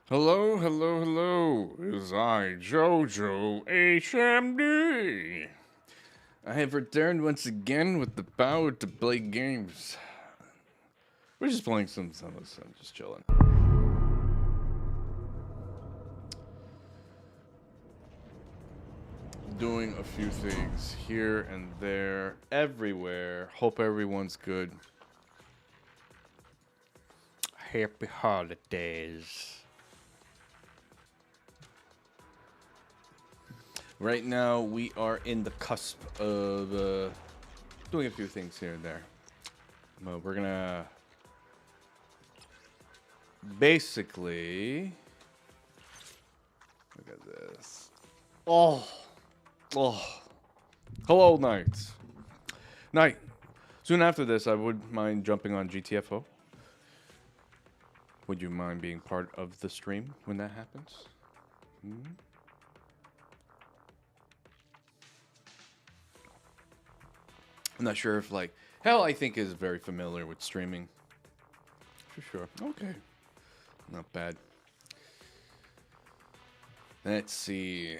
Hello, hello, hello. It is I, JoJo HMD. I have returned once again with the power to play games. We're just playing some I'm just chilling. Doing a few things here and there, everywhere. Hope everyone's good. Happy holidays. Right now, we are in the cusp of doing a few things here and there. We're gonna basically look at this. Oh, hello, night. Soon after this, I would mind jumping on GTFO. Would you mind being part of the stream when that happens? I'm not sure if, like, Hell, I think is very familiar with streaming. For sure. Okay. Not bad. Let's see.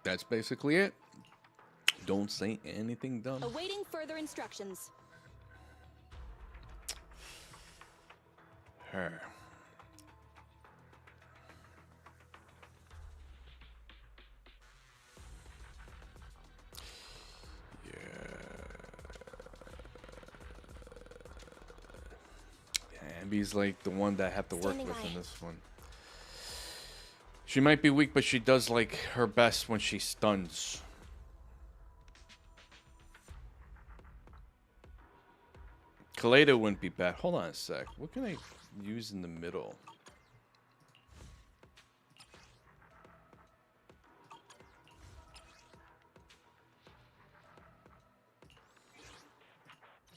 That's basically it. Don't say anything dumb. Awaiting further instructions. Her. Abby's like the one that I have to work with in this one. She might be weak, but she does like her best when she stuns. Kaleda wouldn't be bad. Hold on a sec. What can I use in the middle?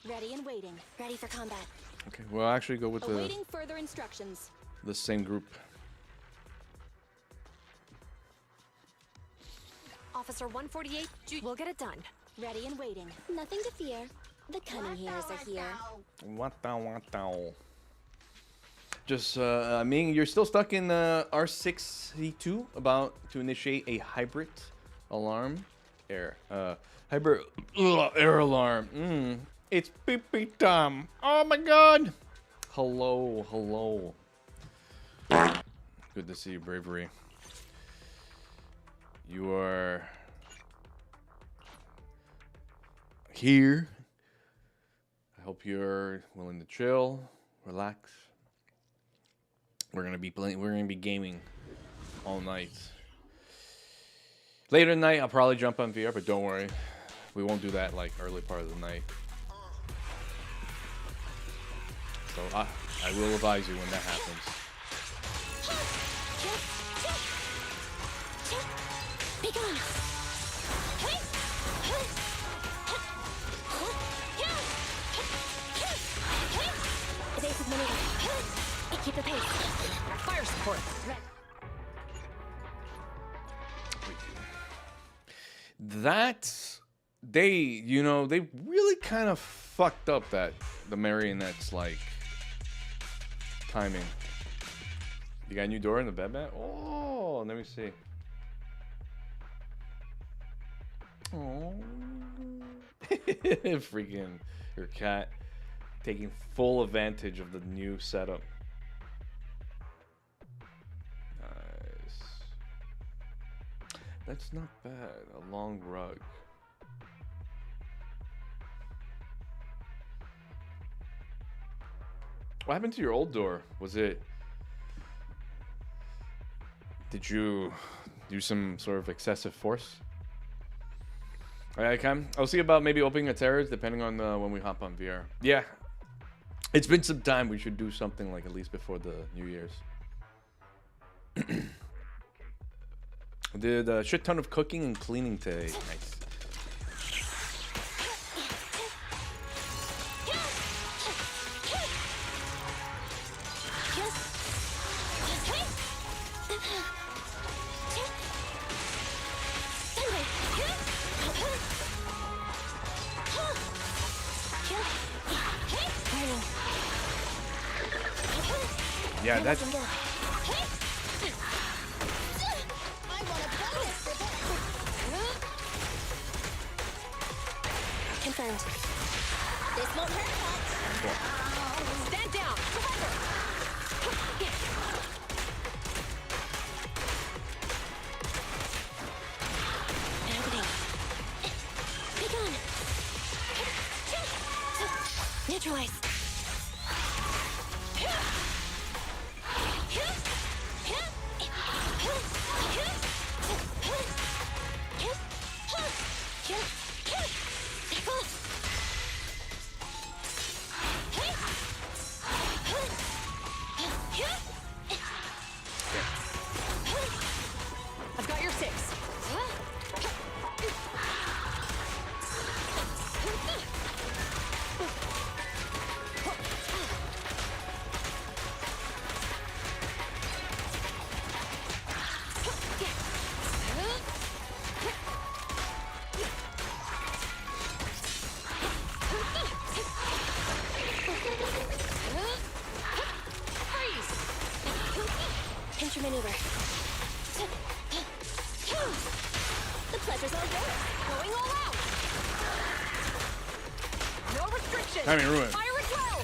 Ready and waiting. Ready for combat. Okay, we'll actually go with Awaiting further instructions. the same group. Officer 148, we'll get it done. Ready and waiting. Nothing to fear. The cunning heroes are here. What the? Just, I mean, you're still stuck in R6C2 about to initiate a hybrid alarm. Air alarm. It's pee-pee time. Oh my god. Hello. Good to see you, Bravery. You are here. I hope you're willing to chill, relax. We're gonna be playing. We're gonna be gaming all night. Later tonight, I'll probably jump on VR, but don't worry, we won't do that like early part of the night. So I will advise you when that happens. Be gone. Evasive maneuver. Keep the pace. Fire support. That's they really kind of fucked up the marionette's like timing. You got a new door in the bed, man? Oh, let me see. Oh, freaking your cat taking full advantage of the new setup. Nice. That's not bad. A long rug. What happened to your old door? Did you do some sort of excessive force? I'll see about maybe opening a terrace depending on when we hop on VR. Yeah. It's been some time. We should do something like at least before the New Year's. I did a shit ton of cooking and cleaning today. Nice. Yeah, that's... I wanna bonus for that. Confirmed. This won't hurt much. Stand down. Surrender. Happening. Be gone. Neutralize. I've got your 6. Pinch your maneuver. The pleasure's all yours. Going all out. No restrictions. Timing ruined. Fire as well.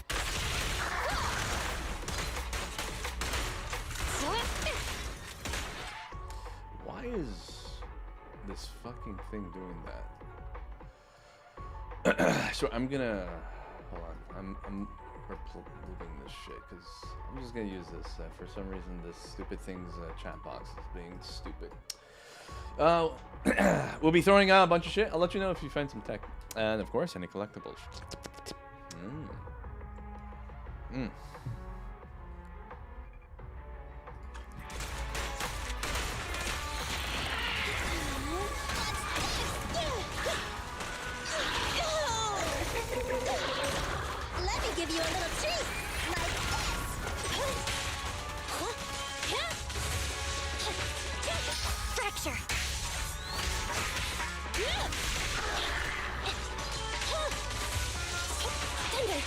Why is this fucking thing doing that? So I'm gonna... Hold on. I'm moving this shit, because I'm just gonna use this. For some reason, this stupid thing's chat box is being stupid. We'll be throwing out a bunch of shit. I'll let you know if you find some tech. And, of course, any collectibles. Let me give you a little treat. Like this. Fracture. Thunder.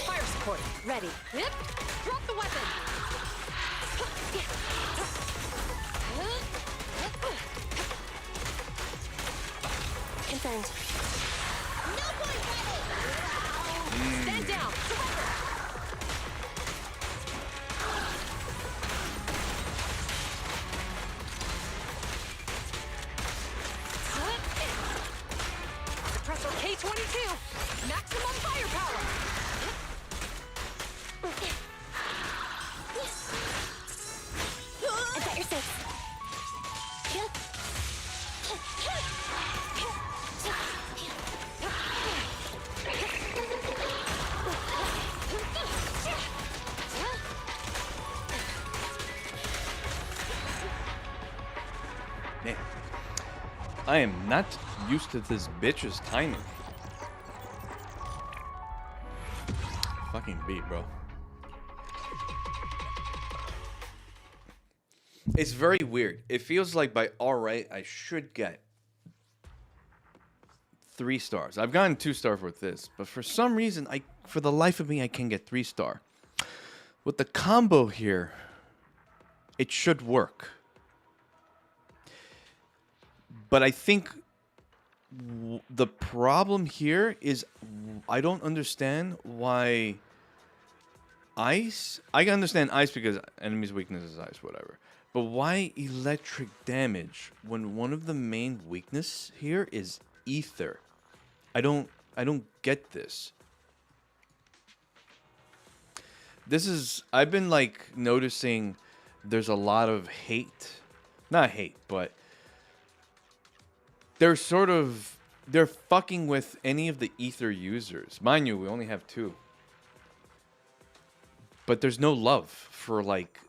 Fire support. Ready. Drop the weapon. Confirmed. No point ready. Stand down. Surrender. Suppressor K-22. Maximum firepower. I've got your 6. Man, I am not used to this bitch's timing. Fucking beat, bro. It's very weird. It feels like by alright, I should get 3 stars. I've gotten 2 stars with this, but for some reason, for the life of me, I can't get 3 star. With the combo here, it should work. But I think the problem here is I don't understand why ice. I can understand ice because enemy's weakness is ice, whatever. But why electric damage when one of the main weakness here is ether? I don't get this. I've been like noticing there's a lot of hate. Not hate, but they're fucking with any of the ether users. Mind you, we only have 2. But there's no love for like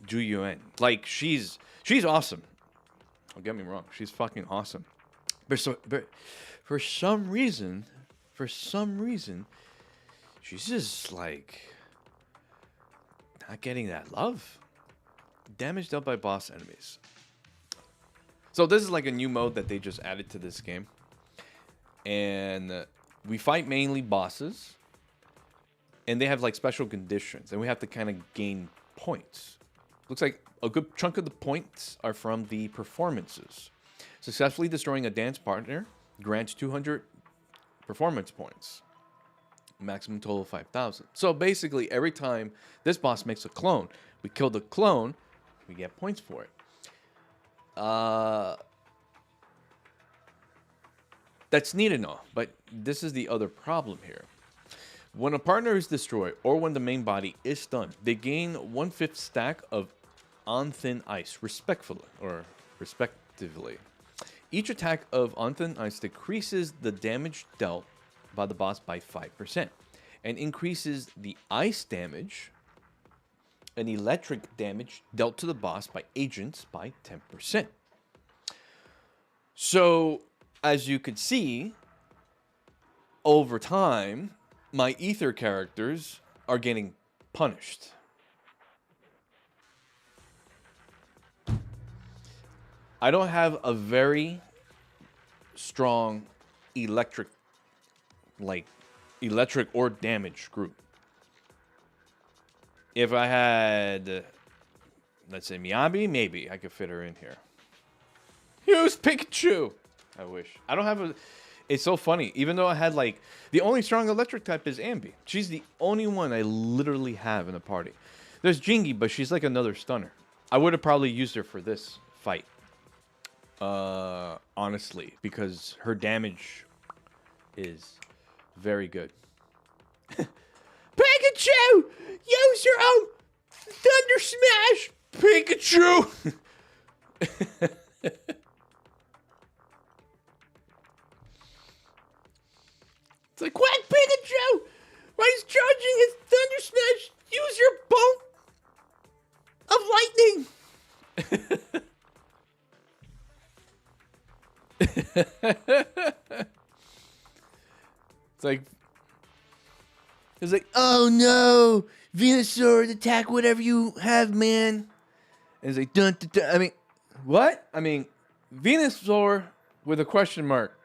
Ju Yuen. Like she's awesome. Don't get me wrong, she's fucking awesome. But for some reason, she's just like not getting that love. Damage dealt by boss enemies. So this is like a new mode that they just added to this game. and we fight mainly bosses, and they have like special conditions, and we have to kind of gain points. Looks like a good chunk of the points are from the performances. Successfully destroying a dance partner grants 200 performance points. Maximum total of 5,000. So basically, every time this boss makes a clone, we kill the clone, we get points for it. That's neat enough, but this is the other problem here. When a partner is destroyed, or when the main body is stunned, they gain 1/5 stack of on thin ice, respectively. Each attack of on thin ice decreases the damage dealt by the boss by 5%, and increases the ice damage and electric damage dealt to the boss by agents by 10%. So, as you could see, over time, my ether characters are getting punished. I don't have a very strong electric or damage group. If I had, let's say Miyabi, maybe I could fit her in here. Use Pikachu! I wish. I don't have a... It's so funny. Even though I had, like... The only strong electric type is Ambi. She's the only one I literally have in the party. There's Jingy, but she's like another stunner. I would have probably used her for this fight. Honestly. Because her damage is very good. Pikachu! Use your own Thunder Smash! Pikachu! It's like, quack Pikachu! While he's charging his Thunder Smash, use your bolt of lightning! It's like, oh no, Venusaur, attack whatever you have, man. And it's like, dun, dun, dun. I mean, what? I mean, Venusaur with a question mark.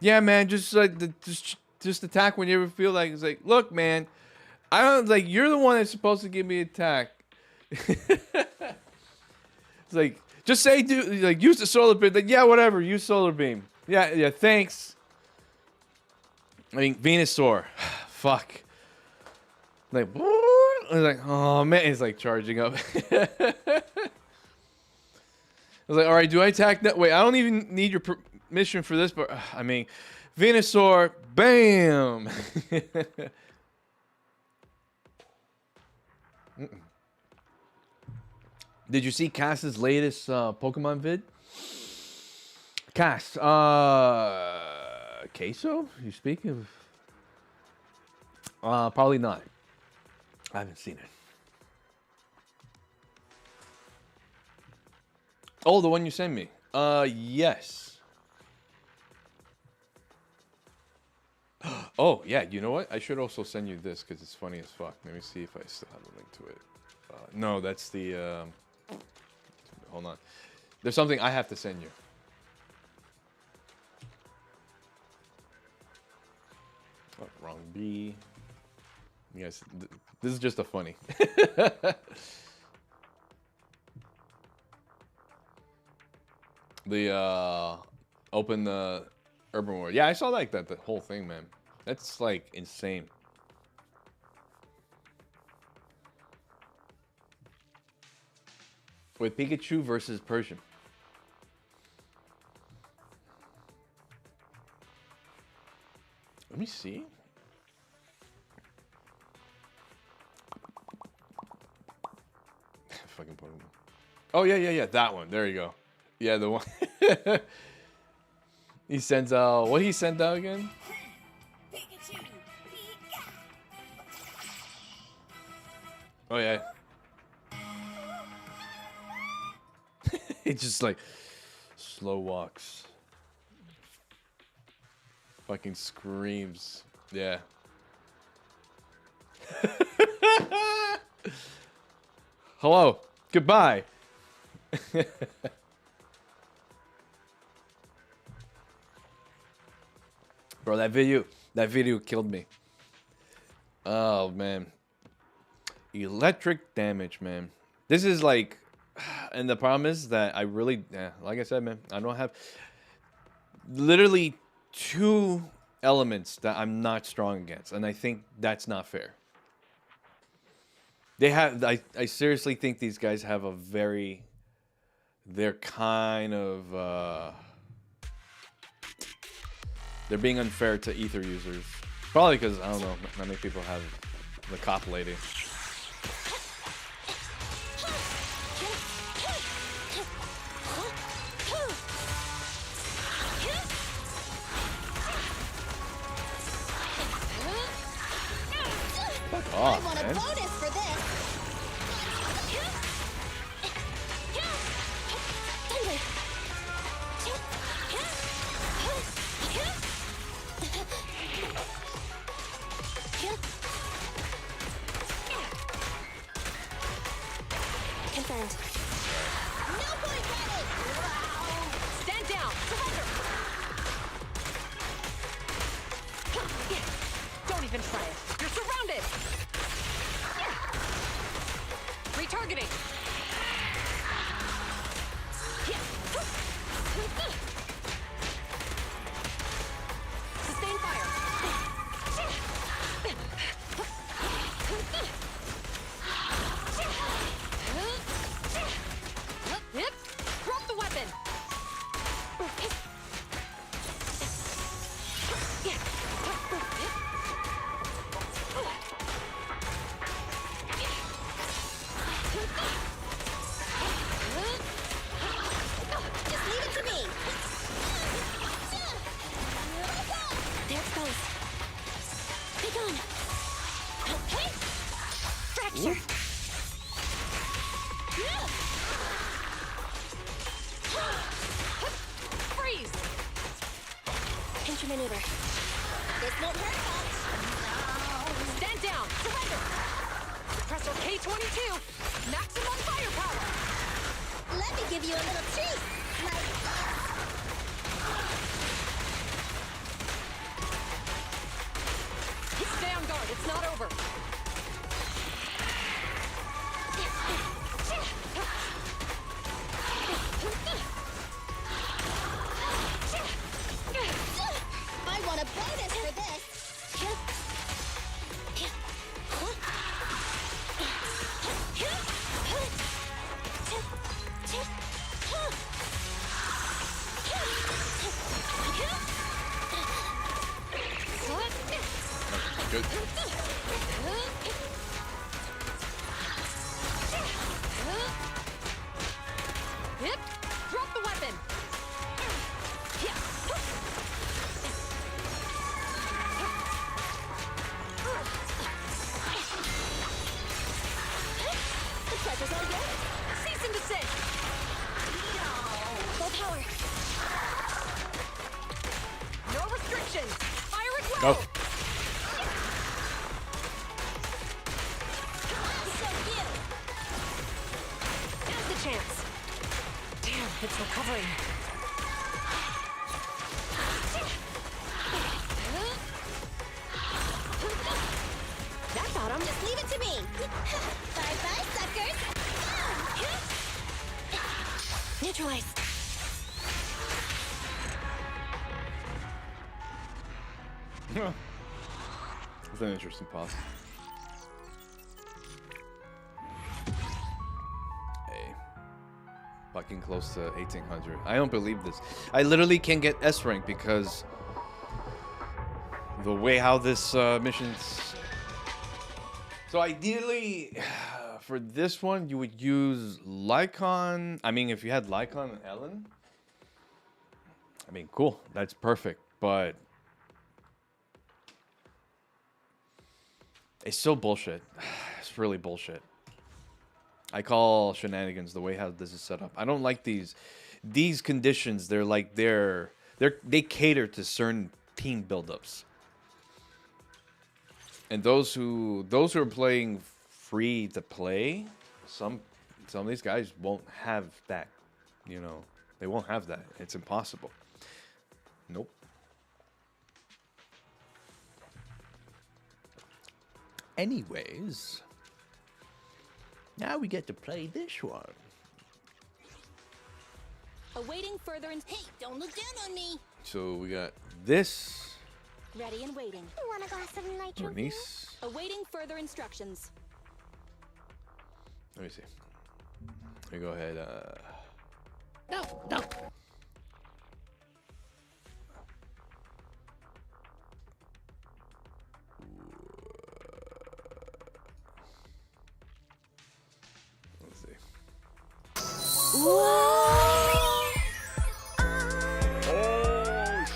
Yeah, man, just like just attack when you ever feel like. It's like, look, man, I don't like you're the one that's supposed to give me attack. It's like, just say, dude, like use the solar beam. Like, yeah, whatever, use solar beam. Yeah, thanks. I mean, Venusaur, fuck. Like, it's like, oh man, it's like charging up. I was like, all right, do I attack that? Wait, I don't even need your permission for this, but I mean, Venusaur, bam. Did you see Cass's latest Pokemon vid? Cass, Queso? You speak of? Probably not. I haven't seen it. Oh, the one you sent me. Yes. Oh, yeah, you know what? I should also send you this because it's funny as fuck. Let me see if I still have a link to it. No, that's the... hold on. There's something I have to send you. Oh, wrong B. You guys, this is just a funny. The open the urban world. Yeah, I saw like that the whole thing, man. That's like insane. With Pikachu versus Persian. Let me see. Fucking Pokemon. Oh yeah, that one. There you go. Yeah, the one. He sends out. What he sent out again? Oh yeah. It just like slow walks. Fucking screams. Yeah. Hello. Goodbye. Bro, that video killed me. Oh man. Electric damage, man. This is like, and the problem is that I really, like I said, man, I don't have literally 2 elements that I'm not strong against, and I think that's not fair. They have, I seriously think these guys have a very, they're kind of, they're being unfair to ether users. Probably because, I don't know, not many people have the cop lady. I want a bonus for this. Confirmed. No point ready. Stand down. Surrender. Don't even try it. You're surrounded. Retargeting. Sustain fire. Drop the weapon. Just leave it to me. There it goes. Be gone. Okay. Fracture. Freeze. Pincher maneuver. This won't hurt much. Stand down. Surrender. Suppressor K-22. Maximum firepower. Let me give you a little treat. Stay on guard. It's not over. I want a bonus for this. Good. Yep. Drop the weapon. The pressure's all yours. Cease and desist. Full power. No restrictions. Fire at will. Go. So cute. Now's the chance. Damn, it's recovering. That got him. Just leave it to me. Bye-bye, suckers. Neutralize. It's an interesting pause. Hey. Fucking close to 1800. I don't believe this. I literally can't get S rank because the way how this mission's. So ideally, for this one, you would use Lycon. I mean, if you had Lycon and Ellen, I mean, cool. That's perfect. But it's so bullshit. It's really bullshit. I call shenanigans the way how this is set up. I don't like these conditions. They're like they cater to certain team buildups. And those who are playing free to play, some of these guys won't have that, you know. They won't have that. It's impossible. Nope. anyways, now we get to play this one. Awaiting further Hey, don't look down on me. So we got this. Ready and waiting. Want a glass of nitro? Bernice. Awaiting further instructions. Let me see. Let me go ahead. No. Let's see. Oh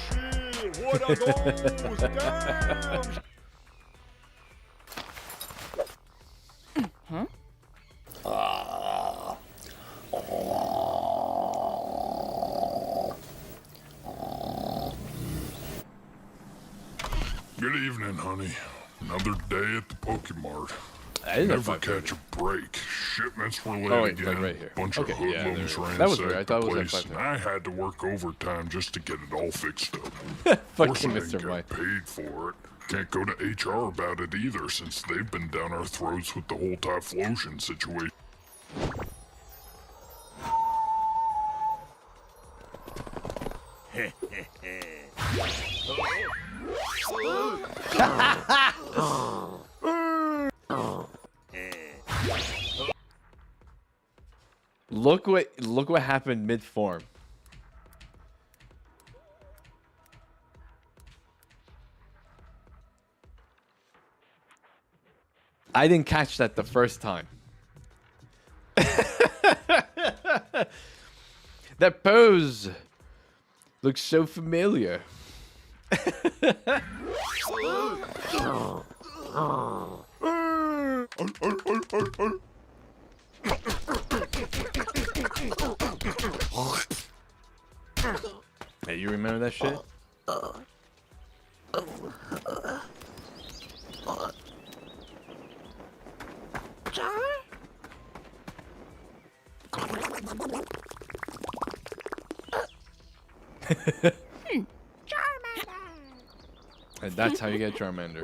shit! What a goes down! Good evening, honey. Another day at the Pokemart. Never catch a break. Shipments were late wait, again. like right here. Bunch Okay, of yeah, hoodlums there it is. ransacked That was weird. I thought the it was place, at and I had to work overtime just to get it all fixed up. Fucking Of course, I Mr. didn't White. get paid for it. Can't go to HR about it either, since they've been down our throats with the whole Typhlosion situation. Look what happened mid-form. I didn't catch that the first time. That pose looks so familiar. Hey, you remember that shit? And that's how you get Charmander.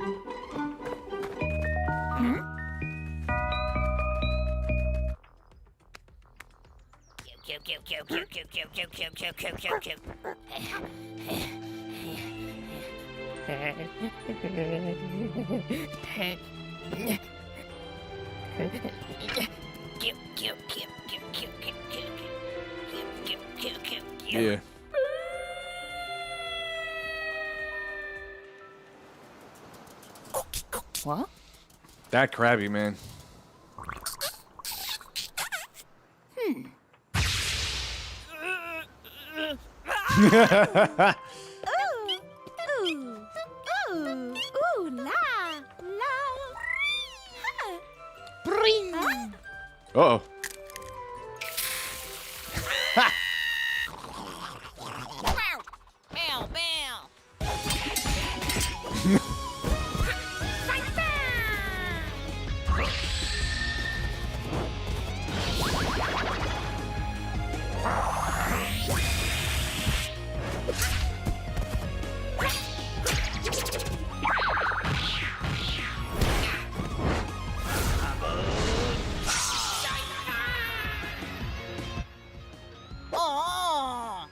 Yeah. What? That crabby, man. Ooh, la. Bring. Uh-oh. Bow, bow. Oh.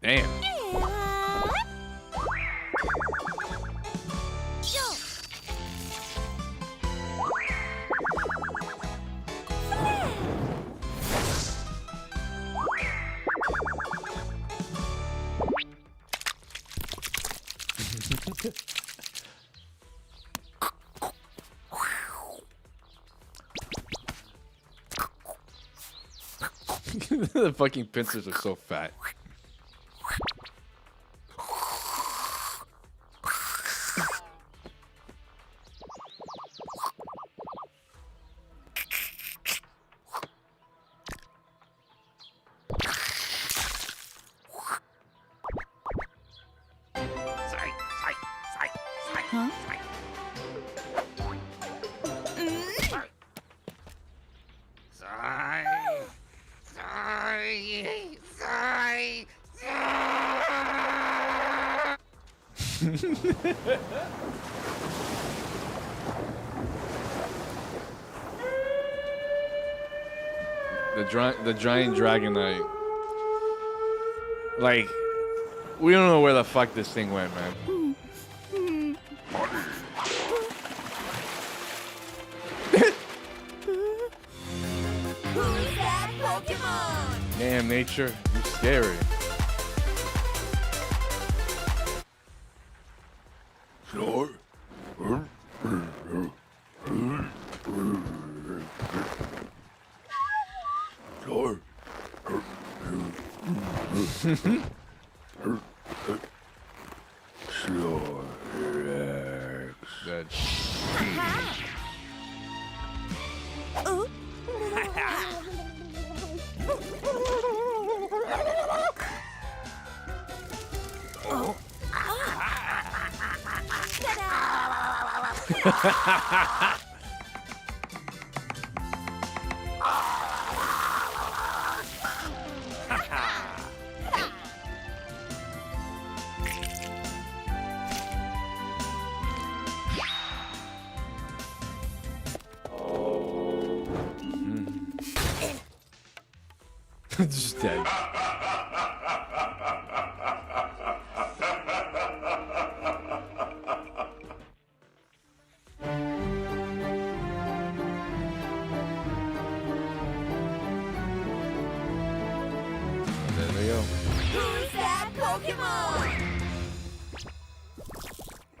Damn. The fucking pincers are so fat. The giant dragonite. Like, we don't know where the fuck this thing went, man. Who's that Pokemon? Damn, nature, you're scary. Sure. Sure. Sure. Dead. Just dead. There we go. Who's that Pokemon?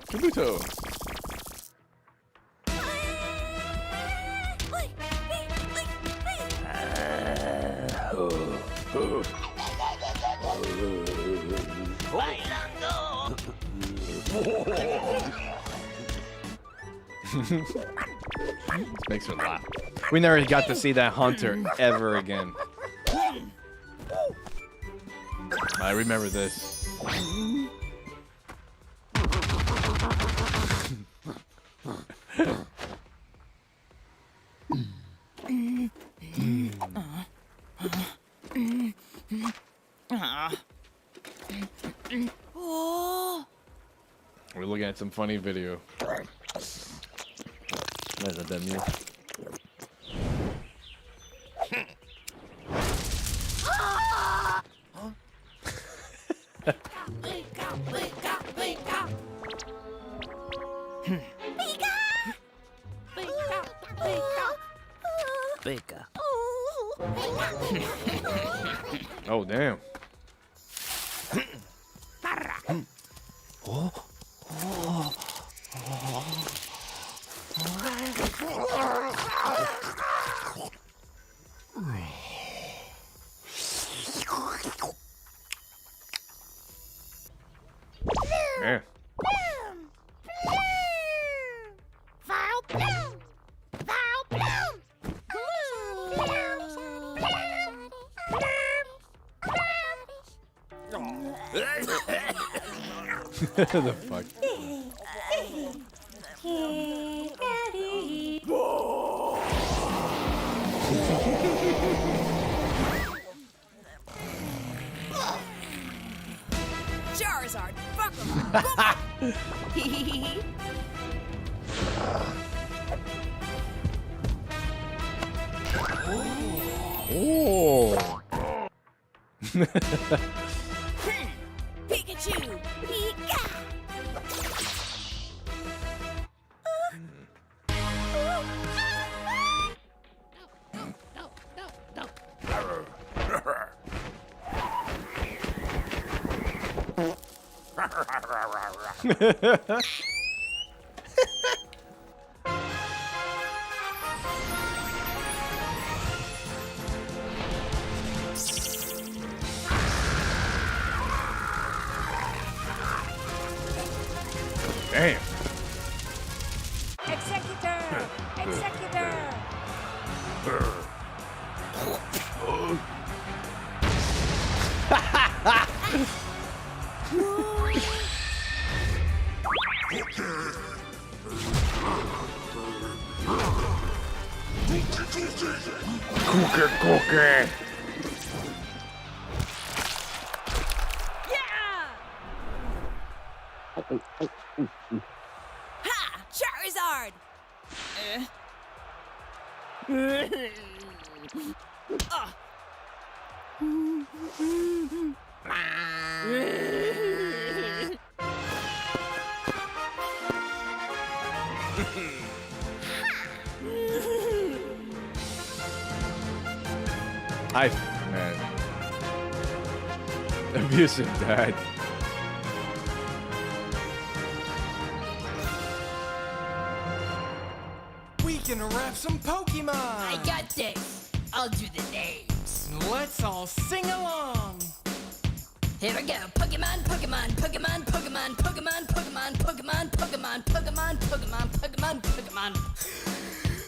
Kabuto. Makes her laugh. We never got to see that hunter ever again. I remember this. We're looking at some funny video. That's a dead meal. Oh, damn. Yeah. The fuck? Charizard, fuck him. Oh. Pikachu, Pika. Damn. Executor, Executor. Cookie, cookie. Ha! Charizard! I man. Abusive dad. We can rap some Pokemon. I got this. I'll do the names. Let's all sing along. Here we go. Pokemon, Pokemon, Pokemon, Pokemon, Pokemon, Pokemon, Pokemon, Pokemon, Pokemon, Pokemon, Pokemon, Pokemon,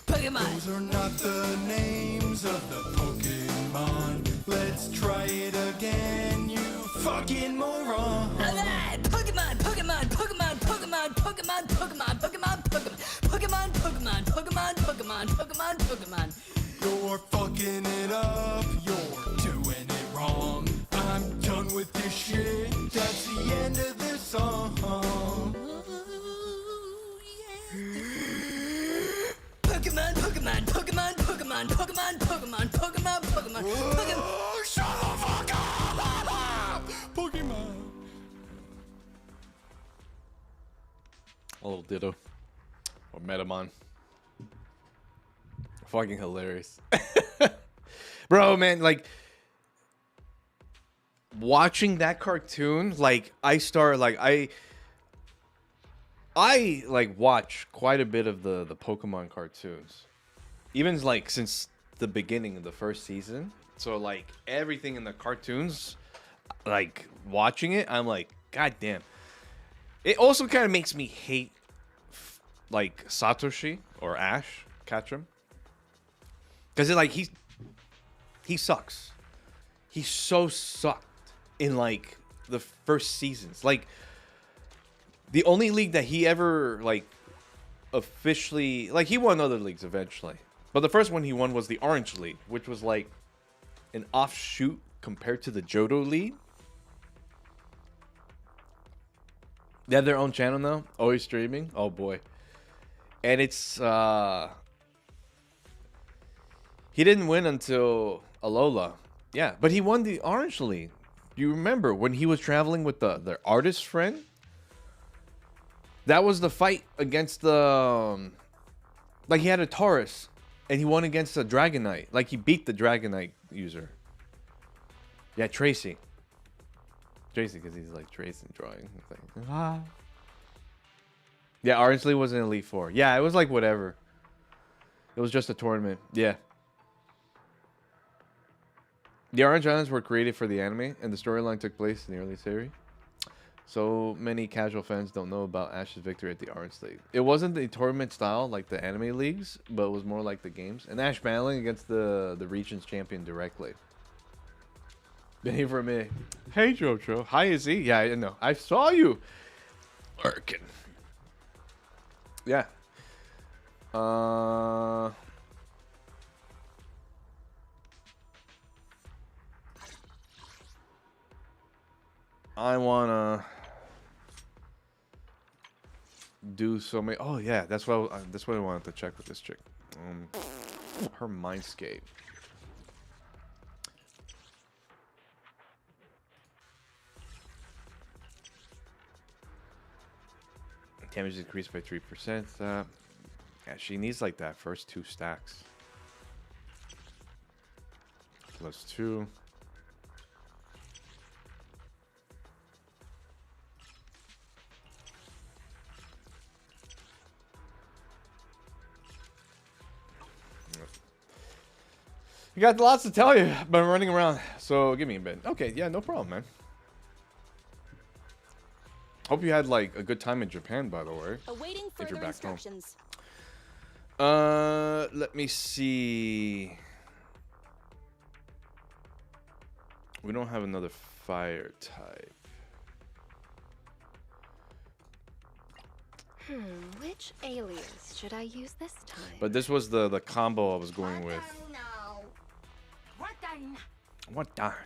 Pokemon. Those are not the names of the Pokemon. Let's try it again, you fucking moron. Alright, Pokemon, Pokemon, Pokemon, Pokemon, Pokemon, Pokemon, Pokemon, Pokemon, Pokemon, Pokemon, Pokemon, Pokemon, Pokemon, Pokemon. You're fucking it up, you're doing it wrong. I'm done with this shit, that's the end of this song. Pokemon, Pokemon, Pokemon, Pokemon, Pokemon, Pokemon, Pokemon, Pokemon, Pokemon. Oh, shut the fuck up! Pokemon. A little Ditto. Or Metamon. Fucking hilarious. Bro, man, like watching that cartoon, like I like watch quite a bit of the Pokemon cartoons. Even like since the beginning of the first season. So like everything in the cartoons, like watching it, I'm like, god damn. It also kind of makes me hate like Satoshi or Ash Ketchum. Cause it like he sucks. He so sucked in like the first seasons. Like the only league that he ever like officially like he won other leagues eventually. But the first one he won was the Orange League, which was like an offshoot compared to the Johto League. They have their own channel now, always streaming. Oh boy. And it's he didn't win until Alola. Yeah, but he won the Orange League. You remember when he was traveling with their artist friend? That was the fight against the like he had a Taurus and he won against a Dragonite. Like he beat the Dragonite user. Yeah, Tracy. Tracy, because he's like tracing drawing. It's like, ah. Yeah, Orange League was in Elite Four. Yeah, it was like whatever. It was just a tournament. Yeah. The Orange Islands were created for the anime, and the storyline took place in the early series. So many casual fans don't know about Ash's victory at the Orange League. It wasn't the tournament style like the anime leagues, but it was more like the games. And Ash battling against the region's champion directly. Been here for a minute. Hey, Jojo. Hi, Izzy. Yeah, I know. I saw you. Working. Yeah. I wanna do so many. Oh yeah, that's what I wanted to check with this chick. Her Mindscape. Damage increased by 3%. Yeah, she needs like that first 2 stacks. +2. You got lots to tell you, but I'm running around, so give me a bit. Okay, yeah, no problem, man. Hope you had like a good time in Japan, by the way. Awaiting If you're further back home. instructions. Let me see. We don't have another fire type. Which alias should I use this time? But this was the combo I was going with. No. What darn?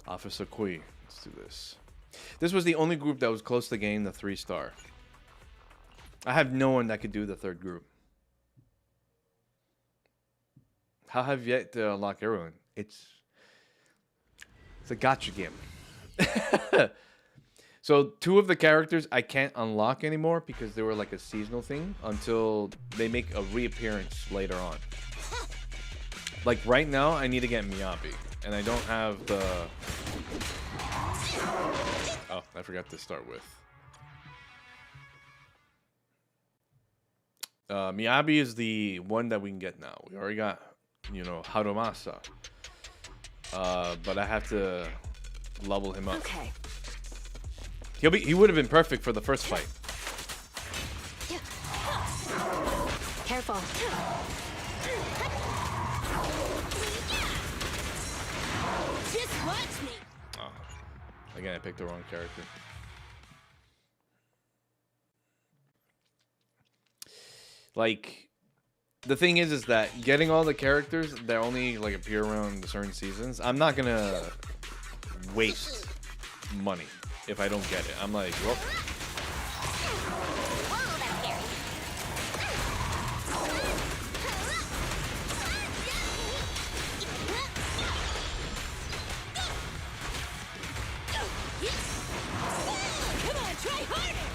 Officer Kui. Let's do this. This was the only group that was close to getting the 3-star. I have no one that could do the 3rd group. How have you yet to unlock everyone? It's a gotcha game. So 2 of the characters I can't unlock anymore because they were like a seasonal thing until they make a reappearance later on. Like right now, I need to get Miyabi, and I don't have the. Oh, I forgot to start with. Miyabi is the one that we can get now. We already got, you know, Harumasa. But I have to level him up. Okay. He would have been perfect for the first fight. Careful. Just watch me. Oh, again, I picked the wrong character. Like, the thing is that getting all the characters that only like appear around certain seasons, I'm not gonna waste money if I don't get it. I'm like, well. Come on, try harder.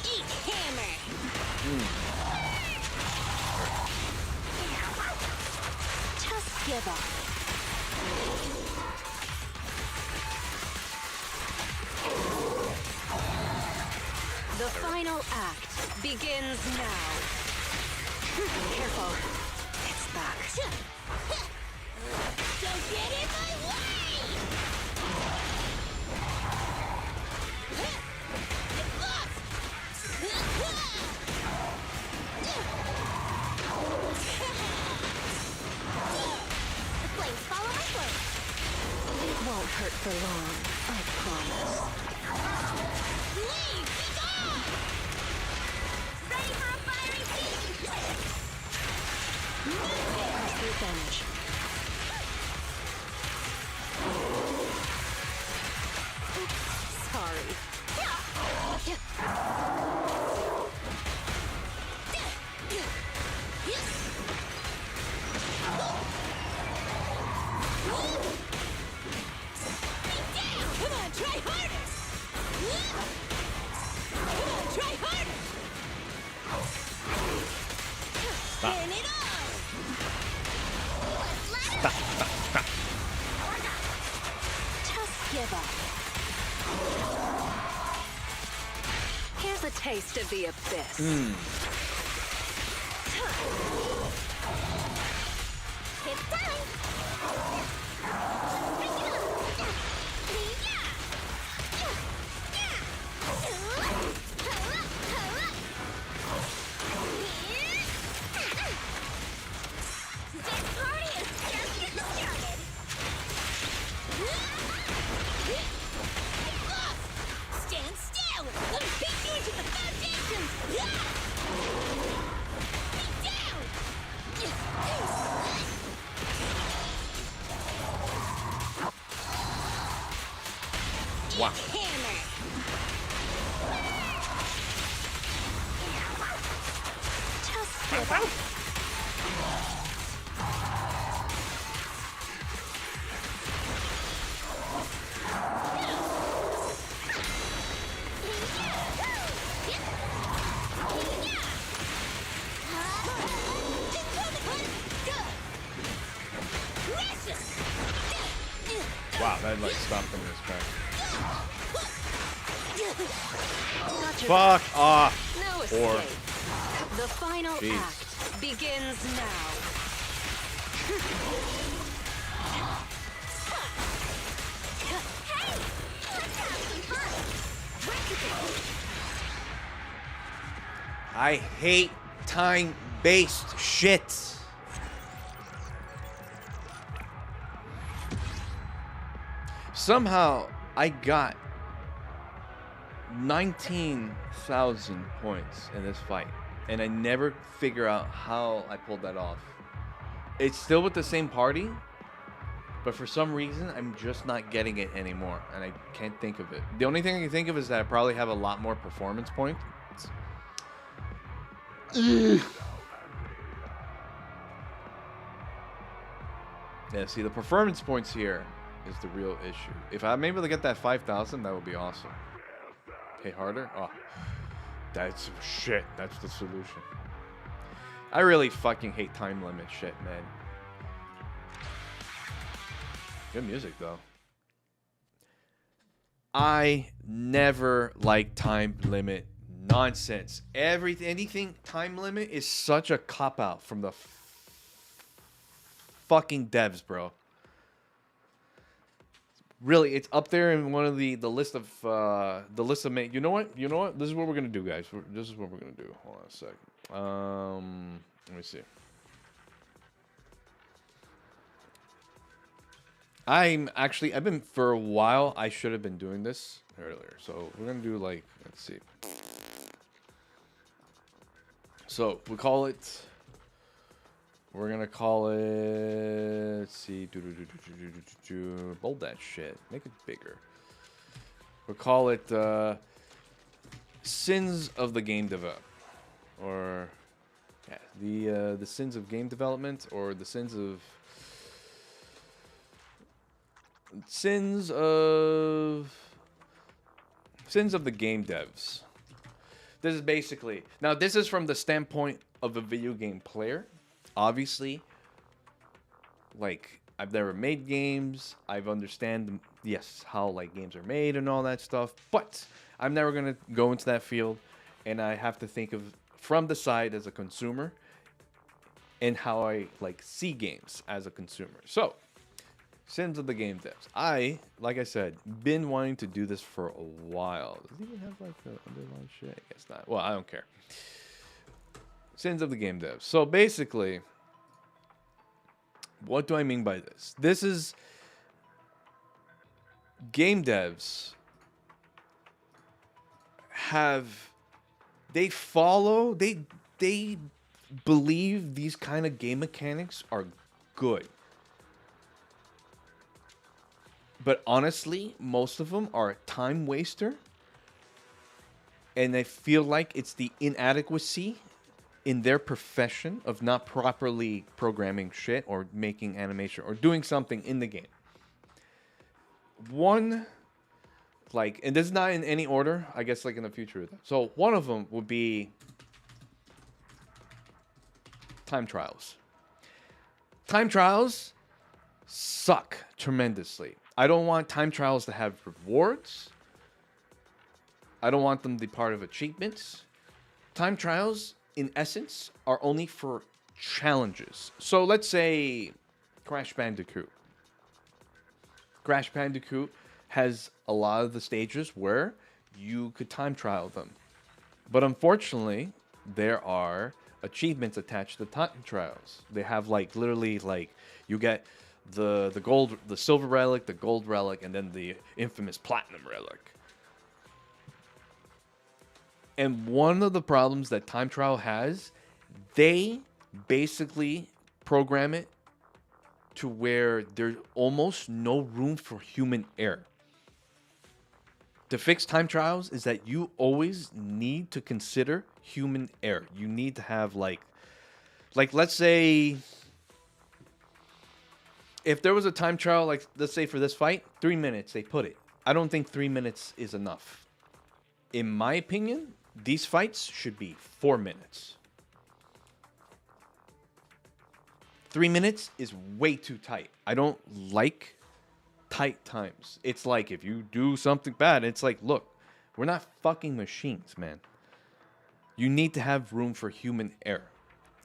Eat hammer. Just give up. The final act begins now. Careful. It's back. Don't get in my way. The flames follow my flame. It won't hurt for long, I promise. Leave! Be gone! Ready for a fiery scene? Press the advantage. Oops, sorry. Come on, try harder! Come on, try harder! Spin it on! Just give up. Here's a taste of the abyss. It's time! This party is just getting started! Stand still! Let me beat you into the foundations! Be down! Wow. Hammer! Just give up. Wow, that like stopped him in his tracks. Got your Fuck off. No Or- escape. The final Jeez. act begins now. I hate time-based shit. Somehow, I got 19,000 points in this fight, and I never figure out how I pulled that off. It's still with the same party, but for some reason, I'm just not getting it anymore, and I can't think of it. The only thing I can think of is that I probably have a lot more performance points. Yeah, see, the performance points here is the real issue. If I'm able to get that 5,000, that would be awesome. Hey, harder? Oh, that's shit. That's the solution. I really fucking hate time limit shit, man. Good music, though. I never like time limit nonsense. Anything time limit is such a cop-out from the fucking devs, bro. Really, it's up there in one of the list of You know what? This is what we're gonna do, guys. This is what we're gonna do. Hold on a second. Let me see. I've been for a while. I should have been doing this earlier. So we're gonna do like, let's see. So we're gonna call it. Let's see. Bold that shit. Make it bigger. We'll call it Sins of the Game Development, or yeah, the Sins of Game Development, or the Sins of the Game Devs. This is basically, now this is from the standpoint of a video game player. Obviously, like, I've never made games. I've understand, yes, how like games are made and all that stuff, but I'm never gonna go into that field, and I have to think of from the side as a consumer and how I like see games as a consumer. So, Sins of the Game Devs. Like I said, been wanting to do this for a while. Does it even have like the underlying shit? I guess not. Well, I don't care. Sins of the Game Devs. So basically, what do I mean by this? This is game devs they believe these kind of game mechanics are good. But honestly, most of them are a time waster. And I feel like it's the inadequacy in their profession of not properly programming shit or making animation or doing something in the game. One, like, and this is not in any order, I guess, like in the future. So one of them would be time trials. Time trials suck tremendously. I don't want time trials to have rewards. I don't want them to be part of achievements. Time trials, in essence, are only for challenges. So let's say Crash Bandicoot. Crash Bandicoot has a lot of the stages where you could time trial them. But unfortunately, there are achievements attached to time trials. They have like literally like you get the silver relic, the gold relic, and then the infamous platinum relic. And one of the problems that time trial has, they basically program it to where there's almost no room for human error. To fix time trials is that you always need to consider human error. You need to have like let's say if there was a time trial, like let's say for this fight, 3 minutes, they put it. I don't think 3 minutes is enough. In my opinion, these fights should be 4 minutes. 3 minutes is way too tight. I don't like tight times. It's like if you do something bad, it's like, look, we're not fucking machines, man. You need to have room for human error.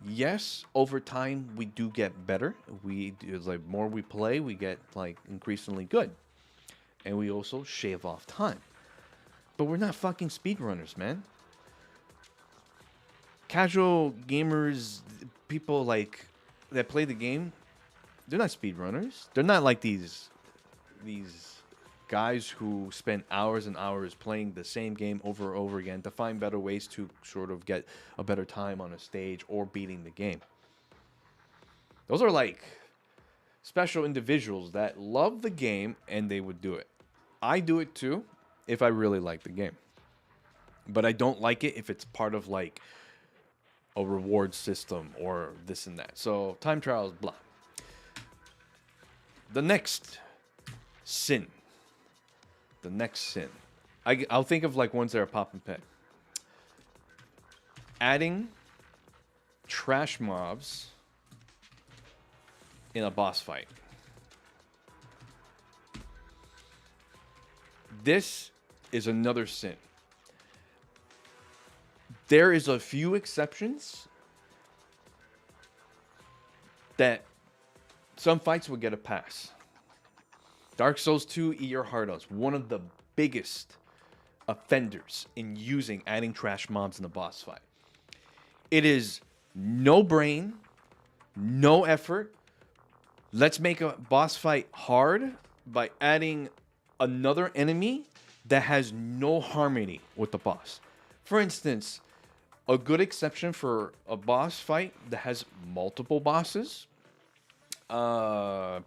Yes, over time we do get better. Like more we play, we get like increasingly good, and we also shave off time. But we're not fucking speedrunners, man. casual gamers, people like that play the game, they're not speedrunners. They're not like these guys who spend hours and hours playing the same game over and over again to find better ways to sort of get a better time on a stage or beating the game. Those are like special individuals that love the game and they would do it. I do it too if I really like the game. But I don't like it if it's part of like a reward system or this and that. So time trials, blah. The next sin. I'll think of like ones that are pop and peg. Adding trash mobs in a boss fight. This is another sin. There is a few exceptions that some fights will get a pass. Dark Souls 2, Eat Your Heart Out, one of the biggest offenders in adding trash mobs in the boss fight. It is no brain, no effort. Let's make a boss fight hard by adding another enemy that has no harmony with the boss. For instance, a good exception for a boss fight that has multiple bosses. A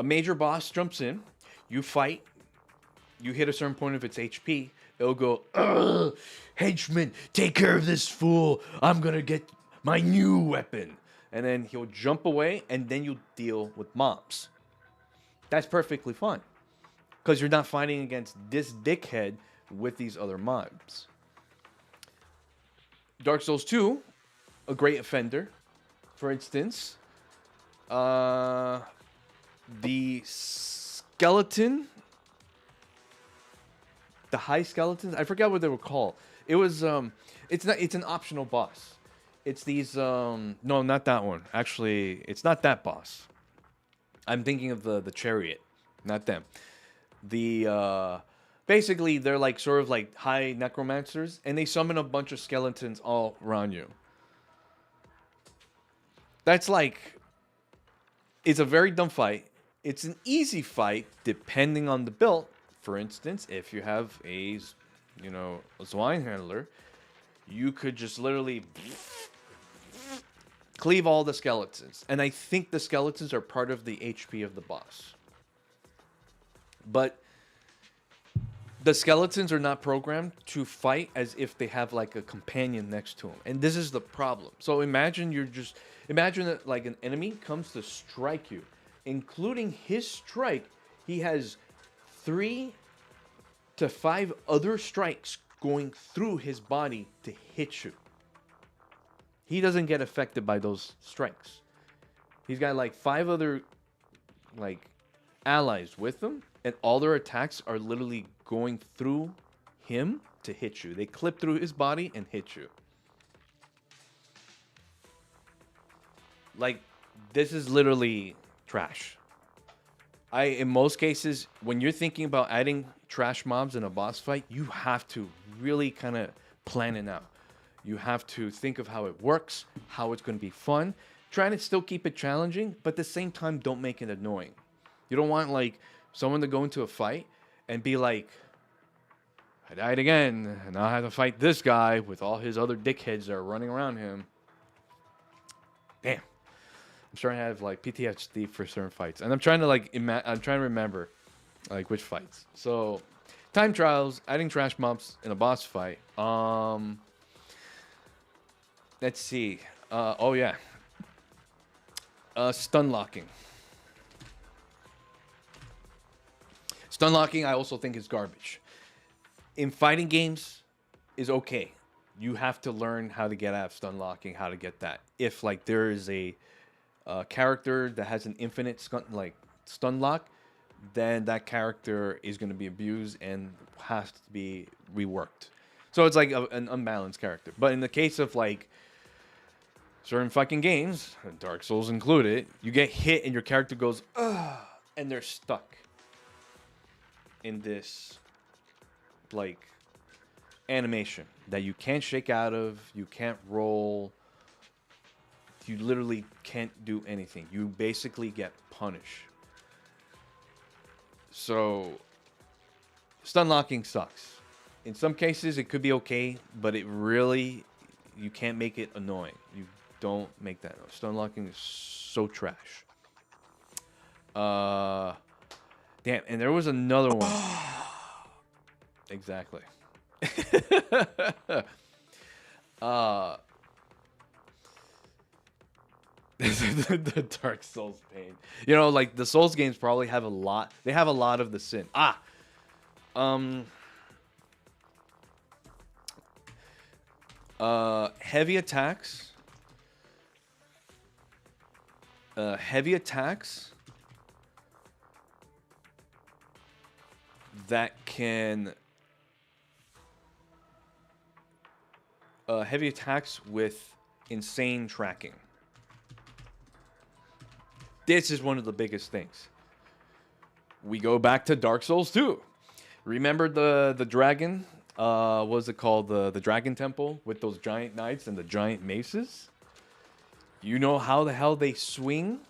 major boss jumps in, you fight, you hit a certain point of its HP, it'll go, "Ugh, henchman, take care of this fool. I'm gonna get my new weapon." And then he'll jump away, and then you deal with mobs. That's perfectly fine, because you're not fighting against this dickhead with these other mobs. Dark Souls 2, a great offender. For instance, the skeleton, the high skeletons, I forgot what they were called. It was it's an optional boss. It's these no, not that one. Actually, it's not that boss. I'm thinking of the chariot, not them. The basically they're like sort of like high necromancers, and they summon a bunch of skeletons all around you. That's like, it's a very dumb fight. It's an easy fight depending on the build. For instance, if you have a swine handler, you could just literally cleave all the skeletons. And I think the skeletons are part of the HP of the boss. But the skeletons are not programmed to fight as if they have like a companion next to them. And this is the problem. So imagine that like an enemy comes to strike you. Including his strike, he has 3 to 5 other strikes going through his body to hit you. He doesn't get affected by those strikes. He's got like 5 other like allies with him, and all their attacks are literally going through him to hit you. They clip through his body and hit you. Like, this is literally trash. In most cases, when you're thinking about adding trash mobs in a boss fight, you have to really kind of plan it out. You have to think of how it works, how it's going to be fun. Try to still keep it challenging, but at the same time, don't make it annoying. You don't want like someone to go into a fight and be like, "I died again, and now I have to fight this guy with all his other dickheads that are running around him." Damn. I'm starting to have like PTSD for certain fights, and I'm trying to like I'm trying to remember like which fights. So, time trials, adding trash mobs in a boss fight. Let's see. Oh yeah. Stun locking. Stun locking, I also think is garbage. In fighting games, is okay. You have to learn how to get out of stun locking, how to get that. If like there is a character that has an infinite stun lock, then that character is going to be abused and has to be reworked. So it's like an unbalanced character. But in the case of like certain fucking games, Dark Souls included, you get hit and your character goes, "Ugh," and they're stuck in this like animation that you can't shake out of, you can't roll, you literally can't do anything. You basically get punished. So, stun locking sucks. In some cases, it could be okay, but it really, you can't make it annoying. You don't make that. Stun locking is so trash. Damn, and there was another one. Exactly. The Dark Souls pain. You know, like the Souls games probably have a lot. They have a lot of the sin. Heavy attacks. Heavy attacks that can heavy attacks with insane tracking. This is one of the biggest things. We go back to Dark Souls 2. Remember the dragon? What was it called? The Dragon Temple with those giant knights and the giant maces? You know how the hell they swing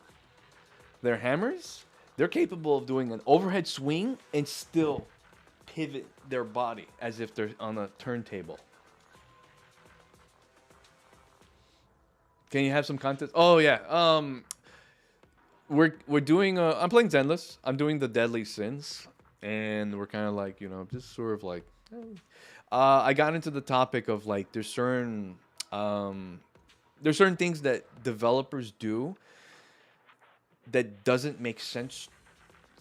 their hammers? They're capable of doing an overhead swing and still pivot their body as if they're on a turntable. Can you have some context? Oh yeah. We're doing I'm playing Zenless. I'm doing the Deadly Sins, and we're kind of like, you know, just sort of like I got into the topic of like there's certain things that developers do that doesn't make sense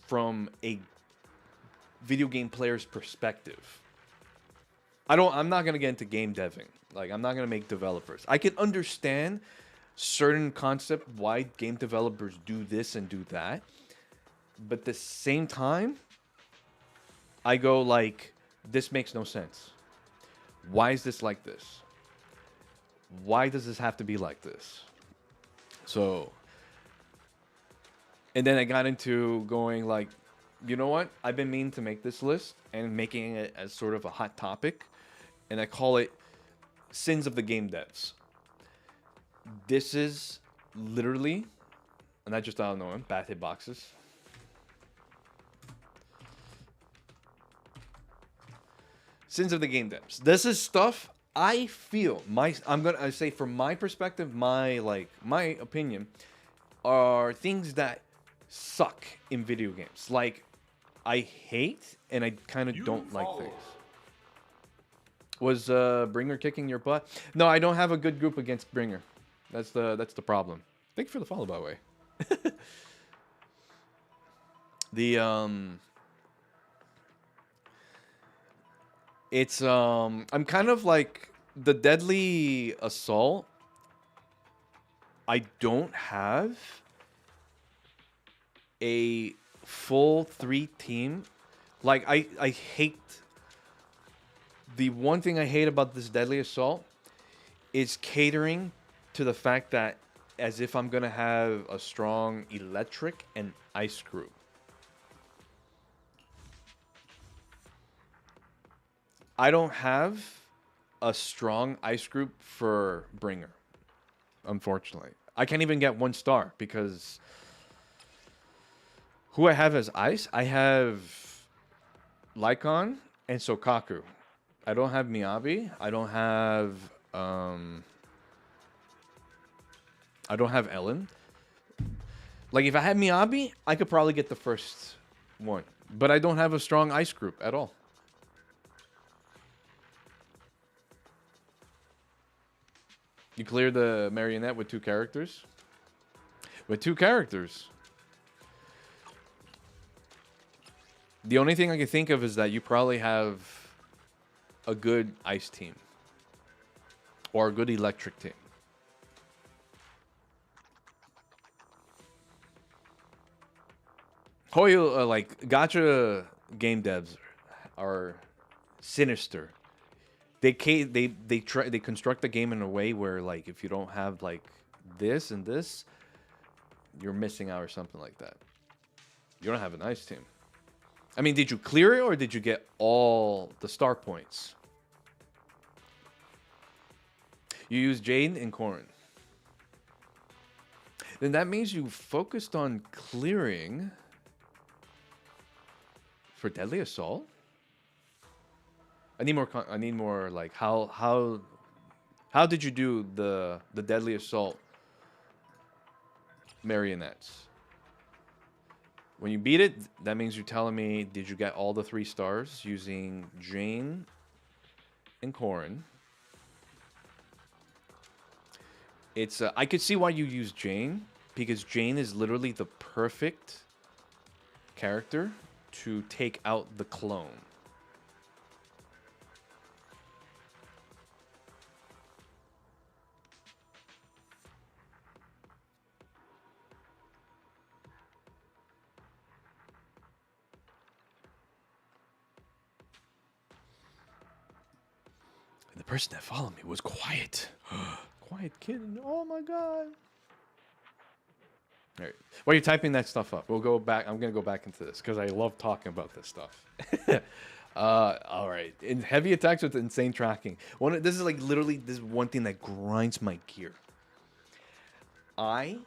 from a video game player's perspective. I'm not going to get into game deving. Like, I'm not going to make developers. I can understand certain concept why game developers do this and do that. But at the same time, I go like, this makes no sense. Why is this like this? Why does this have to be like this? So, and then I got into going like, you know what? I've been meaning to make this list and making it as sort of a hot topic. And I call it Sins of the Game Devs. This is literally, and I just don't know, bad hitboxes. Sins of the Game Devs. This is stuff I feel I say from my perspective, my opinion, are things that suck in video games. Like, I hate and I kind of don't like things. Was Bringer kicking your butt? No, I don't have a good group against Bringer. That's the problem. Thank you for the follow, by the way. I'm kind of like the Deadly Assault. I don't have a full 3 team. Like, I hate. The one thing I hate about this Deadly Assault is catering to the fact that as if I'm going to have a strong electric and ice group. I don't have a strong ice group for Bringer, unfortunately. I can't even get 1 star because who I have as ice, I have Lycon and Sokaku. I don't have Miyabi. I don't have Ellen. Like, if I had Miyabi, I could probably get the first one. But I don't have a strong ice group at all. You clear the marionette with 2 characters? With 2 characters. The only thing I can think of is that you probably have a good ice team. Or a good electric team. Hoyo, like, gacha game devs are sinister. They construct the game in a way where, like, if you don't have like this and this, you're missing out or something like that. You don't have a nice team. I mean, did you clear it or did you get all the star points? You use Jade and Corrin. Then that means you focused on clearing for Deadly Assault. I need more. I need more. Like how did you do the Deadly Assault marionettes? When you beat it, that means you're telling me, did you get all the 3 stars using Jane and Corrin? It's I could see why you use Jane, because Jane is literally the perfect character to take out the clone. And the person that followed me was quiet. Quiet kid. Oh my god. All right. While you're typing that stuff up, we'll go back. I'm going to go back into this because I love talking about this stuff. All right. In heavy attacks with insane tracking. This is like literally this is one thing that grinds my gear. I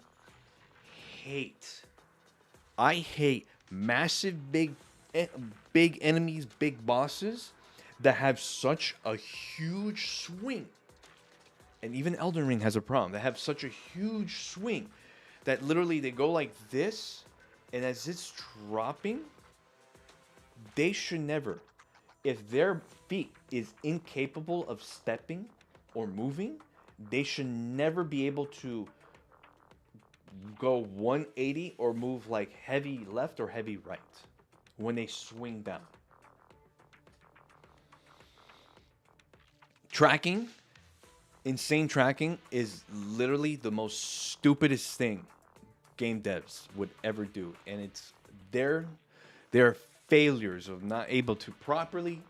hate massive big enemies, big bosses that have such a huge swing. And even Elden Ring has a problem. They have such a huge swing that literally they go like this, and as it's dropping, they should never, if their feet is incapable of stepping or moving, they should never be able to go 180 or move like heavy left or heavy right when they swing down. Tracking, insane tracking is literally the most stupidest thing game devs would ever do, and it's their failures of not able to properly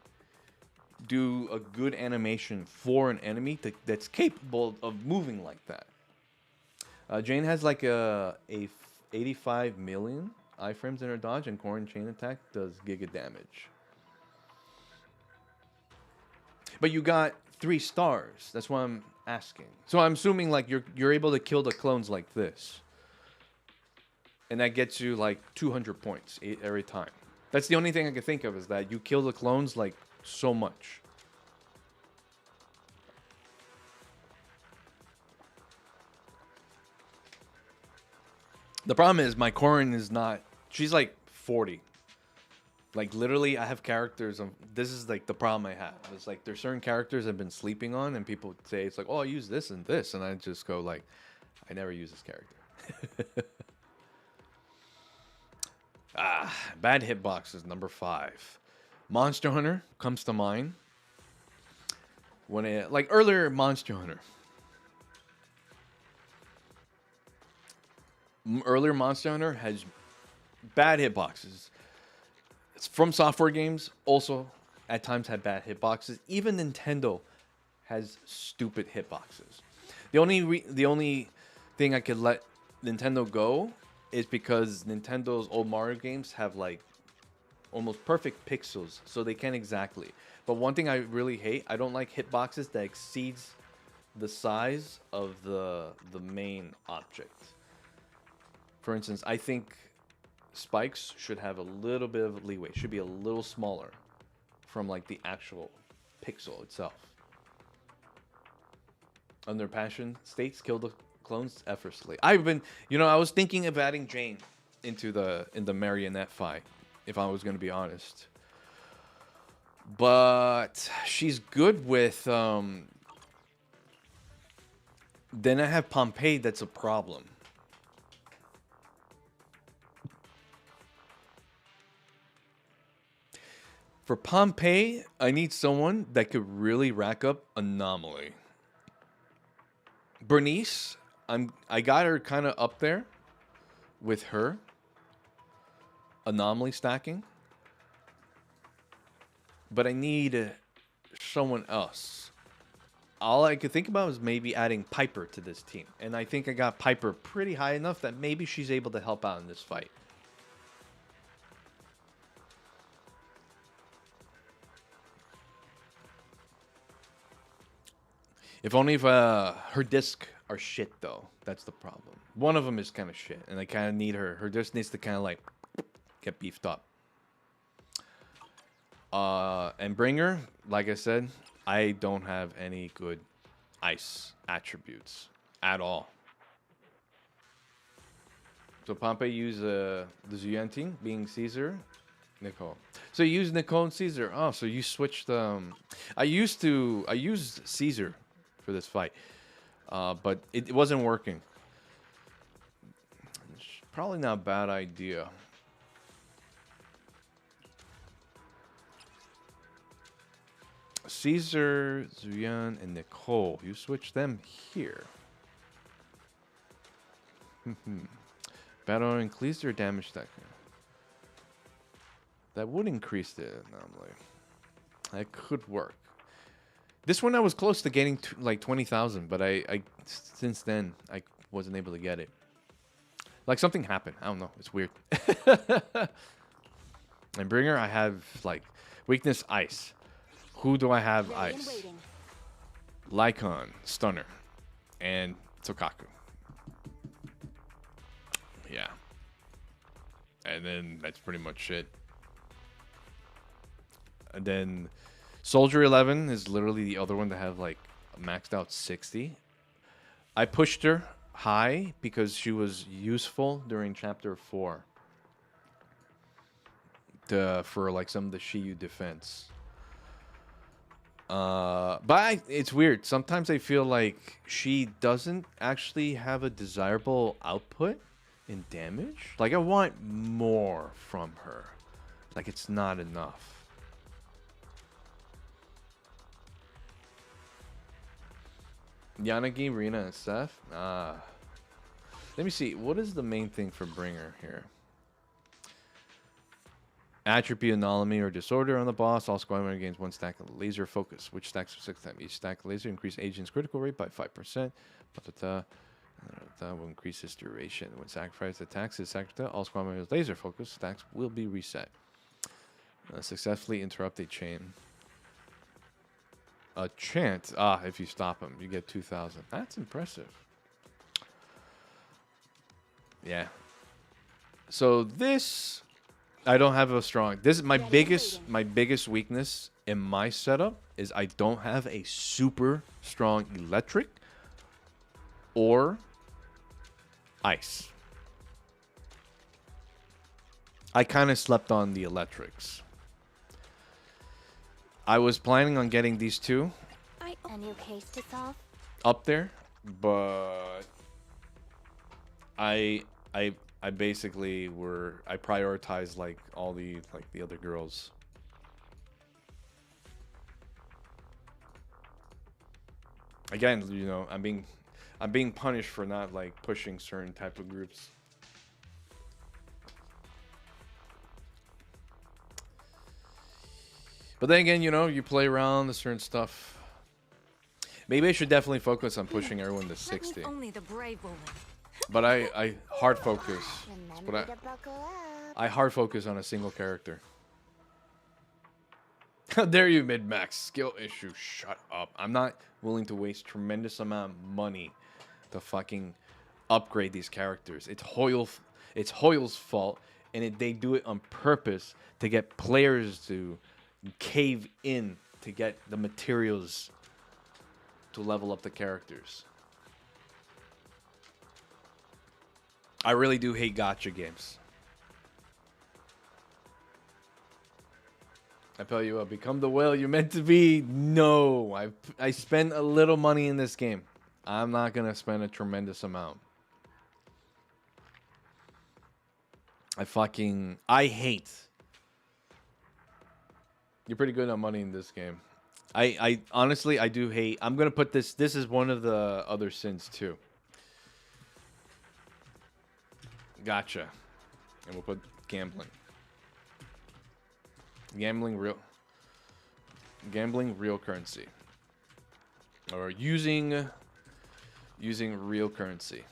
do a good animation for an enemy that's capable of moving like that. Jane has like a 85 million iframes in her dodge, and Corrin chain attack does giga damage. But you got 3 stars. That's why I'm asking. So I'm assuming like you're able to kill the clones like this, and that gets you like 200 points every time. That's the only thing I can think of, is that you kill the clones like so much. The problem is my Corrin is not. She's like 40. Like literally, I have characters. This is like the problem I have. It's like there's certain characters I've been sleeping on, and people say it's like, oh, I use this and this, and I just go like, I never use this character. Bad hitboxes, number 5. Monster Hunter comes to mind. When it, like earlier Monster Hunter. Earlier Monster Hunter has bad hitboxes. It's from software games, also at times had bad hitboxes. Even Nintendo has stupid hitboxes. The only thing I could let Nintendo go is because Nintendo's old Mario games have like almost perfect pixels, so they can't exactly. But one thing I really hate, I don't like hitboxes that exceeds the size of the main object. For instance, I think spikes should have a little bit of leeway. Should be a little smaller from like the actual pixel itself. Under passion states, kill the clones effortlessly. I was thinking of adding Jane into the marionette fight, if I was going to be honest. But she's good with then I have Pompeii, that's a problem. For Pompeii, I need someone that could really rack up Anomaly. Bernice, I got her kind of up there with her. Anomaly stacking. But I need someone else. All I could think about was maybe adding Piper to this team. And I think I got Piper pretty high enough that maybe she's able to help out in this fight. If only if her disc are shit though. That's the problem. One of them is kind of shit, and I kind of need her. Her disc needs to kind of like get beefed up. And Bringer, like I said, I don't have any good ice attributes at all. So Pompey used the Zuyanting being Caesar, Nicole. So you use Nicole and Caesar. Oh, so you switched. I used Caesar for this fight, but it wasn't working. It's probably not a bad idea. Caesar, Zuyan, and Nicole. You switch them here. Battle increase their damage stack. That would increase the anomaly. That could work. This one I was close to getting to like 20,000, but I since then I wasn't able to get it. Like something happened. I don't know. It's weird. And Bringer, I have like weakness ice. Who do I have ice? Lycon, Stunner, and Tokaku. Yeah. And then that's pretty much it. And then Soldier 11 is literally the other one to have like maxed out 60. I pushed her high because she was useful during chapter 4 for like some of the Shiyu defense. But it's weird. Sometimes I feel like she doesn't actually have a desirable output in damage. Like I want more from her. Like it's not enough. Yanagi, Rina, and Seth. Let me see. What is the main thing for Bringer here? Attribute anomaly or disorder on the boss. All squad member gains 1 stack of laser focus, which stacks for 6 times. Each stack of laser increase agent's critical rate by 5%. Will increase its duration. When sacrifice attacks is sacrificed, all squad members laser focus stacks will be reset. Successfully interrupt a chain. A chant. If you stop him, you get 2,000. That's impressive. Yeah. So this, I don't have a strong. This is my biggest weakness in my setup is I don't have a super strong electric or ice. I kind of slept on the electrics. I was planning on getting these two A new case to solve? up there, but I basically I prioritized like all the other girls. Again, you know, I'm being punished for not like pushing certain type of groups. But then again, you know, you play around with certain stuff. Maybe I should definitely focus on pushing everyone to 60. Only the brave will live. But I hard focus. Remember to buckle up. I hard focus on a single character. How dare you, mid-max? Skill issue. Shut up. I'm not willing to waste tremendous amount of money to fucking upgrade these characters. It's Hoyle's fault, and they do it on purpose to get players to cave in to get the materials to level up the characters. I really do hate gacha games. I tell you what, become the whale you're meant to be. No, I spend a little money in this game. I'm not gonna spend a tremendous amount. I hate. You're pretty good on money in this game. I honestly, I do hate. I'm gonna put this. This is one of the other sins too. Gotcha. And we'll put gambling. Gambling real currency. Or using real currency.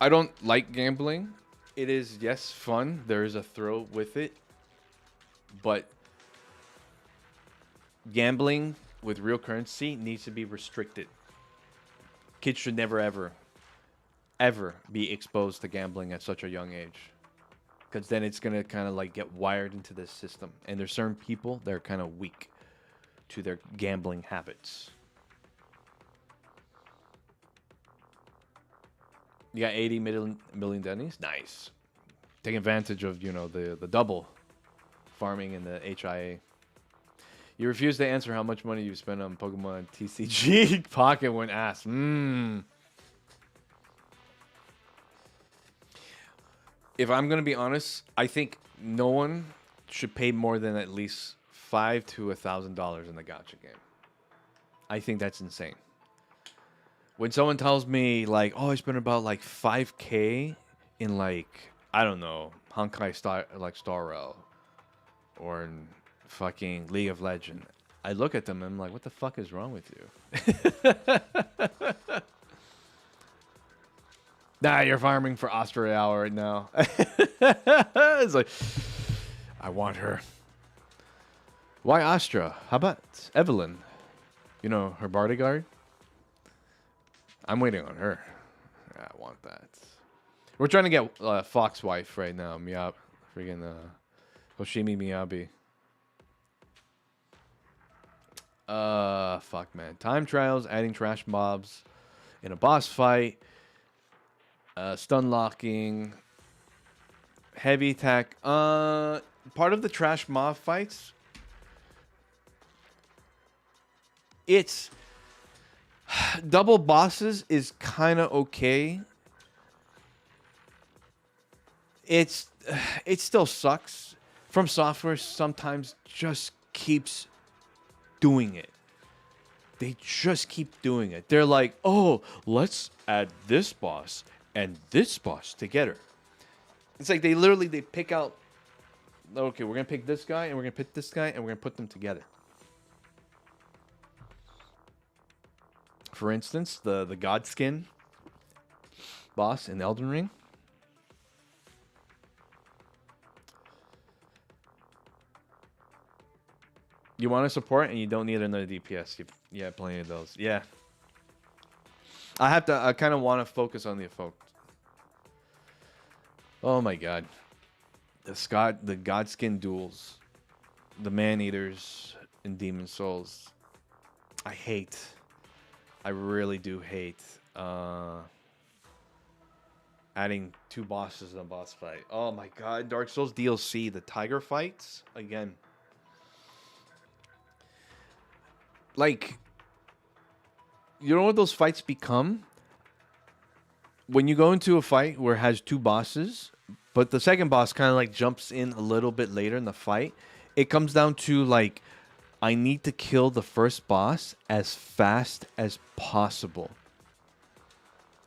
I don't like gambling. It is, yes, fun. There is a thrill with it. But gambling with real currency needs to be restricted. Kids should never, ever be exposed to gambling at such a young age. Because then it's going to kind of like get wired into this system. And there's certain people that are kind of weak to their gambling habits. You got 80 million Denny's? Nice. Take advantage of, you know, the double farming in the HIA. You refuse to answer how much money you spent on Pokemon TCG Pocket when asked. If I'm going to be honest, I think no one should pay more than at least $500 to $1,000 in the gacha game. I think that's insane. When someone tells me, like, oh, I spent about, like, $5K in, like, I don't know, Honkai Star Rail or in fucking League of Legends, I look at them and I'm like, what the fuck is wrong with you? Nah, you're farming for Australia right now. It's like, I want her. Why Astra? How about Evelyn? You know, her bodyguard? I'm waiting on her. Yeah, I want that. We're trying to get Fox Wife right now. Miyab. Freaking Hoshimi Miyabi. Fuck, man. Time trials, adding trash mobs in a boss fight. Stun locking. Heavy attack. Part of the trash mob fights. It's double bosses is kind of okay. It still sucks. From Software sometimes just keeps doing it. They just keep doing it. They're like, oh, let's add this boss and this boss together. It's like they pick out, okay, we're going to pick this guy and we're going to pick this guy and we're going to put them together. For instance, the Godskin boss in Elden Ring. You want to support and you don't need another DPS. Yeah, plenty of those. Yeah. I kind of want to focus on the effect. Oh my god. The Godskin duels. The Man-Eaters in Demon Souls. I really do hate adding two bosses in a boss fight. Oh my god, Dark Souls DLC, the tiger fights again. Like, you know what those fights become? When you go into a fight where it has two bosses, but the second boss kind of like jumps in a little bit later in the fight, it comes down to like, I need to kill the first boss as fast as possible.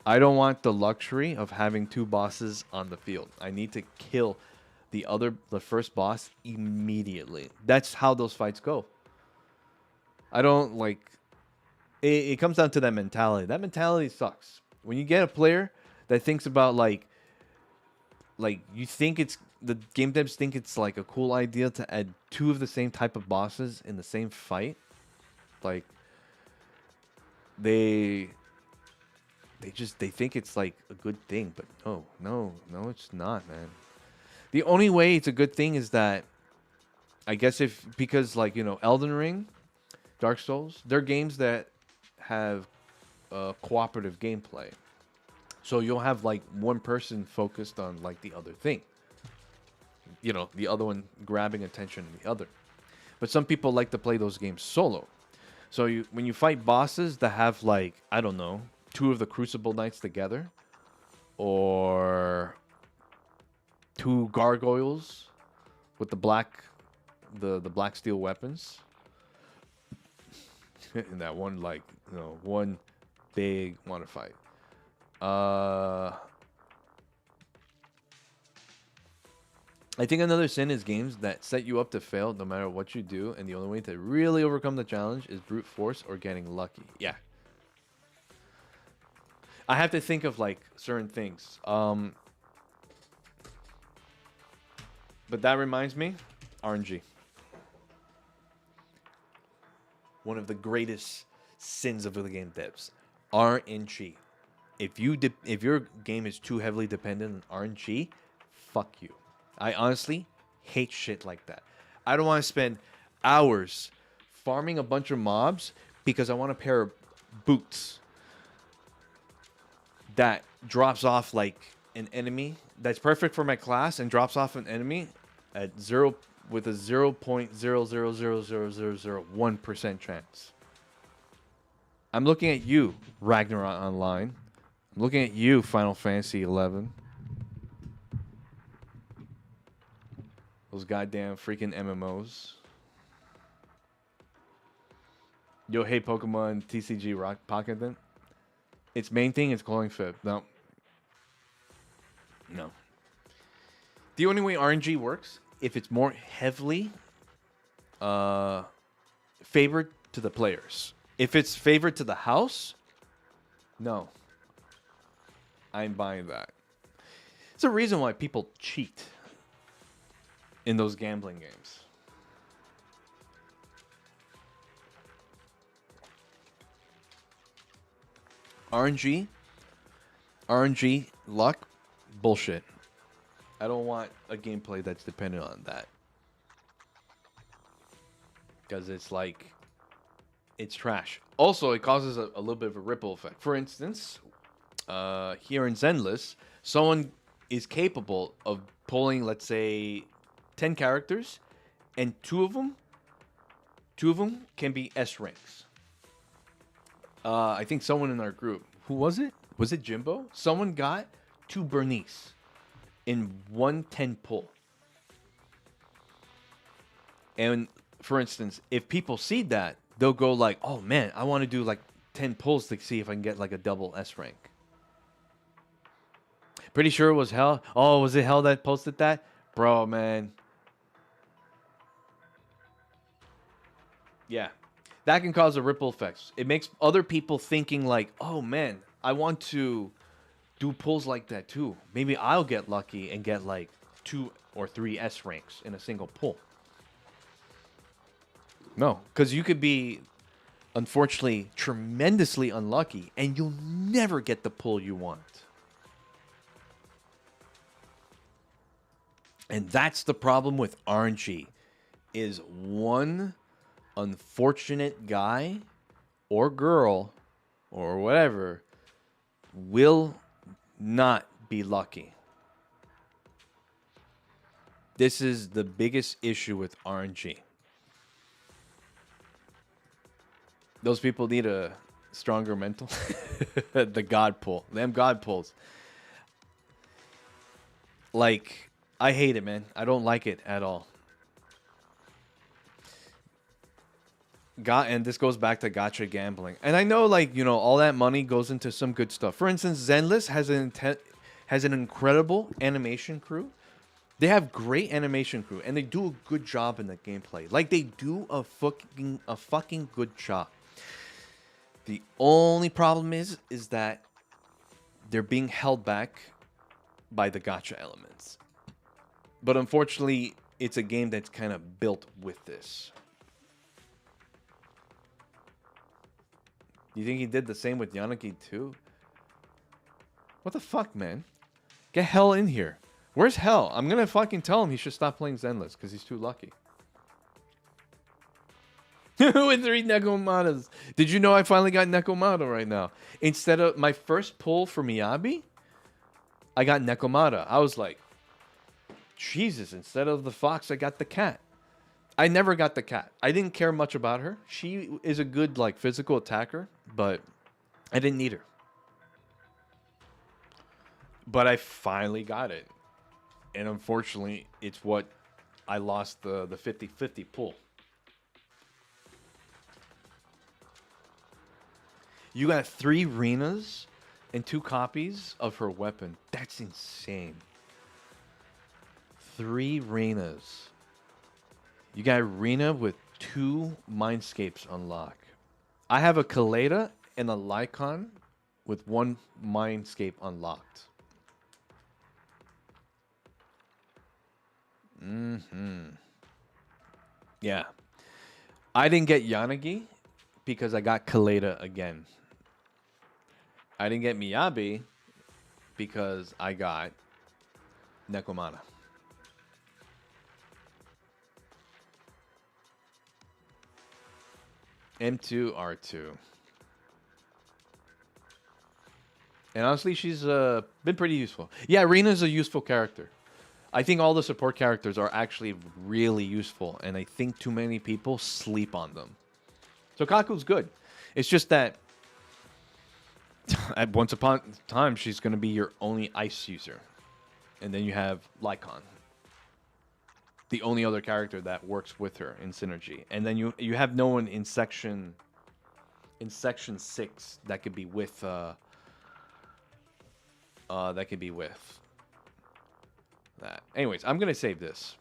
I don't want the luxury of having two bosses on the field. I need to kill the first boss immediately. That's how those fights go. I don't like... It comes down to that mentality. That mentality sucks. When you get a player that thinks about like you think it's... The game devs think it's like a cool idea to add two of the same type of bosses in the same fight. Like they think it's like a good thing, but no, it's not, man. The only way it's a good thing is that I guess because like, you know, Elden Ring, Dark Souls, they're games that have cooperative gameplay. So you'll have like one person focused on like the other thing. You know, the other one grabbing attention of the other. But some people like to play those games solo. So when you fight bosses that have like, I don't know, two of the Crucible Knights together, or two gargoyles with the black steel weapons, and that one, like, you know, one big want to fight. I think another sin is games that set you up to fail no matter what you do, and the only way to really overcome the challenge is brute force or getting lucky. Yeah. I have to think of like certain things. But that reminds me, RNG. one of the greatest sins of the game devs. RNG. If your game is too heavily dependent on RNG, fuck you. I honestly hate shit like that. I don't want to spend hours farming a bunch of mobs because I want a pair of boots that drops off like an enemy that's perfect for my class and drops off an enemy at zero with a 0.0000001% chance. I'm looking at you, Ragnarok Online. I'm looking at you, Final Fantasy 11. Those goddamn freaking MMOs. Yo, hey, Pokemon TCG Rock Pocket then? Its main thing is calling Fib. No. No. The only way RNG works, if it's more heavily favored to the players. If it's favored to the house, no. I'm buying that. It's a reason why people cheat in those gambling games. RNG, luck, bullshit. I don't want a gameplay that's dependent on that. Because it's like, it's trash. Also, it causes a little bit of a ripple effect. For instance, here in Zenless, someone is capable of pulling, let's say, 10 characters, and two of them can be S ranks. I think someone in our group, who was it? Was it Jimbo? Someone got 2 Bernice in 110 pull. And for instance, if people see that, they'll go like, oh man, I want to do like 10 pulls to see if I can get like a double S rank. Pretty sure it was Hell. Oh, was it Hell that posted that? Bro, man. Yeah. That can cause a ripple effect. It makes other people thinking like, oh man, I want to do pulls like that too. Maybe I'll get lucky and get like 2 or 3 S ranks in a single pull. No, because you could be, unfortunately, tremendously unlucky and you'll never get the pull you want. And that's the problem with RNG, is one unfortunate guy or girl or whatever will not be lucky. This is the biggest issue with RNG. Those people need a stronger mental. The God pull. Them God pulls. Like, I hate it, man. I don't like it at all. And this goes back to gacha gambling. And I know, like, you know, all that money goes into some good stuff. For instance, Zenless has an incredible animation crew. They have great animation crew, and they do a good job in the gameplay. Like, they do a fucking good job. The only problem is that they're being held back by the gacha elements. But unfortunately, it's a game that's kind of built with this. You think he did the same with Yanagi too? What the fuck, man? Get Hell in here. Where's Hell? I'm gonna fucking tell him he should stop playing Zenless because he's too lucky. With 3 Nekomatas. Did you know I finally got Nekomata right now? Instead of my first pull for Miyabi, I got Nekomata. I was like, Jesus, instead of the fox, I got the cat. I never got the cat. I didn't care much about her. She is a good, like, physical attacker, but I didn't need her. But I finally got it. And unfortunately, it's what I lost the 50-50 pull. You got 3 Renas and 2 copies of her weapon. That's insane. 3 Renas. You got Rena with 2 Mindscapes unlocked. I have a Kaleda and a Lycon with 1 Mindscape unlocked. Yeah. I didn't get Yanagi because I got Kaleda again. I didn't get Miyabi because I got Nekomata. M2, R2. And honestly, she's been pretty useful. Yeah, Rena's a useful character. I think all the support characters are actually really useful, and I think too many people sleep on them. So Kaku's good. It's just that at once upon a time, she's going to be your only ice user. And then you have Lycon, the only other character that works with her in synergy. And then you have no one in section 6 that could be with that. Anyways, I'm gonna save this.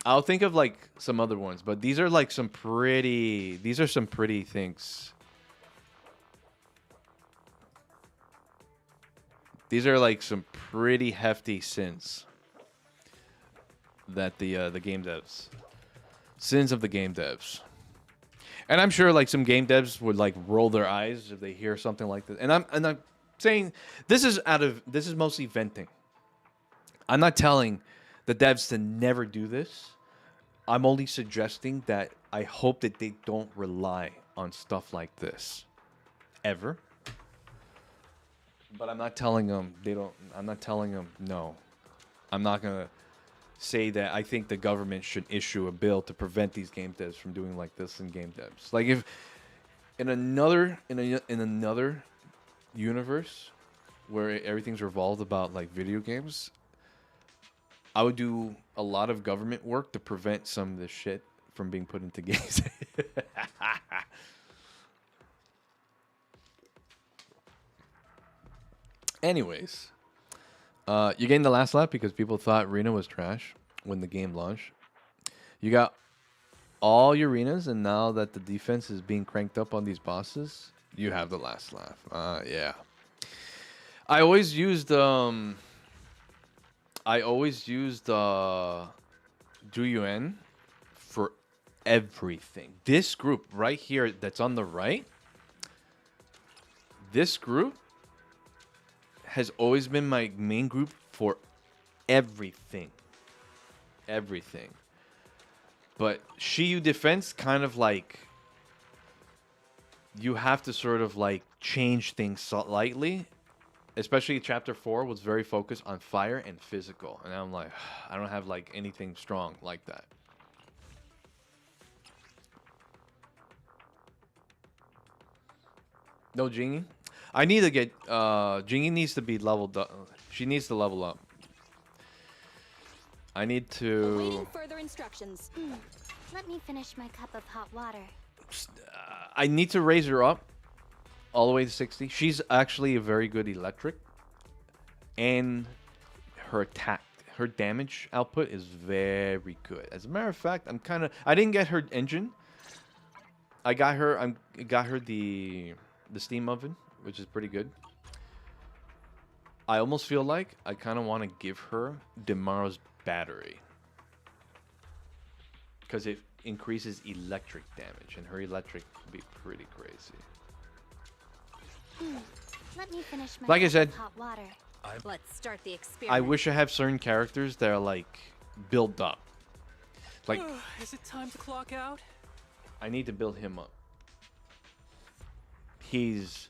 I'll think of like some other ones, but these are like some pretty things. These are like some pretty hefty sins that the game devs, sins of the game devs. And I'm sure like some game devs would like roll their eyes if they hear something like this. And I'm saying this is mostly venting. I'm not telling the devs to never do this. I'm only suggesting that I hope that they don't rely on stuff like this ever. But I'm not telling them I'm not telling them no. I'm not going to say that I think the government should issue a bill to prevent these game devs from doing like this in game devs. Like if in another universe where everything's revolved about like video games, I would do a lot of government work to prevent some of this shit from being put into games. Anyways, you're getting the last lap because people thought Rena was trash when the game launched. You got all your Renas, and now that the defense is being cranked up on these bosses, you have the last laugh. Yeah. I always used Juyuan for everything. This group right here that's on the right, this group has always been my main group for everything. Everything. But Shiyu defense kind of like you have to sort of like change things slightly. Especially chapter 4 was very focused on fire and physical. And I'm like, I don't have like anything strong like that. No Jingy? I need to get Jingy needs to be leveled up. She needs to level up. I need to Awaiting further instructions. Let me finish my cup of hot water. I need to raise her up all the way to 60. She's actually a very good electric. And her attack, her damage output is very good. As a matter of fact, I didn't get her engine. I got her the steam oven, which is pretty good. I almost feel like I kind of want to give her Demaro's battery. Because it increases electric damage, and her electric would be pretty crazy. Let me finish my Like I said, hot water. Let's start the experiment. I wish I have certain characters that are like built up. Like, Is it time to clock out? I need to build him up. He's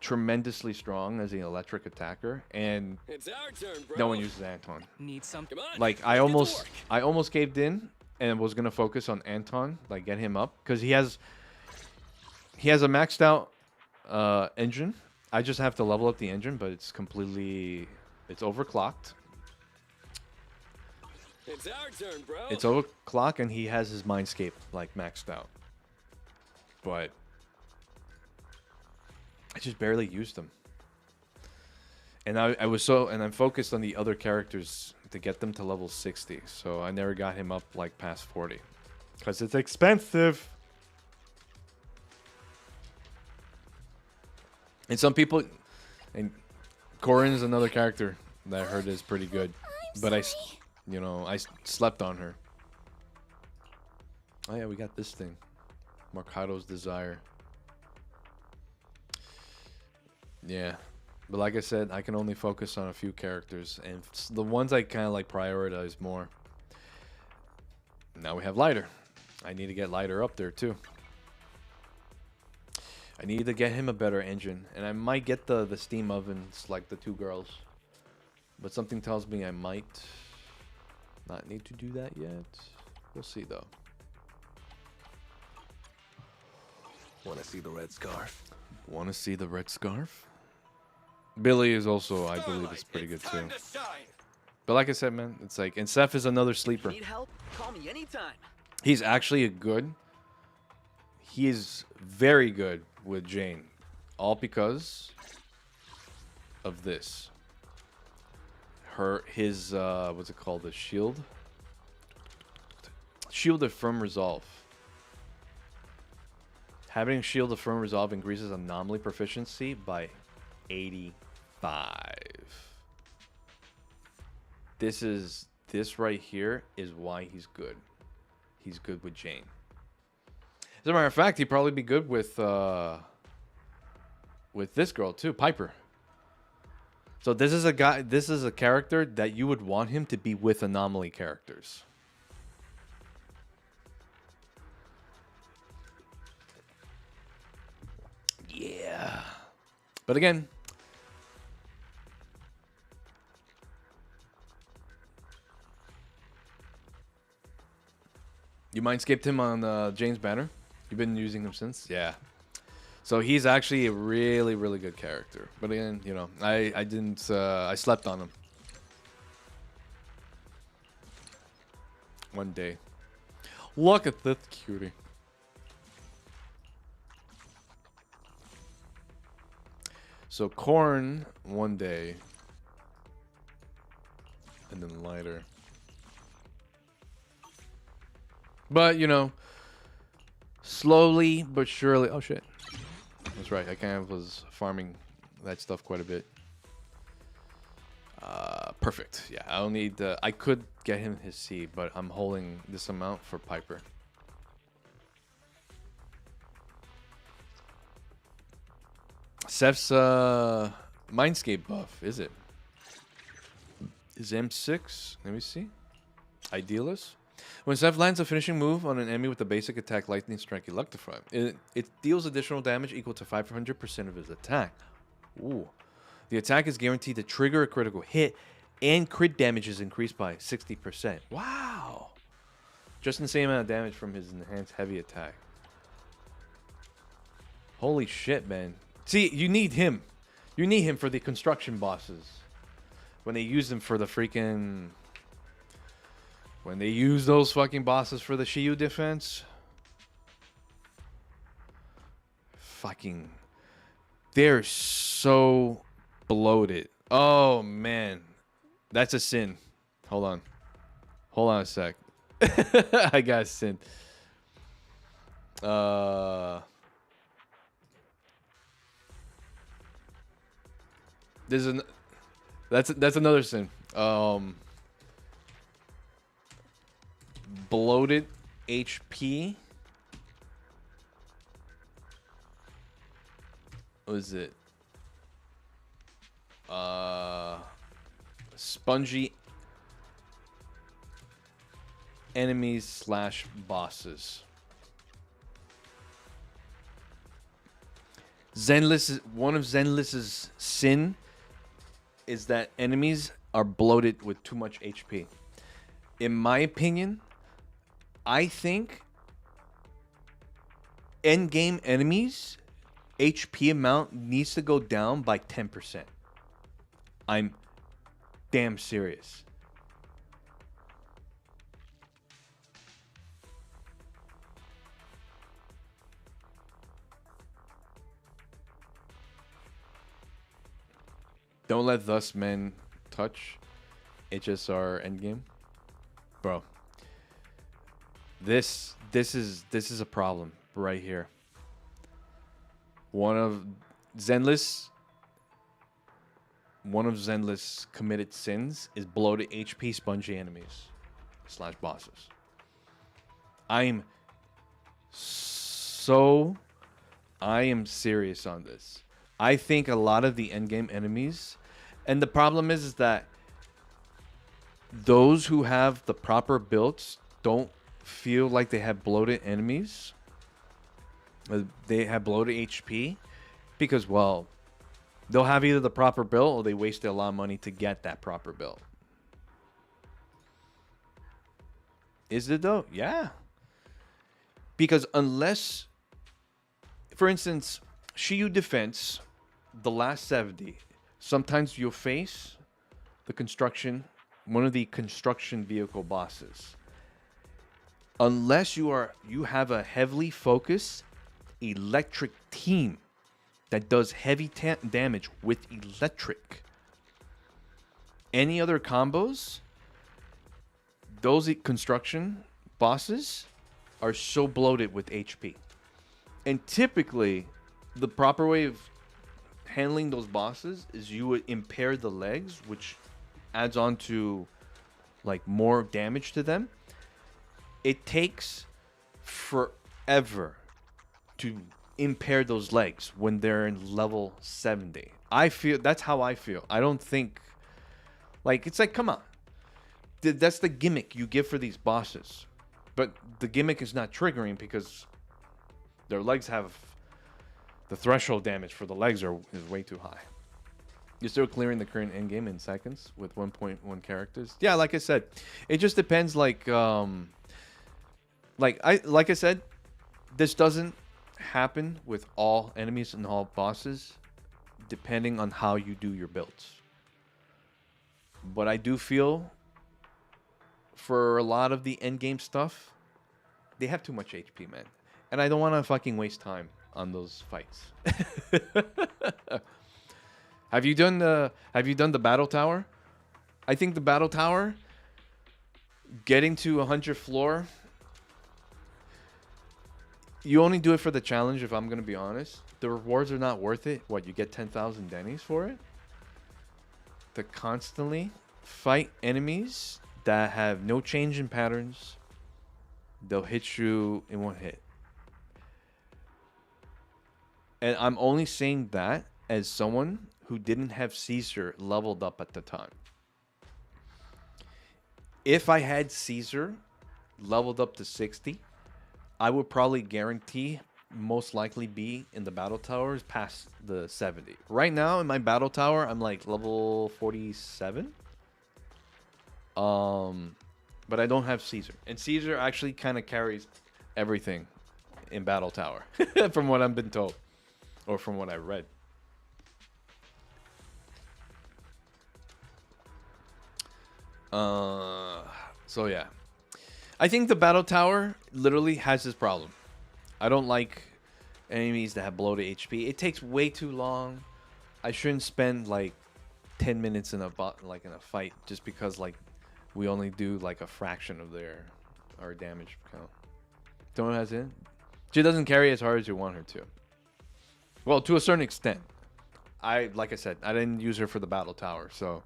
tremendously strong as an electric attacker, and It's our turn, bro. no one uses Anton. Need some. Come on. Like I almost caved in and was gonna focus on Anton, like get him up, because he has a maxed out engine. I just have to level up the engine, but it's overclocked. It's our turn, bro. It's overclocked, and he has his Mindscape like maxed out. But I just barely used him. And I'm focused on the other characters to get them to level 60. So I never got him up like past 40. Because it's expensive. And some people, and Corin's another character that I heard is pretty good. But I slept on her. Oh yeah, we got this thing. Mercado's Desire. Yeah. But like I said, I can only focus on a few characters. And the ones I kind of like prioritize more. Now we have Lighter. I need to get Lighter up there too. I need to get him a better engine. And I might get the steam ovens like the two girls. But something tells me I might not need to do that yet. We'll see though. Want to see the red scarf? Want to see the red scarf? Billy is also, I believe, is pretty good too. But like I said, man, it's like, and Seth is another sleeper. Need help? Call me anytime. He's actually a good. He is very good with Jane, all because of this. His what's it called? The shield. Shield of Firm Resolve. Having Shield of Firm Resolve increases anomaly proficiency by 85. This right here is why he's good. He's good with Jane. As a matter of fact, he'd probably be good with this girl too, Piper. So this is a guy. This is a character that you would want him to be with anomaly characters. Yeah. But again, you mind-skipped him on James Banner? You've been using him since? Yeah. So he's actually a really, really good character. But again, you know, I didn't, I slept on him. One day. Look at this cutie. So Corn one day. And then Lighter. But, you know, slowly but surely. Oh, shit. That's right. I kind of was farming that stuff quite a bit. Perfect. Yeah, I don't need... I could get him his seed, but I'm holding this amount for Piper. Seth's Mindscape buff, is it? Is M6? Let me see. Idealist. When Seth lands a finishing move on an enemy with the basic attack Lightning Strike Electrify, it deals additional damage equal to 500% of his attack. Ooh. The attack is guaranteed to trigger a critical hit, and crit damage is increased by 60%. Wow. Just the same amount of damage from his enhanced heavy attack. Holy shit, man. See, you need him. You need him for the construction bosses. When they use them for the freaking... When they use those fucking bosses for the Shiyu defense. Fucking... They're so bloated. Oh, man. That's a sin. Hold on. Hold on a sec. I got a sin. There's an... That's another sin. Bloated HP. What is it? Spongy enemies / bosses. Zenless, one of Zenless's sin is that enemies are bloated with too much HP. In my opinion, I think endgame enemies HP amount needs to go down by 10%. I'm damn serious. Don't let thus men touch HSR endgame. Bro. This is a problem right here. One of Zenless committed sins is bloated HP spongy enemies / bosses. I'm am serious on this. I think a lot of the endgame enemies, and the problem is that those who have the proper builds don't feel like they have bloated enemies. They have bloated HP because, well, they'll have either the proper build or they wasted a lot of money to get that proper build. Is it though? Yeah. Because unless, for instance, Shiyu Defense, the last 70, sometimes you'll face one of the construction vehicle bosses. Unless you have a heavily focused electric team that does heavy damage with electric. Any other combos, those construction bosses are so bloated with HP. And typically, the proper way of handling those bosses is you would impair the legs, which adds on to like more damage to them. It takes forever to impair those legs when they're in level 70. That's how I feel. I don't think, like, it's like, come on. That's the gimmick you give for these bosses. But the gimmick is not triggering because their legs have, the threshold damage for the legs is way too high. You're still clearing the current end game in seconds with 1.1 characters. Yeah, like I said, it just depends. Like I said, this doesn't happen with all enemies and all bosses, depending on how you do your builds. But I do feel for a lot of the end game stuff, they have too much HP, man, and I don't want to fucking waste time on those fights. Have you done the battle tower? I think the battle tower, getting to 100 floor, you only do it for the challenge, if I'm going to be honest. The rewards are not worth it. What, you get 10,000 Denny's for it? To constantly fight enemies that have no change in patterns. They'll hit you in one hit. And I'm only saying that as someone who didn't have Caesar leveled up at the time. If I had Caesar leveled up to 60, I would probably guarantee most likely be in the battle towers past the 70. Right now in my battle tower, I'm like level 47. But I don't have Caesar. And Caesar actually kind of carries everything in battle tower from what I've been told or from what I read. So yeah, I think the battle tower literally has this problem. I don't like enemies that have bloated HP. It takes way too long. I shouldn't spend like 10 minutes in a fight just because like we only do like a fraction of our damage count. Don't know how to. She doesn't carry as hard as you want her to. Well, to a certain extent. Like I said, I didn't use her for the battle tower, so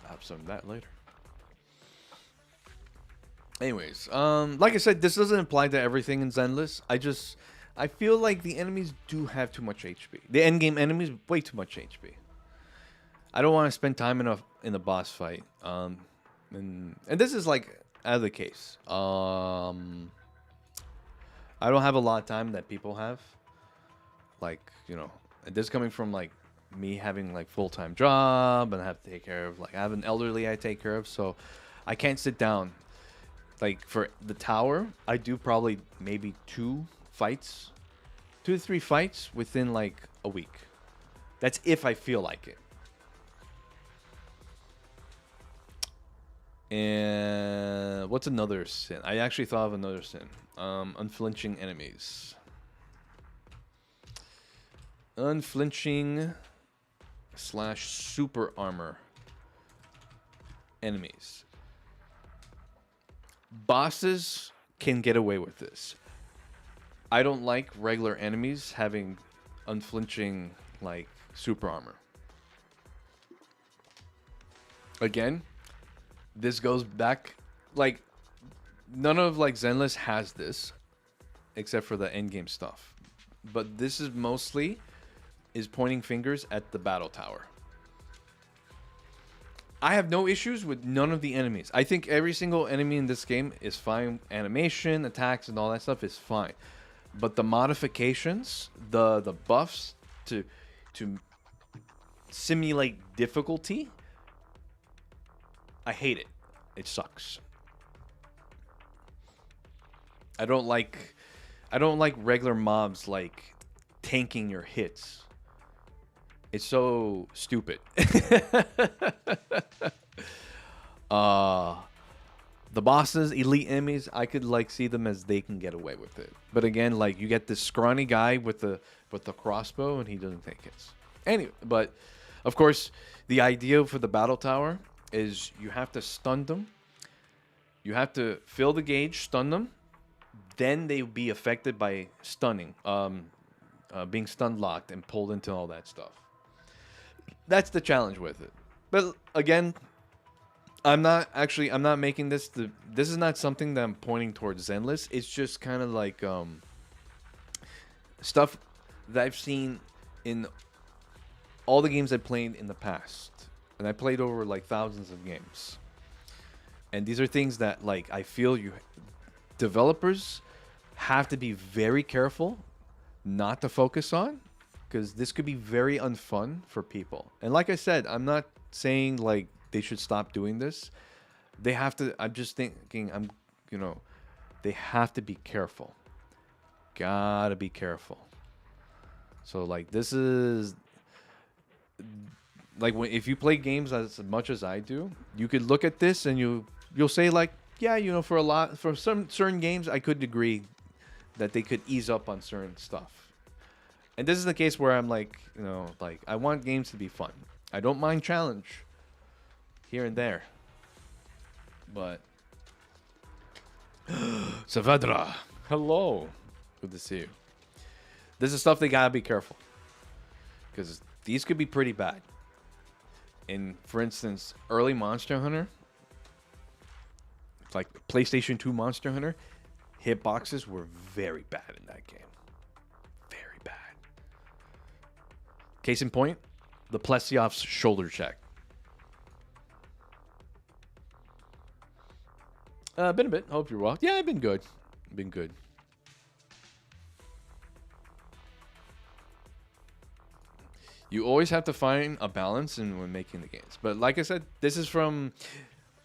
have some of that later. Anyways, like I said, this doesn't apply to everything in Zenless. I feel like the enemies do have too much HP. The endgame enemies, way too much HP. I don't want to spend time in a boss fight. And this is like out of the case. I don't have a lot of time that people have. Like, you know, this coming from like me having like full-time job and I have to take care of, like, I have an elderly I take care of, so I can't sit down. Like for the tower, I do probably maybe 2 to 3 fights within like a week. That's if I feel like it. And what's another sin? I actually thought of another sin. Unflinching enemies. Unflinching / super armor enemies. Bosses can get away with this. I don't like regular enemies having unflinching like super armor. Again, this goes back, like, none of like Zenless has this, except for the end game stuff. But this is mostly is pointing fingers at the battle tower. I have no issues with none of the enemies. I think every single enemy in this game is fine. Animation, attacks, and all that stuff is fine. But the modifications, the buffs to simulate difficulty, I hate it. It sucks. I don't like regular mobs like tanking your hits. It's so stupid. The bosses, elite enemies, I could like see them as they can get away with it. But again, like you get this scrawny guy with the crossbow and he doesn't take hits. Anyway, but of course, the idea for the battle tower is you have to stun them. You have to fill the gauge, stun them. Then they will be affected by stunning, being stun locked and pulled into all that stuff. That's the challenge with it. But again, I'm not making this this is not something that I'm pointing towards Zenless. It's just kind of like stuff that I've seen in all the games I played in the past. And I played over like thousands of games. And these are things that like I feel developers have to be very careful not to focus on, because this could be very unfun for people. And like I said, I'm not saying like they should stop doing this. They have to. I'm just thinking. They have to be careful. Gotta be careful. So like this is like if you play games as much as I do, you could look at this and you'll say like, yeah, for some certain games I could agree that they could ease up on certain stuff. And this is the case where I'm like, like I want games to be fun. I don't mind challenge here and there. But Savadra, hello. Good to see you. This is stuff they gotta be careful, because these could be pretty bad. In, for instance, early Monster Hunter, like PlayStation 2 Monster Hunter, hitboxes were very bad in that game. Very bad. Case in point, the Plesiov's shoulder check. Been a bit. Hope you're well. Yeah, I've been good. Been good. You always have to find a balance when making the games. But like I said, this is from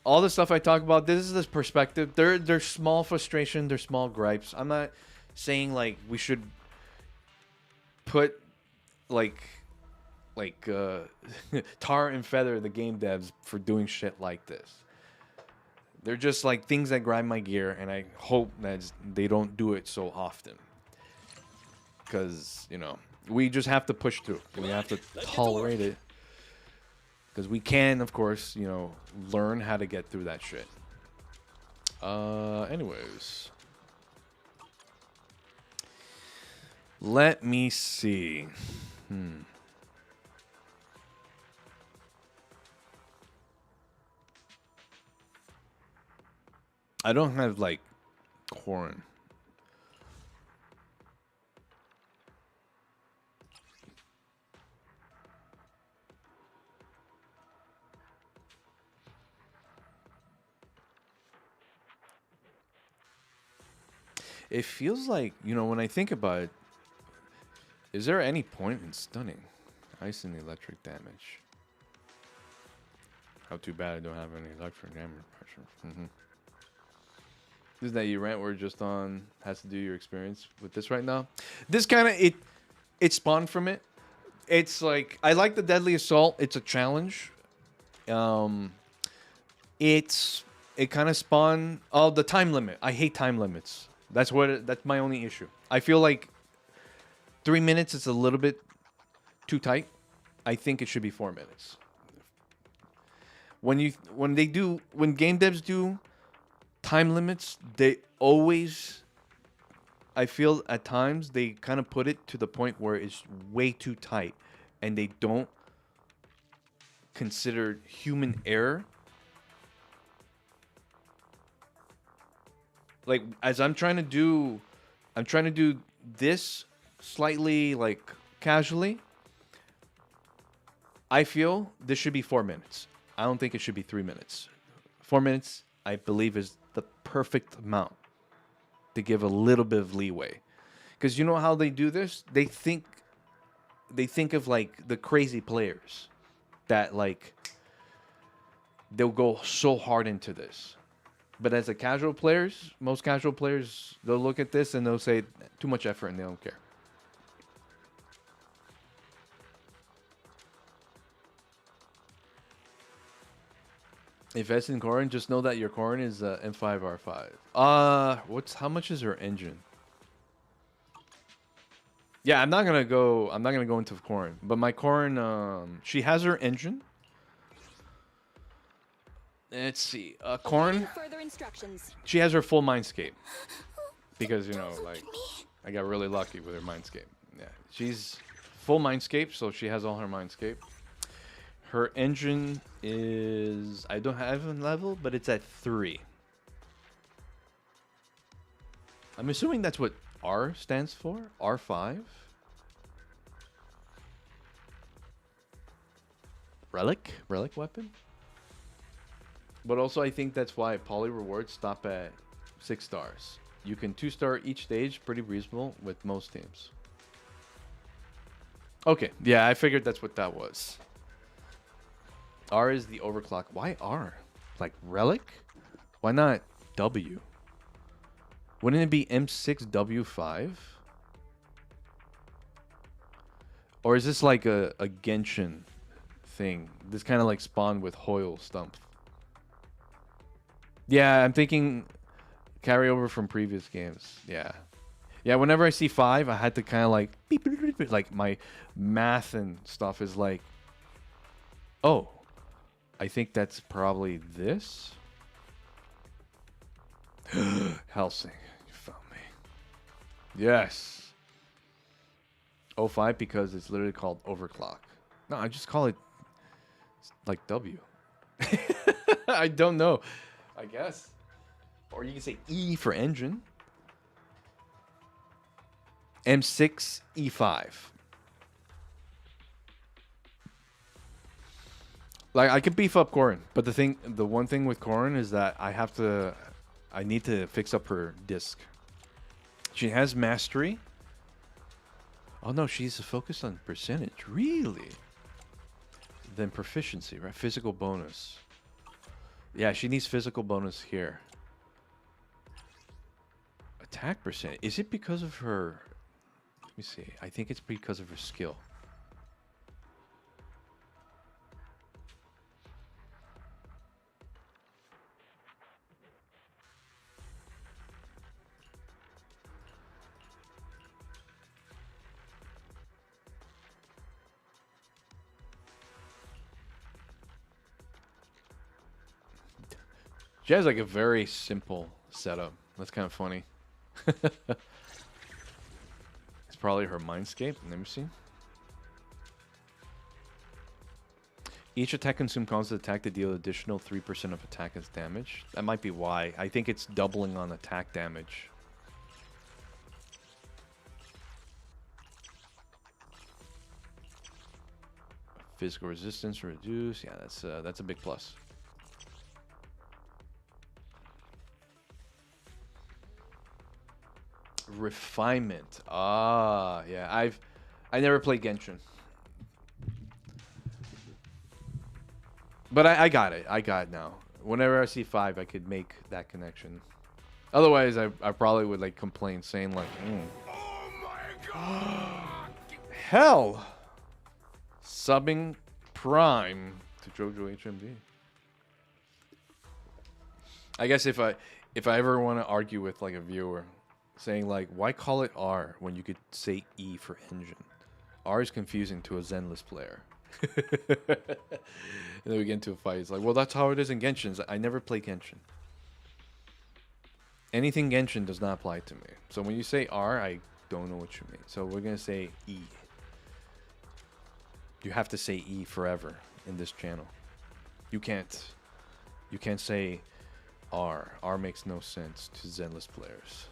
all the stuff I talk about. This is the perspective. They're small frustration. They're small gripes. I'm not saying like we should put like tar and feather the game devs for doing shit like this. They're just like things that grind my gear, and I hope that they don't do it so often. Because, we just have to push through. We have to tolerate it. Because we can, of course, learn how to get through that shit. Anyways. Let me see. I don't have, like, corn. It feels like, when I think about it, is there any point in stunning? Ice and electric damage. How too bad I don't have any electric damage pressure. Is that you rant we're just on has to do your experience with this right now? This kind of it spawned from it. It's like I like the Deadly Assault. It's a challenge. It kind of spawned the time limit. I hate time limits. That's my only issue. I feel like 3 minutes is a little bit too tight. I think it should be 4 minutes. When game devs do time limits, they always, I feel at times they kind of put it to the point where it's way too tight, and they don't considered human error. Like as I'm trying to do this slightly like casually. I feel this should be 4 minutes. I don't think it should be 3 minutes. 4 minutes, I believe, is the perfect amount to give a little bit of leeway. Because you know how they do this? They think of like the crazy players that like they'll go so hard into this. But as a casual players, most casual players, they'll look at this and they'll say too much effort and they don't care. Invest in Corrin, just know that your Corrin is M5R5. How much is her engine? Yeah, I'm not gonna go into Corrin, but my Corrin, she has her engine. Let's see, Corrin. Further instructions. She has her full Mindscape because you know, like, I got really lucky with her Mindscape. Yeah, she's full Mindscape, so she has all her Mindscape. Her engine is, I don't have a level, but it's at 3. I'm assuming that's what R stands for. R5. Relic weapon. But also I think that's why poly rewards stop at 6 stars. You can 2-star each stage, pretty reasonable with most teams. Okay, yeah, I figured that's what that was. R is the overclock. Why R? Like Relic? Why not W? Wouldn't it be M6W5? Or is this like a Genshin thing? This kind of like spawned with Hoyle Stump. Yeah, I'm thinking carryover from previous games. Yeah. Yeah, whenever I see 5, I had to kind of like beep, beep, beep, beep, like my math and stuff is like, oh, I think that's probably this. Helsing, you found me. Yes. 05 because it's literally called overclock. No, I just call it like W. I don't know. I guess. Or you can say E for engine. M6 E5. Like I could beef up Corrin, but the one thing with Corrin is that I need to fix up her disc. She has mastery. Oh no, she's focused on percentage. Really? Then proficiency, right? Physical bonus. Yeah, she needs physical bonus here. Attack percent. Is it because of her? Let me see. I think it's because of her skill. She has like a very simple setup. That's kind of funny. It's probably her Mindscape. Let me see. Each attack consumes constant attack to deal additional 3% of attack as damage. That might be why. I think it's doubling on attack damage. Physical resistance reduced. Yeah, that's a big plus. Refinement. Ah, yeah. I never played Genshin. But I got it. I got it now. Whenever I see 5, I could make that connection. Otherwise, I probably would like complain, saying like, Oh my god! hell! Subbing Prime to JoJo HMD. I guess if I ever want to argue with like a viewer, saying like, why call it R when you could say E for engine? R is confusing to a Zenless player. And then we get into a fight. It's like, well, that's how it is in Genshin. I never play Genshin. Anything Genshin does not apply to me. So when you say R, I don't know what you mean. So we're going to say E. You have to say E forever in this channel. You can't say R. R makes no sense to Zenless players.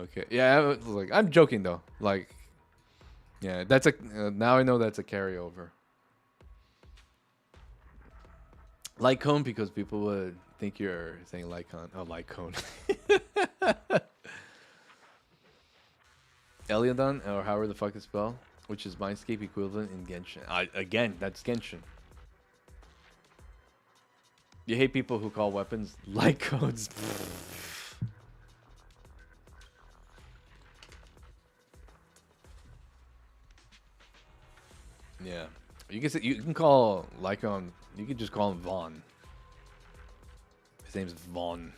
Okay. Yeah, like I'm joking though. Like, yeah, that's a now I know that's a carryover. Lycone because people would think you're saying Lycon. Oh, Lycone. Eliodon, or however the fuck it's spelled, which is Mindscape equivalent in Genshin. Again, that's Genshin. You hate people who call weapons Lycones. Yeah, you can call Lycon. You could just call him Vaughn. His name's Vaughn.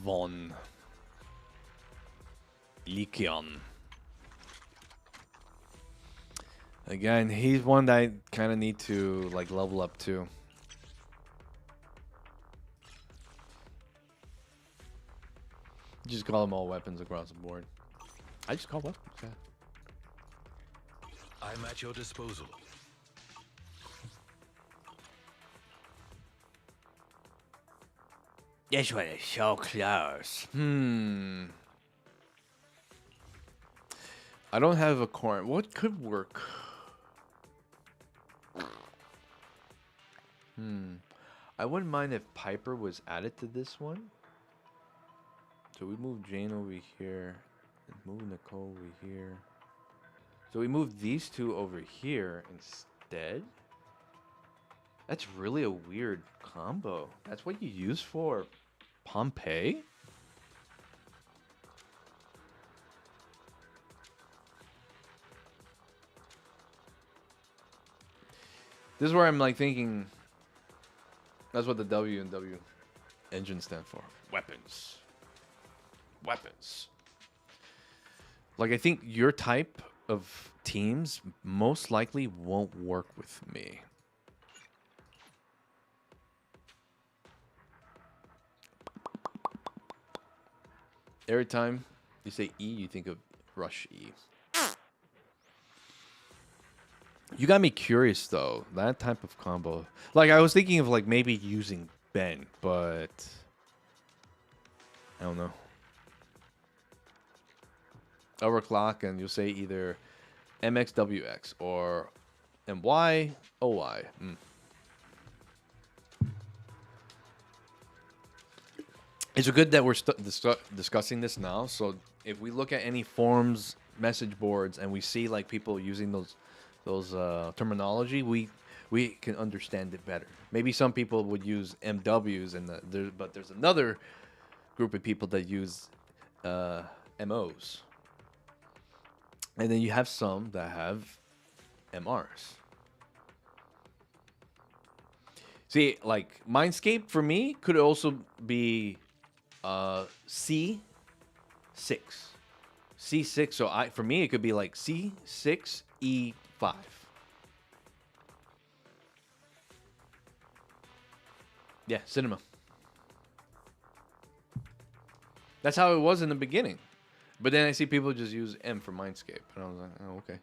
Vaughn. Lycion. Again, he's one that I kind of need to like level up to. Just call them all weapons across the board. I just call weapons. Yeah. I'm at your disposal. This one is so close. I don't have a corn. What could work? I wouldn't mind if Piper was added to this one. So we move Jane over here and move Nicole over here. So we move these two over here instead. That's really a weird combo. That's what you use for Pompeii? This is where I'm like thinking that's what the W and W engine stand for. Weapons. Weapons. Like I think your type of teams most likely won't work with me. Every time you say E, you think of Rush E. You got me curious though. That type of combo. Like I was thinking of like maybe using Ben, but I don't know. Overclock and you'll say either MXWX or MYOY. It's good that we're discussing this now. So if we look at any forums, message boards, and we see like people using those terminology, we can understand it better. Maybe some people would use MWs, but there's another group of people that use MOs, and then you have some that have MRs. See, like Mindscape for me could also be C6. C6. So for me it could be like C6 E5. Yeah, cinema. That's how it was in the beginning. But then I see people just use M for Mindscape. And I was like, oh, okay.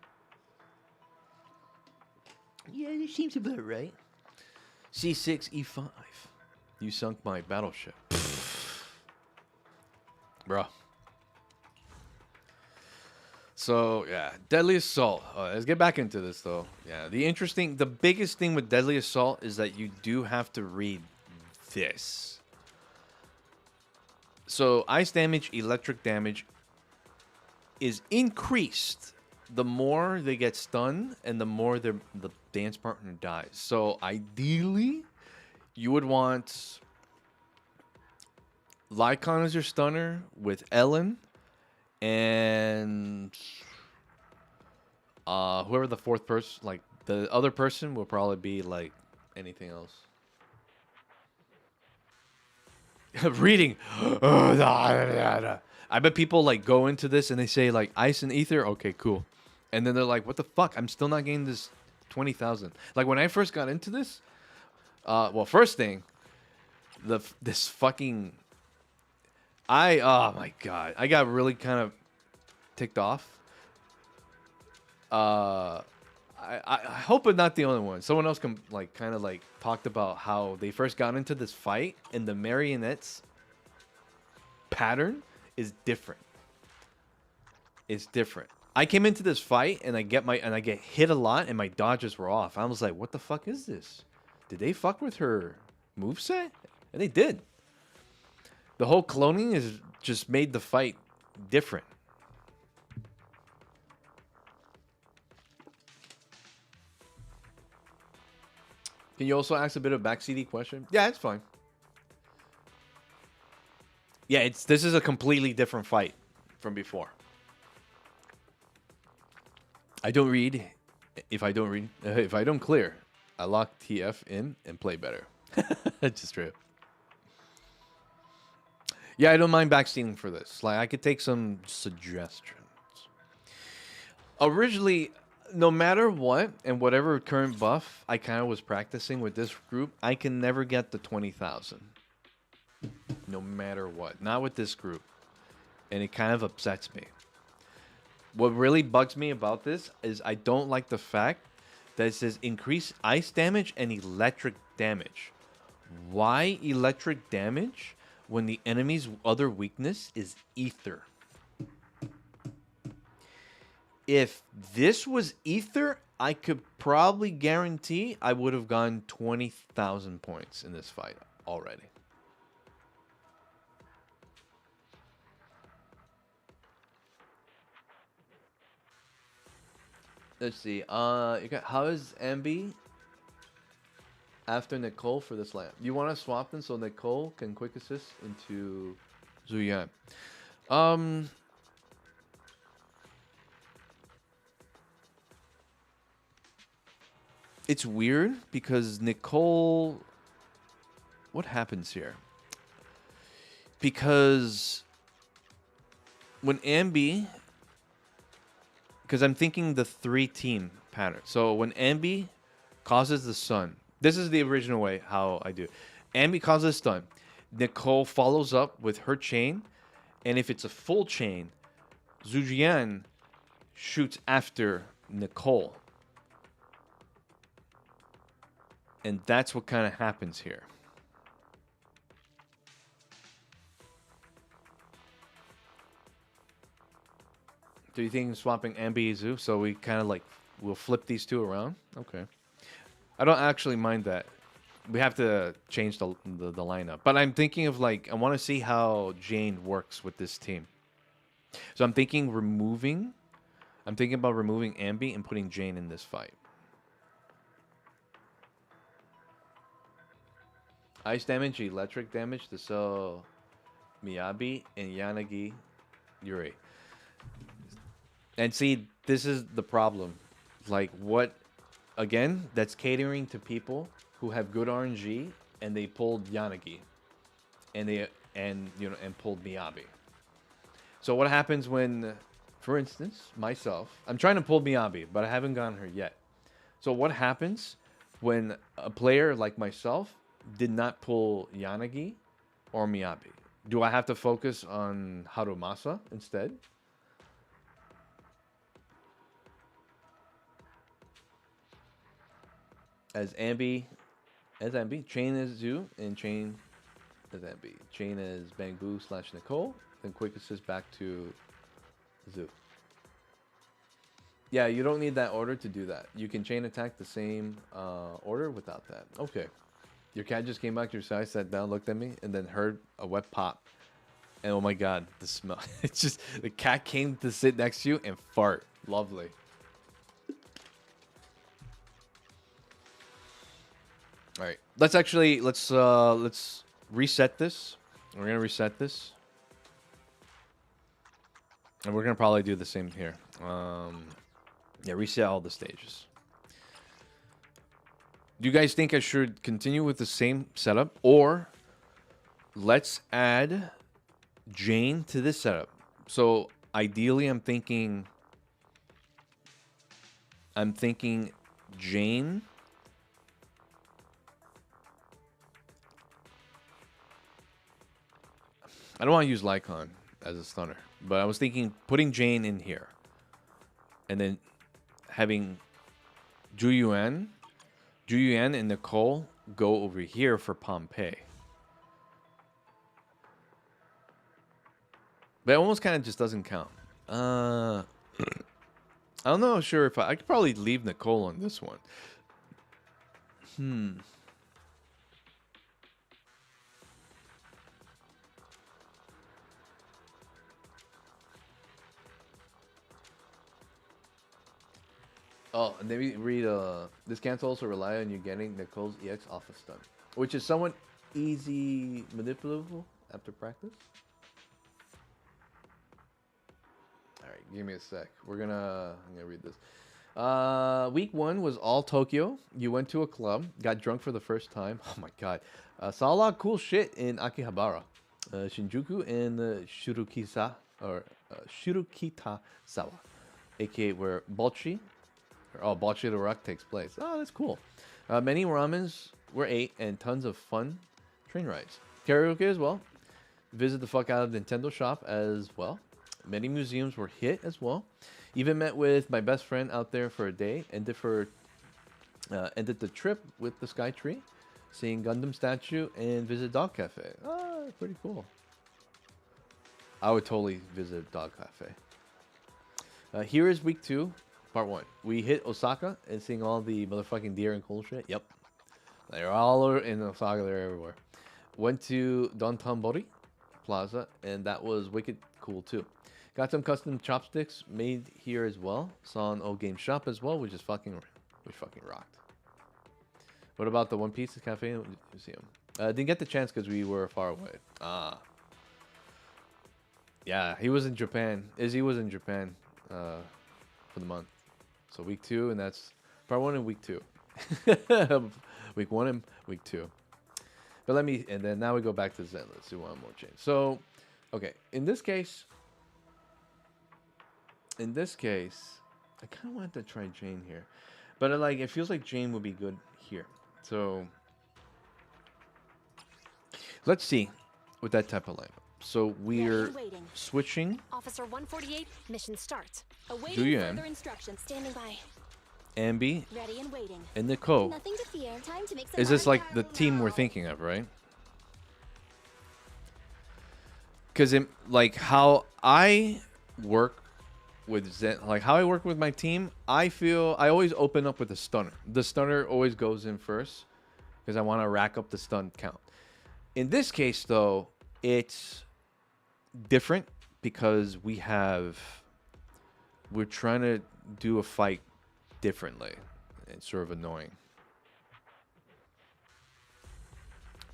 Yeah, it seems about right. C6 E5. You sunk my battleship. Bruh. So, yeah. Deadly Assault. Let's get back into this, though. Yeah, the biggest thing with Deadly Assault is that you do have to read this. So, ice damage, electric damage is increased the more they get stunned and the more the dance partner dies. So, ideally, you would want Lycon as your stunner with Ellen and whoever the fourth person, like the other person will probably be like anything else. Reading. I bet people like go into this and they say like ice and ether. Okay, cool. And then they're like, what the fuck? I'm still not getting this 20,000. Like when I first got into this, well, first thing, this fucking Oh my god, I got really kind of ticked off. I hope I'm not the only one. Someone else can like kind of like talked about how they first got into this fight and the marionettes pattern is different. It's different. I came into this fight and I get hit a lot and my dodges were off. I was like, what the fuck is this? Did they fuck with her moveset? And they did. The whole cloning is just made the fight different. Can you also ask a bit of backseaty question? Yeah, it's fine. Yeah, this is a completely different fight from before. I don't read. If I don't clear, I lock TF in and play better. That's just true. Yeah, I don't mind backseating for this. Like, I could take some suggestions. Originally, no matter what, and whatever current buff I kind of was practicing with this group, I can never get the 20,000. No matter what. Not with this group. And it kind of upsets me. What really bugs me about this is I don't like the fact that it says increase ice damage and electric damage. Why electric damage when the enemy's other weakness is ether? If this was ether, I could probably guarantee I would have gotten 20,000 points in this fight already. Let's see. You got, how is Ambi after Nicole for this lamp? You want to swap them so Nicole can quick assist into Zuyan. It's weird because Nicole. What happens here? Because when Ambi. Because I'm thinking the 3-team pattern. So when Ambi causes the stun, this is the original way how I do it. Ambi causes stun. Nicole follows up with her chain. And if it's a full chain, Zujian shoots after Nicole. And that's what kind of happens here. Do you think swapping Ambi Zu so we kind of like we'll flip these two around? Okay. I don't actually mind that. We have to change the lineup. But I'm thinking of like I want to see how Jane works with this team. So I'm thinking about removing Ambi and putting Jane in this fight. Ice damage, electric damage to sell Miyabi and Yanagi Yuri. And see, this is the problem. Like, what... Again, that's catering to people who have good RNG, and they pulled Yanagi. And pulled Miyabi. So what happens when... For instance, myself... I'm trying to pull Miyabi, but I haven't gotten her yet. So what happens when a player like myself did not pull Yanagi or Miyabi? Do I have to focus on Harumasa instead? As Ambi, Chain as Zu, and Chain as Ambi. Chain as Bang Boo / Nicole, then quick assist back to Zu. Yeah, you don't need that order to do that. You can chain attack the same order without that. Okay. Your cat just came back to your side, sat down, looked at me, and then heard a wet pop. And oh my god, the smell. It's just, the cat came to sit next to you and fart. Lovely. All right, let's reset this. We're gonna reset this, and we're gonna probably do the same here. Yeah, reset all the stages. Do you guys think I should continue with the same setup, or let's add Jane to this setup? So ideally, I'm thinking Jane. I don't want to use Lycon as a stunner, but I was thinking putting Jane in here, and then having Juyuan and Nicole go over here for Pompeii. But it almost kind of just doesn't count. I don't know. Sure, if I could probably leave Nicole on this one. Oh, and then we read, this can also rely on you getting Nicole's EX off a stun, which is somewhat easy manipulable after practice. Alright, give me a sec. I'm gonna read this. Week 1 was all Tokyo. You went to a club, got drunk for the first time. Oh my god. Saw a lot of cool shit in Akihabara, Shinjuku, and Shirukita Sawa, aka where Bocce the Rock takes place. Oh, that's cool. Many ramens were ate and tons of fun train rides. Karaoke as well. Visit the fuck out of Nintendo shop as well. Many museums were hit as well. Even met with my best friend out there for a day. Ended the trip with the Sky Tree, seeing Gundam statue, and visit Dog Cafe. Oh, pretty cool. I would totally visit Dog Cafe. Here is week 2. Part 1. We hit Osaka and seeing all the motherfucking deer and cool shit. Yep. They're all over in Osaka. They're everywhere. Went to Dontonbori Plaza, and that was wicked cool too. Got some custom chopsticks made here as well. Saw an old game shop as well, which fucking rocked. What about the One Piece Cafe Museum? Didn't get the chance because we were far away. Yeah, he was in Japan. Izzy was in Japan for the month. So week 2, and that's part 1 and week 2. Week 1 and week 2. But and then now we go back to Zen. Let's see one more change. So, okay, in this case, I kind of wanted to try Jane here, but it feels like Jane would be good here. So, let's see with that type of lineup. So we're switching. Officer 148, mission starts. Awaiting further instructions. Standing by. Ambi, Ready and waiting. and Nicole. Nothing to fear. Time to make some Is this like fire the team now. we're thinking of, right? Because how I work with Zen, how I work with my team, I feel I always open up with a stunner. The stunner always goes in first because I want to rack up the stun count. In this case, though, it's different because we're trying to do a fight differently. It's sort of annoying.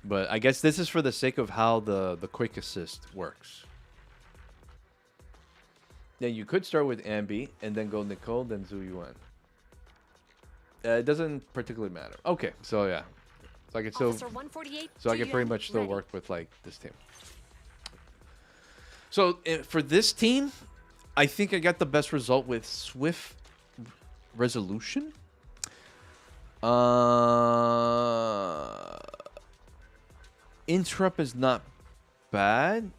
But I guess this is for the sake of how the quick assist works. Then you could start with Ambi and then go Nicole, then Zhu Yuan. It doesn't particularly matter. Okay, so yeah. So I can still, so I can pretty much still work with this team. So for this team, I think I got the best result with Swift Resolution. Interrupt is not bad.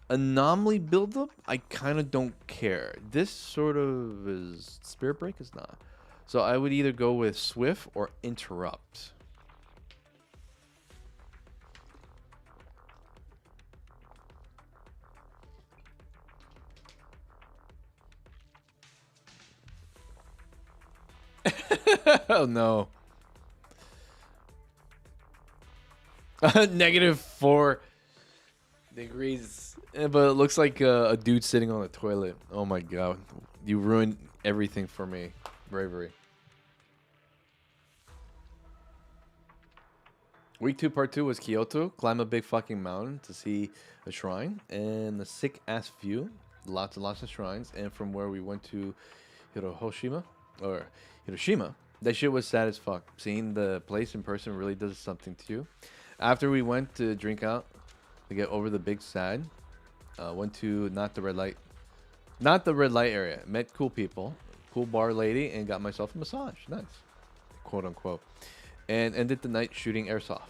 Anomaly buildup, I kind of don't care. This sort of is Spirit Break is not. So I would either go with Swift or Interrupt. Oh no. -4 degrees. But it looks like a dude sitting on the toilet. Oh my god. You ruined everything for me. Bravery. Week 2, part 2 was Kyoto. Climb a big fucking mountain to see a shrine. And a sick ass view. Lots and lots of shrines. And from where we went to Hiroshima. That shit was sad as fuck. Seeing the place in person really does something to you. After we went to drink out to get over the big sad, went to not the red light area. Met cool people, cool bar lady, and got myself a massage. Nice, quote unquote. And ended the night shooting airsoft.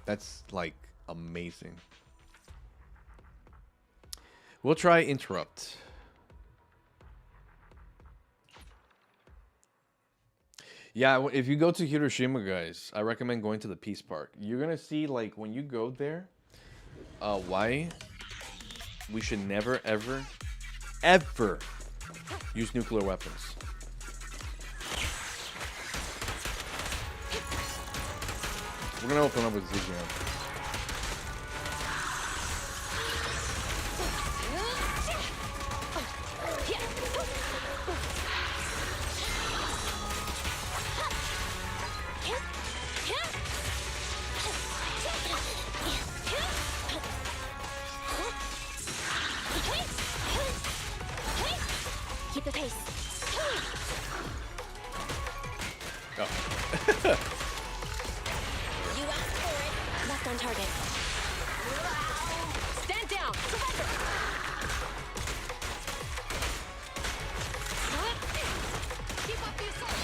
That's amazing. We'll try interrupt. Yeah, if you go to Hiroshima, guys, I recommend going to the Peace Park. You're gonna see, like, when you go there, why we should never, ever, ever use nuclear weapons. We're gonna open up with Ziggy. Keep the pace. Oh. You asked for it. Left on target. Stand down. Surrender. Keep up the assault.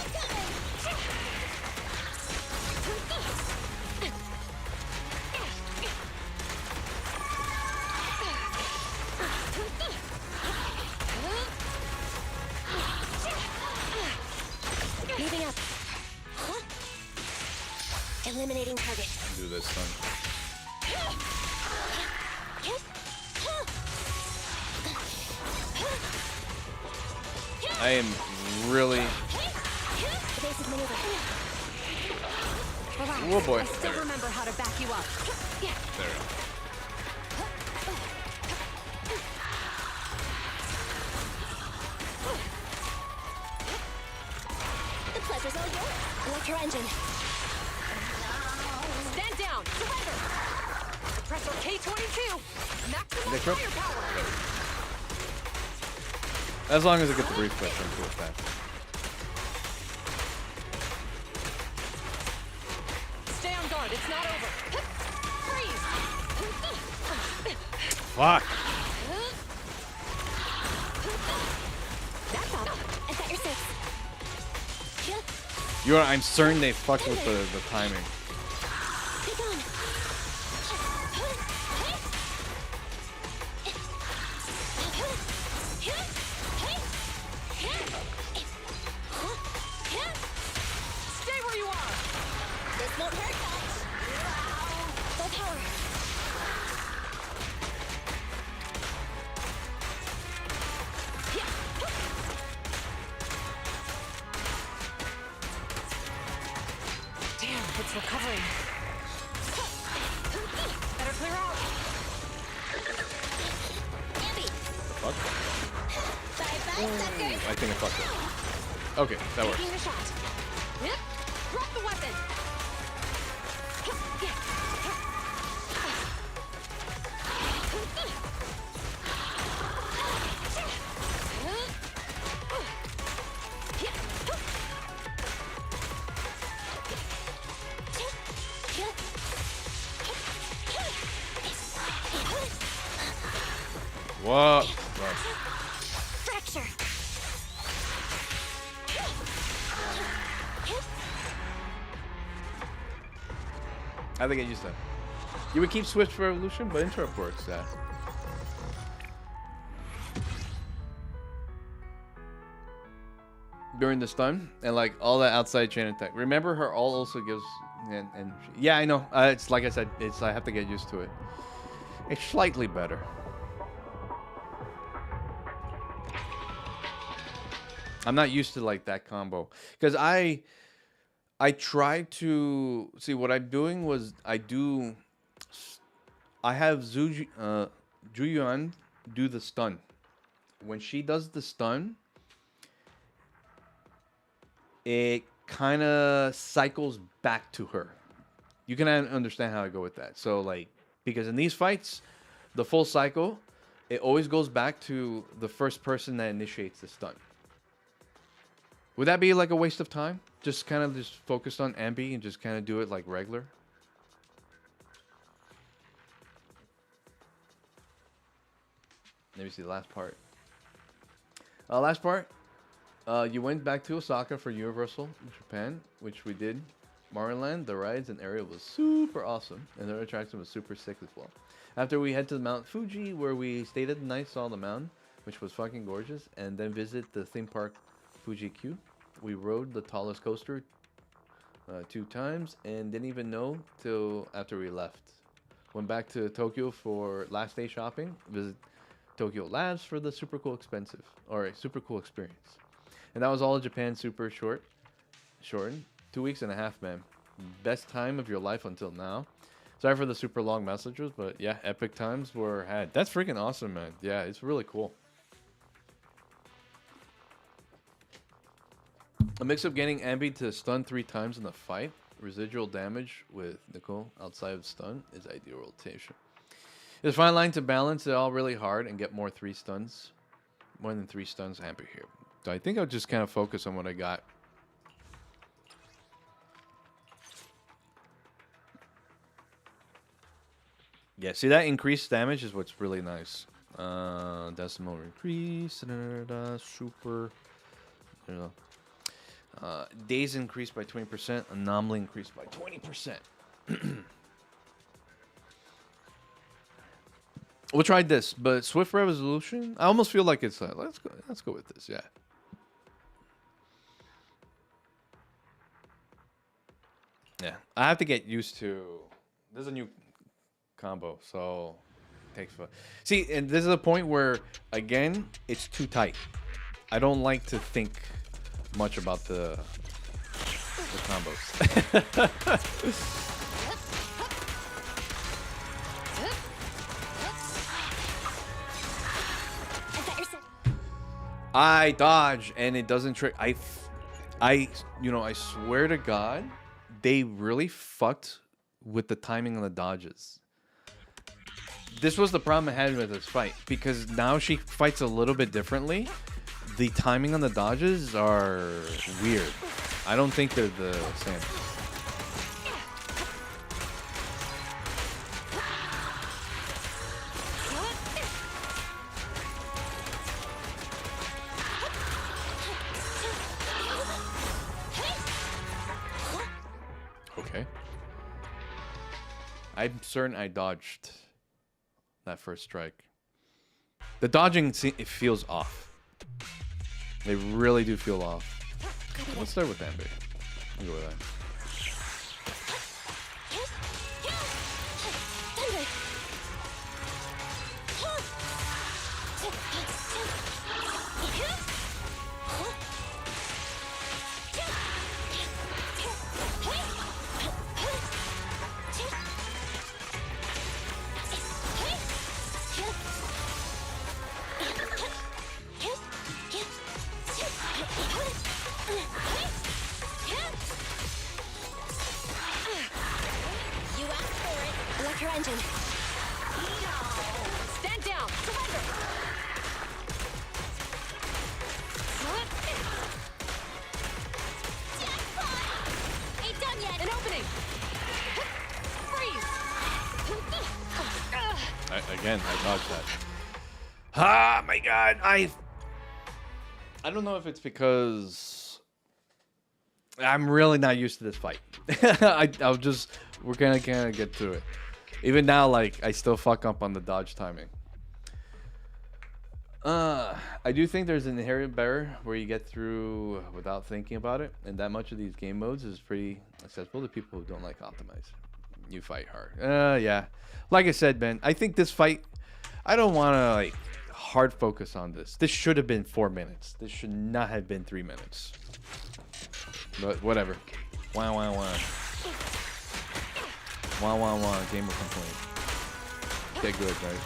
Moving up. Eliminating target. Do this one. I am really. Basic maneuver. Relax. Oh boy. I still remember how to back you up. There. The pleasure's all yours. Electro engine. Stand down. Surrender. Compressor K22. Maximum Electro? firepower. As long as I get the brief question, I'm cool with that. Stay on guard. It's not over. Freeze. Fuck. That's up. Is that your six? I'm certain they fucked with the timing. Take on. Stay where you are. This won't hurt much. Full power. Damn, it's recovering. Better clear out. Andy. Fuck. Bye-bye, suckers. I think I fucked it. Okay, that works. Taking a shot. Yep. Drop the weapon. What? Fracture. I think I used that. You would keep switch for evolution, but interrupt works. During the stun and like all that outside chain attack. Remember, her all also gives and yeah, I know. It's like I said. I have to get used to it. It's slightly better. I'm not used to like that combo because I tried to see what I'm doing was I have Juyuan do the stun. When she does the stun, it kind of cycles back to her. You can understand how I go with that. So like, because in these fights, the full cycle, it always goes back to the first person that initiates the stun. Would that be like a waste of time? Just kind of just focused on Ambi and just kind of do it like regular? Let me see the last part. Last part. You went back to Osaka for Universal Japan, which we did. Mariland, the rides and area was super awesome, and the attraction was super sick as well. After we head to Mount Fuji, where we stayed at the night, saw the mountain, which was fucking gorgeous, and then visit the theme park Fuji Q. We rode the tallest coaster 2 times and didn't even know till after we left. Went back to Tokyo for last day shopping. Visit Tokyo Labs for the super cool experience. And that was all Japan super shortened. 2 weeks and a half, man. Best time of your life until now. Sorry for the super long messages, but yeah, epic times were had. That's freaking awesome, man. Yeah, it's really cool. A mix of getting Ambi to stun 3 times in the fight, residual damage with Nicole outside of stun is ideal rotation. It's a fine line to balance it all really hard and get more than 3 stuns Ambi here. So I think I'll just kind of focus on what I got. Yeah, see that increased damage is what's really nice. Decimal increase, super. You know. Days increased by 20%, anomaly increased by 20%. We'll try this, but Swift Resolution, I almost feel like it's let's go with this, yeah. Yeah, I have to get used to. There's a new combo, so it takes fun. See, and this is a point where again, it's too tight. I don't like to think much about the combos. I dodge and it doesn't trick. I swear to God, they really fucked with the timing on the dodges. This was the problem I had with this fight because now she fights a little bit differently. The timing on the dodges are weird. I don't think they're the same. Okay. I'm certain I dodged that first strike. The dodging, it feels off. They really do feel off. Let's start with Ambi. I'll go with that. Engine. Stand down. Surrender. Ain't done yet. An opening. Freeze. Again, I dodged that. Ah, my God. I don't know if it's because I'm really not used to this fight. We're gonna kind of get to it. Even now, like, I still fuck up on the dodge timing. I do think there's an inherent barrier where you get through without thinking about it, and that much of these game modes is pretty accessible to people who don't like optimize. You fight hard. Yeah. Like I said, man, I think this fight, I don't want to, like, hard focus on this. This should have been 4 minutes. This should not have been 3 minutes. But whatever. Wow, wow, wow. Wow, wow, wow. Gamer complaint. Get good, guys.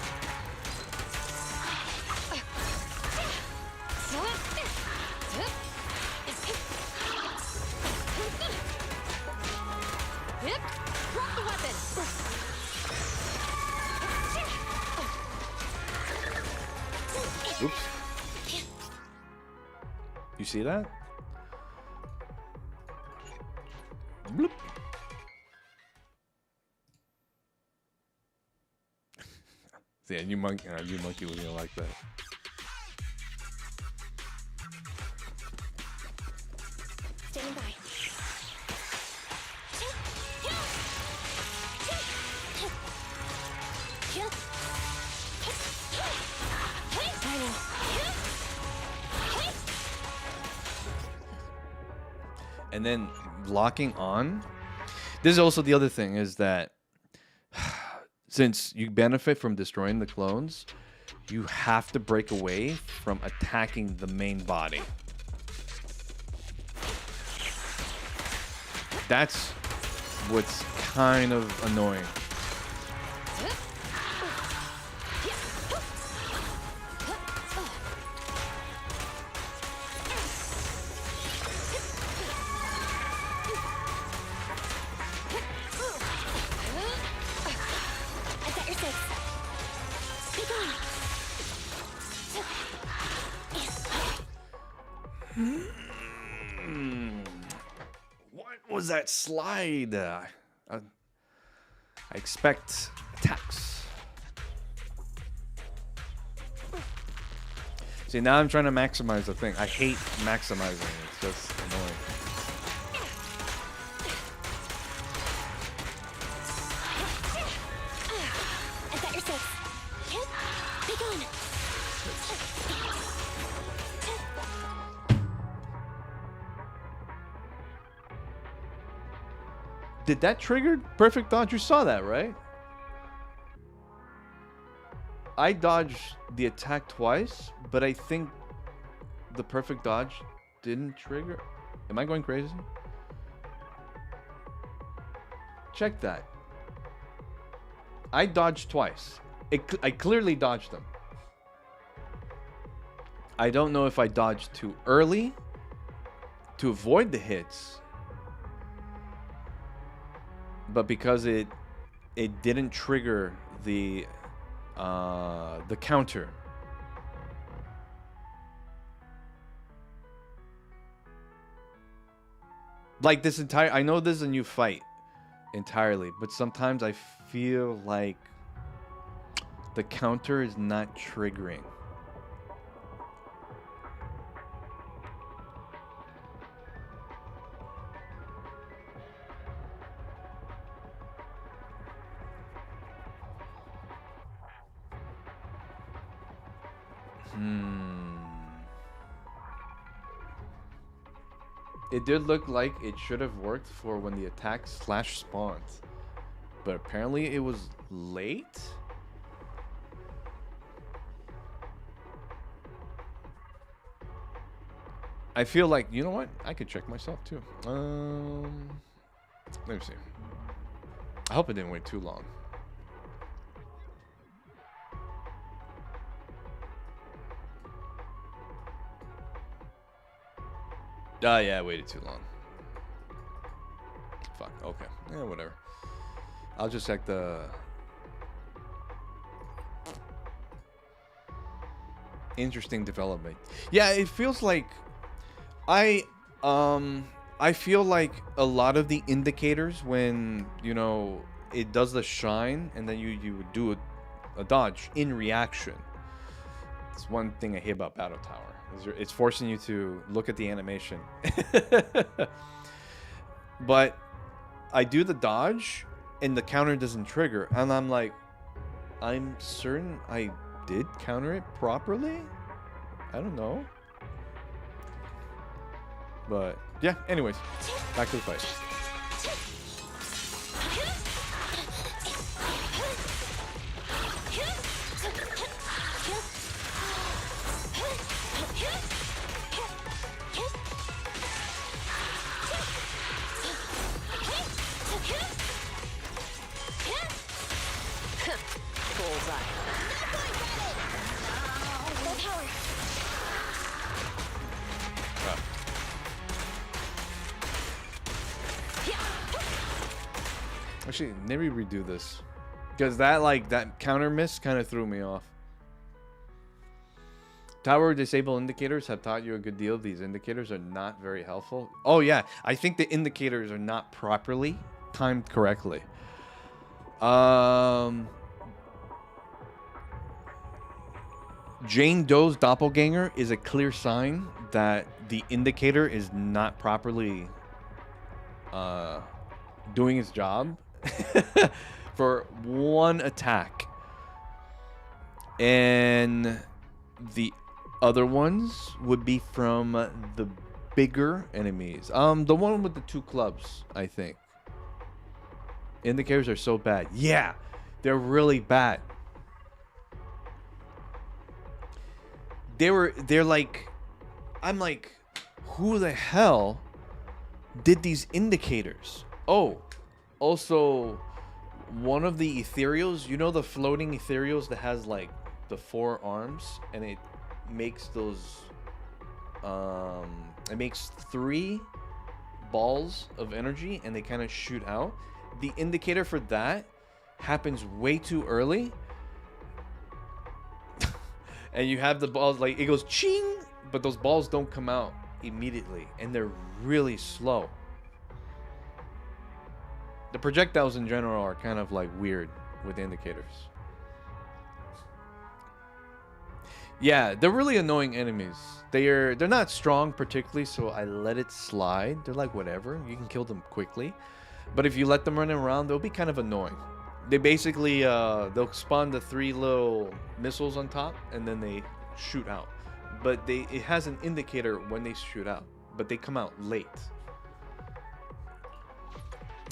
Drop the weapon. Oops. You see that? Bloop. Yeah, you monkey was gonna like that. Standing by. and then locking on. This is also the other thing is that since you benefit from destroying the clones, you have to break away from attacking the main body. That's what's kind of annoying. I've got your six. Be gone. What was that slide? I expect attacks. See, now I'm trying to maximize the thing. I hate maximizing. It's just annoying. I've got your six. Be gone. Did that trigger perfect dodge? You saw that, right? I dodged the attack twice, but I think the perfect dodge didn't trigger. Am I going crazy? Check that. I dodged twice. I clearly dodged them. I don't know if I dodged too early to avoid the hits, but because it didn't trigger the counter. Like this entire, I know this is a new fight entirely, but sometimes I feel like the counter is not triggering. It did look like it should have worked for when the attack slash spawned, but apparently it was late. I feel like, you know what? I could check myself too. Let me see. I hope it didn't wait too long. Yeah, I waited too long. Fuck, okay. Yeah, whatever. I'll just check the... Interesting development. Yeah, it feels like... I feel like a lot of the indicators when, you know, it does the shine and then you do a dodge in reaction. It's one thing I hate about Battle Tower. It's forcing you to look at the animation. But I do the dodge and the counter doesn't trigger. And I'm like, I'm certain I did counter it properly? I don't know. But yeah, anyways, back to the fight. Actually, maybe redo this, because that counter miss kind of threw me off. Tower disable indicators have taught you a good deal. These indicators are not very helpful. Oh yeah, I think the indicators are not properly timed correctly. Jane Doe's doppelganger is a clear sign that the indicator is not properly doing its job. For one attack, and the other ones would be from the bigger enemies. The one with the 2 clubs, I think. Indicators are so bad. Yeah, they're really bad. They're like, I'm like, who the hell did these indicators? Oh, also, one of the ethereals, you know the floating ethereals that has like the 4 arms, and it makes those, it makes 3 balls of energy, and they kind of shoot out. The indicator for that happens way too early. And you have the balls, like, it goes ching, but those balls don't come out immediately, and they're really slow. The projectiles in general are kind of like weird with indicators. Yeah, they're really annoying enemies. They're not strong particularly, so I let it slide. They're like whatever. You can kill them quickly. But if you let them run around, they'll be kind of annoying. They basically they'll spawn the 3 little missiles on top, and then they shoot out. But it has an indicator when they shoot out, but they come out late.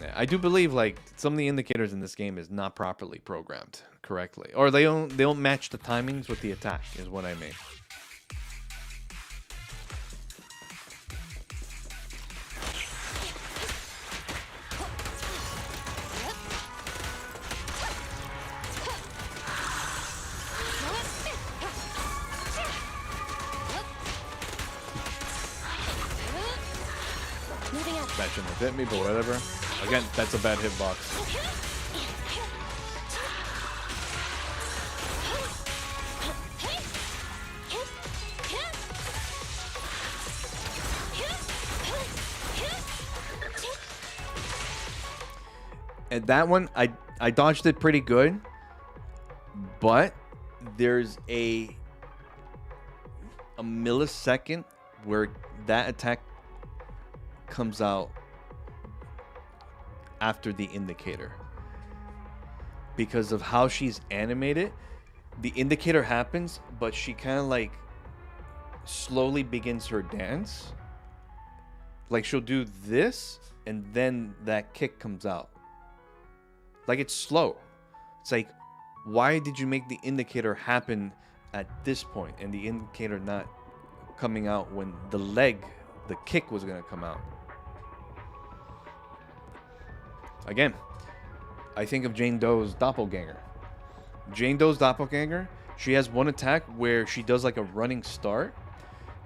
Yeah, I do believe like some of the indicators in this game is not properly programmed correctly, or they don't match the timings with the attack, is what I mean. That shouldn't have hit me, but whatever. Again, that's a bad hitbox. And that one, I dodged it pretty good, but there's a millisecond where that attack comes out after the indicator. Because of how she's animated, the indicator happens, but she kind of like slowly begins her dance. Like she'll do this, and then that kick comes out. Like it's slow. It's like, why did you make the indicator happen at this point and the indicator not coming out when the kick was going to come out? Again, I think of Jane Doe's doppelganger. Jane Doe's doppelganger, she has one attack where she does like a running start,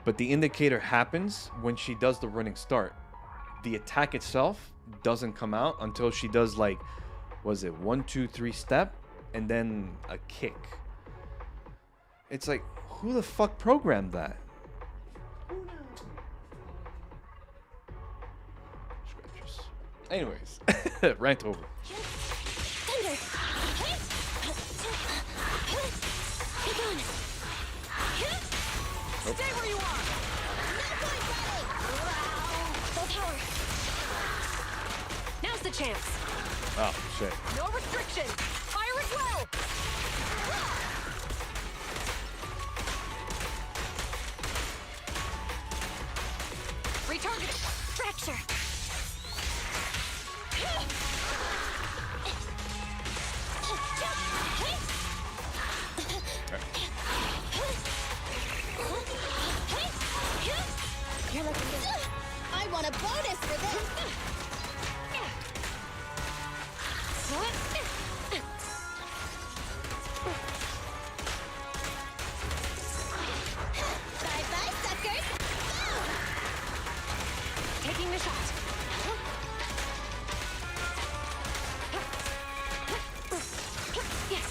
but the indicator happens when she does the running start. The attack itself doesn't come out until she does like, was it 1, 2, 3 step, and then a kick. It's like, who the fuck programmed that? Scratches. Anyways, rant over. Thunder! Keep on! Stay where you are! No point, Daddy! Full power! Now's the chance! Oh, shit. No restriction! Fire as well! Retarget! Fracture! You're looking good. I want a bonus for this. Bye-bye, suckers. Taking the shot. Yes.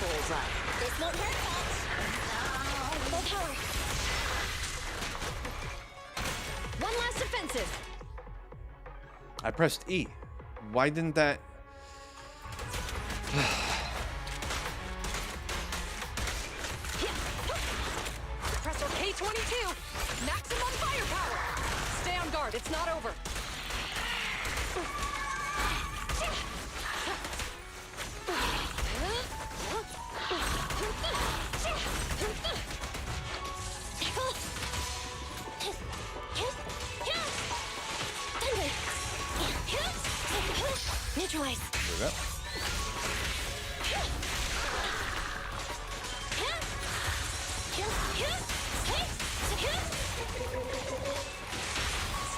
Bullseye. This won't hurt much. Full power. One last offensive. I pressed E. Why didn't that... Suppressor K22. Maximum firepower. Stay on guard. It's not over.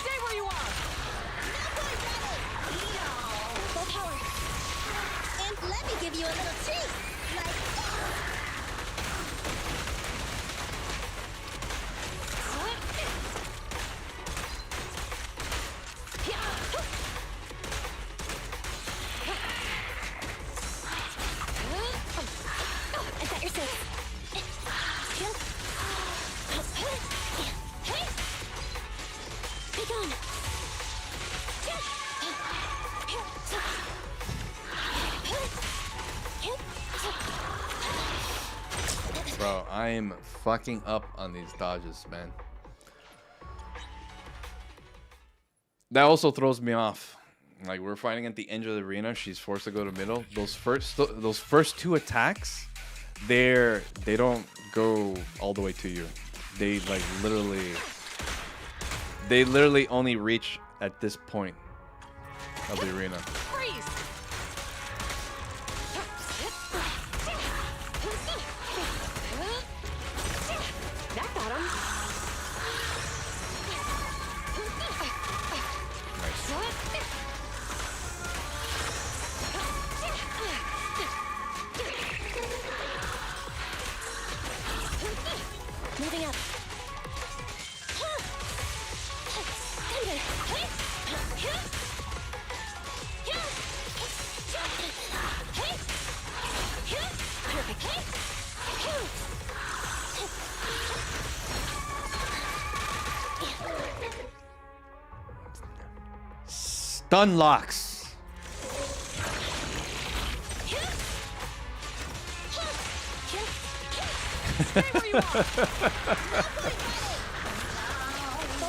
Stay where you are. Full power. And let me give you a little treat. Like this. I got your six. Be gone. Bro, I am fucking up on these dodges, man. That also throws me off. Like, we're fighting at the edge of the arena. She's forced to go to middle. Those first two attacks, they don't go all the way to you. They like literally only reach at this point of the arena. Freeze. That got him. Moving up. Stun locks. Stay where you are.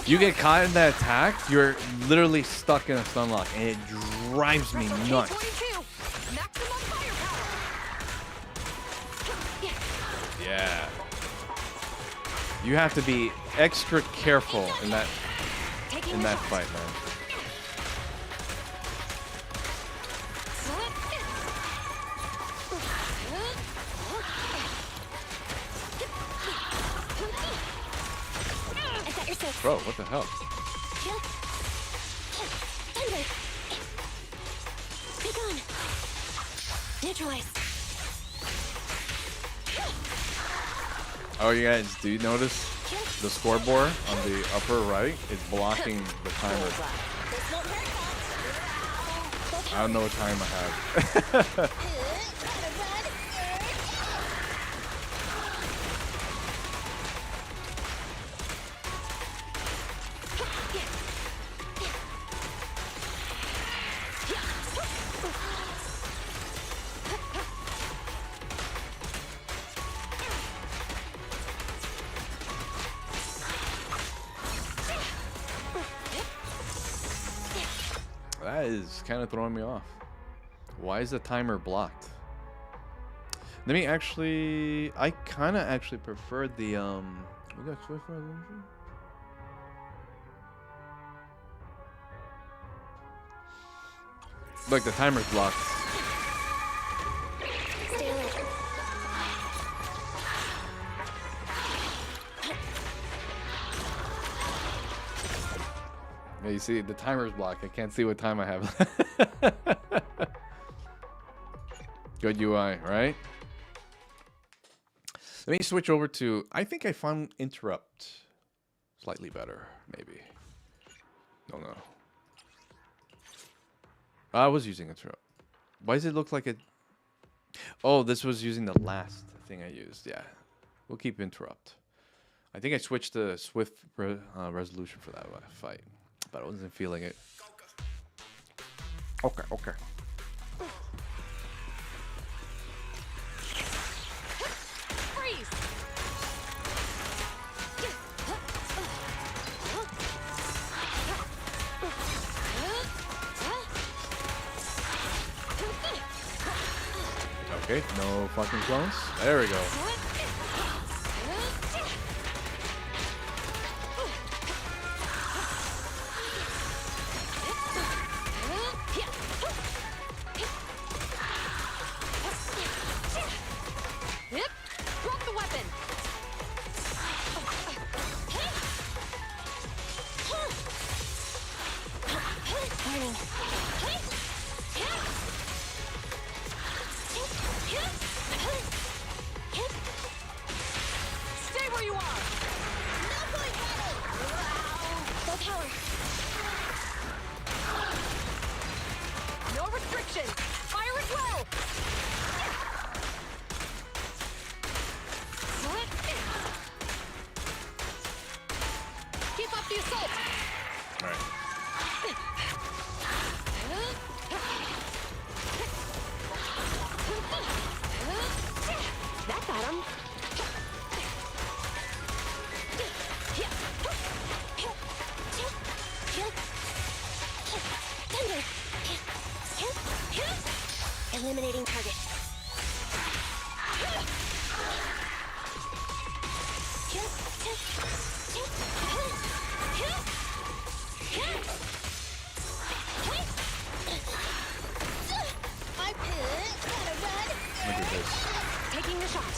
You get caught in that attack, you're literally stuck in a stun lock, and it drives me nuts. K22. Maximum firepower. Yeah. You have to be extra careful in that Taking the shot. fight, man. I got your six. Bro, what the hell? Thunder. Be gone. Neutralize. Oh, you guys, do you notice the scoreboard on the upper right is blocking the timer? This won't hurt much. I don't know what time I have. Gotta run. That is kind of throwing me off. Why is the timer blocked? Let me actually... I kind of actually prefer the... We got Swift resolution? Look, the timer's blocked. Stay alert. Yeah, you see, the timer's blocked. I can't see what time I have. Good UI, right? Let me switch over to... I think I found Interrupt slightly better, maybe. Don't know. I was using Interrupt. Why does it look like it... Oh, this was using the last thing I used. Yeah. We'll keep Interrupt. I think I switched to Swift resolution for that fight, but I wasn't feeling it. Okay, okay. Freeze. Okay, no fucking clones. There we go. assault. All right. That got him. Eliminating target. Gotta run. Look at this. Taking the shot.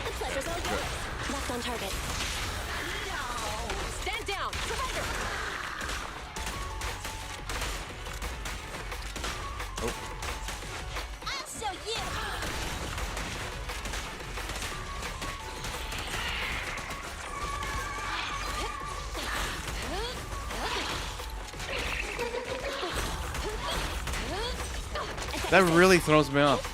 The pleasure's all yours. Locked on target. Stand down. Surrender. I'll show you. That really throws me off.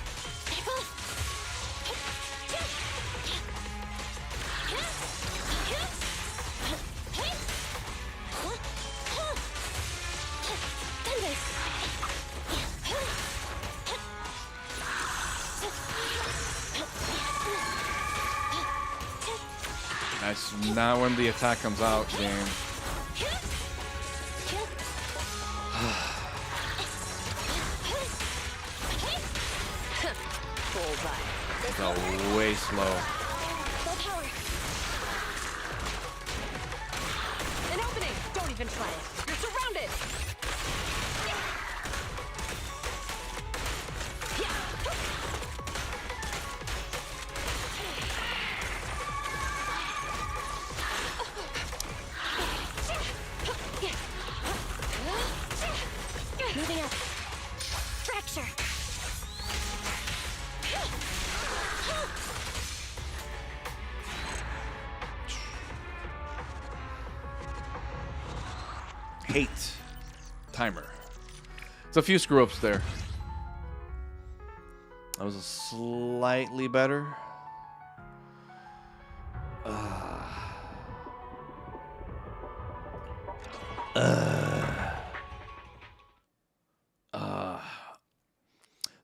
That's not when the attack comes out, game. It's way slow. Full power. An opening. Don't even try it. You're surrounded. Moving up. Fracture. Hate timer. It's a few screw ups there. That was a slightly better.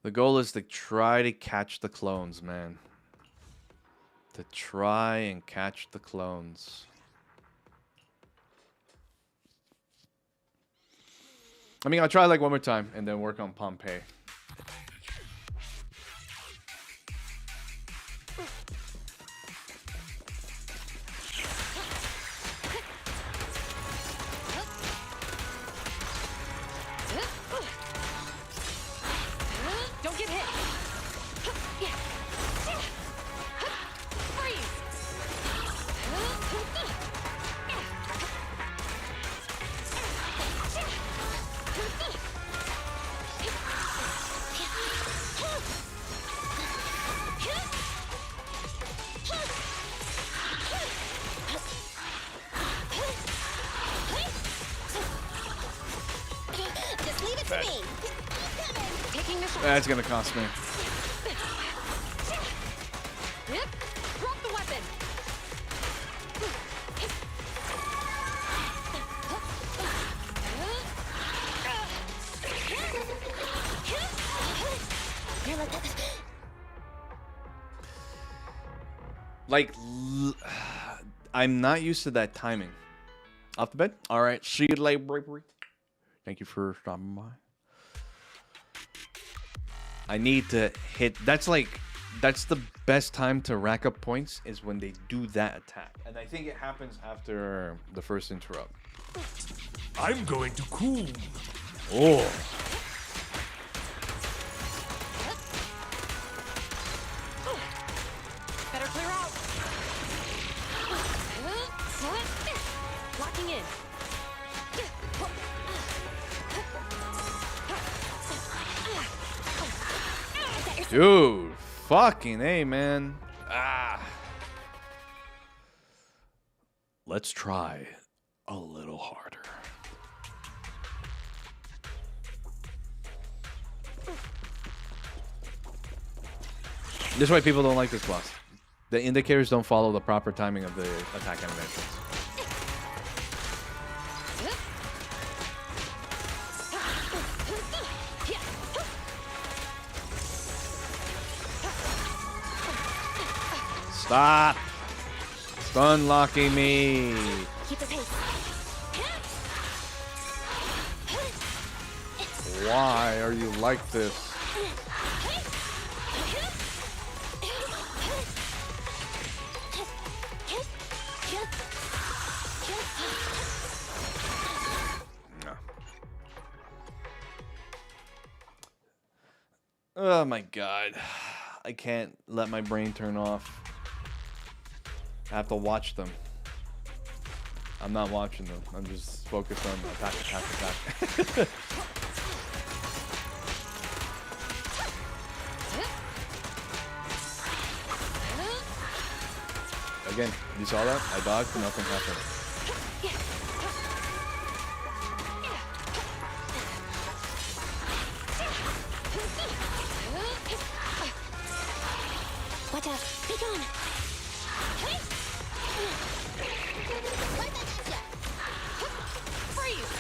The goal is to try to catch the clones, man. To try and catch the clones. I mean, I'll try like one more time and then work on Pompeii. Don't get hit. Just leave it to me. Taking the shot. That's gonna cost me. Yep. Drop the weapon. Here, let that. Like, I'm not used to that timing. Off the bed? All right. See you later, bravery. Thank you for stopping by. I need to hit. That's the best time to rack up points is when they do that attack. And I think it happens after the first interrupt. I'm going to cool. Oh. Better clear out. Locking in. Dude. Fucking A, man. Let's try a little harder. This is why people don't like this boss. The indicators don't follow the proper timing of the attack animations. Stop! Stun locking me! Keep the pace. Why are you like this? Oh my god. I can't let my brain turn off. I have to watch them. I'm not watching them. I'm just focused on attack, attack, attack. Again, you saw that? I dodged and nothing happened. Watch out. Be gone. Freeze.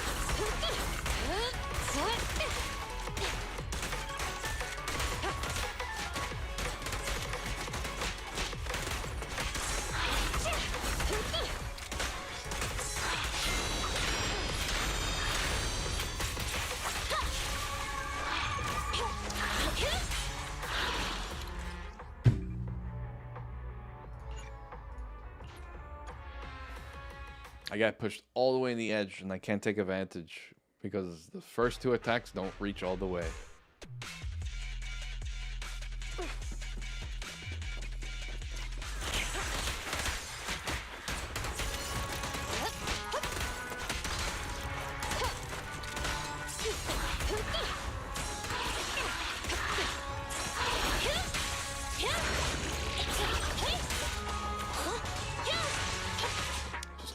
I got pushed all the way in the edge and I can't take advantage because the first two attacks don't reach all the way.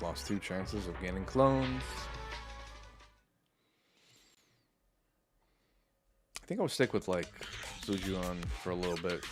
Lost 2 chances of getting clones. I think I'll stick with like Sujuon for a little bit.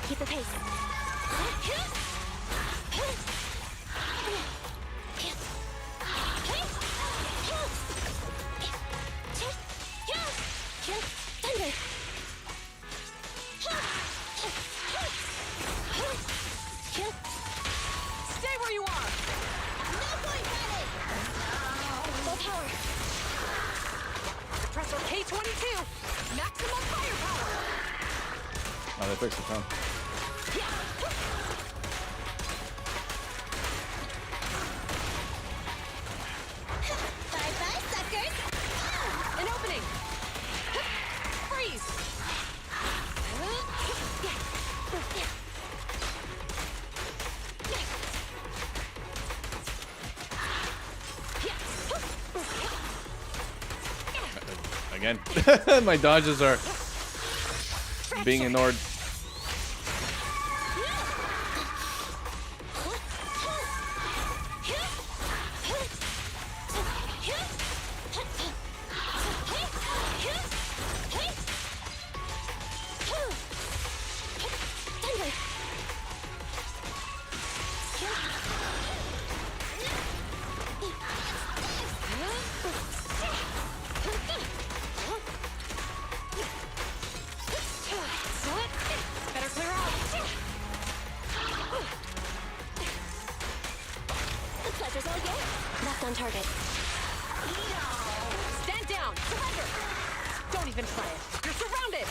Keep the pace. Thunder. Stay where you are. No point running. Full power. Compressor K22. Maximum firepower. Oh, they fixed the time. Bye-bye, suckers. An opening. Freeze. Again, my dodges are being ignored. Better clear out. The pleasure's all yours. Locked on target. down! Surrender! Don't even try it! You're surrounded!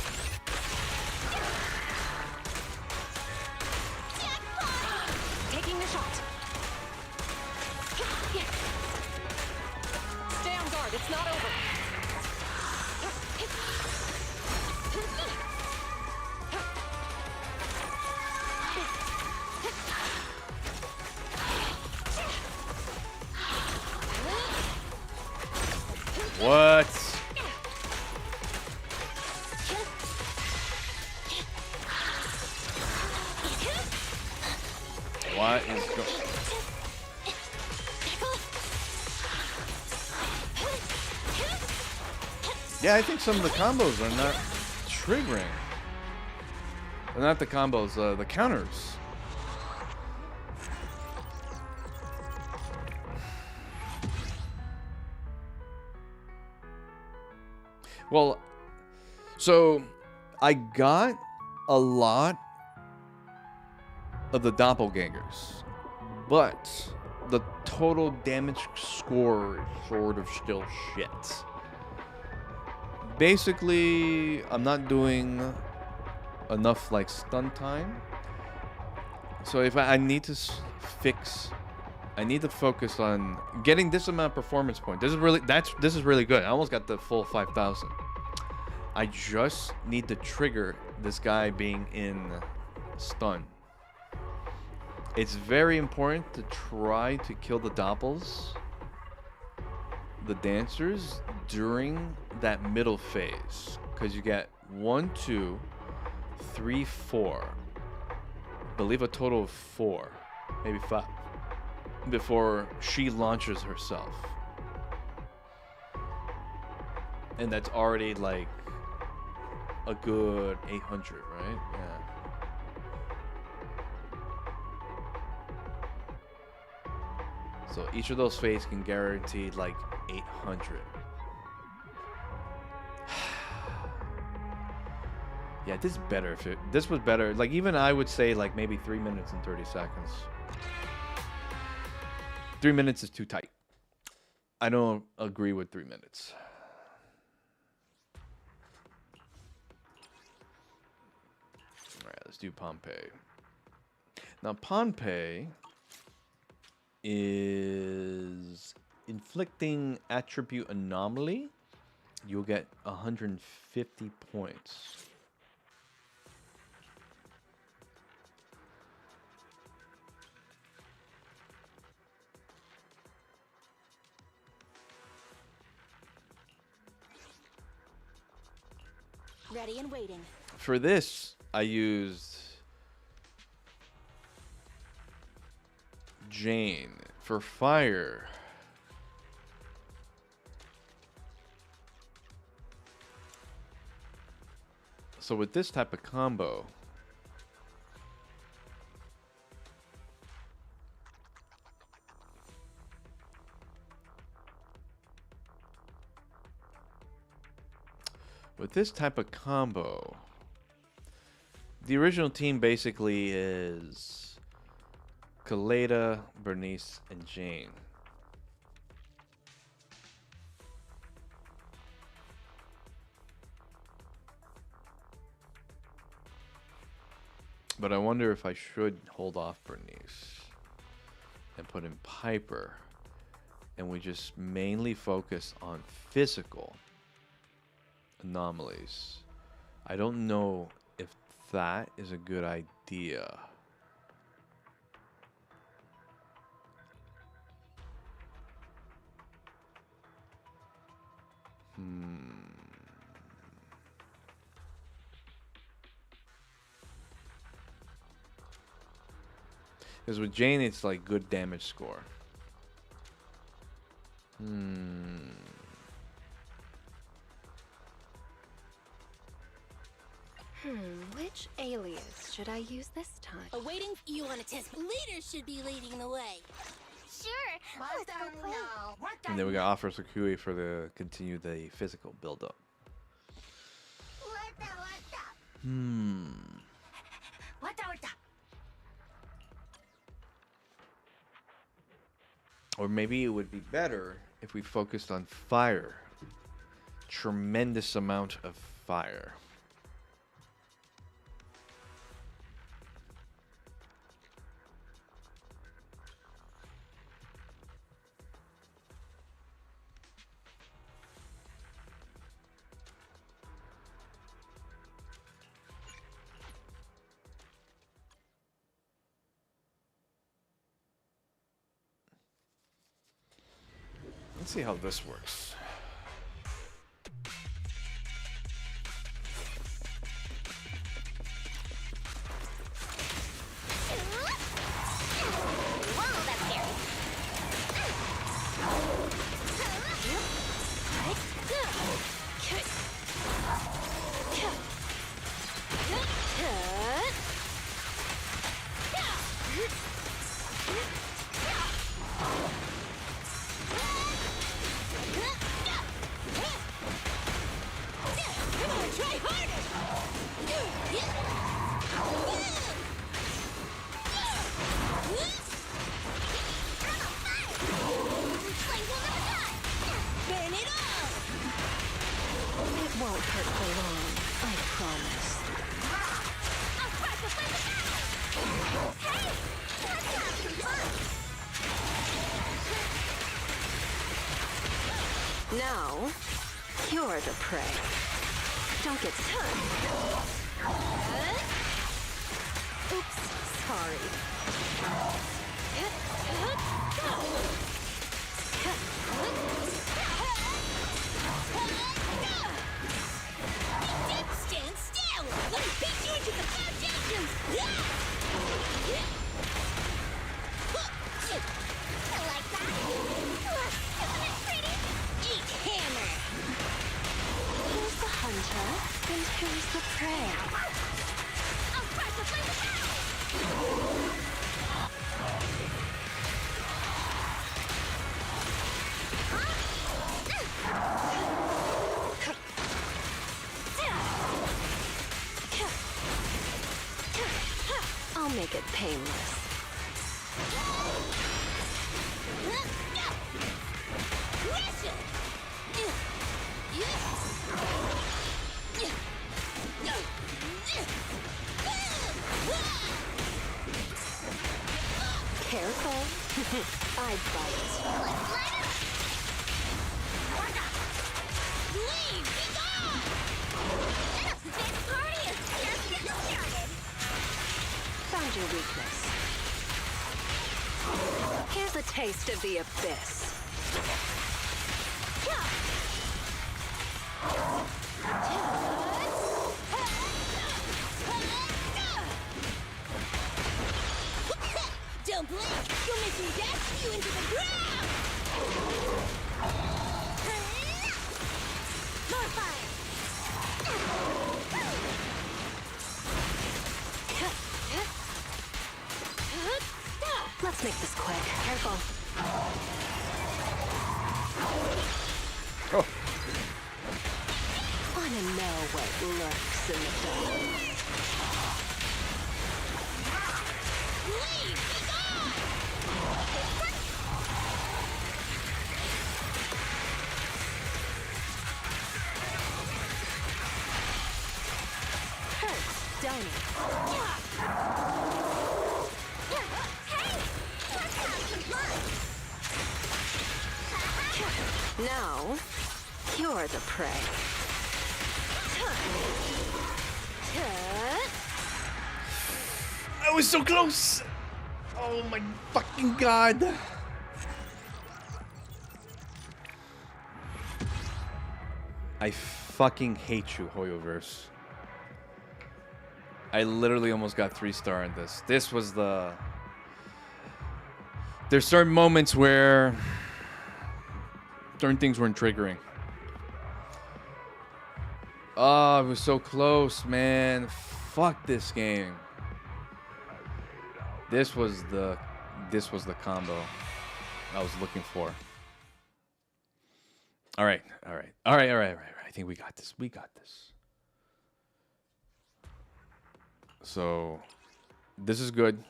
Taking the shot. Stay on guard, it's not over. What? What is going? Yeah, I think some of the combos are not triggering. Well, not the combos, the counters. Well, so I got a lot of the doppelgangers, but the total damage score is sort of still shit. Basically, I'm not doing enough like stun time. So if I need to fix, I need to focus on getting this amount of performance point. This is really good. I almost got the full 5,000. I just need to trigger this guy being in stun. It's very important to try to kill the doppels, the dancers, during that middle phase, because you get 1, 2, 3, 4. I believe a total of 4, maybe 5, before she launches herself. And that's already like a good 800, right? Yeah. So each of those phases can guarantee like 800. Yeah, this is better. If this was better, like even I would say like maybe 3 minutes and 30 seconds. 3 minutes is too tight. I don't agree with 3 minutes. All right, let's do Pompeii. Now Pompeii is inflicting attribute anomaly. You'll get 150 points. Ready and waiting. For this, I used Jane. For fire, so with this type of combo, the original team basically is Kaleda, Bernice, and Jane. But I wonder if I should hold off Bernice and put in Piper, and we just mainly focus on physical anomalies. I don't know if that is a good idea. Because with Jane, it's like good damage score. Which alias should I use this time? Awaiting. You want to test? Leaders should be leading the way. Sure. Let's go play. And then we got Offer Sakui for the continue the physical build up. Or maybe it would be better if we focused on fire tremendous amount of fire. Let's see how this works. Whoa, that's scary. Come on, try harder! Burn it all! It won't hurt for long, I promise. I'll crush the flame of battle! Hey! Let's have some fun! Now, you're the prey. Don't get stuck. Oops, sorry. Stand still! Let me beat you into the foundations! I like that! Isn't it pretty? Eat hammer! Who's the hunter and who's the prey? I'll crush the flame of I'll make it painless. Careful. I bite. Leave! Be gone! This party is just getting started! Found your weakness. Here's a taste of the abyss. Don't blink! You'll make me dash you into the ground! More fire! Let's make this quick. Careful. Oh, Wanna know what lurks in the dark? Leave! Be gone! Hurts, don't it? Hey! Let's have some fun! Now, you're the prey. I was so close. Oh my fucking god. I fucking hate you, Hoyoverse. I literally almost got 3-star in this. This was the... There's certain moments where certain things weren't triggering. Oh, it was so close, man. Fuck this game. This was the combo I was looking for. All right. I think we got this. So this is good.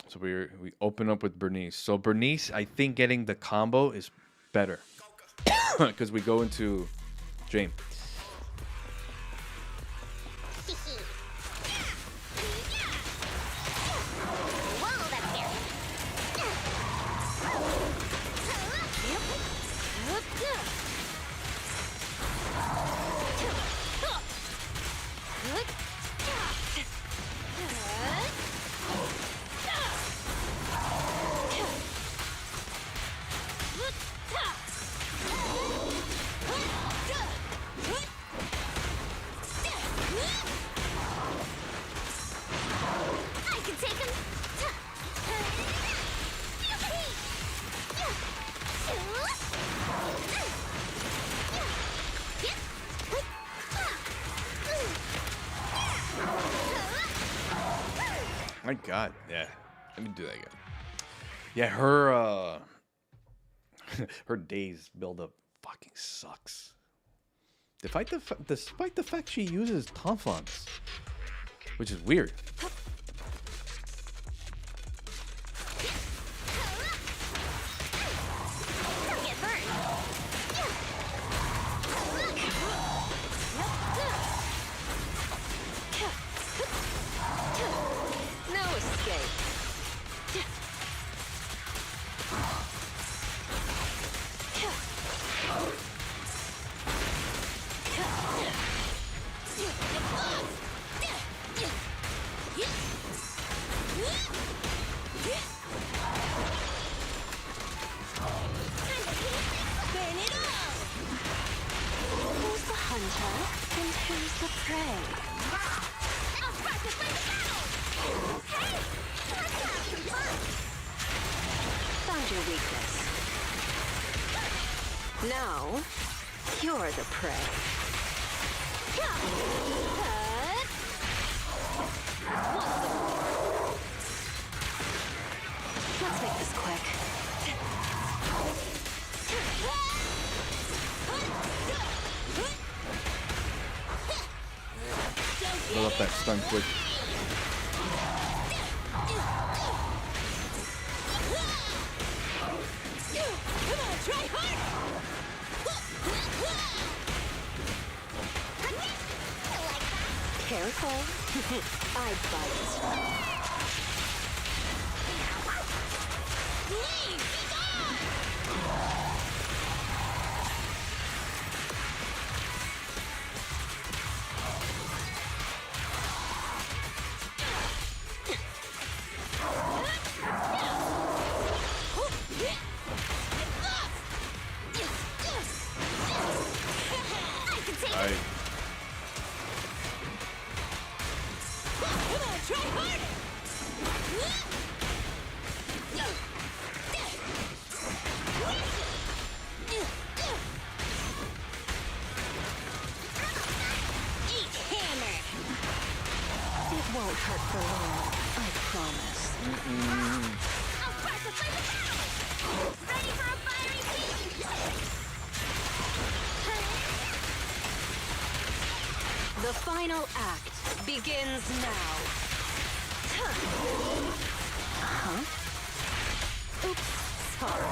So we open up with Bernice. So Bernice, I think getting the combo is better. because we go into Jane. My God, yeah. Let me do that again. Yeah, her her days build up fucking sucks. Despite the fact she uses tauntaunts, which is weird. No escape. Who's the hunter and who's the prey? Found your weakness. Now, you're the prey. Let's make this quick. Build up that stun quick. Come on, try harder! Careful. I bite. Leave! Be gone! I Come on, try harder! Eat hammer! It won't hurt for long, I promise. I'll press the flame of battle! Ready for a fiery beam! The final act begins now. Huh? Oops, sorry.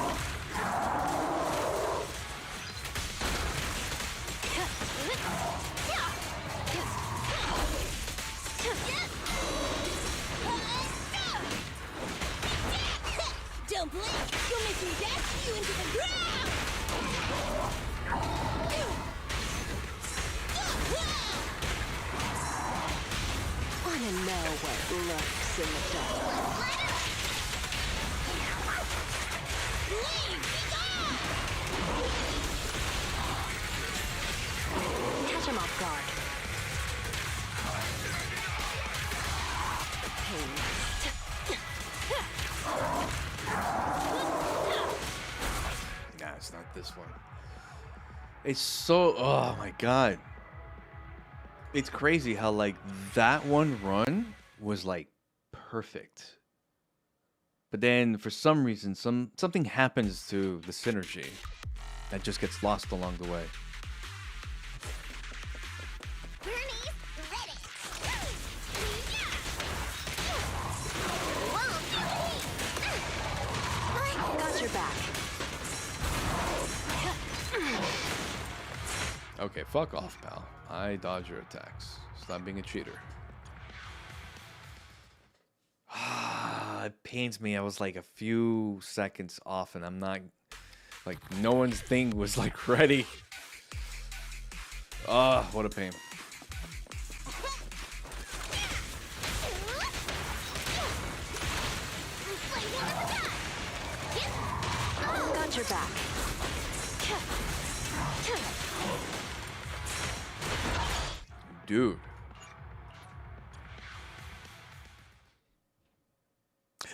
Don't blink! You'll make me dash you into the ground! Wanna know what lurks in the dark? Leave! Be gone! Catch him off guard. Nah, it's not this one. It's so, oh my God. It's crazy how like that one run was like perfect. But then for some reason, something happens to the synergy that just gets lost along the way. Bernie's ready! Got your back. Okay, fuck off, pal. I dodge your attacks. Stop being a cheater. It pains me. I was like a few seconds off, and I'm not like no one's thing was like ready. What a pain. Got your back. Dude.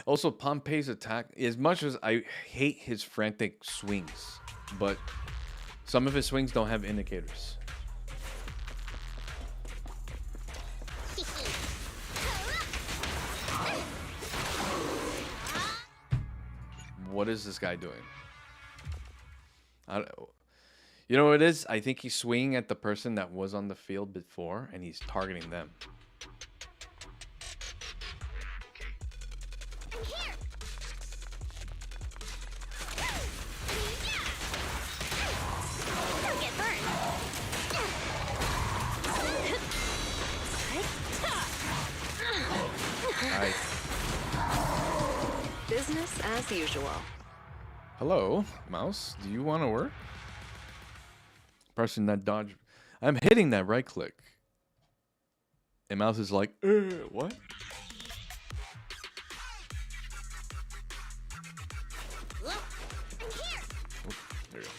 Also, Pompey's attack, as much as I hate his frantic swings, but some of his swings don't have indicators. What is this guy doing? I don't know. You know what it is? I think he's swinging at the person that was on the field before, and he's targeting them. Business as usual. Hello, mouse. Do you want to work? Pressing that dodge. I'm hitting that right click. And mouse is like, what? There you go.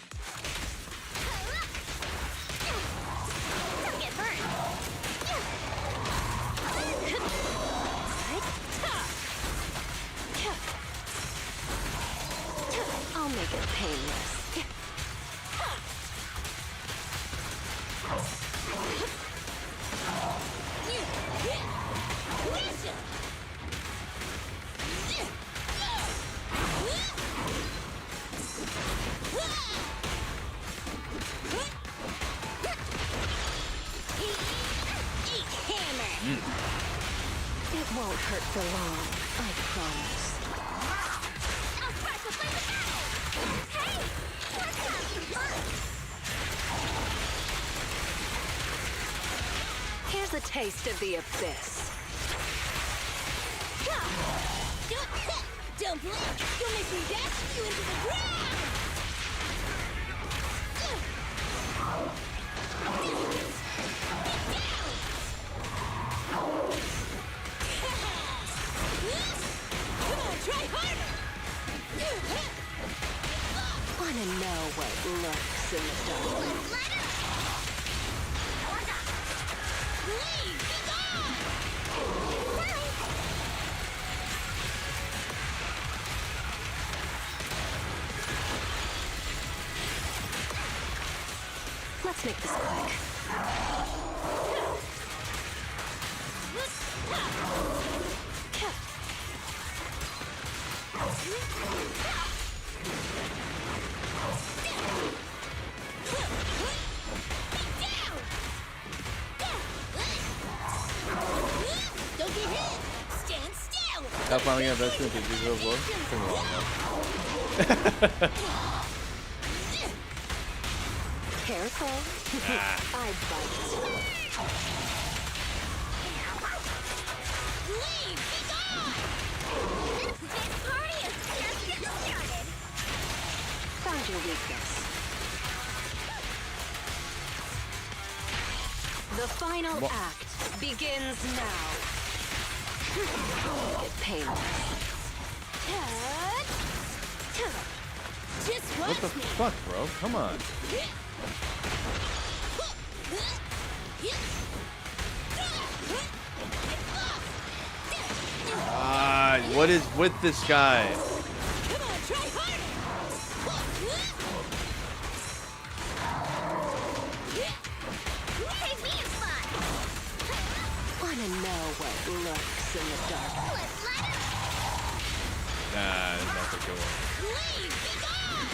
I'll make it painless. It won't hurt for long, I promise. Here's a taste of the abyss. Don't blink! You'll make me dash you into the ground! Come on, try harder! Wanna know what lurks in the dark? Leave! Be gone! Let's make this quick. Don't get hit! Stand still! Stop finding an investment in digital work. Come on, Careful. I bite. Leave! Be gone! This party is just getting started! Found your weakness. The final act begins now. Make it painless. Just what watch the me! fuck, bro? Come on. What is with this guy? Come on, try harder! Save me a spot! Wanna know what lurks in the dark? Let's let her! Nah, that's a good one. Leave! Be gone!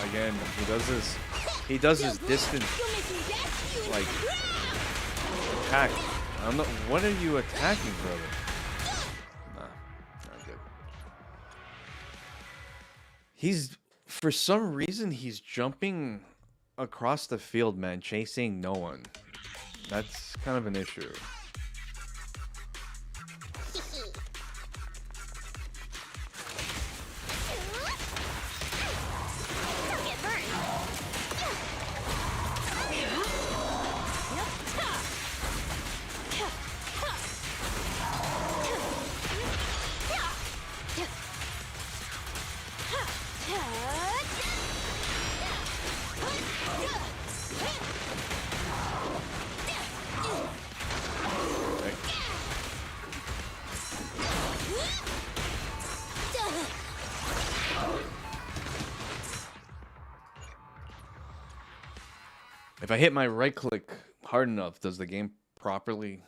Again, he does this. He does his distance You'll make me dash you into like the ground. attack. I'm not. What are you attacking, brother? Nah, not good. He's for some reason he's jumping across the field, man, chasing no one. That's kind of an issue. Don't get burned. If I hit my right click hard enough, does the game properly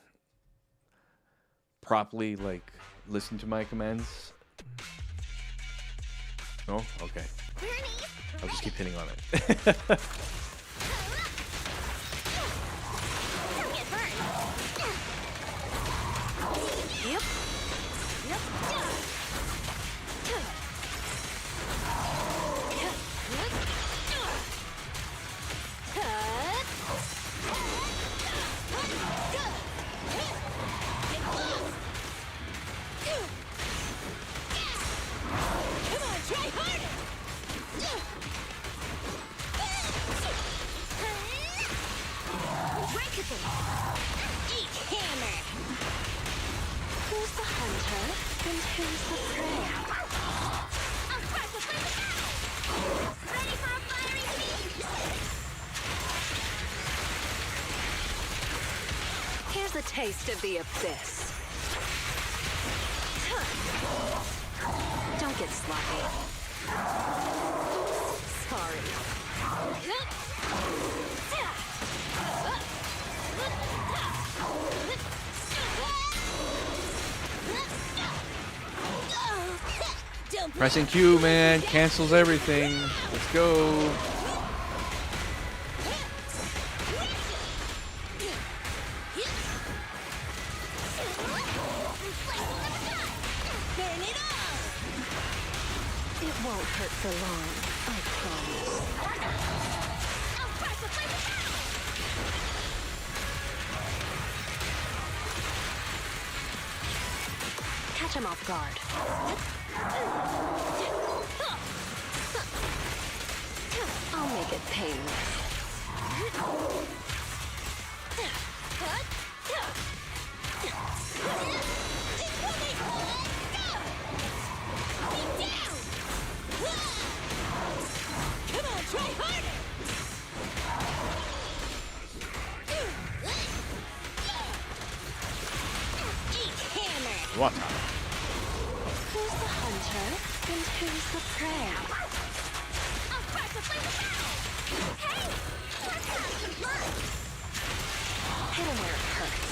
like listen to my commands? No? Okay. I'll just keep hitting on it. Don't get burned. Yep. Come on, try harder. Breakable. Eat hammer. Who's the hunter and who's the prey? I'll crush the flame of battle. Ready for a fiery feast. Here's a taste of the abyss. Don't get sloppy. Sorry. Don't be Pressing Q, man, cancels everything. Let's go. burn it all. It won't hurt for long, I promise. I'll crush the flame of battle. Catch him off guard. I'll make it painless. Come on, try harder. Eat hammer. What? Who's the hunter and who's the prey? I'll crush the flame of battle. Hey, let's have some fun. Hit him where it hurts.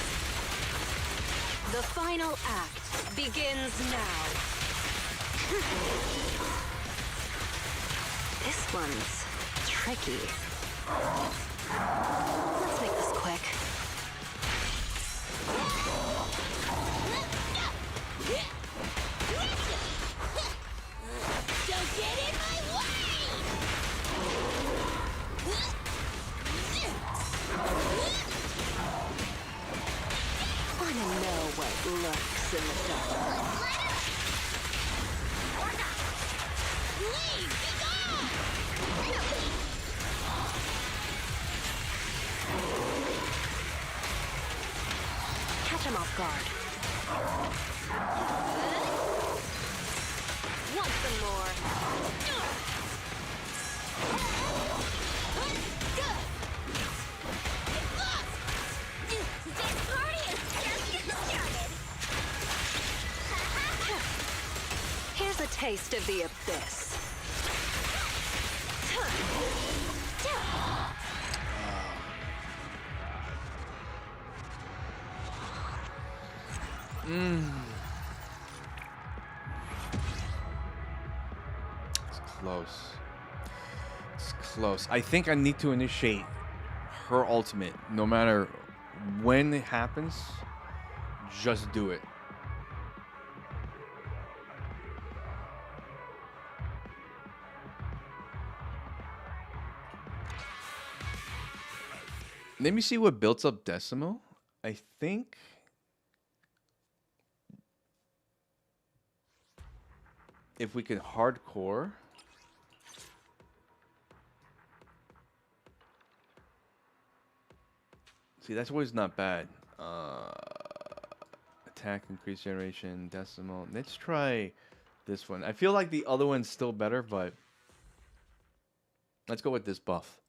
The final act begins now. This one's tricky. Let's make this quick. Don't get in my way. Wanna know what lurks in the dark? Leave, be gone. Catch him off guard. Want some more? This party is just getting started. Here's a taste of the abyss. It's close. It's close. I think I need to initiate her ultimate. No matter when it happens, just do it. Let me see what builds up Decimo. I think... if we can hardcore... see, that's always not bad. Attack, increase generation, decimal. Let's try this one. I feel like the other one's still better, but... let's go with this buff.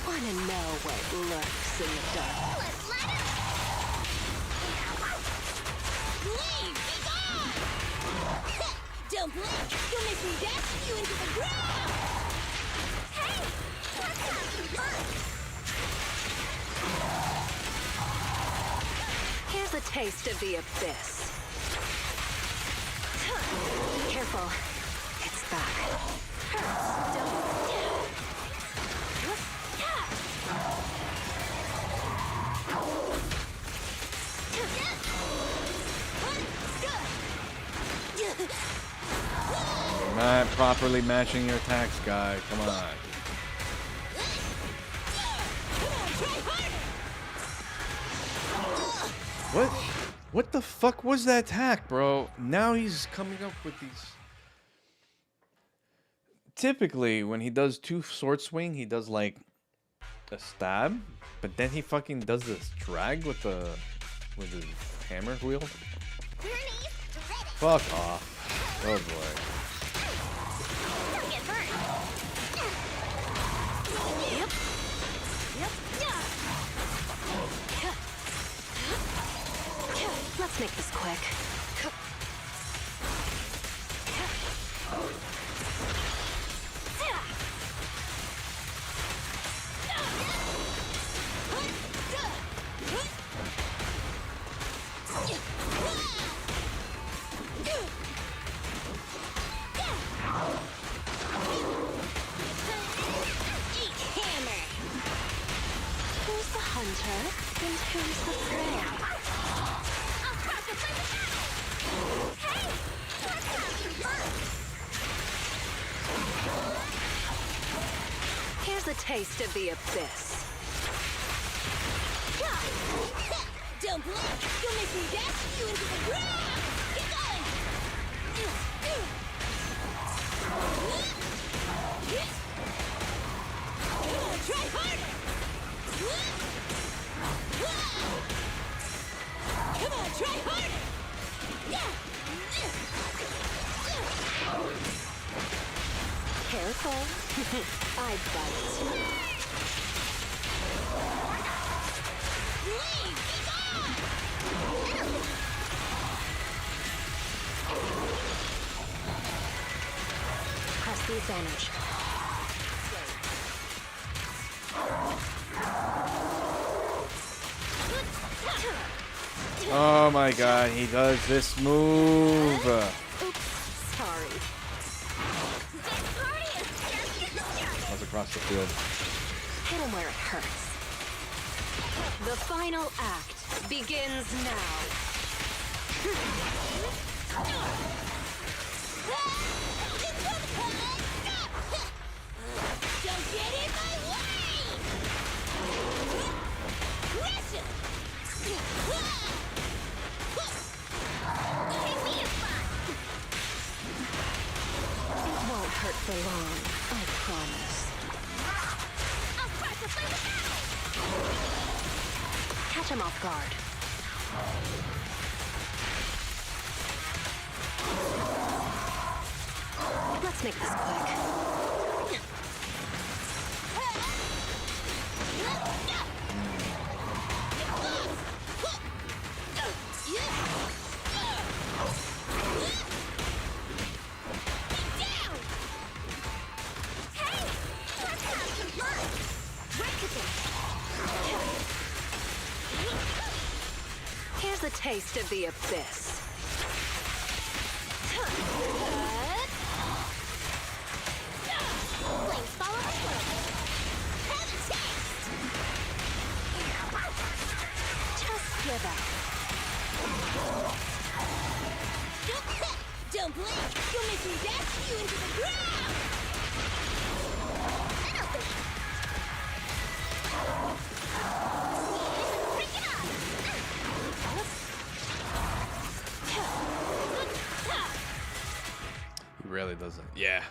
Wanna know what lurks in the dark? Let's let it. Leave! Be gone! Don't blink! You'll make me dash you into the ground! Hey! What's up, you bird? Here's a taste of the abyss. Be careful. It's back. Hurts, don't it? Not properly matching your attacks, guy. Come on. What? What the fuck was that attack, bro? Now he's coming up with these... typically, when he does 2 sword swing, he does like a stab, but then he fucking does this drag with the his hammer wheel. Fuck off. Oh boy. Don't get burned! Yep. Let's make this quick. Who's the hunter and who's the prey? I'll crush the place down! Hey! What's up, you bird? Here's a taste of the abyss. Don't blink! You'll make me dash you into the ground! Keep going! Come on, try harder! Come on, try harder! Careful. I bite. Leave! Be gone! Press the advantage. Oh my god, he does this move. Oops, sorry. This party is just getting started! That's across the field. Hit him where it hurts. The final act begins now. Don't get in my way! Pressure! Give me a spot! It won't hurt for long, I promise. I'll crush the flame of battle! Catch him off guard. Let's make this quick. Here's a taste of the abyss. Flames follow the smoke. Have a taste. Just give out. Don't blink. You'll make me dash you into the ground. I don't think. Break it up. He really doesn't. Yeah.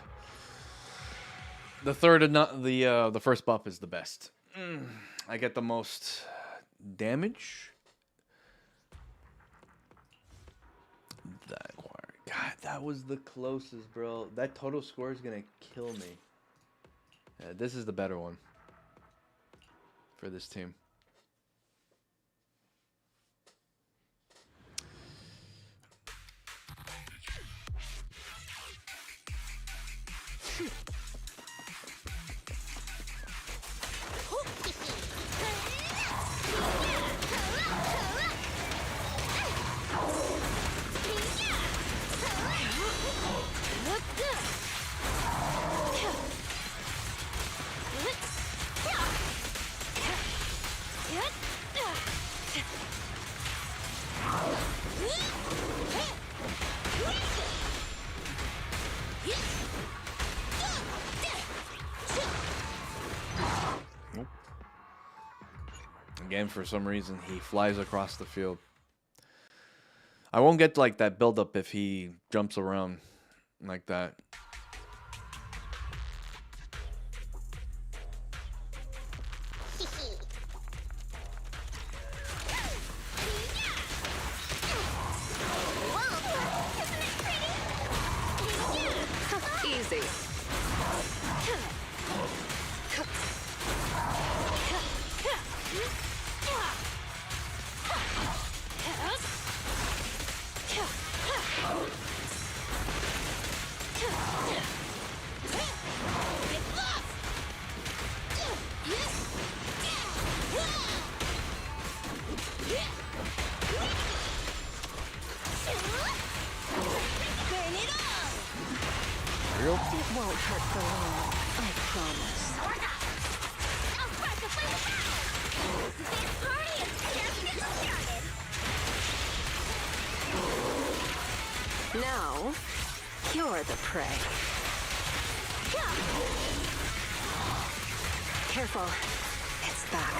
The third and not the first buff is the best. I get the most damage. God, that was the closest, bro. That total score is gonna kill me. Yeah, this is the better one for this team. Again, for some reason, he flies across the field. I won't get like that build up if he jumps around like that. Easy. It won't hurt for long, I promise. I'll spark the flame of battle. This party is just getting started. Now, you're the prey. Careful. It's back.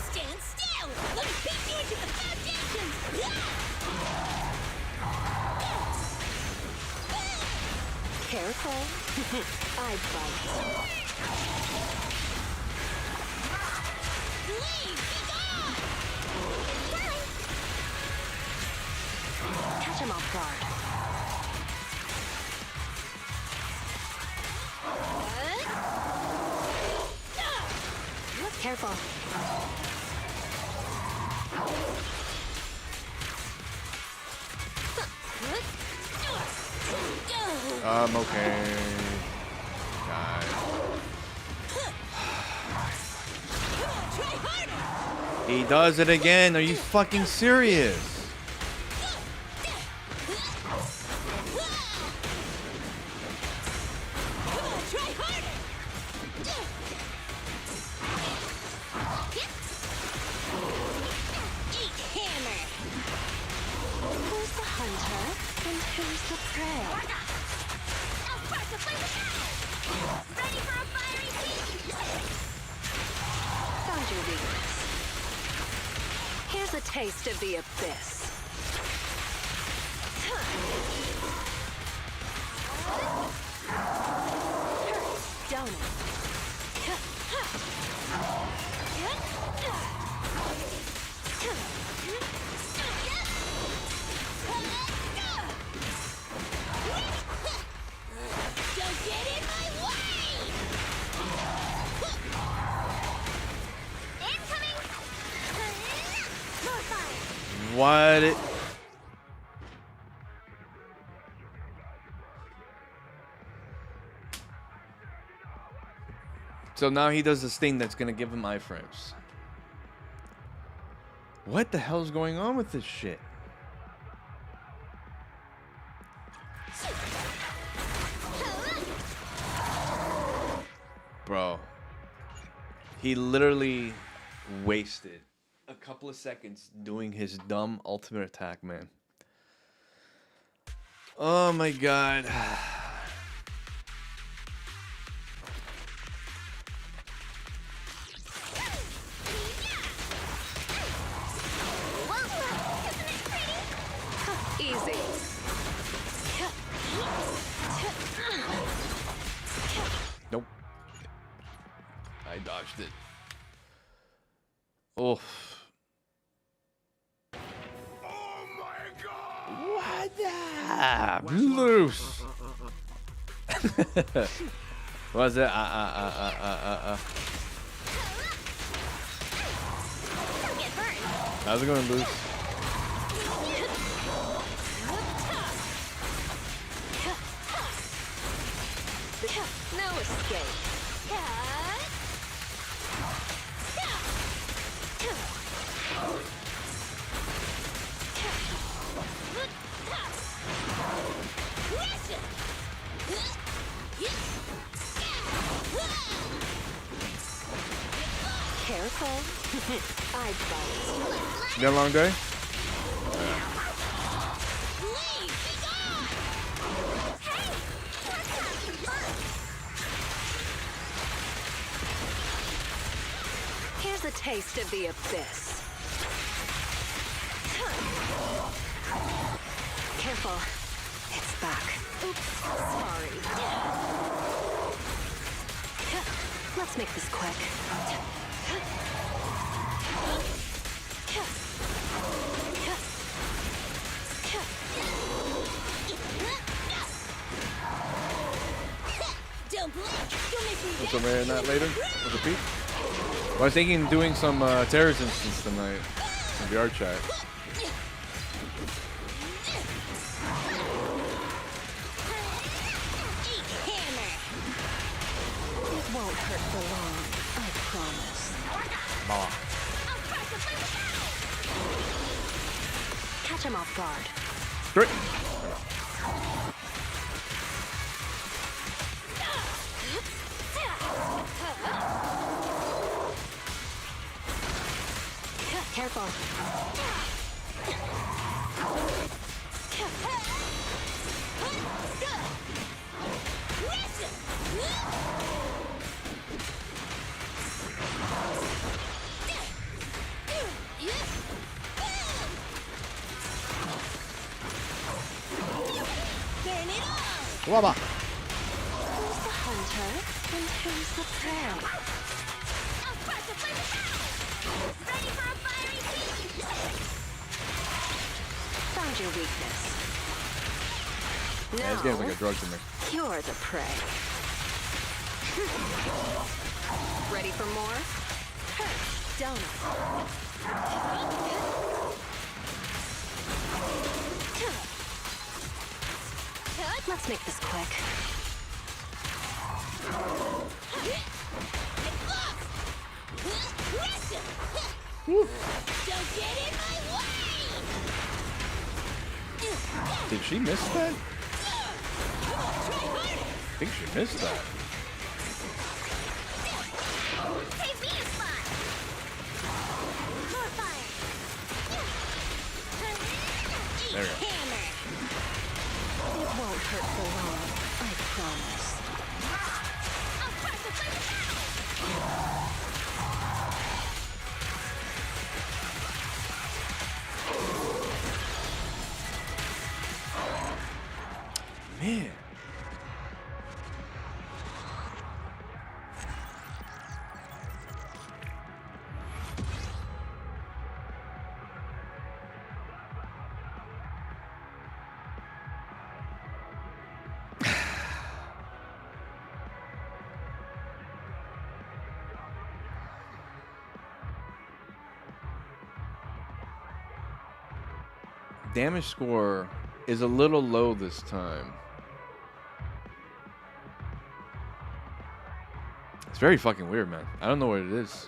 Stand still. Let me beat you into the foundations. Careful. I bite. Leave! Be gone! Catch him off guard. Careful. I'm okay. God. He does it again. Are you fucking serious? Who's the hunter and who's the prey? I'll spark the flame of battle! Ready for a fiery feast? Found your weakness. a taste of the abyss. Don't it? Don't get in my way! Incoming! More fire! What? So now he does this thing that's gonna give him iframes. What the hell's going on with this shit? Bro, he literally wasted a couple of seconds doing his dumb ultimate attack, man. Oh my god. Easy. Nope. I dodged it. Oh. Oh my god! What the? Loose. What's that? Don't get burned! How's it going, Loose? No escape. Careful. I bite. You got a long day? Here's a taste of the abyss. Careful. It's back. Oops, sorry. Let's make this quick. Don't blink! You'll make me What's up, man? That later? What's up, Pete? Well, I was thinking of doing some terrorist instance tonight in VRchat. It won't hurt for long, I promise. Catch him off guard. Straight. Careful. Burn it all! Wabba. Who's the hunter and who's the prey? I'll crush the flame of battle! Ready for a fiery feast! Found your weakness. Yeah, this game's like a drug to me. You're the prey. Ready for more? Donut. Let's make this quick. Don't get in my way! Did she miss that? I think she missed that. Save me a spot! More fire! There we go. Hammer! It won't hurt for long, I promise. I'll crush the flame of battle! damage score is a little low this time. It's very fucking weird, man. I don't know what it is.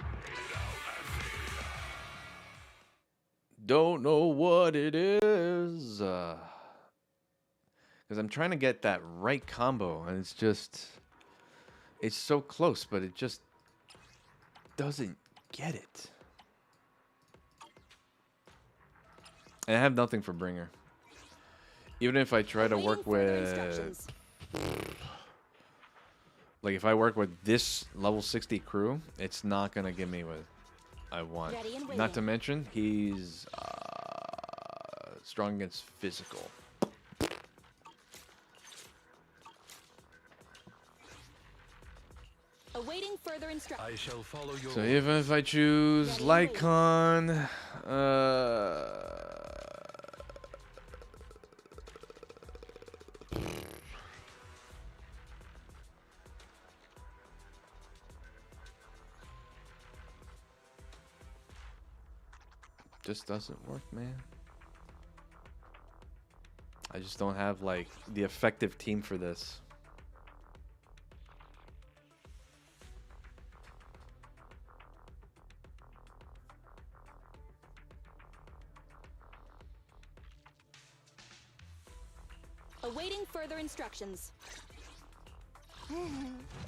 Don't know what it is. Because I'm trying to get that right combo, and it's just... It's so close, but it just doesn't get it. And I have nothing for Bringer. Even if I try to work with... Like, if I work with this level 60 crew, it's not going to give me what I want. Not to mention, he's strong against physical. Awaiting further instructions. I shall follow your So even if I choose Lycon, just doesn't work, man. I just don't have like the effective team for this. Awaiting further instructions.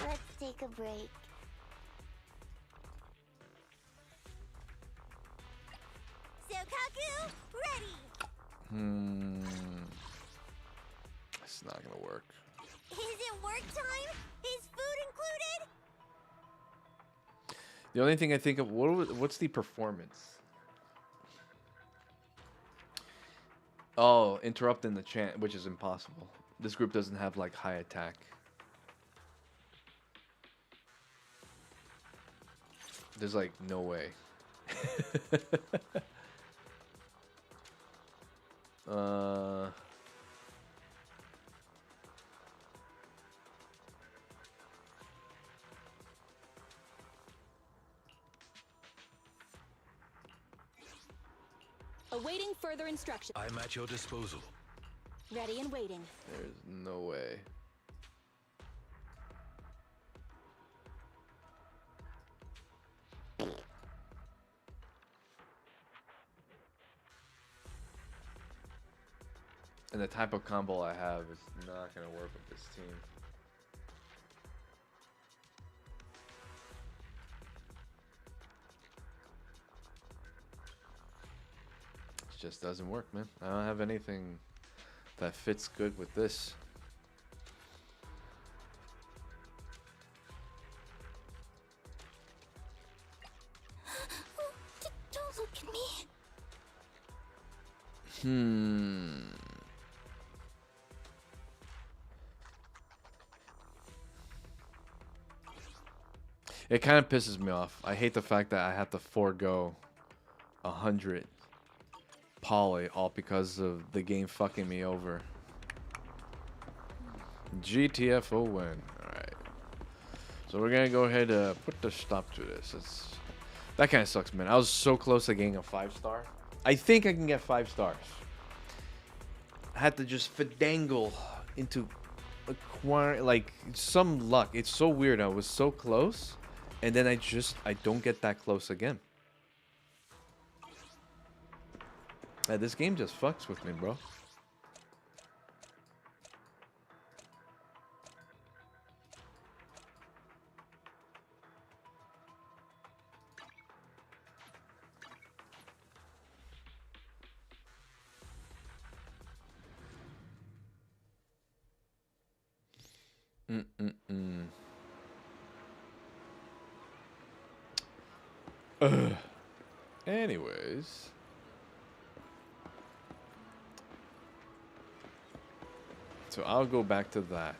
Let's take a break. Sokaku, ready! It's not gonna work. Is it work time? Is food included? The only thing I think of, what's the performance? Oh, interrupting the chant, which is impossible. This group doesn't have like high attack. There's like no way. Awaiting further instructions. I'm at your disposal. Ready and waiting. There's no way. And the type of combo I have is not gonna work with this team. It just doesn't work, man. I don't have anything that fits good with this. Don't look at me. It kind of pisses me off. I hate the fact that I have to forego 100 poly all because of the game fucking me over. GTFO win. Alright. So we're gonna go ahead and put the stop to this. That kind of sucks, man. I was so close to getting a 5-star. I think I can get 5 stars. I had to just finagle into acquiring like some luck. It's so weird. I was so close, and then I don't get that close again. This game just fucks with me, bro. Anyways. So I'll go back to that.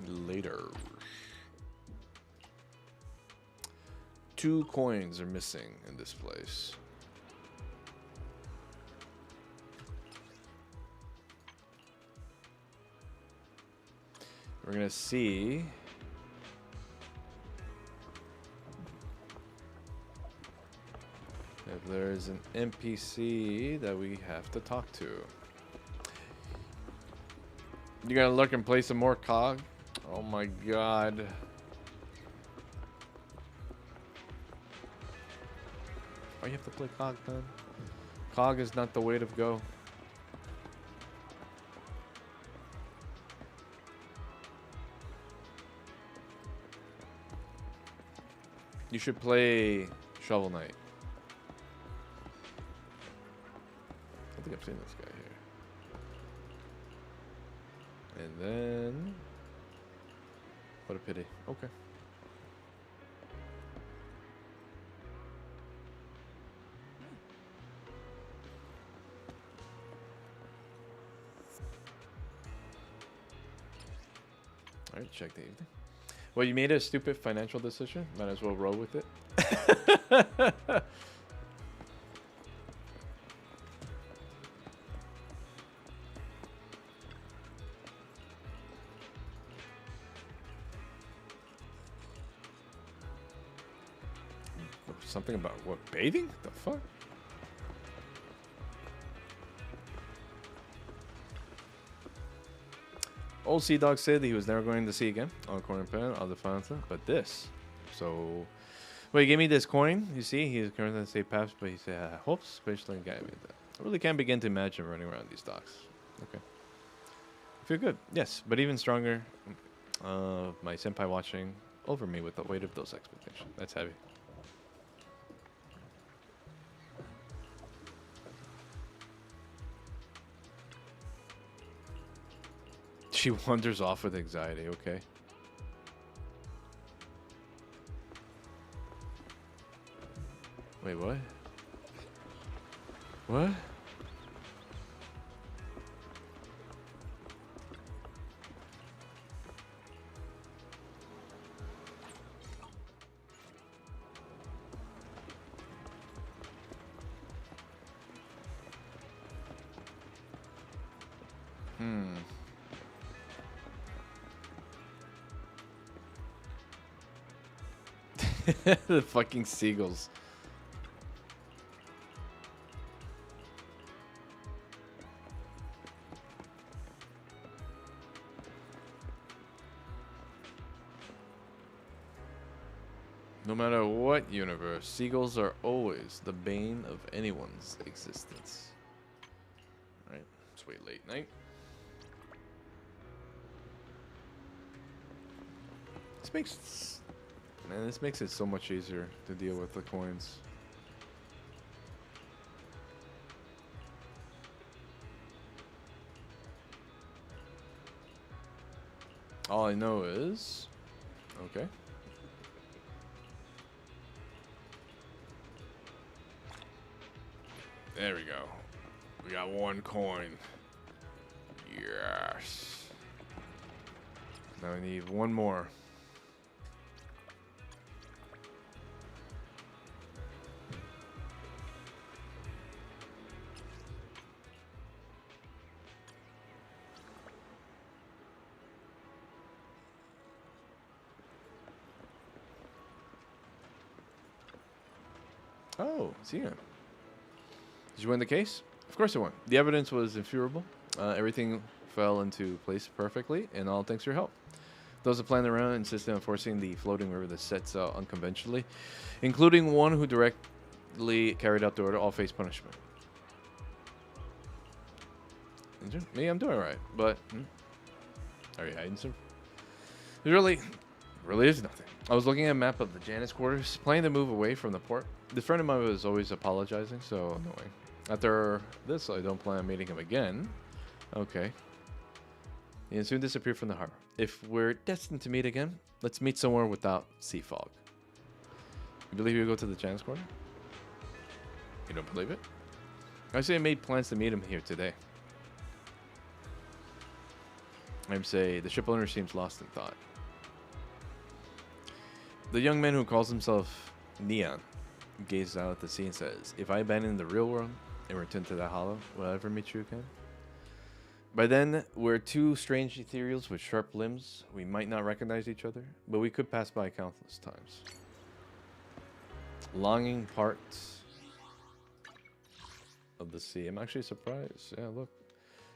Later. 2 coins are missing in this place. We're gonna see There's an NPC that we have to talk to. You gotta look and play some more COG? Oh my god. Why you have to play COG, man? COG is not the way to go. You should play Shovel Knight. I think I've seen this guy here. And then... What a pity. Okay. Alright, check the evening. Well, you made a stupid financial decision. Might as well roll with it. Something about what? Bathing? The fuck? Old Sea Dog said he was never going to see again on Corn Pen of the fountain, but this. So, well, he gave me this coin. You see, he's currently say paps, but he said, I hope especially got me that. I really can't begin to imagine running around these docks. Okay. I feel good. Yes, but even stronger. My senpai watching over me with the weight of those expectations. That's heavy. She wanders off with anxiety, okay. Wait, what? What? The fucking seagulls. No matter what universe, seagulls are always the bane of anyone's existence. Alright, let's wait late night. This makes it so much easier to deal with the coins. All I know is... Okay. There we go. We got one coin. Yes. Now we need one more. Oh, see ya. Did you win the case? Of course I won. The evidence was infuriable. Everything fell into place perfectly, and all thanks to your help. Those that planned around insisted on forcing the floating river to set out unconventionally, including one who directly carried out the order, all face punishment. Me, I'm doing alright, but... Are you hiding some? Really is nothing. I was looking at a map of the Janus quarters, planning to move away from the port. The friend of mine was always apologizing, so annoying. After this, I don't plan on meeting him again. Okay. He soon disappeared from the harbor. If we're destined to meet again, let's meet somewhere without sea fog. You believe you'll go to the Janus quarter? You don't believe it? I say I made plans to meet him here today. I'm say the ship owner seems lost in thought. The young man who calls himself Neon gazes out at the sea and says, if I abandon the real world and return to that hollow, will I ever meet you again? By then, we're two strange ethereals with sharp limbs. We might not recognize each other, but we could pass by countless times. Longing parts of the sea. I'm actually surprised. Yeah, look.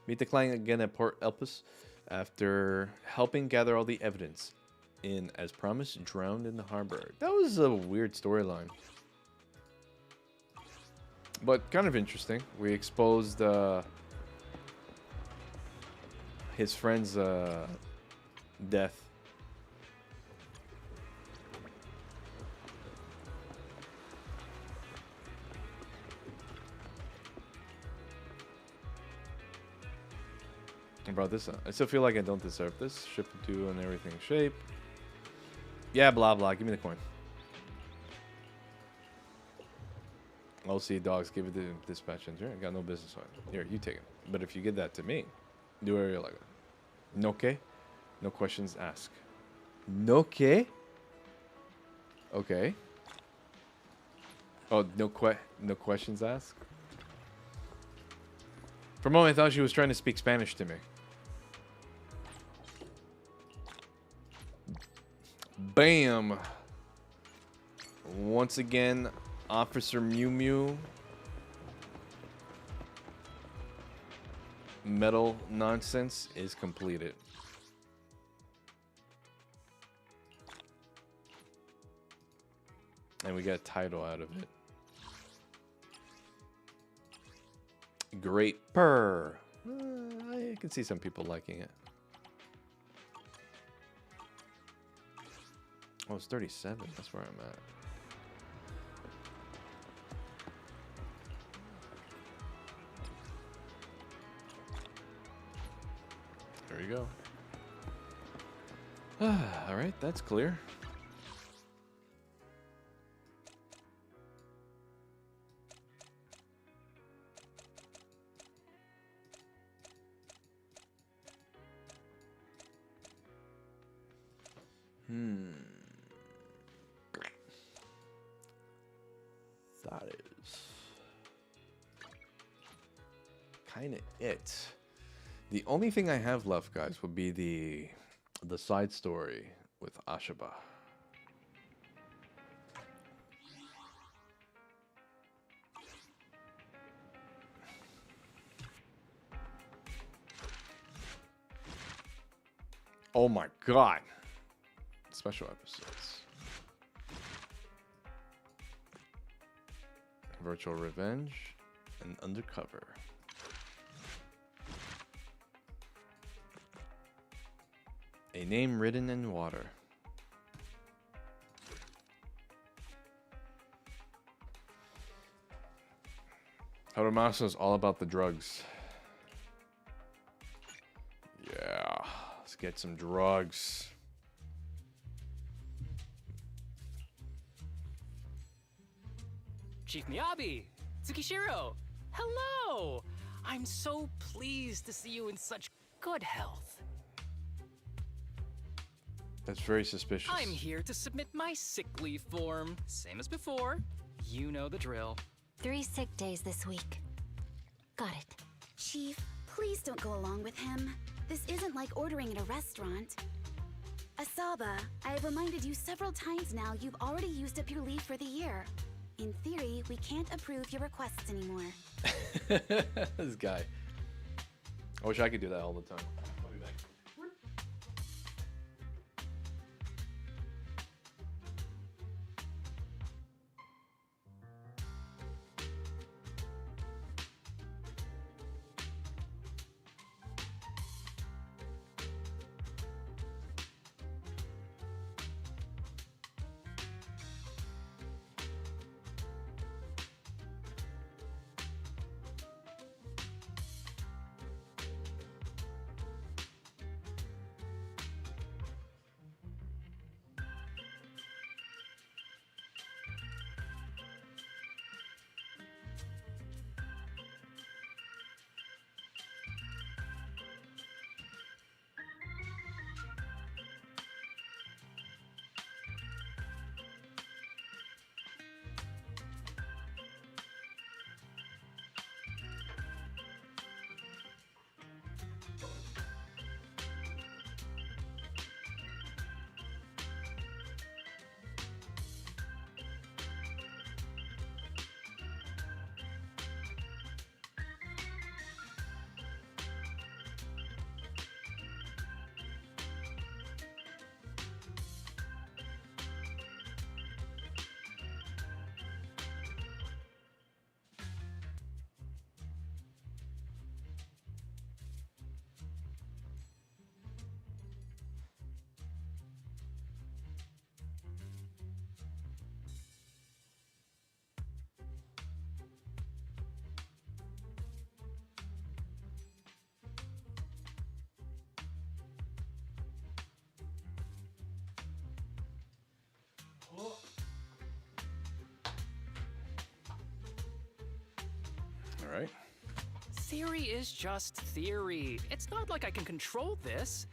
Meet the client again at Port Elpis after helping gather all the evidence. In, as promised, drowned in the harbor. That was a weird storyline. But kind of interesting. We exposed his friend's death. I brought this up. I still feel like I don't deserve this. Ship due and everything shape. Yeah, blah blah. Give me the coin. I'll see dogs. Give it to dispatch engineer. I got no business on it. Here, you take it. But if you give that to me, do whatever you like. No que? No questions asked. No que? Okay. Oh, no questions asked? For a moment, I thought she was trying to speak Spanish to me. Bam! Once again, Officer Mew Mew. Metal nonsense is completed. And we got a title out of it. Great purr. I can see some people liking it. Oh, it's 37. That's where I'm at. There you go. All right, that's clear. That is kind of it. The only thing I have left, guys, would be the side story with Ashaba. Oh my god. Special episodes. Virtual Revenge and Undercover. A name written in water. Harumasu is all about the drugs. Yeah, let's get some drugs. Chief Miyabi, Tsukishiro, hello! I'm so pleased to see you in such good health. That's very suspicious. I'm here to submit my sick leave form. Same as before. You know the drill. 3 sick days this week. Got it. Chief, please don't go along with him. This isn't like ordering at a restaurant. Asaba, I have reminded you several times now you've already used up your leave for the year. In theory, we can't approve your requests anymore. This guy. I wish I could do that all the time. I'll be back. right? Theory is just theory. It's not like I can control this.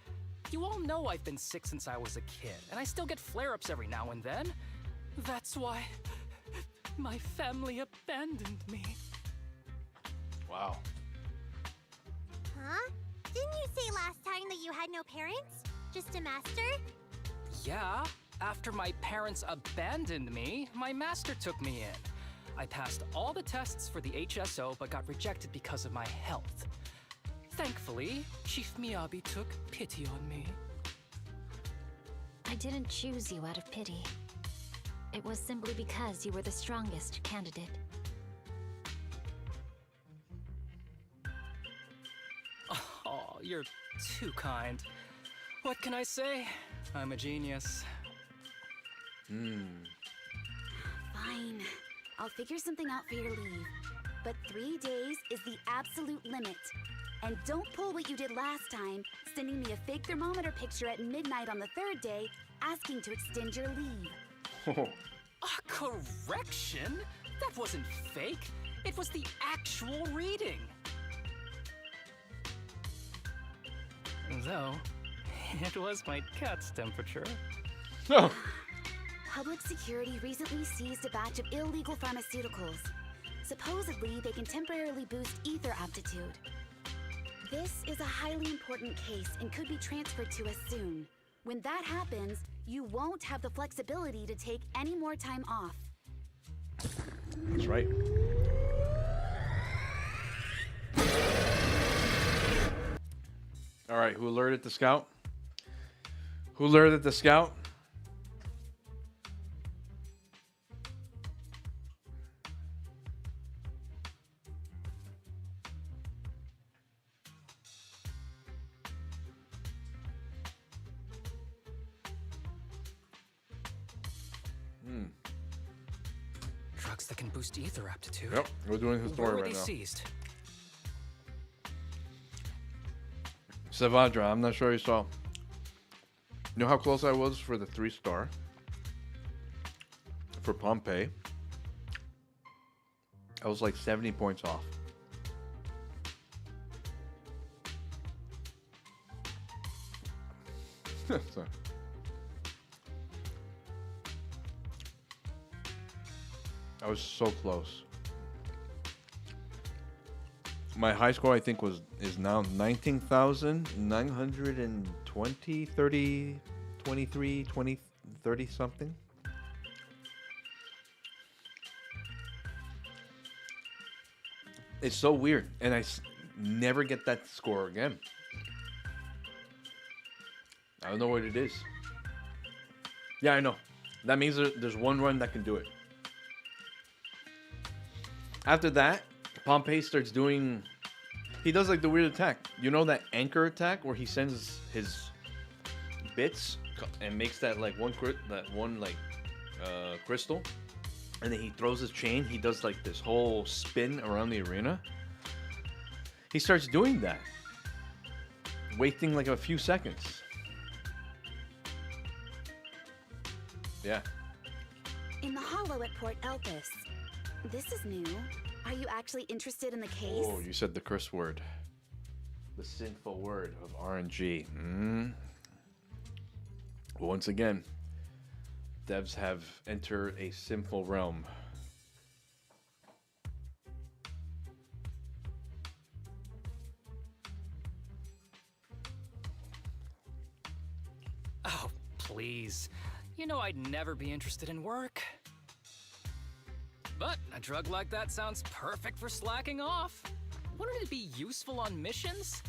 You all know I've been sick since I was a kid, and I still get flare-ups every now and then. That's why my family abandoned me. Wow. Huh? Didn't you say last time that you had no parents? Just a master? Yeah, after my parents abandoned me, my master took me in. I passed all the tests for the HSO but got rejected because of my health. Thankfully, Chief Miyabi took pity on me. I didn't choose you out of pity. It was simply because you were the strongest candidate. Oh, you're too kind. What can I say? I'm a genius. Fine. I'll figure something out for your leave. But 3 days is the absolute limit. And don't pull what you did last time, sending me a fake thermometer picture at midnight on the 3rd day, asking to extend your leave. A correction? That wasn't fake. It was the actual reading. Though, it was my cat's temperature. Oh. Public security recently seized a batch of illegal pharmaceuticals. Supposedly, they can temporarily boost ether aptitude. This is a highly important case and could be transferred to us soon. When that happens, you won't have the flexibility to take any more time off. That's right. All right, who alerted the scout? Who alerted the scout? Drugs that can boost ether aptitude. Yep, we're doing his Where story were right they now. seized? Savadra, I'm not sure you saw. You know how close I was for the 3-star? For Pompeii. I was like 70 points off. So- I was so close. My high score, I think, is now 19,920, 30, 23, 20, 30 something. It's so weird, and I never get that score again. I don't know what it is. Yeah, I know. That means there's one run that can do it. After that, Pompey starts doing... He does like the weird attack. You know that anchor attack where he sends his bits and makes that like crystal, and then he throws his chain. He does like this whole spin around the arena. He starts doing that, wasting like a few seconds. Yeah. In the hollow at Port Elpis. This is new. Are you actually interested in the case? Oh, you said the curse word. The sinful word of RNG. Once again, devs have entered a sinful realm. Oh, please. You know I'd never be interested in work. But a drug like that sounds perfect for slacking off. Wouldn't it be useful on missions?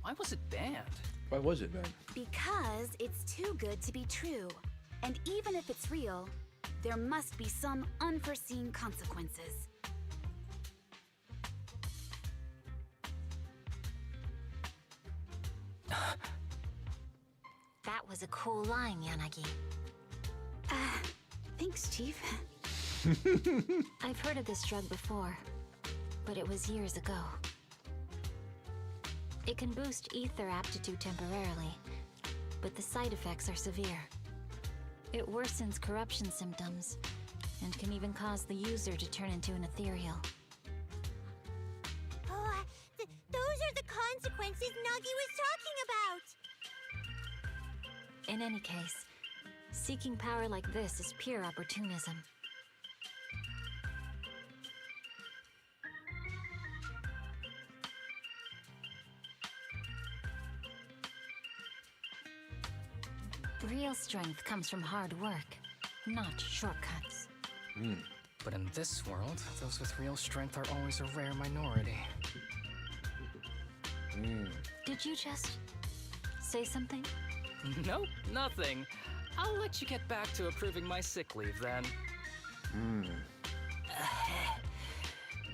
Why was it banned? Why was it, man? Because it's too good to be true. And even if it's real, there must be some unforeseen consequences. That was a cool line, Yanagi. Thanks, Chief. I've heard of this drug before, but it was years ago. It can boost ether aptitude temporarily, but the side effects are severe. It worsens corruption symptoms, and can even cause the user to turn into an ethereal. test is Nagi was talking about? In any case, seeking power like this is pure opportunism. Real strength comes from hard work, not shortcuts. But in this world, those with real strength are always a rare minority. Did you just say something? Nope, nothing. I'll let you get back to approving my sick leave then.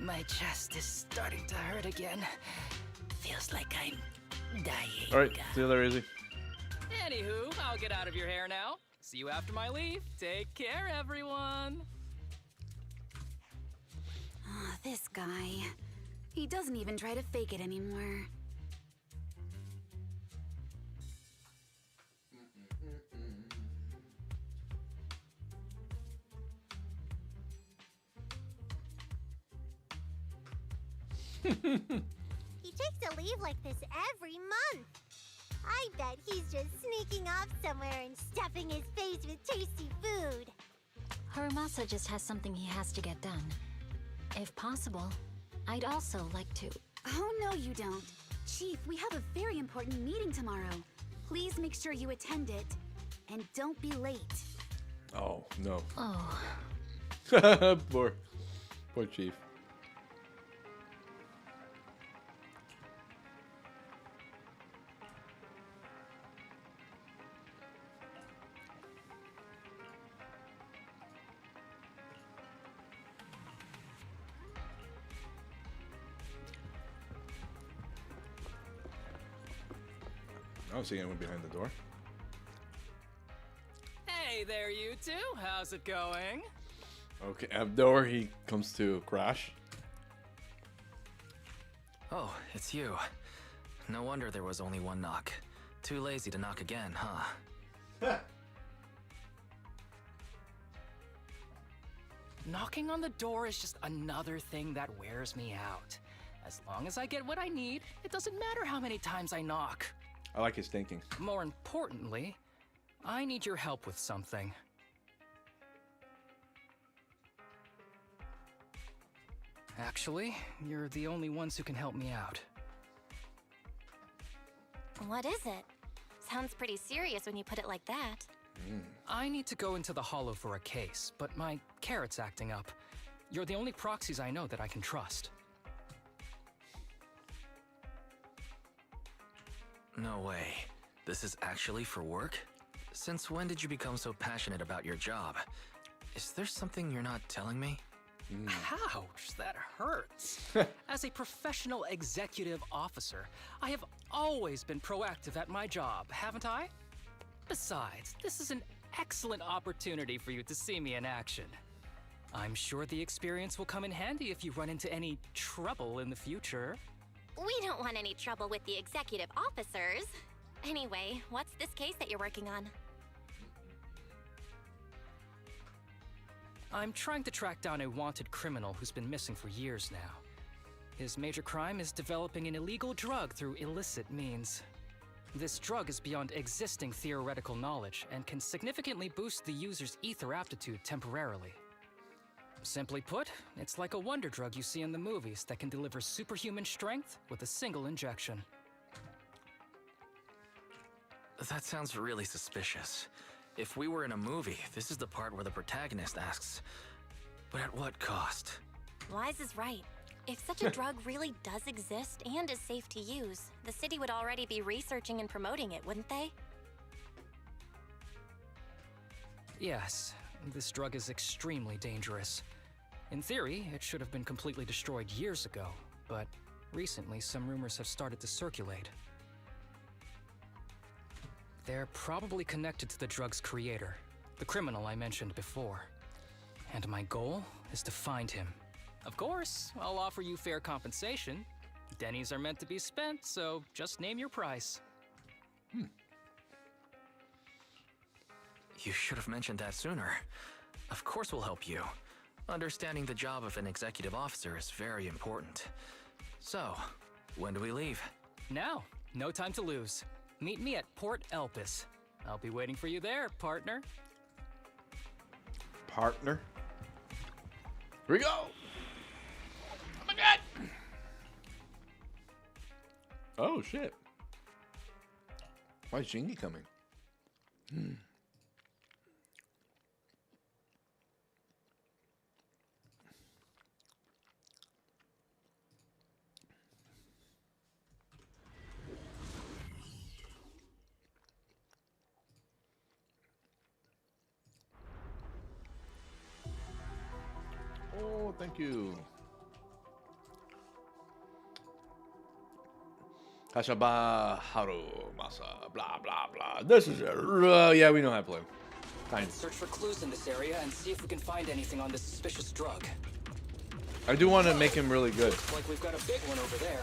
My chest is starting to hurt again. Feels like I'm dying. All right, see you later, Izzy. Anywho, I'll get out of your hair now. See you after my leave. Take care, everyone. Ah, this guy. He doesn't even try to fake it anymore. He takes a leave like this every month. I bet he's just sneaking off somewhere and stuffing his face with tasty food. Haramasa just has something he has to get done. If possible, I'd also like to. Oh, no, you don't. Chief, we have a very important meeting tomorrow. Please make sure you attend it. And don't be late. Oh, no. Oh, Poor Chief. I don't see anyone behind the door. Hey there, you two. How's it going? Okay, at the door he comes to crash. Oh, it's you. No wonder there was only one knock. Too lazy to knock again, huh? Knocking on the door is just another thing that wears me out. As long as I get what I need, it doesn't matter how many times I knock. I like his thinking. More importantly, I need your help with something. Actually, you're the only ones who can help me out. What is it? Sounds pretty serious when you put it like that. I need to go into the Hollow for a case, but my carrot's acting up. You're the only proxies I know that I can trust. No way. This is actually for work? Since when did you become so passionate about your job? Is there something you're not telling me? Ouch, that hurts. As a professional executive officer, I have always been proactive at my job, haven't I? Besides, this is an excellent opportunity for you to see me in action. I'm sure the experience will come in handy if you run into any trouble in the future. We don't want any trouble with the executive officers. Anyway, what's this case that you're working on? I'm trying to track down a wanted criminal who's been missing for years now. His major crime is developing an illegal drug through illicit means. This drug is beyond existing theoretical knowledge and can significantly boost the user's ether aptitude temporarily. Simply put, it's like a wonder drug you see in the movies that can deliver superhuman strength with a single injection. That sounds really suspicious. If we were in a movie, this is the part where the protagonist asks, but at what cost? Wise is right. If such a drug really does exist and is safe to use, the city would already be researching and promoting it, wouldn't they? Yes, this drug is extremely dangerous. In theory, it should have been completely destroyed years ago, but recently some rumors have started to circulate. They're probably connected to the drug's creator, the criminal I mentioned before. And my goal is to find him. Of course, I'll offer you fair compensation. Dennies are meant to be spent, so just name your price. You should have mentioned that sooner. Of course we'll help you. Understanding the job of an executive officer is very important. So, when do we leave? Now, No time to lose. Meet me at Port Elpis. I'll be waiting for you there, partner. Partner. Here we go. Oh my god. Oh shit. Why is Jingy coming? Oh, thank you. Hashaba Haru Masa, blah, blah, blah. This is it. Yeah, we know how to play. Fine. Search for clues in this area and see if we can find anything on this suspicious drug. I do want to make him really good. Looks like we've got a big one over there.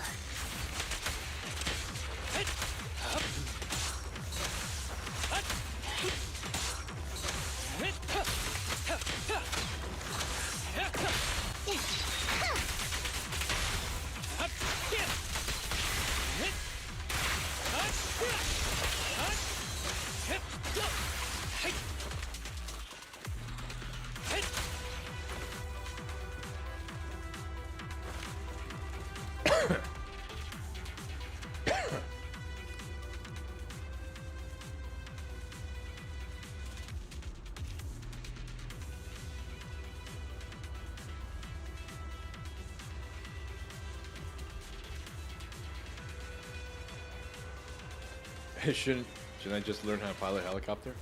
Shouldn't I just learn how to pilot a helicopter?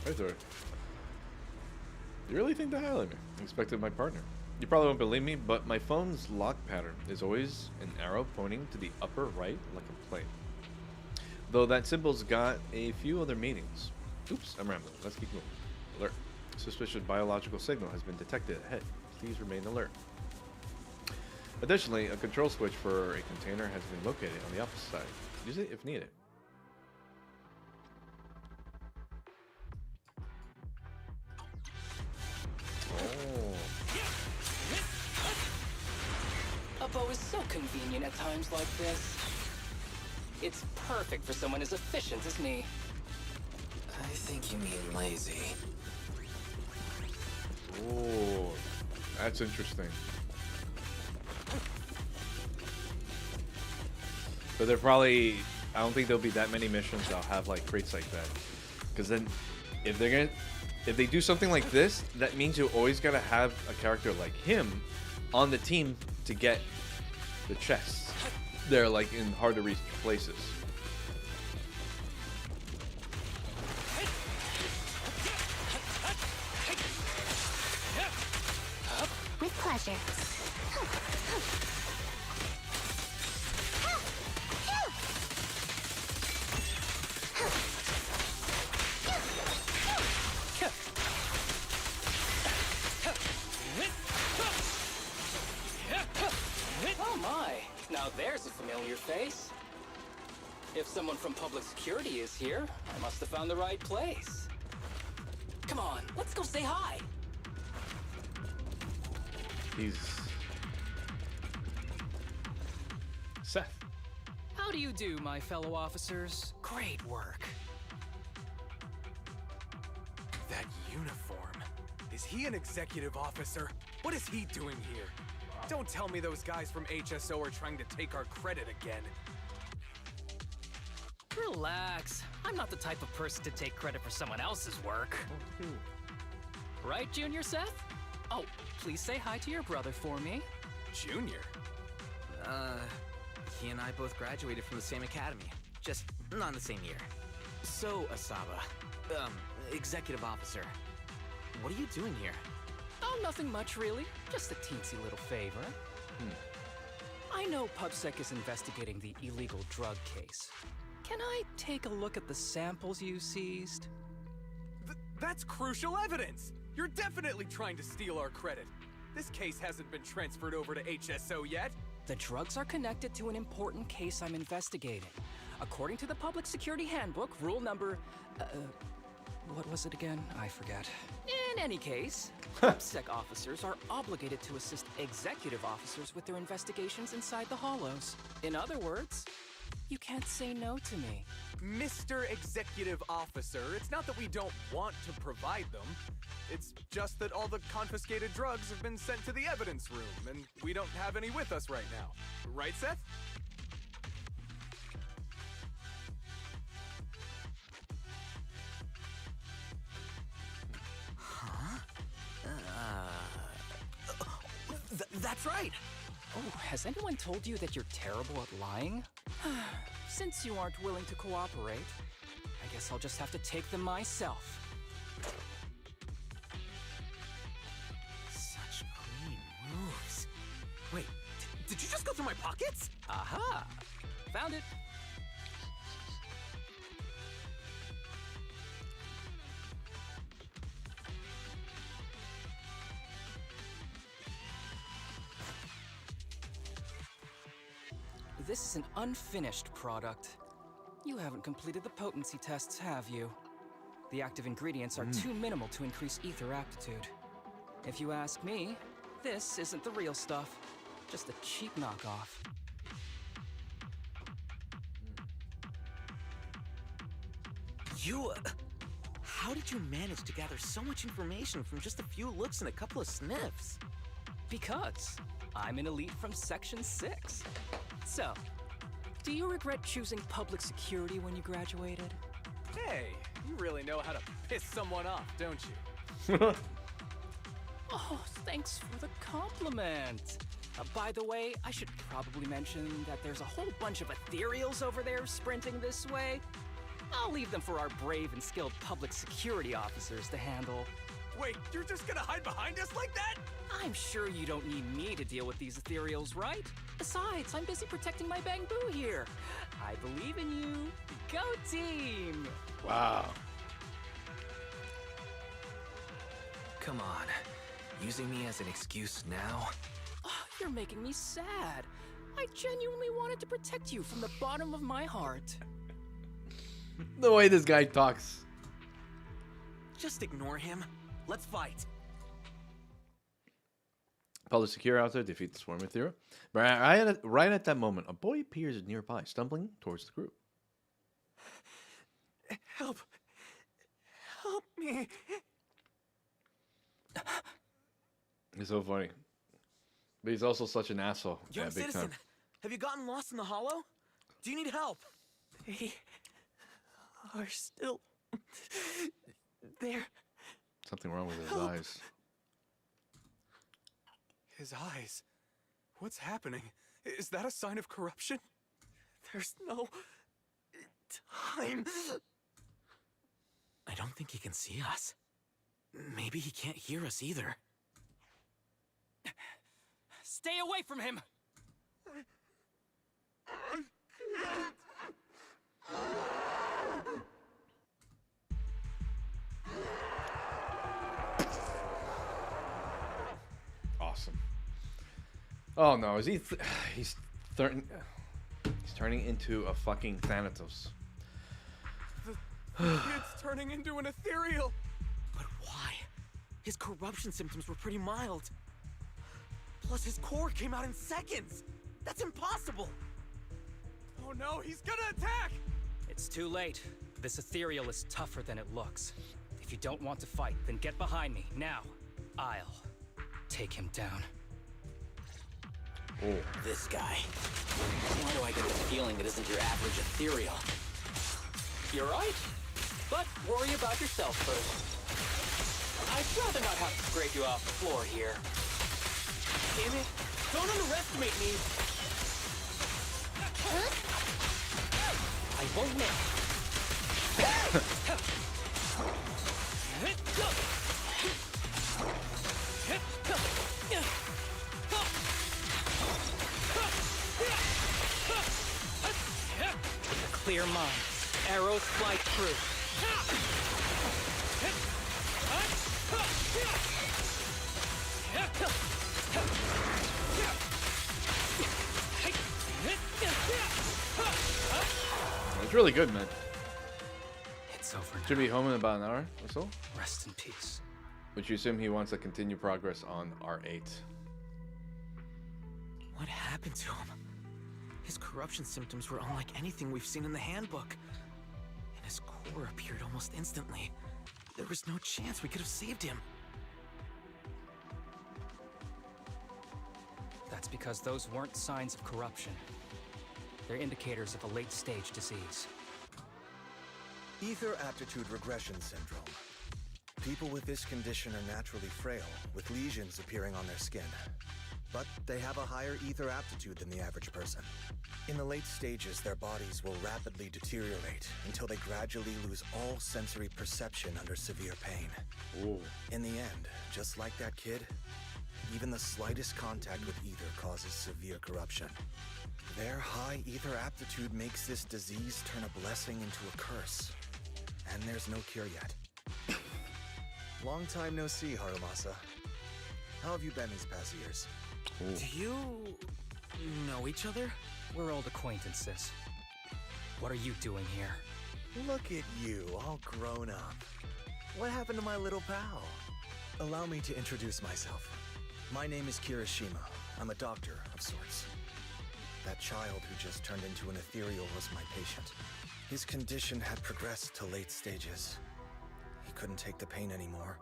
Right there. You really think that highly of me? I expected my partner. You probably won't believe me, but my phone's lock pattern is always an arrow pointing to the upper right like a plane. Though that symbol's got a few other meanings. Oops, I'm rambling. Let's keep moving. Alert. Suspicious biological signal has been detected ahead. Please remain alert. Additionally, a control switch for a container has been located on the opposite side. Use it if needed. A bow is so convenient at times like this. It's perfect for someone as efficient as me. I think you mean lazy. Oh, that's interesting. But they're probably, I don't think there'll be that many missions that'll have like crates like that. Because then, if they do something like this, that means you always gotta have a character like him on the team to get the chests. They're like in hard to reach places. With pleasure. Oh my, now there's a familiar face. If someone from public security is here, I must have found the right place. Come on, let's go say hi. He's Seth. How do you do, my fellow officers? Great work. That uniform. Is he an executive officer? What is he doing here? Don't tell me those guys from HSO are trying to take our credit again. Relax. I'm not the type of person to take credit for someone else's work. Right, Junior Seth? Oh, please say hi to your brother for me. Junior? He and I both graduated from the same academy. Just not in the same year. So, Asaba, executive officer, what are you doing here? Oh, nothing much, really. Just a teensy little favor. I know PubSec is investigating the illegal drug case. Can I take a look at the samples you seized? That's crucial evidence! You're definitely trying to steal our credit. This case hasn't been transferred over to HSO yet. The drugs are connected to an important case I'm investigating. According to the Public Security Handbook, rule number... what was it again? I forget. In any case, PubSec officers are obligated to assist executive officers with their investigations inside the Hollows. In other words, You can't say no to me. Mr. Executive Officer, it's not that we don't want to provide them. It's just that all the confiscated drugs have been sent to the evidence room, and we don't have any with us right now. Right, Seth? That's right! Oh, has anyone told you that you're terrible at lying? Since you aren't willing to cooperate, I guess I'll just have to take them myself. Such clean moves. Wait, did you just go through my pockets? Aha! Found it. This is an unfinished product. You haven't completed the potency tests, have you? The active ingredients are too minimal to increase ether aptitude. If you ask me, this isn't the real stuff, just a cheap knockoff. How did you manage to gather so much information from just a few looks and a couple of sniffs? Because I'm an elite from Section 6. So, do you regret choosing public security when you graduated? Hey, you really know how to piss someone off, don't you? Oh, thanks for the compliment. By the way, I should probably mention that there's a whole bunch of ethereals over there sprinting this way. I'll leave them for our brave and skilled public security officers to handle. Wait, you're just gonna hide behind us like that? I'm sure you don't need me to deal with these ethereals, right? Besides, I'm busy protecting my bamboo here. I believe in you. Go team! Wow. Come on. Using me as an excuse now? Oh, you're making me sad. I genuinely wanted to protect you from the bottom of my heart. The way this guy talks. Just ignore him. Let's fight. Public security out there defeat the swarm ethereal. Right at that moment, a boy appears nearby, stumbling towards the group. Help. Help me. He's so funny. But he's also such an asshole. Young Yeah, big citizen, time. have you gotten lost in the hollow? Do you need help? They are still there. Something wrong with his Help. eyes. His eyes? What's happening? Is that a sign of corruption? There's no time. I don't think he can see us. Maybe he can't hear us either. Stay away from him! Awesome. Oh no, is he? He's turning into a fucking Thanatos. The kid's turning into an ethereal. But why? His corruption symptoms were pretty mild. Plus his core came out in seconds. That's impossible. Oh no, he's gonna attack! It's too late. This ethereal is tougher than it looks. If you don't want to fight, then get behind me, now. I'll take him down. Oh. This guy. Why do I get the feeling it isn't your average ethereal? You're right. But worry about yourself first. I'd rather not have to scrape you off the floor here. Damn it! Don't underestimate me! I won't miss. With a clear mind, arrows fly true. It's really good, man. It's over now. Should be home in about an hour or so. Rest in peace. Which you assume he wants to continue progress on R8. What happened to him? His corruption symptoms were unlike anything we've seen in the handbook. And his core appeared almost instantly. There was no chance we could have saved him. That's because those weren't signs of corruption. They're indicators of a late-stage disease. Ether aptitude regression syndrome. People with this condition are naturally frail, with lesions appearing on their skin. But they have a higher ether aptitude than the average person. In the late stages, their bodies will rapidly deteriorate until they gradually lose all sensory perception under severe pain. Ooh. In the end, just like that kid, even the slightest contact with ether causes severe corruption. Their high ether aptitude makes this disease turn a blessing into a curse. And there's no cure yet. Long time no see, Harumasa. How have you been these past years? Ooh. Do you know each other? We're old acquaintances. What are you doing here? Look at you, all grown up. What happened to my little pal? Allow me to introduce myself. My name is Kirishima. I'm a doctor of sorts. That child who just turned into an ethereal was my patient. His condition had progressed to late stages. He couldn't take the pain anymore.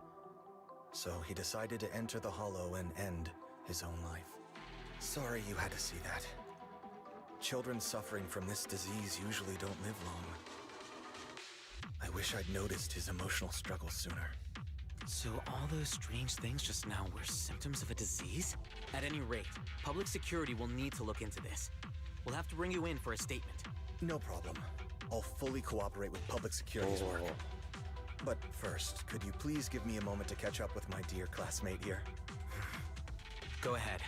So he decided to enter the Hollow and end his own life. Sorry you had to see that. Children suffering from this disease usually don't live long. I wish I'd noticed his emotional struggles sooner. So all those strange things just now were symptoms of a disease? At any rate, public security will need to look into this. We'll have to bring you in for a statement. No problem. I'll fully cooperate with public security's work. But first, could you please give me a moment to catch up with my dear classmate here? Go ahead.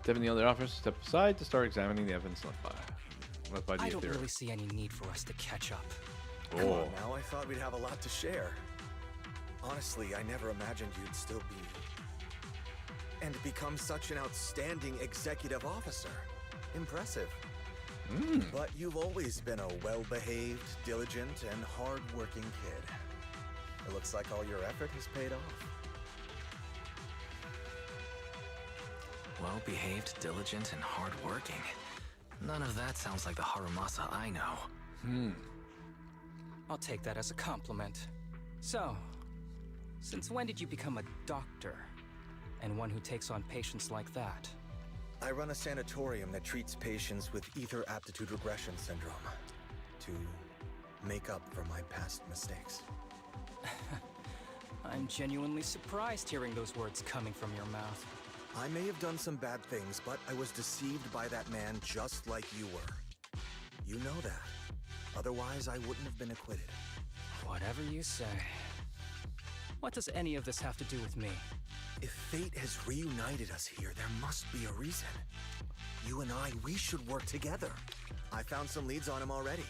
Step in the other office, step aside to start examining the evidence left by the I don't ethereal. really see any need for us to catch up. Come on now, I thought we'd have a lot to share. Honestly, I never imagined you'd still be... and become such an outstanding executive officer. Impressive. But you've always been a well-behaved, diligent, and hard-working kid. It looks like all your effort has paid off. Well-behaved, diligent, and hardworking. None of that sounds like the Harumasa I know. I'll take that as a compliment. So, since when did you become a doctor? And one who takes on patients like that? I run a sanatorium that treats patients with ether aptitude regression syndrome to make up for my past mistakes. I'm genuinely surprised hearing those words coming from your mouth. I may have done some bad things, but I was deceived by that man just like you were. You know that. Otherwise, I wouldn't have been acquitted. Whatever you say. What does any of this have to do with me? If fate has reunited us here, there must be a reason. You and I, we should work together. I found some leads on him already.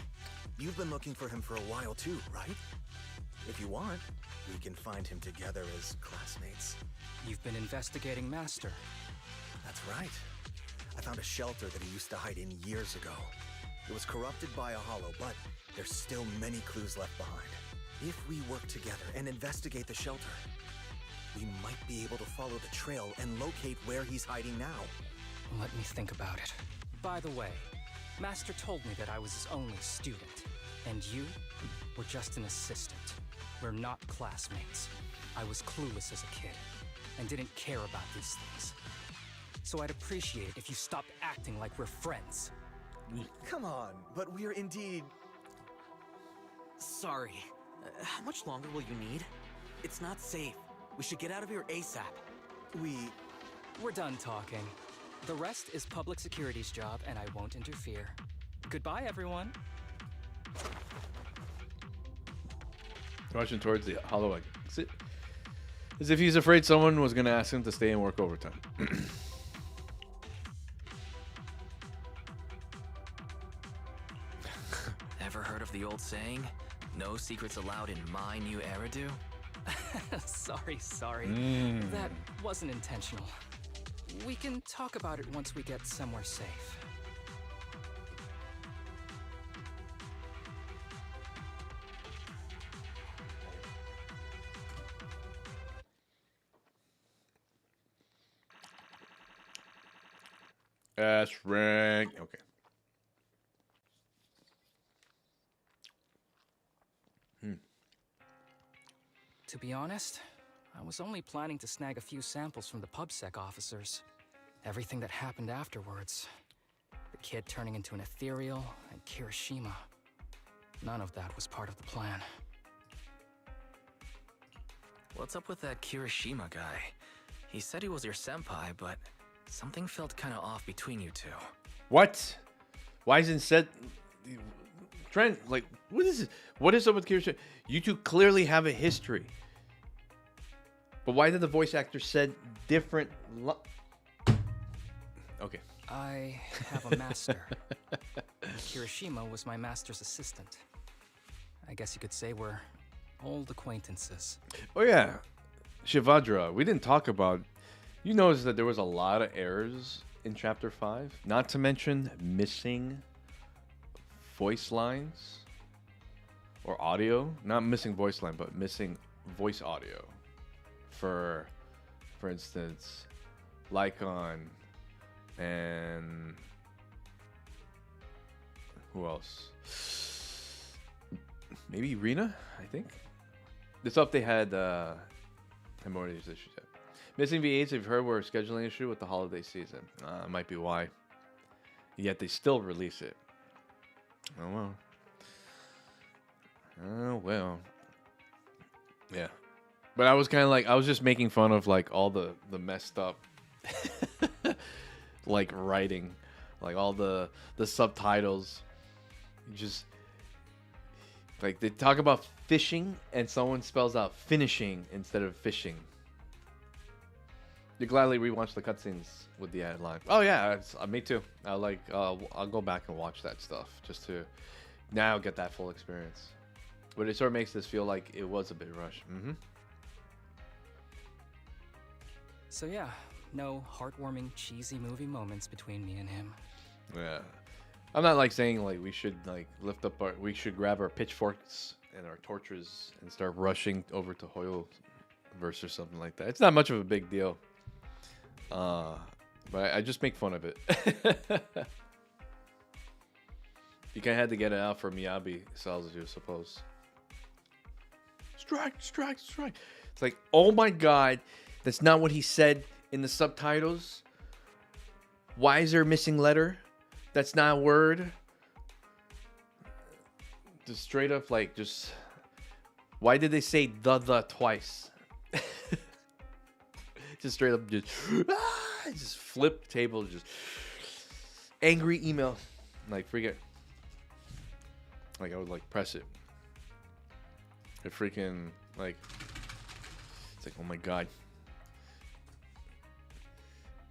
You've been looking for him for a while too, right? If you want, we can find him together as classmates. You've been investigating Master. That's right. I found a shelter that he used to hide in years ago. It was corrupted by a hollow, but there's still many clues left behind. If we work together and investigate the shelter, we might be able to follow the trail and locate where he's hiding now. Let me think about it. By the way, Master told me that I was his only student, and you were just an assistant. We're not classmates. I was clueless as a kid, and didn't care about these things. So I'd appreciate it if you stopped acting like we're friends. Come on, but we're indeed... Sorry. How much longer will you need? It's not safe. We should get out of here ASAP. We're done talking. The rest is public security's job, and I won't interfere. Goodbye, everyone. Rushing towards the hollow exit, as if he's afraid someone was going to ask him to stay and work overtime. Ever heard of the old saying? No secrets allowed in my new Eridu? Sorry. That wasn't intentional. We can talk about it once we get somewhere safe. S-rank. Okay. To be honest, I was only planning to snag a few samples from the PubSec officers. Everything that happened afterwards. The kid turning into an ethereal and Kirishima. None of that was part of the plan. What's up with that Kirishima guy? He said he was your senpai, but something felt kind of off between you two. What? Why isn't said? Trent, like, what is it? What is up with Kirishima? You two clearly have a history. But why did the voice actor said different? Okay. I have a master. And Kirishima was my master's assistant. I guess you could say we're old acquaintances. Oh yeah, Shivadra. We didn't talk about. You noticed that there was a lot of errors in Chapter 5. Not to mention missing voice lines or audio. Not missing voice line, but missing voice audio. For instance, Lycon and who else? Maybe Rena, I think. This up they had more of these issues. Yet. Missing V8s, I've heard, were a scheduling issue with the holiday season. Might be why. Yet they still release it. Oh well. Oh well. Yeah. But I was kind of like, I was just making fun of like all the messed up like writing, like all the subtitles. Just like they talk about fishing and someone spells out finishing instead of fishing. You gladly rewatch the cutscenes with the added line. Oh yeah, me too. I'll go back and watch that stuff just to now get that full experience. But it sort of makes this feel like it was a bit rushed. Mm-hmm. So yeah, no heartwarming, cheesy movie moments between me and him. Yeah. I'm not like saying like we should like we should grab our pitchforks and our torches and start rushing over to Hoyle verse or something like that. It's not much of a big deal. But I just make fun of it. You kind of had to get it out for Miyabi sells you, suppose. Strike, strike, strike. It's like, oh my god, that's not what he said in the subtitles. Why is there a missing letter? That's not a word. Just straight up, like, just... Why did they say the twice? Just straight up, just flip table, just... Angry email. Like, forget. Like, I would, like, press it. It freaking, like... It's like, oh my god.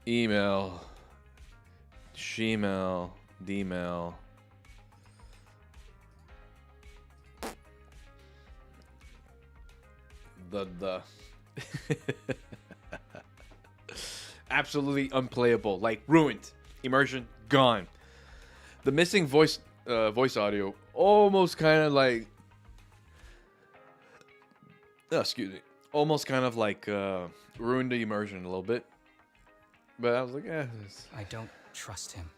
Email. Shemail. D-mail. The. Absolutely unplayable. Like, ruined. Immersion, gone. The missing voice audio almost kind of like... excuse me. Almost kind of like ruined the immersion a little bit. But I was like, I don't trust him.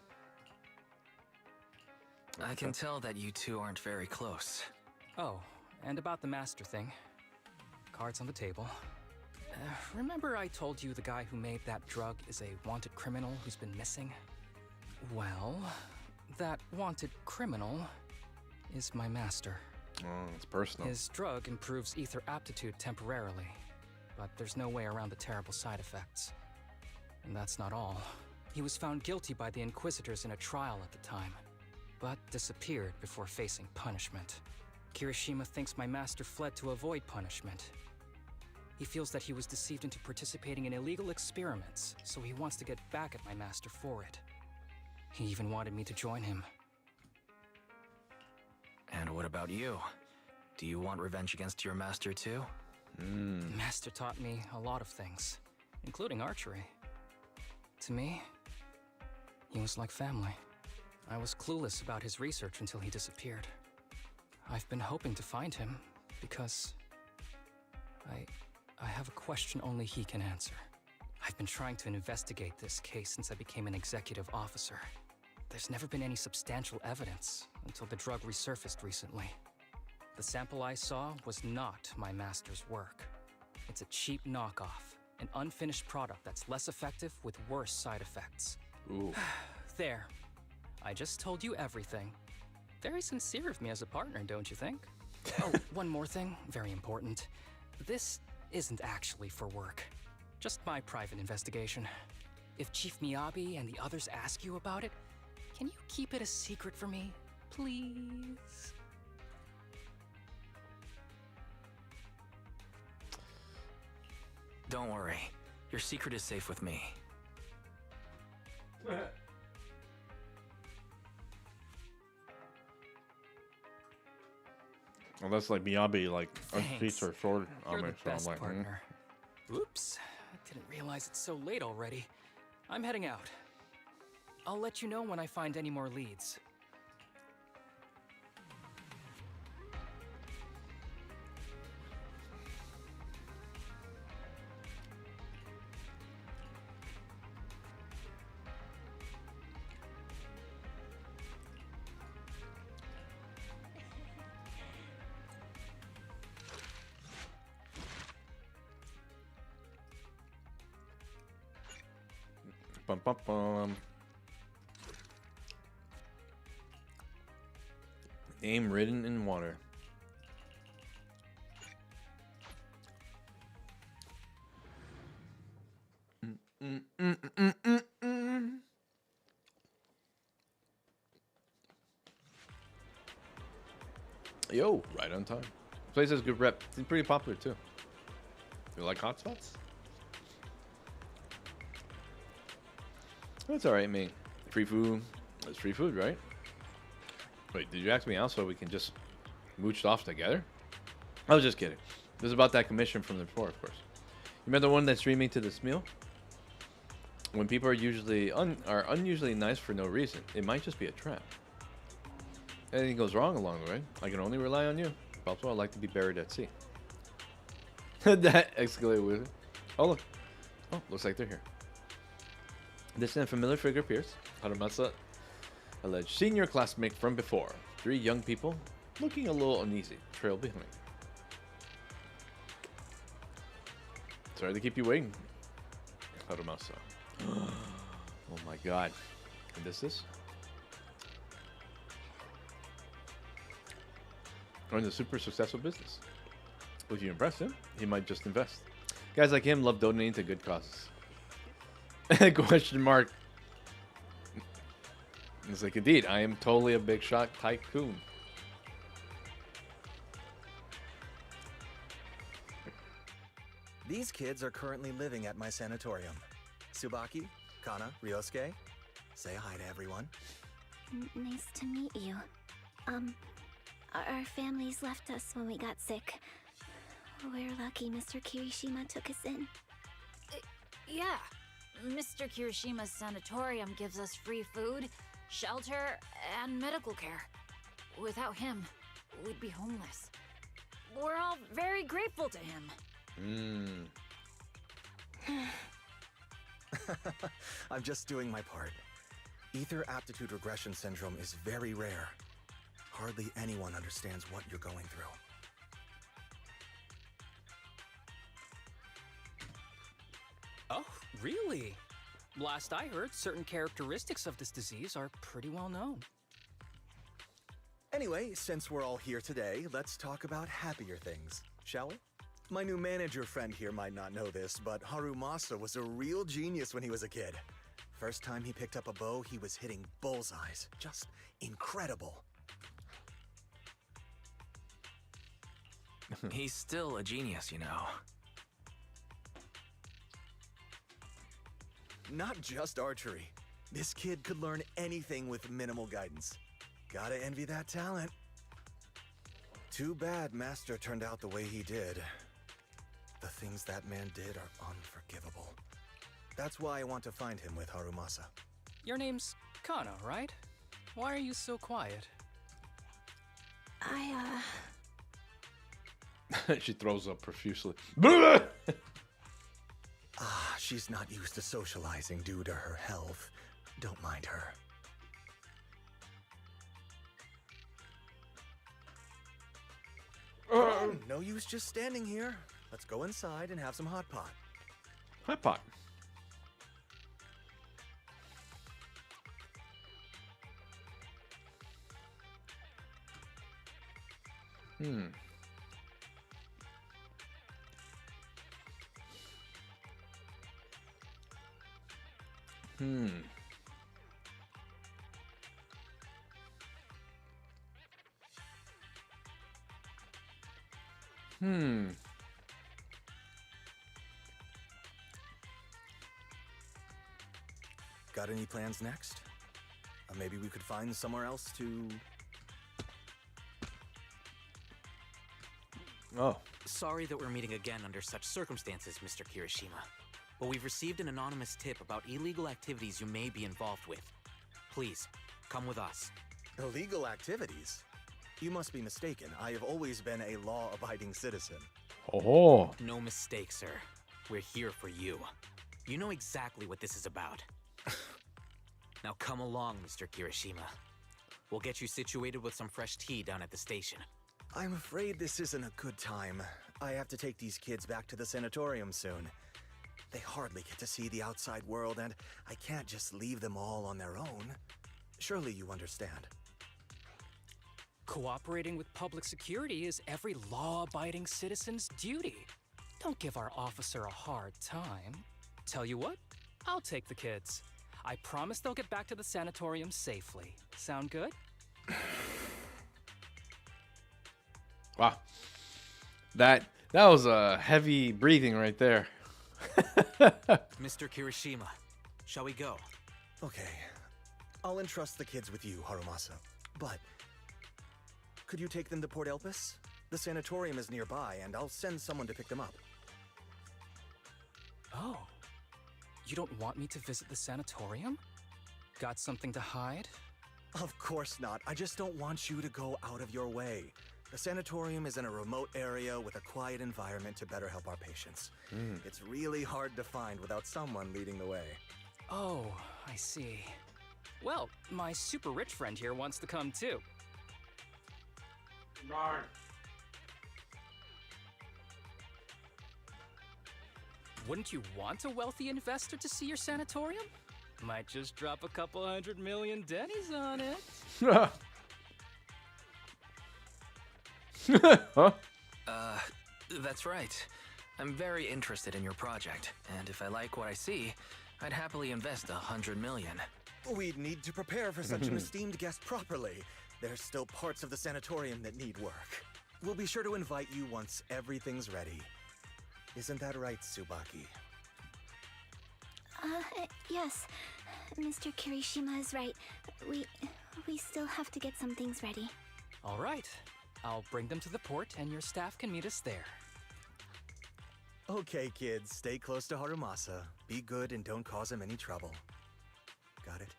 I can tell that you two aren't very close. Oh, and about the master thing. Cards on the table. Remember I told you the guy who made that drug is a wanted criminal who's been missing? Well, that wanted criminal is my master. Oh, it's personal. His drug improves ether aptitude temporarily, but there's no way around the terrible side effects. And that's not all. He was found guilty by the Inquisitors in a trial at the time, but disappeared before facing punishment. Kirishima thinks my master fled to avoid punishment. He feels that he was deceived into participating in illegal experiments, so he wants to get back at my master for it. He even wanted me to join him. And what about you? Do you want revenge against your master too? The master taught me a lot of things, including archery. To me, he was like family. I was clueless about his research until he disappeared. I've been hoping to find him because I have a question only he can answer. I've been trying to investigate this case since I became an executive officer. There's never been any substantial evidence until the drug resurfaced recently. The sample I saw was not my master's work. It's a cheap knockoff, an unfinished product that's less effective with worse side effects. Ooh. There. I just told you everything. Very sincere of me as a partner, don't you think? Oh, one more thing, very important. This isn't actually for work. Just my private investigation. If Chief Miyabi and the others ask you about it, can you keep it a secret for me, please? Don't worry. Your secret is safe with me. Unless like Miyabi like unseats her sword You're on me, the so I'm best like, partner. Oops, I didn't realize it's so late already. I'm heading out. I'll let you know when I find any more leads. Bum, bum, bum. Aim ridden in water. Yo, right on time. Place has good rep. It's pretty popular too. You like hot spots? That's alright, mate. Free food. It's free food, right? Wait, did you ask me out so we can just mooch off together? I was just kidding. This is about that commission from the before, of course. You remember the one that's streaming to this meal? When people are usually unusually nice for no reason, it might just be a trap. Anything goes wrong along the way, I can only rely on you. Also, I'd like to be buried at sea. That escalated with it. Oh, look. Oh, looks like they're here. This unfamiliar figure appears. Haramasa, alleged senior classmate from before. 3 young people, looking a little uneasy, trail behind. Sorry to keep you waiting. Haramasa. Oh my god. And this? Runs a super successful business. If you impress him, he might just invest. Guys like him love donating to good causes. Question mark. It's like, indeed, I am totally a big shot tycoon. These kids are currently living at my sanatorium. Tsubaki, Kana, Ryosuke, say hi to everyone. Nice to meet you. Our families left us when we got sick. We're lucky Mr. Kirishima took us in. Yeah. Mr. Kirishima's sanatorium gives us free food, shelter, and medical care. Without him, we'd be homeless. We're all very grateful to him. I'm just doing my part. Ether aptitude regression syndrome is very rare. Hardly anyone understands what you're going through. Oh, really? Last I heard, certain characteristics of this disease are pretty well known. Anyway, since we're all here today, let's talk about happier things, shall we? My new manager friend here might not know this, but Harumasa was a real genius when he was a kid. First time he picked up a bow, he was hitting bullseyes. Just incredible. He's still a genius, you know. Not just archery. This kid could learn anything with minimal guidance. Gotta envy that talent. Too bad Master turned out the way he did. The things that man did are unforgivable. That's why I want to find him with Harumasa. Your name's Kana, right? Why are you so quiet? She throws up profusely. She's not used to socializing due to her health. Don't mind her. No use just standing here. Let's go inside and have some hot pot. Hot pot. Hmm. Hmm. Hmm. Got any plans next? Maybe we could find somewhere else to... Oh. Sorry that we're meeting again under such circumstances, Mr. Kirishima. But we've received an anonymous tip about illegal activities you may be involved with. Please, come with us. Illegal activities? You must be mistaken. I have always been a law-abiding citizen. Oh. No mistake, sir. We're here for you. You know exactly what this is about. Now come along, Mr. Kirishima. We'll get you situated with some fresh tea down at the station. I'm afraid this isn't a good time. I have to take these kids back to the sanatorium soon. They hardly get to see the outside world, and I can't just leave them all on their own. Surely you understand. Cooperating with public security is every law-abiding citizen's duty. Don't give our officer a hard time. Tell you what, I'll take the kids. I promise they'll get back to the sanatorium safely. Sound good? Wow. That was a heavy breathing right there. Mr. Kirishima, shall we go? Okay. I'll entrust the kids with you, Harumasa. But could you take them to Port Elpis? The sanatorium is nearby, and I'll send someone to pick them up. Oh. You don't want me to visit the sanatorium? Got something to hide? Of course not. I just don't want you to go out of your way. The sanatorium is in a remote area with a quiet environment to better help our patients. It's really hard to find without someone leading the way. Oh, I see. Well, my super rich friend here wants to come too. Darn. Wouldn't you want a wealthy investor to see your sanatorium? Might just drop a couple $100 million dennies on it. Huh? That's right. I'm very interested in your project, and if I like what I see, I'd happily invest $100 million. We'd need to prepare for such an esteemed guest properly. There's still parts of the sanatorium that need work. We'll be sure to invite you once everything's ready. Isn't that right, Tsubaki? Yes. Mr. Kirishima is right. We still have to get some things ready. All right. I'll bring them to the port, and your staff can meet us there. Okay, kids, stay close to Harumasa. Be good and don't cause him any trouble. Got it?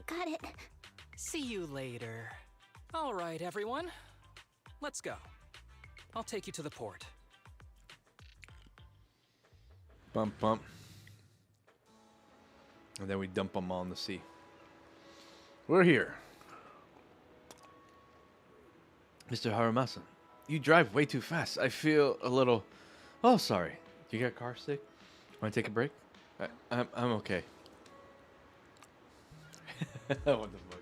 Got it. See you later. All right, everyone. Let's go. I'll take you to the port. Bump, bump. And then we dump them all in the sea. We're here. Mr. Harumasa, you drive way too fast. I feel a little... Oh, sorry. You got car sick? Want to take a break? I'm okay. What the fuck?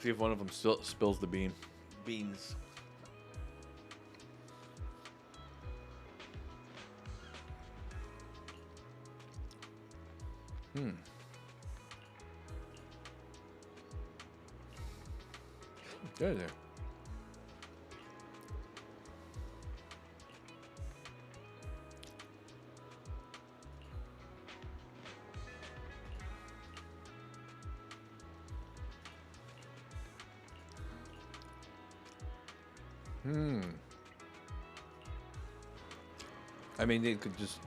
See if one of them spills the beans. Good there. I mean, they could just,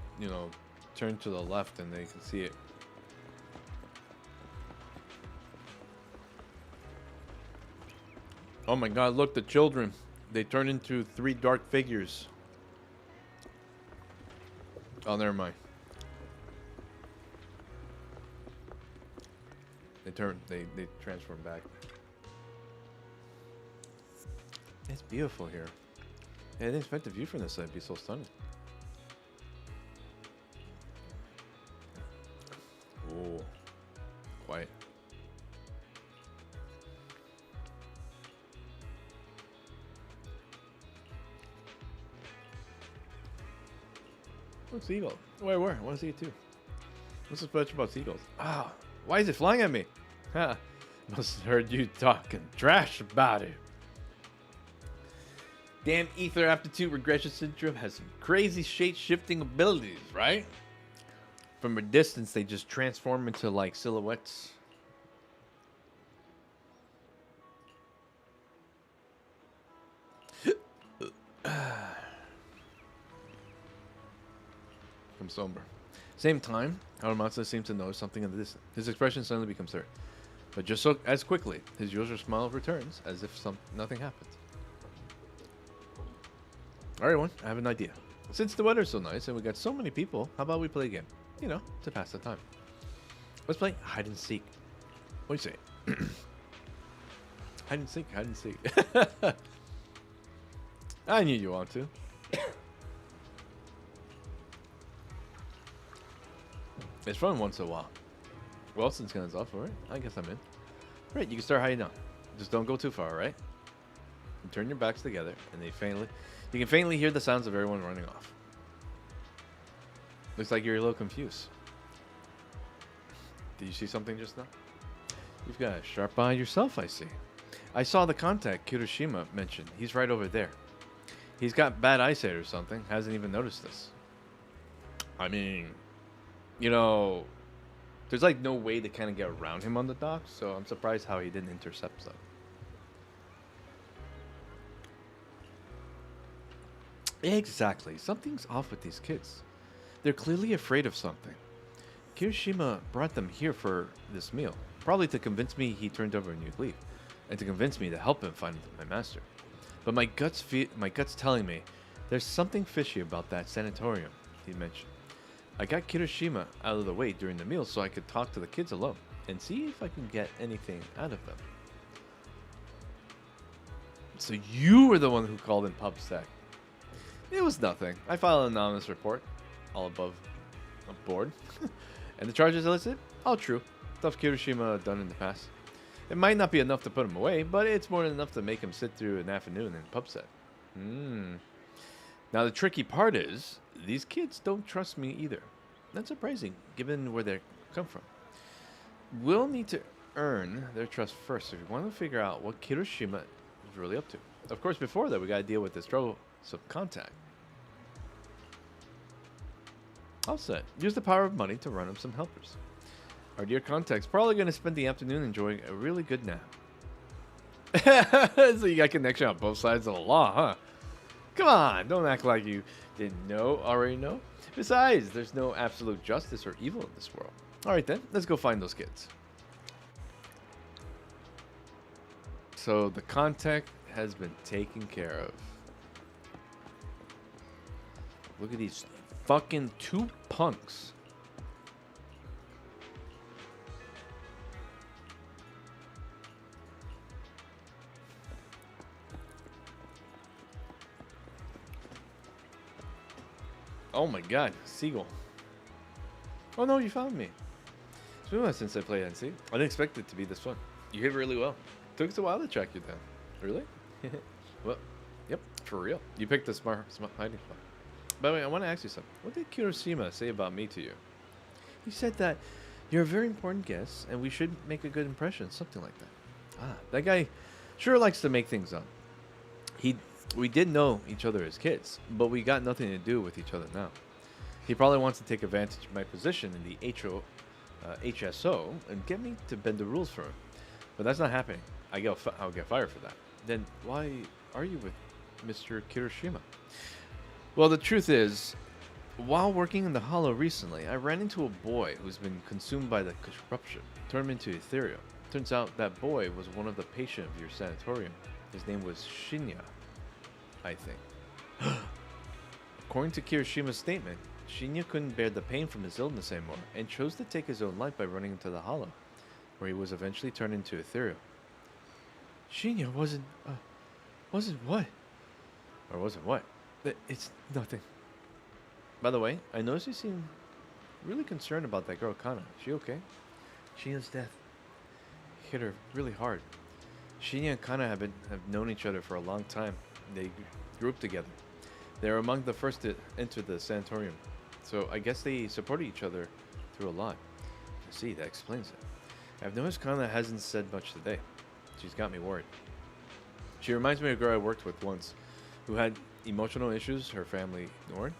turn to the left and they can see it. Oh my god, look, the children. They turn into 3 dark figures. Oh, never mind. They transform back. It's beautiful here. I didn't expect the view from this side to be so stunning. Oh, quiet. What's seagull? Where? I want to see it too. What's so special about seagulls? Ah, why is it flying at me? Ha! Must have heard you talking trash about it. Damn, ether aptitude regression syndrome has some crazy shape-shifting abilities, right? From a distance, they just transform into like silhouettes. I'm somber. Same time, Aramatsu seems to notice something in the distance. His expression suddenly becomes hurt. But just so as quickly, his usual smile returns as if nothing happened. Alright, everyone, I have an idea. Since the weather's so nice and we got so many people, how about we play a game? You know, to pass the time. Let's play hide and seek. What do you say? Hide and seek, hide and seek. I knew you want to. It's fun once in a while. Well, since Gunn's off, alright, I guess I'm in. Alright, you can start hiding now. Just don't go too far, alright? And turn your backs together, and you can faintly hear the sounds of everyone running off. Looks like you're a little confused. Did you see something just now? You've got a sharp eye yourself, I see. I saw the contact Kirishima mentioned. He's right over there. He's got bad eyesight or something. Hasn't even noticed this. I mean, you know, there's like no way to kind of get around him on the dock, so I'm surprised how he didn't intercept that. Exactly. Something's off with these kids. They're clearly afraid of something. Kirishima brought them here for this meal, probably to convince me he turned over a new leaf, and to convince me to help him find my master. But my gut's telling me there's something fishy about that sanatorium he mentioned. I got Kirishima out of the way during the meal so I could talk to the kids alone and see if I can get anything out of them. So you were the one who called in PubSec. It was nothing. I filed an anonymous report, all above board. And the charges listed? All true. Stuff Kirishima done in the past. It might not be enough to put him away, but it's more than enough to make him sit through an afternoon in PubSec. Now the tricky part is, these kids don't trust me either. That's surprising, given where they come from. We'll need to earn their trust first if we want to figure out what Kirishima is really up to. Of course, before that, we gotta deal with this trouble of contact. All set. Use the power of money to run up some helpers. Our dear contact's probably gonna spend the afternoon enjoying a really good nap. So you got connection on both sides of the law, huh? Come on, don't act like you didn't already know. Besides, there's no absolute justice or evil in this world. Alright then, let's go find those kids. So the contact has been taken care of. Look at these fucking 2 punks. Oh my god, seagull. Oh no, you found me. It's been a while since I played NC. I didn't expect it to be this fun. You hit really well. Took us a while to track you down. Really? Well, yep, for real. You picked a smart hiding spot. By the way, I want to ask you something. What did Kirishima say about me to you? He said that you're a very important guest and we should make a good impression, something like that. Ah, that guy sure likes to make things up. We did know each other as kids, but we got nothing to do with each other now. He probably wants to take advantage of my position in the HSO and get me to bend the rules for him. But that's not happening. I'll get fired for that. Then why are you with Mr. Kirishima? Well, the truth is, while working in the Hollow recently, I ran into a boy who's been consumed by the corruption, turned him into ethereal. Turns out that boy was one of the patients of your sanatorium. His name was Shinya, I think. According to Kirishima's statement, Shinya couldn't bear the pain from his illness anymore and chose to take his own life by running into the hollow, where he was eventually turned into ethereal. Shinya wasn't what? Or wasn't what? It's nothing. By the way, I noticed you seem really concerned about that girl Kana. Is she okay? Shinya's death hit her really hard. Shinya and Kana have known each other for a long time. They grew up together. They were among the first to enter the sanatorium, so I guess they supported each other through a lot. I see, that explains it. I've noticed Kana hasn't said much today. She's got me worried. She reminds me of a girl I worked with once, who had emotional issues her family ignored.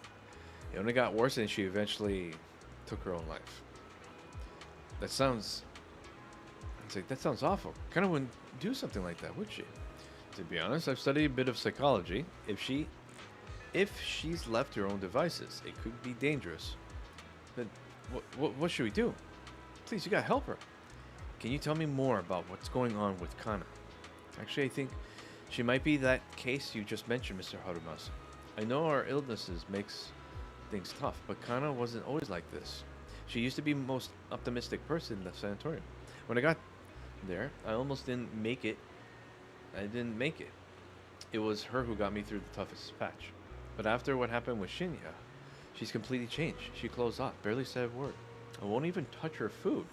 It only got worse and she eventually took her own life. That sounds awful. Kana wouldn't do something like that, would she? To be honest, I've studied a bit of psychology. If she's left to her own devices, it could be dangerous. Then what should we do? Please, you gotta help her. Can you tell me more about what's going on with Kana? Actually, I think she might be that case you just mentioned, Mr. Harumasa. I know our illnesses makes things tough, but Kana wasn't always like this. She used to be the most optimistic person in the sanatorium. When I got there, I almost didn't make it. It was her who got me through the toughest patch. But after what happened with Shinya, she's completely changed. She closed off, barely said a word. I won't even touch her food.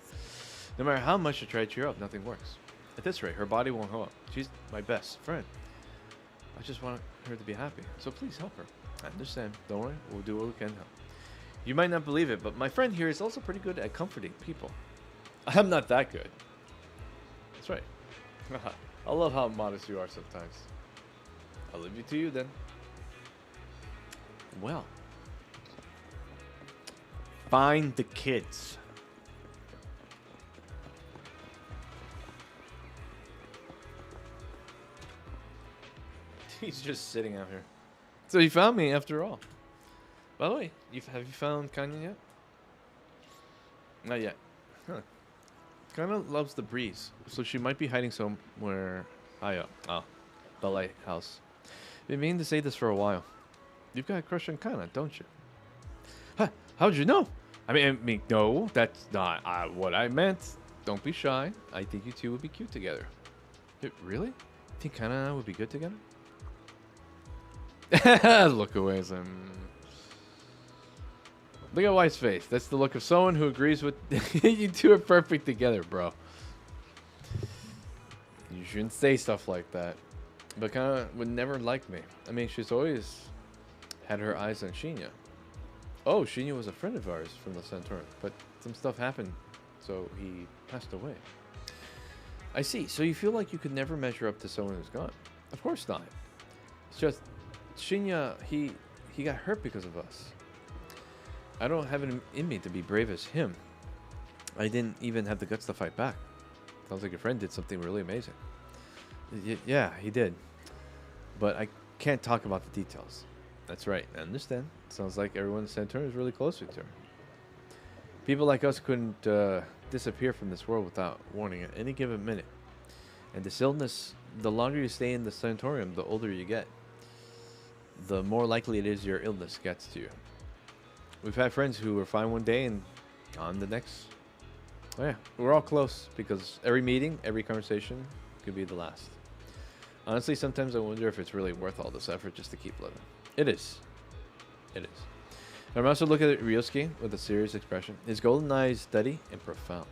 No matter how much I try to cheer her up, nothing works. At this rate, her body won't hold up. She's my best friend. I just want her to be happy. So please help her. I understand. Don't worry. We'll do what we can to help. You might not believe it, but my friend here is also pretty good at comforting people. I'm not that good. That's right. I love how modest you are sometimes. I'll leave it to you then. Well. Find the kids. He's just sitting out here. So you found me after all. By the way, have you found Kanya yet? Not yet. Huh. Kanya loves the breeze, so she might be hiding somewhere high up. Oh, the lighthouse. Been meaning to say this for a while. You've got a crush on Kana, don't you? Huh, how'd you know? I mean, no, that's not what I meant. Don't be shy. I think you two would be cute together. Really? Think Kana and I would be good together? Look away, son. Look at White's face. That's the look of someone who agrees with you two are perfect together, bro. You shouldn't say stuff like that. But Kana would never like me. I mean, she's always had her eyes on Shinya. Oh, Shinya was a friend of ours from the Centaurium, but some stuff happened, so he passed away. I see. So you feel like you could never measure up to someone who's gone? Of course not. It's just Shinya, he got hurt because of us. I don't have it in me to be brave as him. I didn't even have the guts to fight back. Sounds like your friend did something really amazing. Yeah, he did. But I can't talk about the details. That's right, I understand. Sounds like everyone in Centaur is really close with her. People like us couldn't disappear from this world without warning at any given minute. And this illness, the longer you stay in the Centaurium, the older you get. The more likely it is your illness gets to you. We've had friends who were fine one day and gone the next. Oh yeah, we're all close because every meeting, every conversation could be the last. Honestly, sometimes I wonder if it's really worth all this effort just to keep living. It is. It is. I'm also looking at Ryosuke with a serious expression. His golden eyes steady and profound,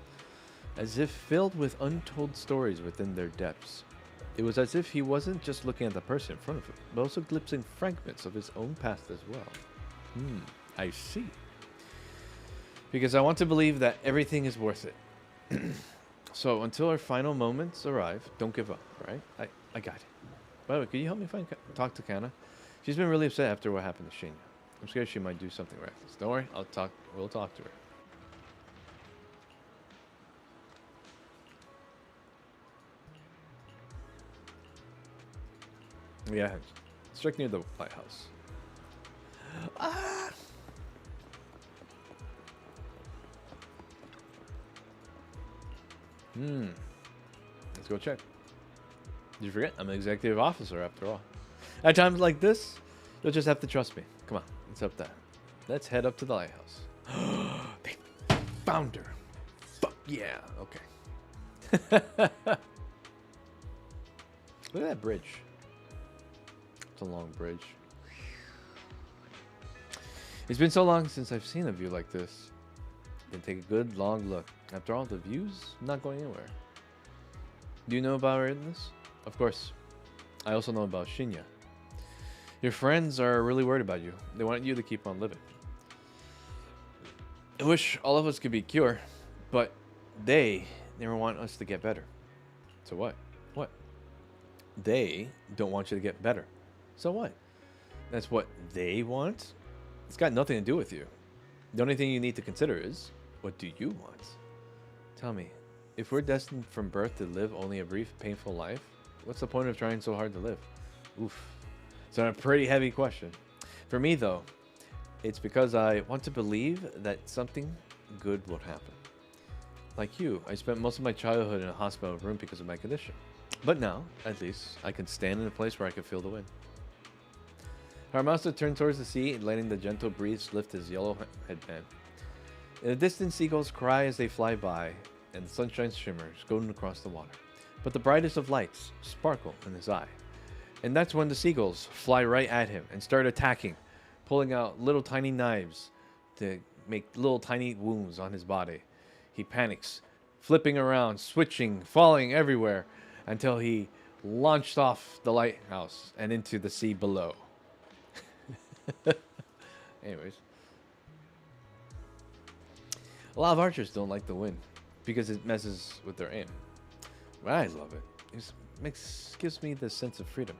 as if filled with untold stories within their depths. It was as if he wasn't just looking at the person in front of him, but also glimpsing fragments of his own past as well. I see. Because I want to believe that everything is worth it. So until our final moments arrive, don't give up, right? I got it. By the way, could you help me talk to Kana? She's been really upset after what happened to Shinya. I'm scared she might do something reckless. Don't worry, we'll talk to her. Yeah, it's right near the lighthouse. Ah! Let's go check. Did you forget? I'm an executive officer after all. At times like this, you'll just have to trust me. Come on, let's up that. Let's head up to the lighthouse. They found her. Fuck yeah. Okay. Look at that bridge. It's a long bridge. It's been so long since I've seen a view like this. Then take a good long look. After all, the view's not going anywhere. Do you know about her in this? Of course. I also know about Shinya. Your friends are really worried about you. They want you to keep on living. I wish all of us could be cured, but they never want us to get better. So what? What? They don't want you to get better. So what? That's what they want? It's got nothing to do with you. The only thing you need to consider is, what do you want? Tell me, if we're destined from birth to live only a brief, painful life, what's the point of trying so hard to live? Oof. It's a pretty heavy question. For me, though, it's because I want to believe that something good will happen. Like you, I spent most of my childhood in a hospital room because of my condition. But now, at least, I can stand in a place where I can feel the wind. Haramasu turned towards the sea, letting the gentle breeze lift his yellow headband. In the distance, seagulls cry as they fly by, and the sunshine shimmers golden across the water. But the brightest of lights sparkle in his eye. And that's when the seagulls fly right at him and start attacking, pulling out little tiny knives to make little tiny wounds on his body. He panics, flipping around, switching, falling everywhere, until he launched off the lighthouse and into the sea below. Anyways. A lot of archers don't like the wind because it messes with their aim. But I love it. It gives me this sense of freedom.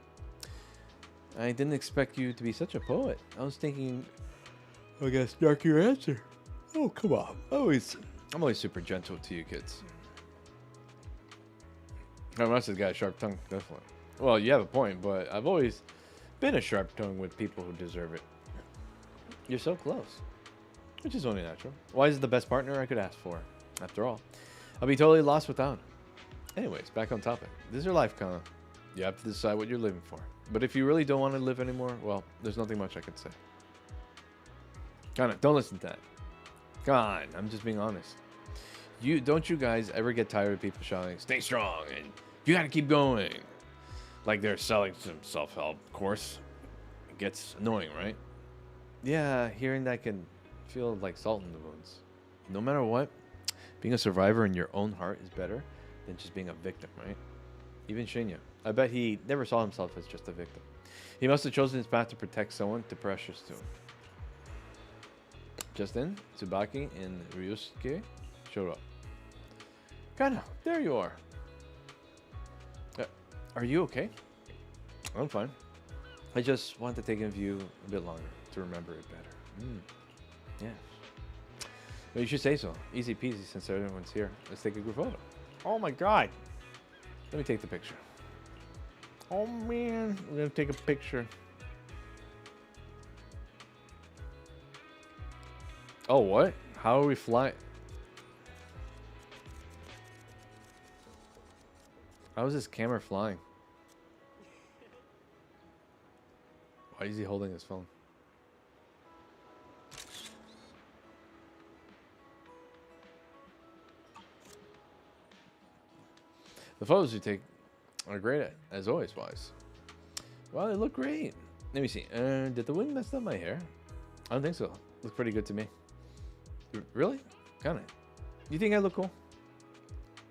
I didn't expect you to be such a poet. I was thinking, I guess, dark your answer. Oh, come on. I'm always super gentle to you kids. I must have got a sharp tongue, definitely. Well, you have a point, but I've always been a sharp tongue with people who deserve it. You're so close. Which is only natural. Why is it the best partner I could ask for? After all, I'll be totally lost without him. Anyways, back on topic. This is your life, Kana. You have to decide what you're living for. But if you really don't want to live anymore, well, there's nothing much I can say. Kana, don't listen to that. Come on, I'm just being honest. Don't you guys ever get tired of people shouting, stay strong, and you gotta keep going? Like they're selling some self-help course. It gets annoying, right? Yeah, hearing that can feel like salt in the wounds. No matter what, being a survivor in your own heart is better than just being a victim, right? Even Shinya. I bet he never saw himself as just a victim. He must have chosen his path to protect someone too precious to him. Just then, Tsubaki and Ryusuke showed up. Kana, there you are. Are you okay? I'm fine. I just want to take in view a bit longer to remember it better. Yeah. Well, you should say so. Easy peasy since everyone's here. Let's take a group photo. Oh my god. Let me take the picture. Oh man, we're gonna take a picture. Oh, what? How are we flying? How is this camera flying? Why is he holding his phone? The photos you take are great, as always, Wise. Wow, they look great. Let me see. Did the wind mess up my hair? I don't think so. Looks pretty good to me. Really? Kinda. You think I look cool?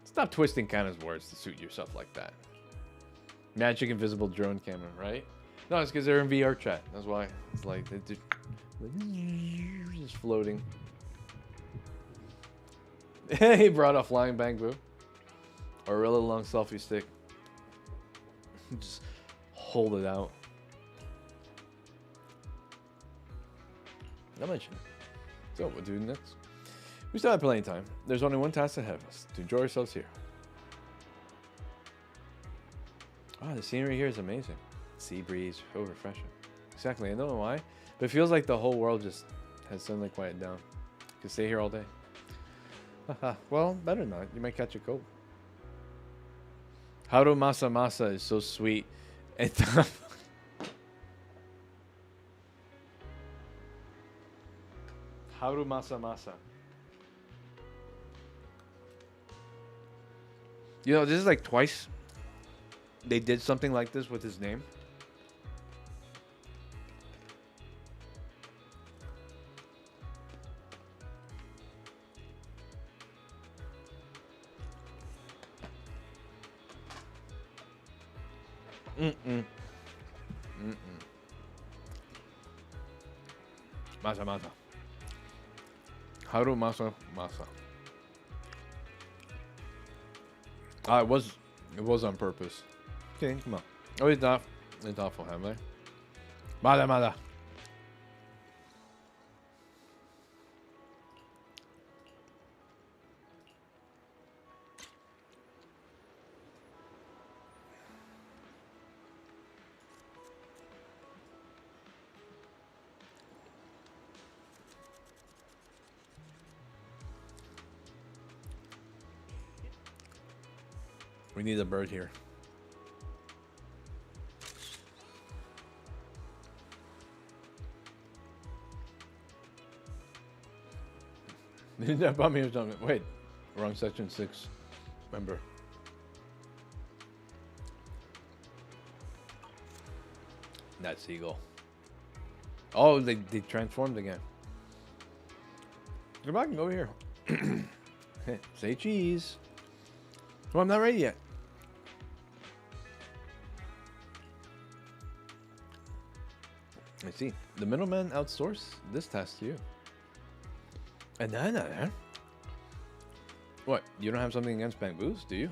Stop twisting Kana's words to suit yourself like that. Magic invisible drone camera, right? No, it's because they're in VRchat. That's why. It's like they're just floating. He brought a flying bamboo. Or a really long selfie stick. Just hold it out. Not mention it. So, what do next? We still have plenty of time. There's only one task ahead of us, to enjoy ourselves here. Oh, the scenery here is amazing. Sea breeze, so refreshing. Exactly, I don't know why, but it feels like the whole world just has suddenly quieted down. You can stay here all day. Haha, well, better not. You might catch a cold. Haru Masa Masa is so sweet. And Haru Masa Masa. You know, this is like twice they did something like this with his name. Masa Masa. Haru Masa Masa. Ah, it was on purpose. Okay, come on. Oh, it's not for him, eh? Mada Mada. We need a bird here. Did that bump me or something? Wait, wrong section 6. Remember. That seagull. Oh, they transformed again. Come back and go here. Say cheese. Well, I'm not ready yet. I see. The middleman outsourced this task to you. And then, what? You don't have something against Bamboos, do you?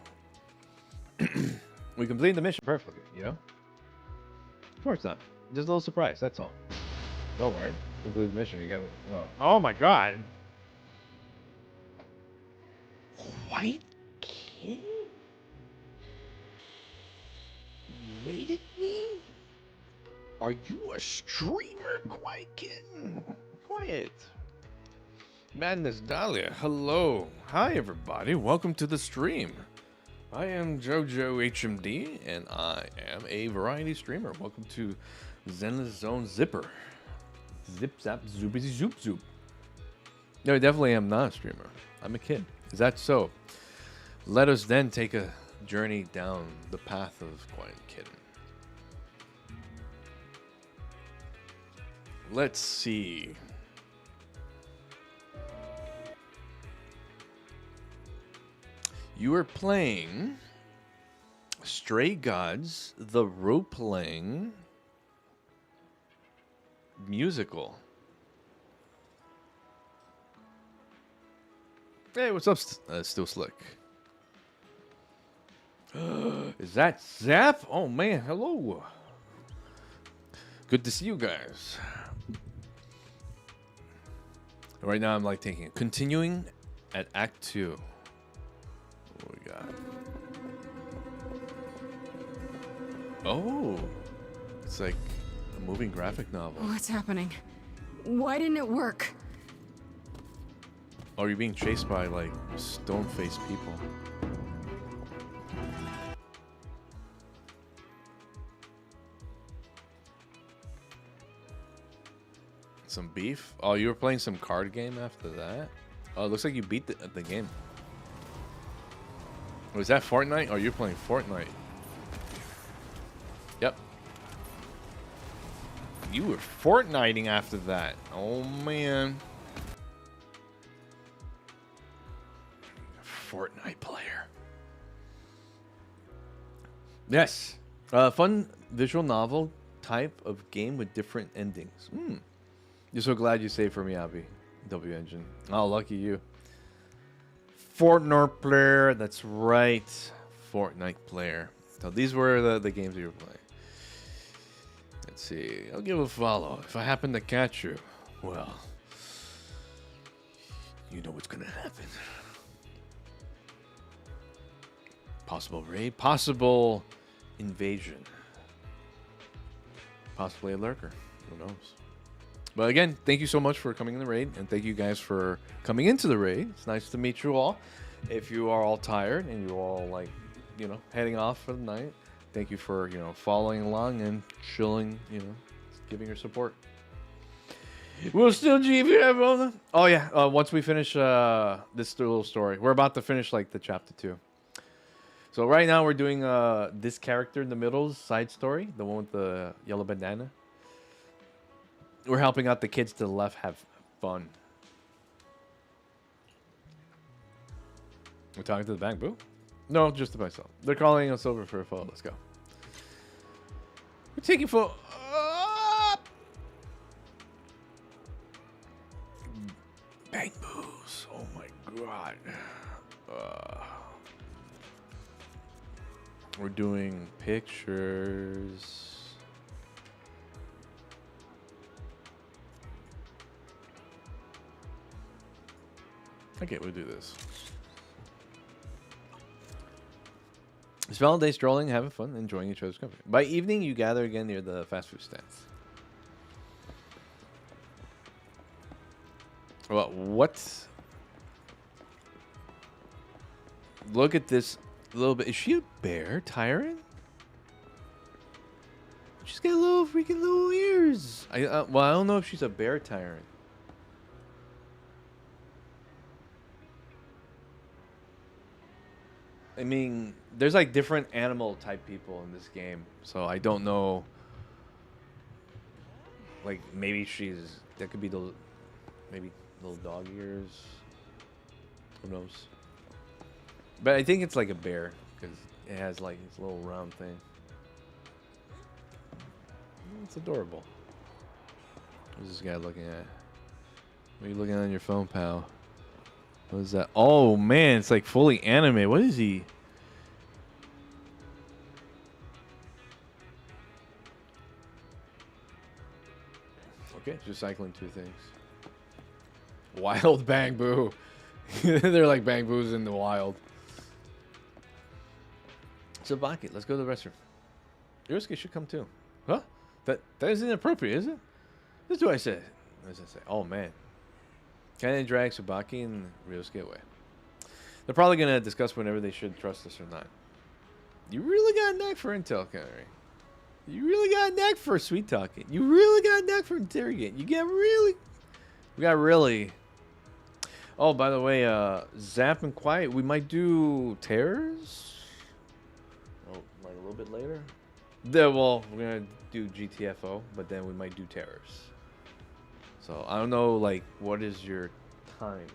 We completed the mission perfectly, you know? Of course not. Just a little surprise, that's all. Don't worry. Complete the mission, you got it. Oh my god. White Kid? You rated me? Are you a streamer, Quiet Kid? Quiet. Madness Dahlia, hello. Hi everybody, welcome to the stream. I am JoJo HMD, and I am a variety streamer. Welcome to Zenless Zone Zipper. Zip zap zoopity zoop zoop. No, I definitely am not a streamer. I'm a kid. Is that so? Let us then take a journey down the path of Quiet Kitten. Let's see. You are playing Stray Gods, the role-playing musical. Hey, what's up, Still Slick? Is that Zap? Oh man, hello. Good to see you guys. Right now I'm like thinking, continuing at Act 2. What we got? Oh, it's like a moving graphic novel. What's happening? Why didn't it work? Oh, you're being chased by like stone-faced people. Some beef? Oh, you were playing some card game after that? Oh, it looks like you beat the game. Was that Fortnite? Oh, you're playing Fortnite. Yep. You were Fortniting after that. Oh, man. Fortnite player. Yes. Fun visual novel type of game with different endings. You're so glad you saved for me, Abby. W Engine. Oh, lucky you. Fortnite player. That's right. Fortnite player. So these were the games you were playing. Let's see. I'll give a follow. If I happen to catch you, well, you know what's going to happen. Possible raid. Possible invasion. Possibly a lurker. Who knows? But again, thank you so much for coming in the raid, and thank you guys for coming into the raid. It's nice to meet you all. If you are all tired and you're all like heading off for the night. Thank you for, following along and chilling, giving your support. We'll still GTFO. Oh yeah, once we finish this little story, we're about to finish like the chapter 2. So right now we're doing this character in the middle's side story, the one with the yellow bandana. We're helping out the kids to the left have fun. We're talking to the bank, boo? No, just to myself. They're calling us over for a photo. Let's go. We're taking photo. Bang boos. Oh my god. We're doing pictures. Okay, we'll do this. Spend all day strolling, having fun, enjoying each other's company. By evening, you gather again near the fast food stands. Well, what? Look at this little bit. Is she a bear tyrant? She's got little freaking little ears. Well, I don't know if she's a bear tyrant. I mean, there's like different animal type people in this game, so I don't know. Like maybe that could be maybe little dog ears. Who knows? But I think it's like a bear because it has like this little round thing. It's adorable. What's this guy looking at? What are you looking at on your phone, pal? What is that? Oh man, it's like fully anime. What is he? Okay, just cycling 2 things. Wild bang boo. They're like bang boos in the wild. Sabaki, let's go to the restroom. Yosuke should come too. Huh? That is inappropriate, is it? This is what I said. What does I say? Oh man. Can drag Tsubaki and Ryosuke away? They're probably going to discuss whenever they should trust us or not. You really got a knack for intel, Connery. You really got a knack for sweet talking. You really got a knack for interrogating. We got really. Oh, by the way, Zap and Quiet, we might do Terrors. Oh, like a little bit later. Well, we're going to do GTFO, but then we might do Terrors. So I don't know, like, what is your time?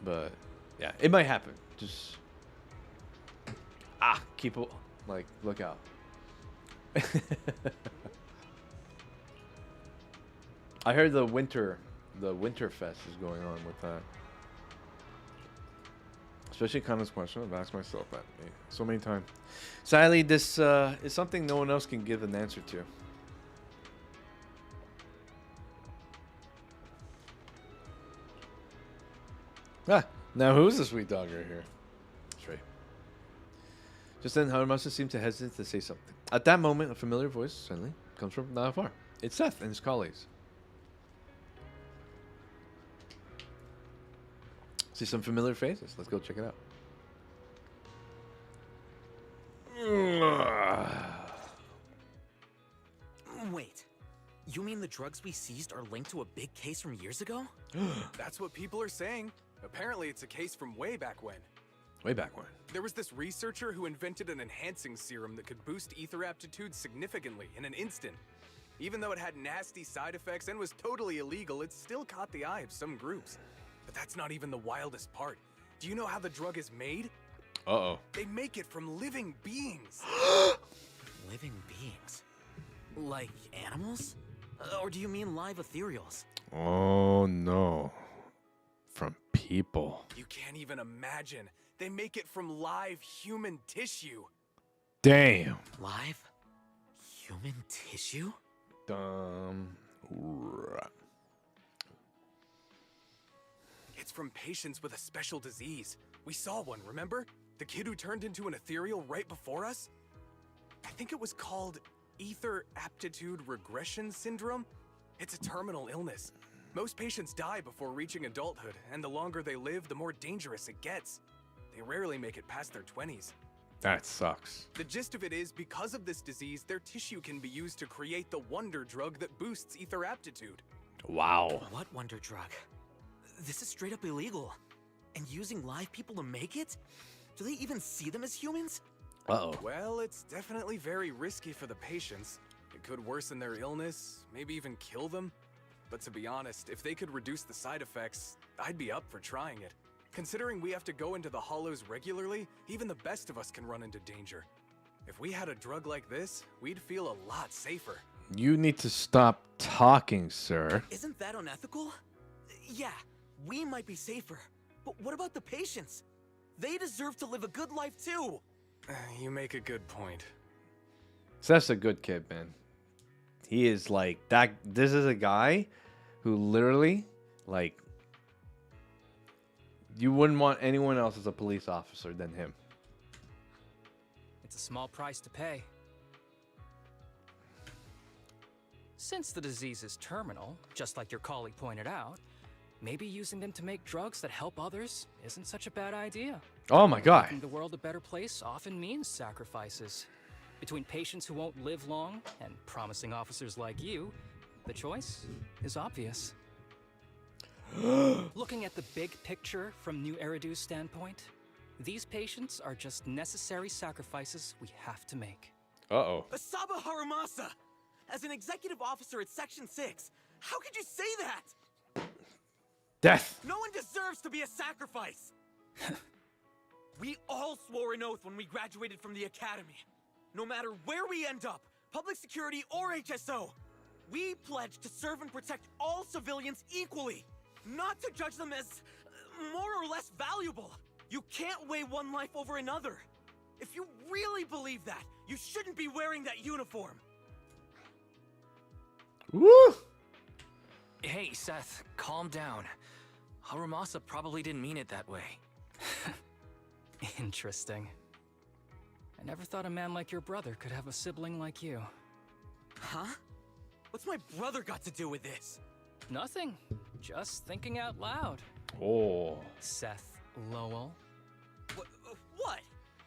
But yeah, it might happen. Just keep like look out. I heard the winter fest is going on with that. Especially Connor's question. I've asked myself that so many times. Sadly, this is something no one else can give an answer to. Now who's the sweet dog right here? That's right. Just then, Haramasa seemed to hesitate to say something. At that moment, a familiar voice suddenly comes from not far. It's Seth and his colleagues. See some familiar faces. Let's go check it out. Wait. You mean the drugs we seized are linked to a big case from years ago? That's what people are saying. Apparently, it's a case from way back when. Way back when? There was this researcher who invented an enhancing serum that could boost ether aptitude significantly in an instant. Even though it had nasty side effects and was totally illegal, it still caught the eye of some groups. But that's not even the wildest part. Do you know how the drug is made? Uh-oh. They make it from living beings. Living beings? Like animals? Or do you mean live ethereals? Oh, no. From people. You can't even imagine. They make it from live human tissue. Damn. Live human tissue? It's from patients with a special disease. We saw one, remember? The kid who turned into an ethereal right before us? I think it was called ether aptitude regression syndrome. It's a terminal illness. Most patients die before reaching adulthood, and the longer they live, the more dangerous it gets. They rarely make it past their 20s. That sucks. The gist of it is, because of this disease, their tissue can be used to create the wonder drug that boosts ether aptitude. Wow. What wonder drug? This is straight up illegal. And using live people to make it? Do they even see them as humans? Uh-oh. Well, it's definitely very risky for the patients. It could worsen their illness, maybe even kill them. But to be honest, if they could reduce the side effects, I'd be up for trying it. Considering we have to go into the hollows regularly, even the best of us can run into danger. If we had a drug like this, we'd feel a lot safer. You need to stop talking, sir. Isn't that unethical? Yeah, we might be safer. But what about the patients? They deserve to live a good life too. You make a good point. Seth's a good kid, man. He is like that. This is a guy who literally, like, you wouldn't want anyone else as a police officer than him. It's a small price to pay. Since the disease is terminal, just like your colleague pointed out, maybe using them to make drugs that help others isn't such a bad idea. Oh my God. Making the world a better place often means sacrifices. Between patients who won't live long and promising officers like you, the choice is obvious. Looking at the big picture from New Eridu's standpoint, these patients are just necessary sacrifices we have to make. Uh-oh. Asaba Harumasa! As an executive officer at Section 6, how could you say that? Death! No one deserves to be a sacrifice! We all swore an oath when we graduated from the academy. No matter where we end up, public security or HSO, we pledge to serve and protect all civilians equally. Not to judge them as more or less valuable. You can't weigh one life over another. If you really believe that, you shouldn't be wearing that uniform. Woo! Hey, Seth, calm down. Harumasa probably didn't mean it that way. Interesting. I never thought a man like your brother could have a sibling like you. Huh? What's my brother got to do with this? Nothing. Just thinking out loud. Oh. Seth Lowell. What?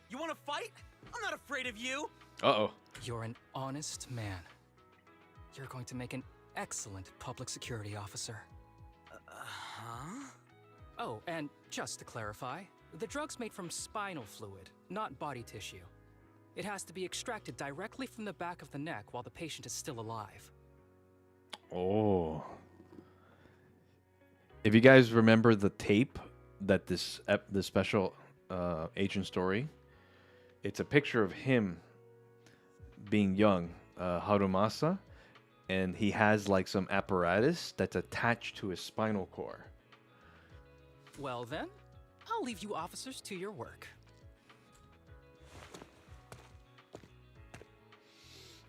You want to fight? I'm not afraid of you. Uh-oh. You're an honest man. You're going to make an excellent public security officer. Huh? Oh, and just to clarify, the drug's made from spinal fluid, not body tissue. It has to be extracted directly from the back of the neck while the patient is still alive. Oh. If you guys remember the tape that this special agent story, it's a picture of him being young, Harumasa, and he has like some apparatus that's attached to his spinal cord. Well then, I'll leave you officers to your work.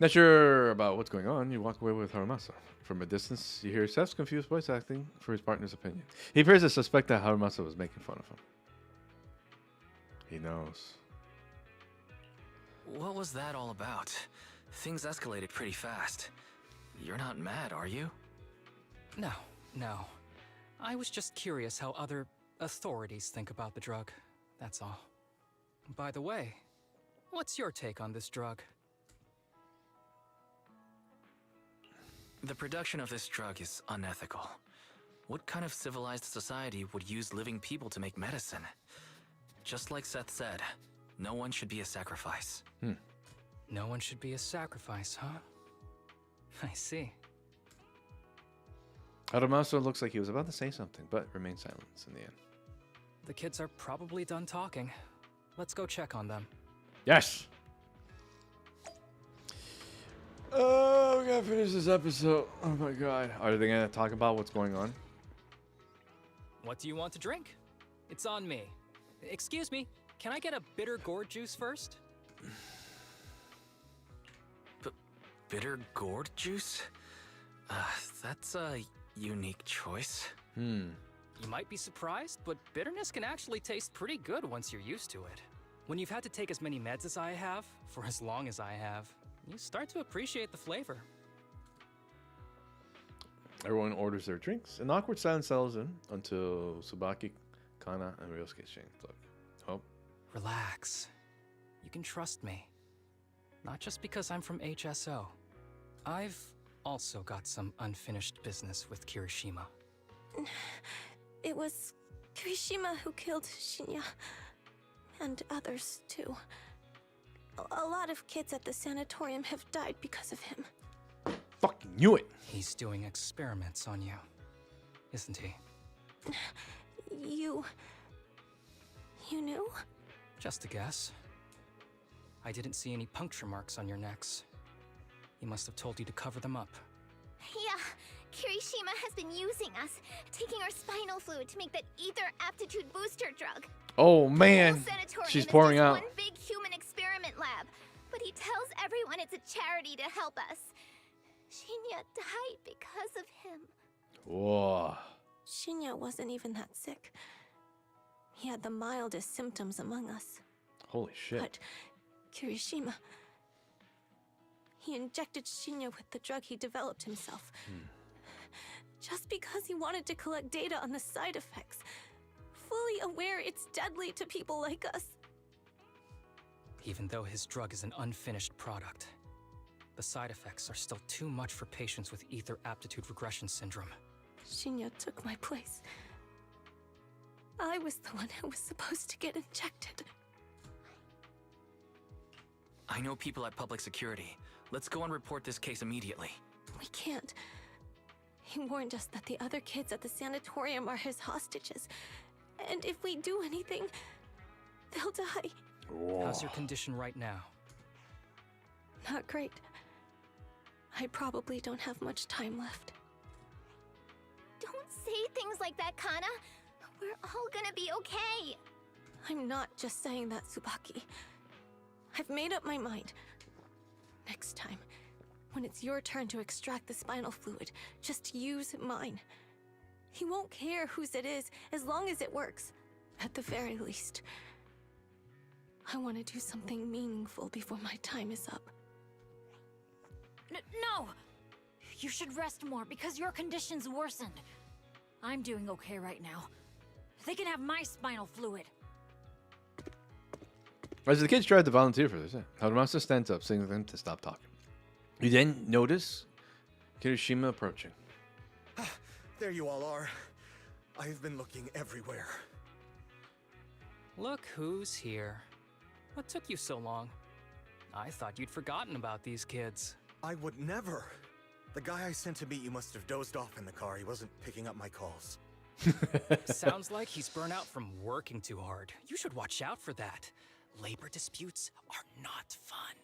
Not sure about what's going on, you walk away with Harumasa. From a distance, you hear Seth's confused voice acting for his partner's opinion. He appears to suspect that Harumasa was making fun of him. He knows. What was that all about? Things escalated pretty fast. You're not mad, are you? No. I was just curious how other authorities think about the drug. That's all. By the way, what's your take on this drug? The production of this drug is unethical. What kind of civilized society would use living people to make medicine? Just like Seth said, no one should be a sacrifice. No one should be a sacrifice, huh? I see. Harumasa looks like he was about to say something, but remained silent in the end. The kids are probably done talking. Let's go check on them. Yes! Oh, we gotta finish this episode. Oh my god. Are they gonna talk about what's going on? What do you want to drink? It's on me. Excuse me, can I get a bitter gourd juice first? Bitter gourd juice? That's a unique choice. You might be surprised, but bitterness can actually taste pretty good once you're used to it. When you've had to take as many meds as I have, for as long as I have, you start to appreciate the flavor. Everyone orders their drinks. An awkward silence settles in until Tsubaki, Kana, and Ryosuke exchange look. Oh, Relax. You can trust me. Not just because I'm from HSO. I've also got some unfinished business with Kirishima. It was Kirishima who killed Shinya. And others, too. A lot of kids at the sanatorium have died because of him. Fucking knew it. He's doing experiments on you, isn't he? You knew? Just a guess. I didn't see any puncture marks on your necks. He must have told you to cover them up. Yeah, Kirishima has been using us, taking our spinal fluid to make that ether aptitude booster drug. Oh The man, whole sanatorium she's is pouring just out. one big human experiment lab, but he tells everyone it's a charity to help us. Shinya died because of him. Whoa. Shinya wasn't even that sick. He had the mildest symptoms among us. Holy shit. But Kirishima, he injected Shinya with the drug he developed himself. Just because he wanted to collect data on the side effects, fully aware it's deadly to people like us. Even though his drug is an unfinished product, the side effects are still too much for patients with ether aptitude regression syndrome. Shinya took my place. I was the one who was supposed to get injected. I know people at public security. Let's go and report this case immediately. We can't. He warned us that the other kids at the sanatorium are his hostages. And if we do anything, they'll die. How's your condition right now? Not great. I probably don't have much time left. Don't say things like that, Kana. We're all gonna be okay. I'm not just saying that, Tsubaki. I've made up my mind. Next time, when it's your turn to extract the spinal fluid, just use mine. He won't care whose it is, as long as it works. At the very least. I want to do something meaningful before my time is up. No! You should rest more because your condition's worsened. I'm doing okay right now. They can have my spinal fluid. As the kids tried to volunteer for this, Harumasu stands up, signaling them to stop talking. You then notice Kirishima approaching. There you all are. I've been looking everywhere. Look who's here. What took you so long? I thought you'd forgotten about these kids. I would never. The guy I sent to meet you must have dozed off in the car. He wasn't picking up my calls. Sounds like he's burnt out from working too hard. You should watch out for that. Labor disputes are not fun.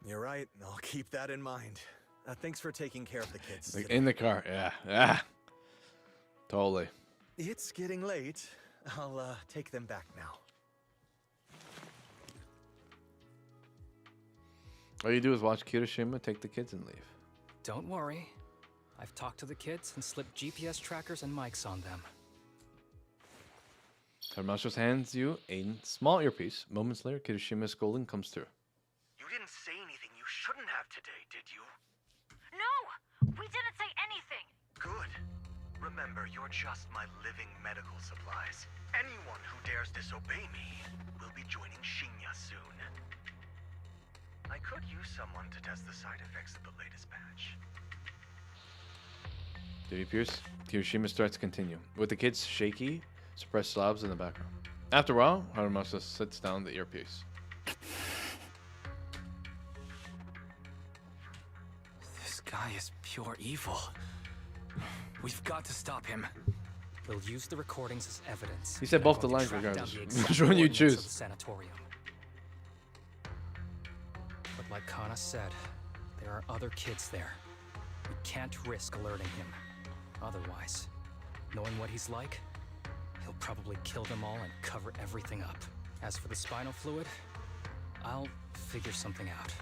You're right. I'll keep that in mind. Thanks for taking care of the kids. Like in the car, yeah. Totally. It's getting late. I'll take them back now. All you do is watch Kirishima take the kids and leave. Don't worry. I've talked to the kids and slipped GPS trackers and mics on them. Harumasu hands you a small earpiece. Moments later, Kirishima's scolding comes through. You didn't say anything you shouldn't have today, did you? No! We didn't say anything! Good. Remember, you're just my living medical supplies. Anyone who dares disobey me will be joining Shinya soon. I could use someone to test the side effects of the latest batch. Duty Pierce, Kirishima starts to continue, with the kids shaky, suppressed sobs in the background. After a while, Harumasu sits down the earpiece. This guy is pure evil. We've got to stop him. We'll use the recordings as evidence. He said and both I'm the going lines to track down regardless. the exact Which one you coordinates choose? of the sanatorium. But like Kana said, there are other kids there. We can't risk alerting him. Otherwise, knowing what he's like, he'll probably kill them all and cover everything up. As for the spinal fluid, I'll figure something out.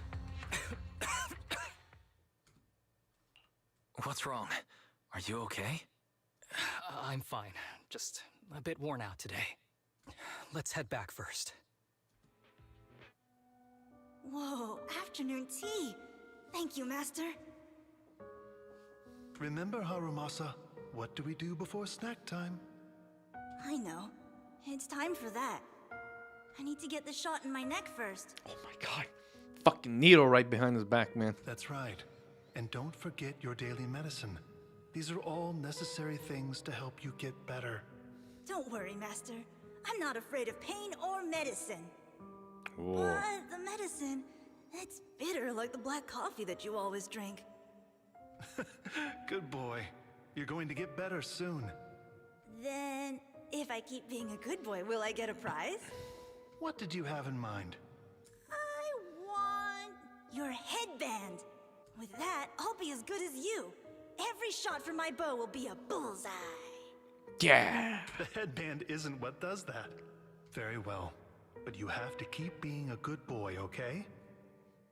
What's wrong? Are you okay? I'm fine. Just a bit worn out today. Let's head back first. Whoa, afternoon tea! Thank you, Master. Remember, Harumasa, what do we do before snack time? I know. It's time for that. I need to get the shot in my neck first. Oh my god. Fucking needle right behind his back, man. That's right. And don't forget your daily medicine. These are all necessary things to help you get better. Don't worry, Master. I'm not afraid of pain or medicine. Whoa. But the medicine, it's bitter like the black coffee that you always drink. Good boy. You're going to get better soon. Then, if I keep being a good boy, will I get a prize? What did you have in mind? I want your headband. With that, I'll be as good as you. Every shot from my bow will be a bullseye. Yeah. The headband isn't what does that. Very well. But you have to keep being a good boy, okay?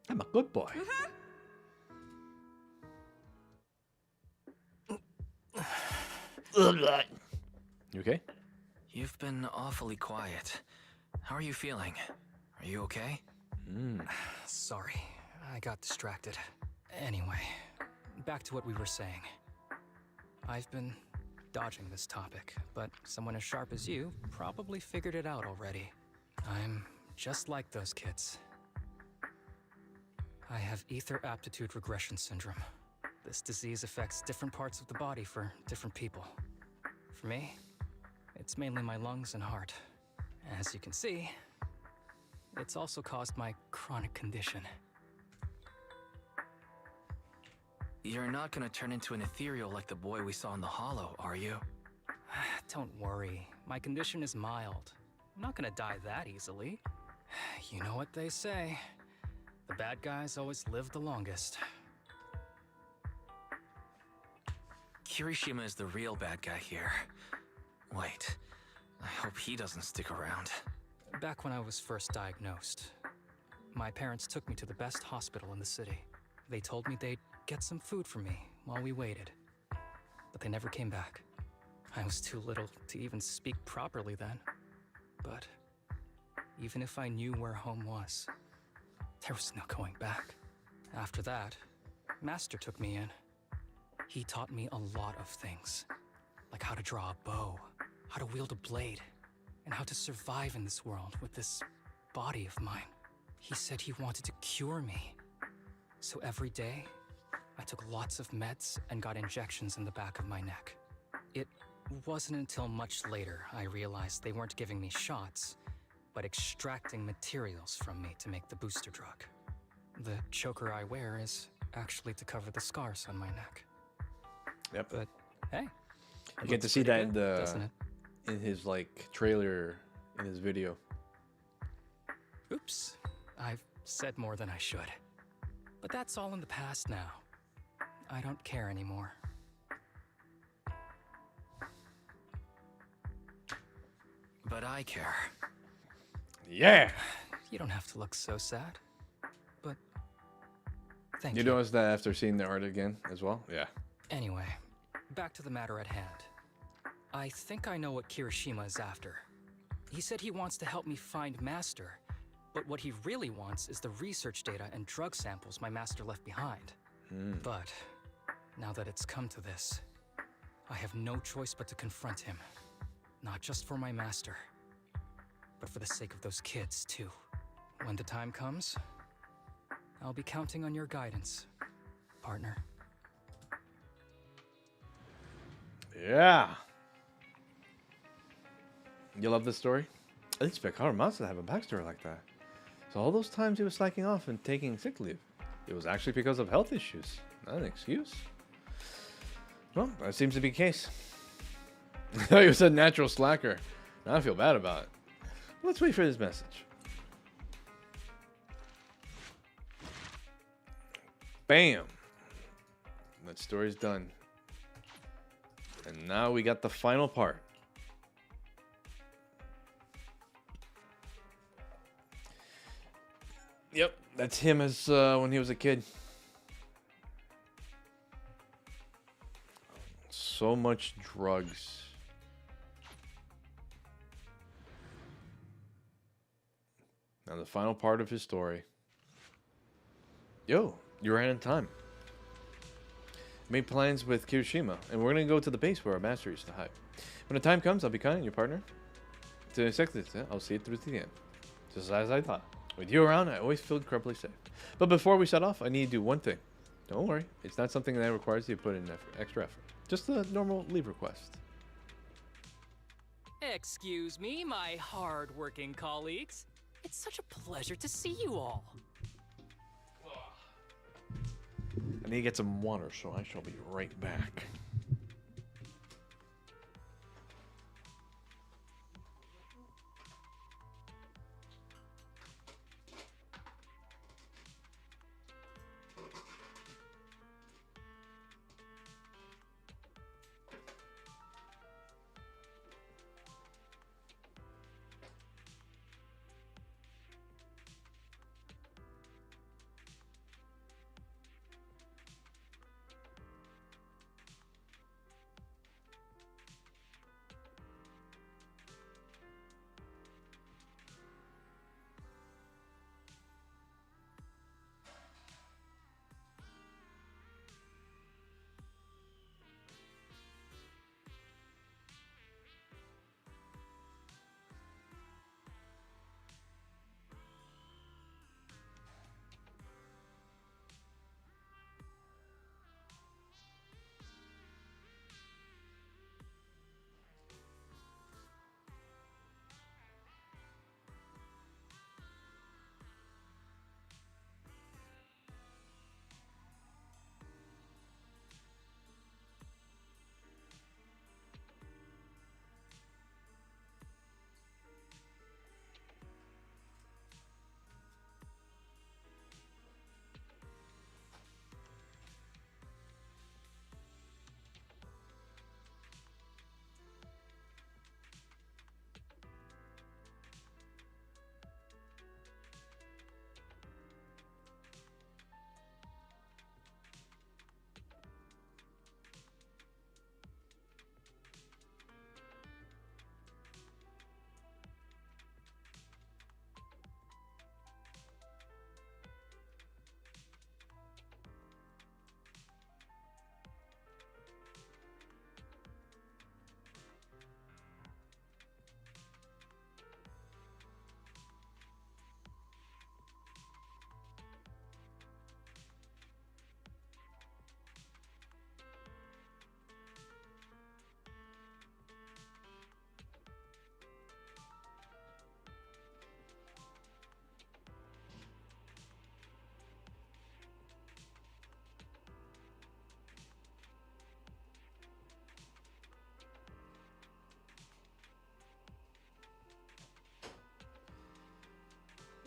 I'm a good boy. You okay? You've been awfully quiet. How are you feeling? Are you okay? Sorry, I got distracted. Anyway, back to what we were saying. I've been dodging this topic, but someone as sharp as you probably figured it out already. I'm just like those kids. I have ether aptitude regression syndrome. This disease affects different parts of the body for different people. For me, it's mainly my lungs and heart. As you can see, it's also caused my chronic condition. You're not gonna turn into an ethereal like the boy we saw in the hollow, are you? Don't worry, my condition is mild. I'm not gonna die that easily. You know what they say. The bad guys always live the longest. Kirishima is the real bad guy here. Wait, I hope he doesn't stick around. Back when I was first diagnosed, my parents took me to the best hospital in the city. They told me they'd get some food for me while we waited. But they never came back. I was too little to even speak properly then. But even if I knew where home was, there was no going back. After that, Master took me in. He taught me a lot of things, like how to draw a bow, how to wield a blade, and how to survive in this world with this body of mine. He said he wanted to cure me. So every day, I took lots of meds and got injections in the back of my neck. It wasn't until much later I realized they weren't giving me shots, but extracting materials from me to make the booster drug. The choker I wear is actually to cover the scars on my neck. Yep. But hey, You get to see that in good, doesn't it? in his like trailer in his video. Oops, I've said more than I should. But that's all in the past now. I don't care anymore. But I care. Yeah. You don't have to look so sad. But thank You you. noticed that after seeing the art again as well? Yeah. Anyway, back to the matter at hand. I think I know what Kirishima is after. He said he wants to help me find Master, but what he really wants is the research data and drug samples my master left behind. But now that it's come to this, I have no choice but to confront him. Not just for my master, but for the sake of those kids, too. When the time comes, I'll be counting on your guidance, partner. Yeah. You love this story? I didn't expect Haramasa to have a backstory like that. So all those times he was slacking off and taking sick leave, it was actually because of health issues. Not an excuse. Well, that seems to be the case. He was a natural slacker. Now I feel bad about it. Let's wait for this message. Bam. That story's done. And now we got the final part. Yep, that's him as when he was a kid. So much drugs. Now the final part of his story. Yo, you ran in time. Made plans with Kirishima, and we're gonna go to the base where our master used to hide. When the time comes, I'll be kind, your partner. To accept this, I'll see it through to the end. Just as I thought. With you around, I always feel incredibly safe. But before we set off, I need to do one thing. Don't worry, it's not something that requires you to put in extra effort. Just a normal leave request. Excuse me, my hard-working colleagues. It's such a pleasure to see you all. I need to get some water, so I shall be right back.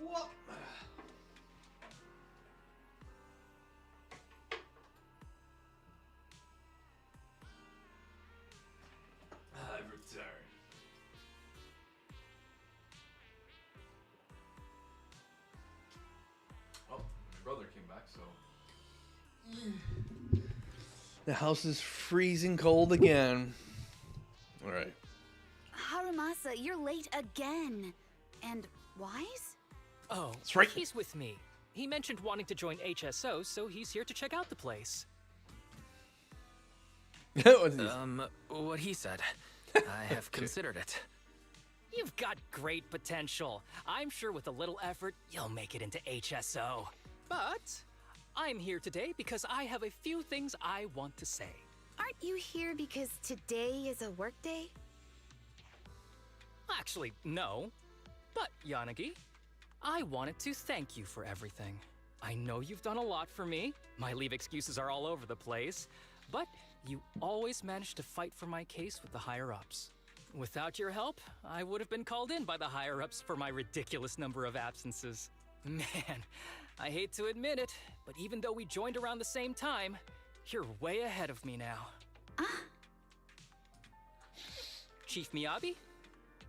What? I've returned. Oh, my brother came back, so. The house is freezing cold again. All right. Harumasa, you're late again. And Wise? Oh, that's right. He's with me. He mentioned wanting to join HSO, so he's here to check out the place. What he said. I have considered it. You've got great potential. I'm sure with a little effort, you'll make it into HSO. But I'm here today because I have a few things I want to say. Aren't you here because today is a work day? Actually, no. But, Yanagi, I wanted to thank you for everything. I know you've done a lot for me. My leave excuses are all over the place. But you always managed to fight for my case with the higher-ups. Without your help, I would have been called in by the higher-ups for my ridiculous number of absences. Man, I hate to admit it, but even though we joined around the same time, you're way ahead of me now. Chief Miyabi,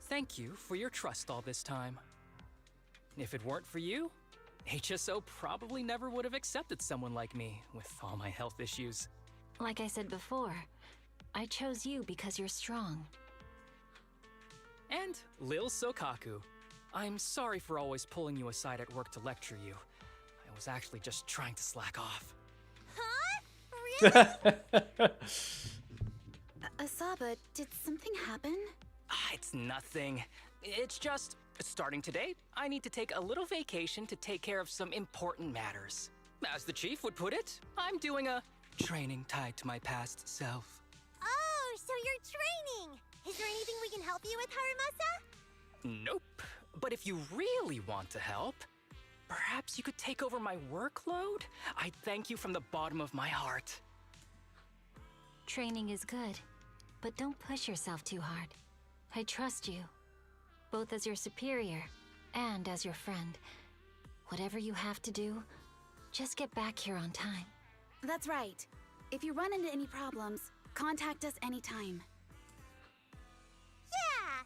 thank you for your trust all this time. If it weren't for you, HSO probably never would have accepted someone like me with all my health issues. Like I said before, I chose you because you're strong. And Lil Sokaku, I'm sorry for always pulling you aside at work to lecture you. I was actually just trying to slack off. Huh? Really? Asaba, did something happen? It's nothing. It's just, Starting today, I need to take a little vacation to take care of some important matters. As the chief would put it, I'm doing a training tied to my past self. Oh, so you're training! Is there anything we can help you with, Harumasa? Nope. But if you really want to help, perhaps you could take over my workload? I'd thank you from the bottom of my heart. Training is good, but don't push yourself too hard. I trust you, both as your superior and as your friend. Whatever you have to do, just get back here on time. That's right. If you run into any problems, contact us anytime. Yeah!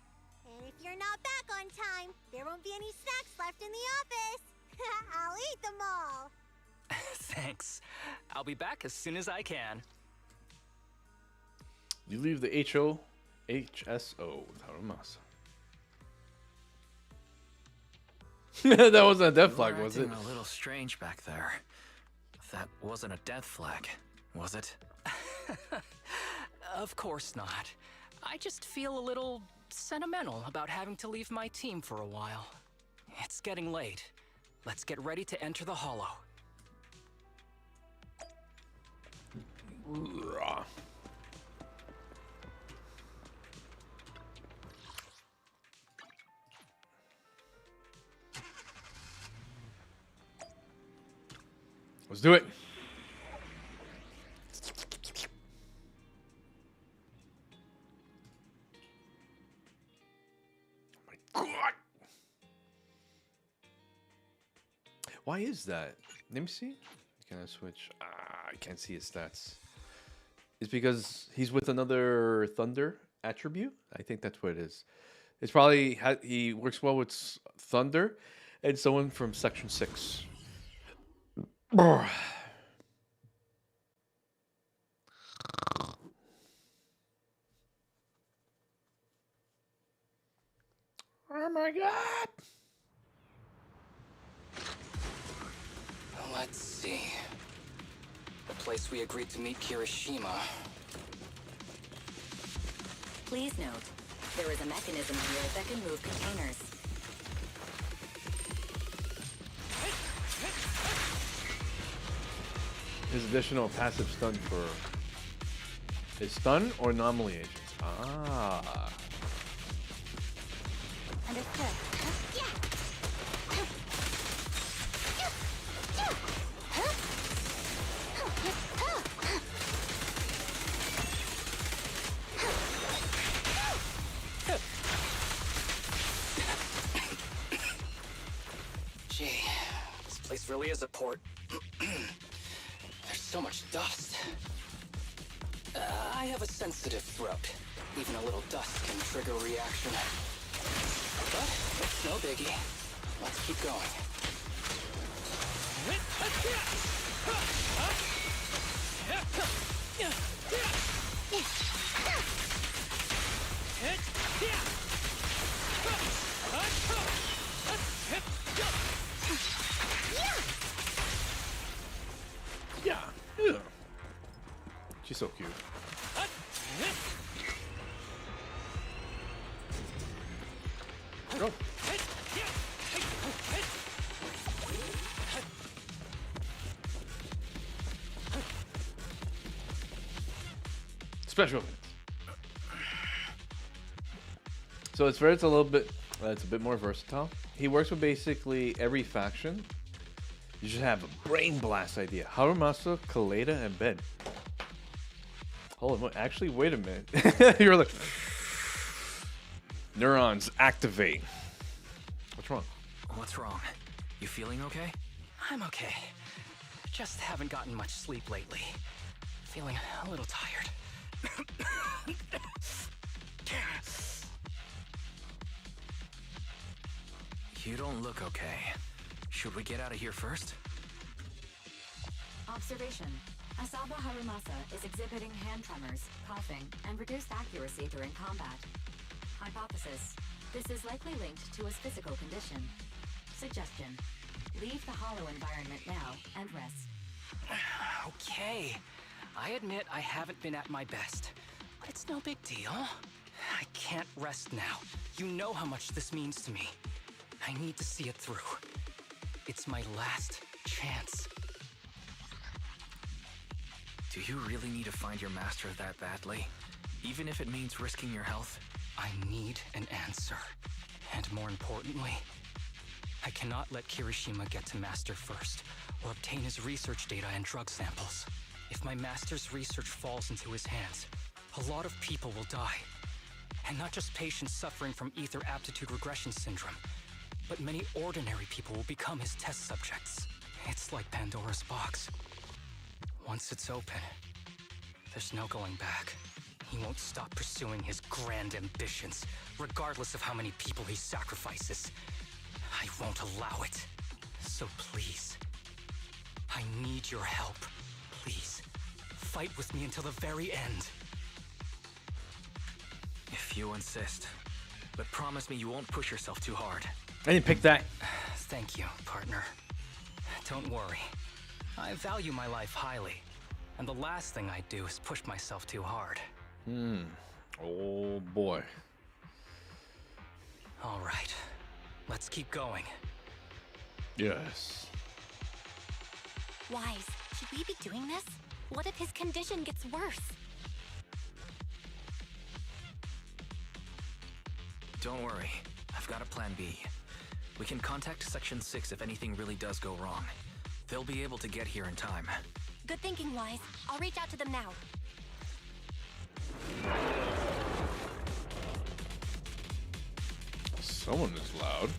And if you're not back on time, there won't be any snacks left in the office. I'll eat them all. Thanks. I'll be back as soon as I can. You leave the HSO with Harumasa. That wasn't a death flag, was it? A little strange back there. That wasn't a death flag, was it? Of course not. I just feel a little sentimental about having to leave my team for a while. It's getting late. Let's get ready to enter the Hollow. Let's do it. Oh my God. Why is that? Let me see. Can I switch? I can't see his stats. It's because he's with another Thunder attribute. I think that's what it is. It's probably he works well with Thunder and someone from Section 6. Oh my God. Let's see. The place we agreed to meet Kirishima. Please note, there is a mechanism here that can move containers. His additional passive stun for his stun or anomaly agents. Ah. Understood. Gee, this place really is a port. There's so much dust. I have a sensitive throat. Even a little dust can trigger a reaction. But it's no biggie. Let's keep going. Yeah. Yeah. She's so cute. Go. Special. So it's a little bit, it's a bit more versatile. He works with basically every faction. You should have a brain blast idea. Harumasa, Kaleda, and Ben. Hold on, actually, wait a minute. You're like, neurons activate. What's wrong? What's wrong? You feeling okay? I'm okay. Just haven't gotten much sleep lately. Feeling a little tired. You don't look okay. Should we get out of here first? Observation. Asaba Harumasa is exhibiting hand tremors, coughing, and reduced accuracy during combat. Hypothesis. This is likely linked to his physical condition. Suggestion. Leave the hollow environment now and rest. Okay. I admit I haven't been at my best. But it's no big deal. I can't rest now. You know how much this means to me. I need to see it through. It's my last chance. Do you really need to find your master that badly? Even if it means risking your health? I need an answer. And more importantly, I cannot let Kirishima get to Master first, or obtain his research data and drug samples. If my Master's research falls into his hands, a lot of people will die. And not just patients suffering from ether aptitude regression syndrome, but many ordinary people will become his test subjects. It's like Pandora's box. Once it's open, there's no going back. He won't stop pursuing his grand ambitions, regardless of how many people he sacrifices. I won't allow it. So please, I need your help. Please, fight with me until the very end. If you insist. But promise me you won't push yourself too hard. I didn't pick that. Thank you, partner. Don't worry. I value my life highly. And the last thing I do is push myself too hard. Oh boy. All right. Let's keep going. Yes. Wise, should we be doing this? What if his condition gets worse? Don't worry. I've got a plan B. We can contact Section 6 if anything really does go wrong. They'll be able to get here in time. Good thinking, Wise. I'll reach out to them now. Someone is loud.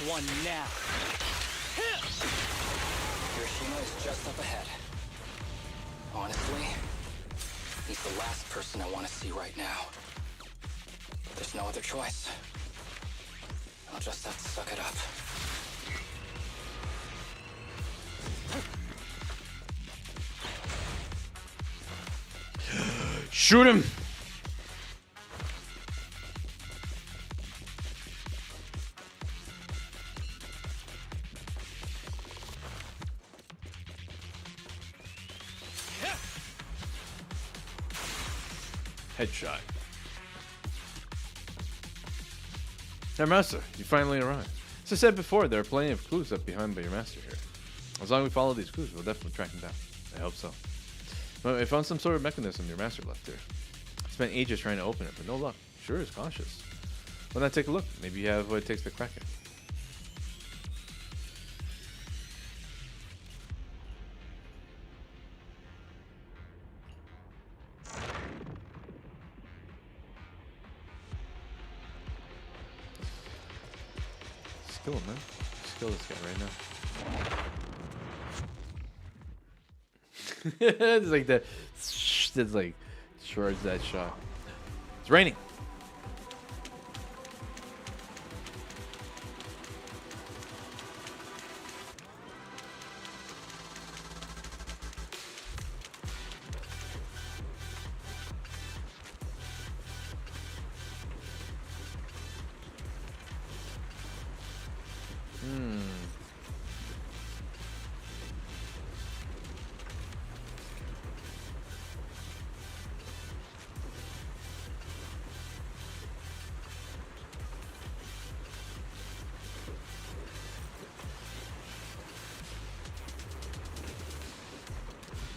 One now. Hiroshima is just up ahead. Honestly, he's the last person I want to see right now. But there's no other choice. I'll just have to suck it up. Shoot him! Headshot. Hey, Master, you finally arrived. As I said before, there are plenty of clues left behind by your master here. As long as we follow these clues, we'll definitely track him down. I hope so. Well, I found some sort of mechanism your master left here. I spent ages trying to open it, but no luck. Sure is cautious. Why not take a look? Maybe you have what it takes to crack it. Kill him, man. Just kill this guy right now. It's like that. It's like charge that shot. It's raining.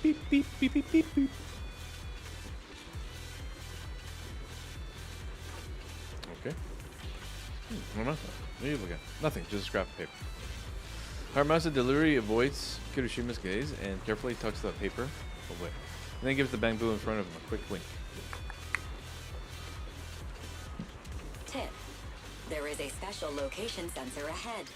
Beep, beep, beep, beep, beep, beep. Okay. What am I? What are you looking at? Nothing, just a scrap of paper. Haramasa deliberately avoids Kirishima's gaze and carefully tucks the paper away. And then gives the bamboo in front of him a quick wink. tip. There is a special location sensor ahead.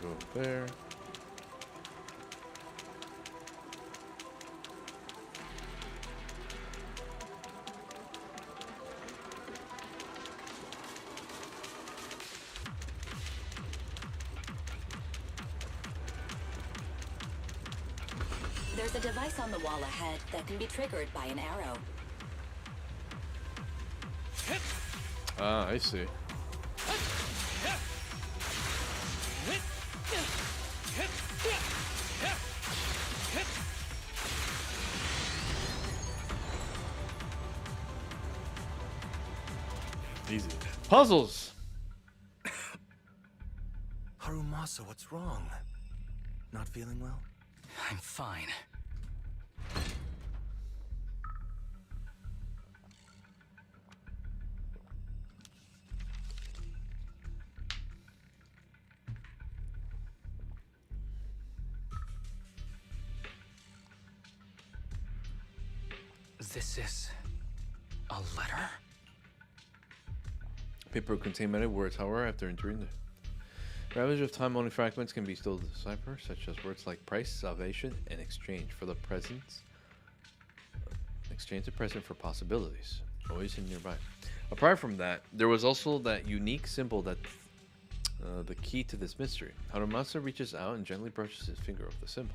Go there. There's a device on the wall ahead that can be triggered by an arrow. Ah, I see. Easy. Puzzles! Harumasa, what's wrong? Not feeling well? I'm fine. This is a letter? Paper will contain many words, however, after entering the ravage of time, only fragments can be still deciphered, such as words like price, salvation, and exchange for the presents. Exchange the present for possibilities, always in nearby. Apart from that, there was also that unique symbol that the key to this mystery. Harumasa reaches out and gently brushes his finger over the symbol.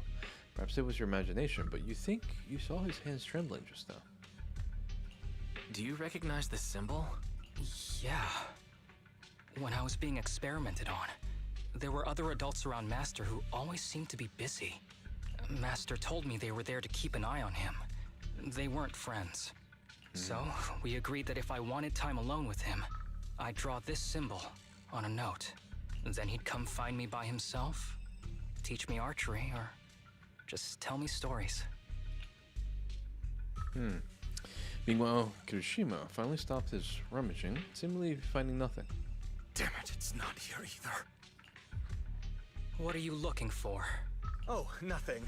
Perhaps it was your imagination, but you think you saw his hands trembling just now. Do you recognize this symbol? Yeah. When I was being experimented on, there were other adults around Master who always seemed to be busy. Master told me they were there to keep an eye on him. They weren't friends. So, we agreed that if I wanted time alone with him, I'd draw this symbol on a note. Then he'd come find me by himself, teach me archery, or just tell me stories. Meanwhile, Kirishima finally stopped his rummaging, seemingly finding nothing. Damn it, it's not here either. What are you looking for? Oh, nothing.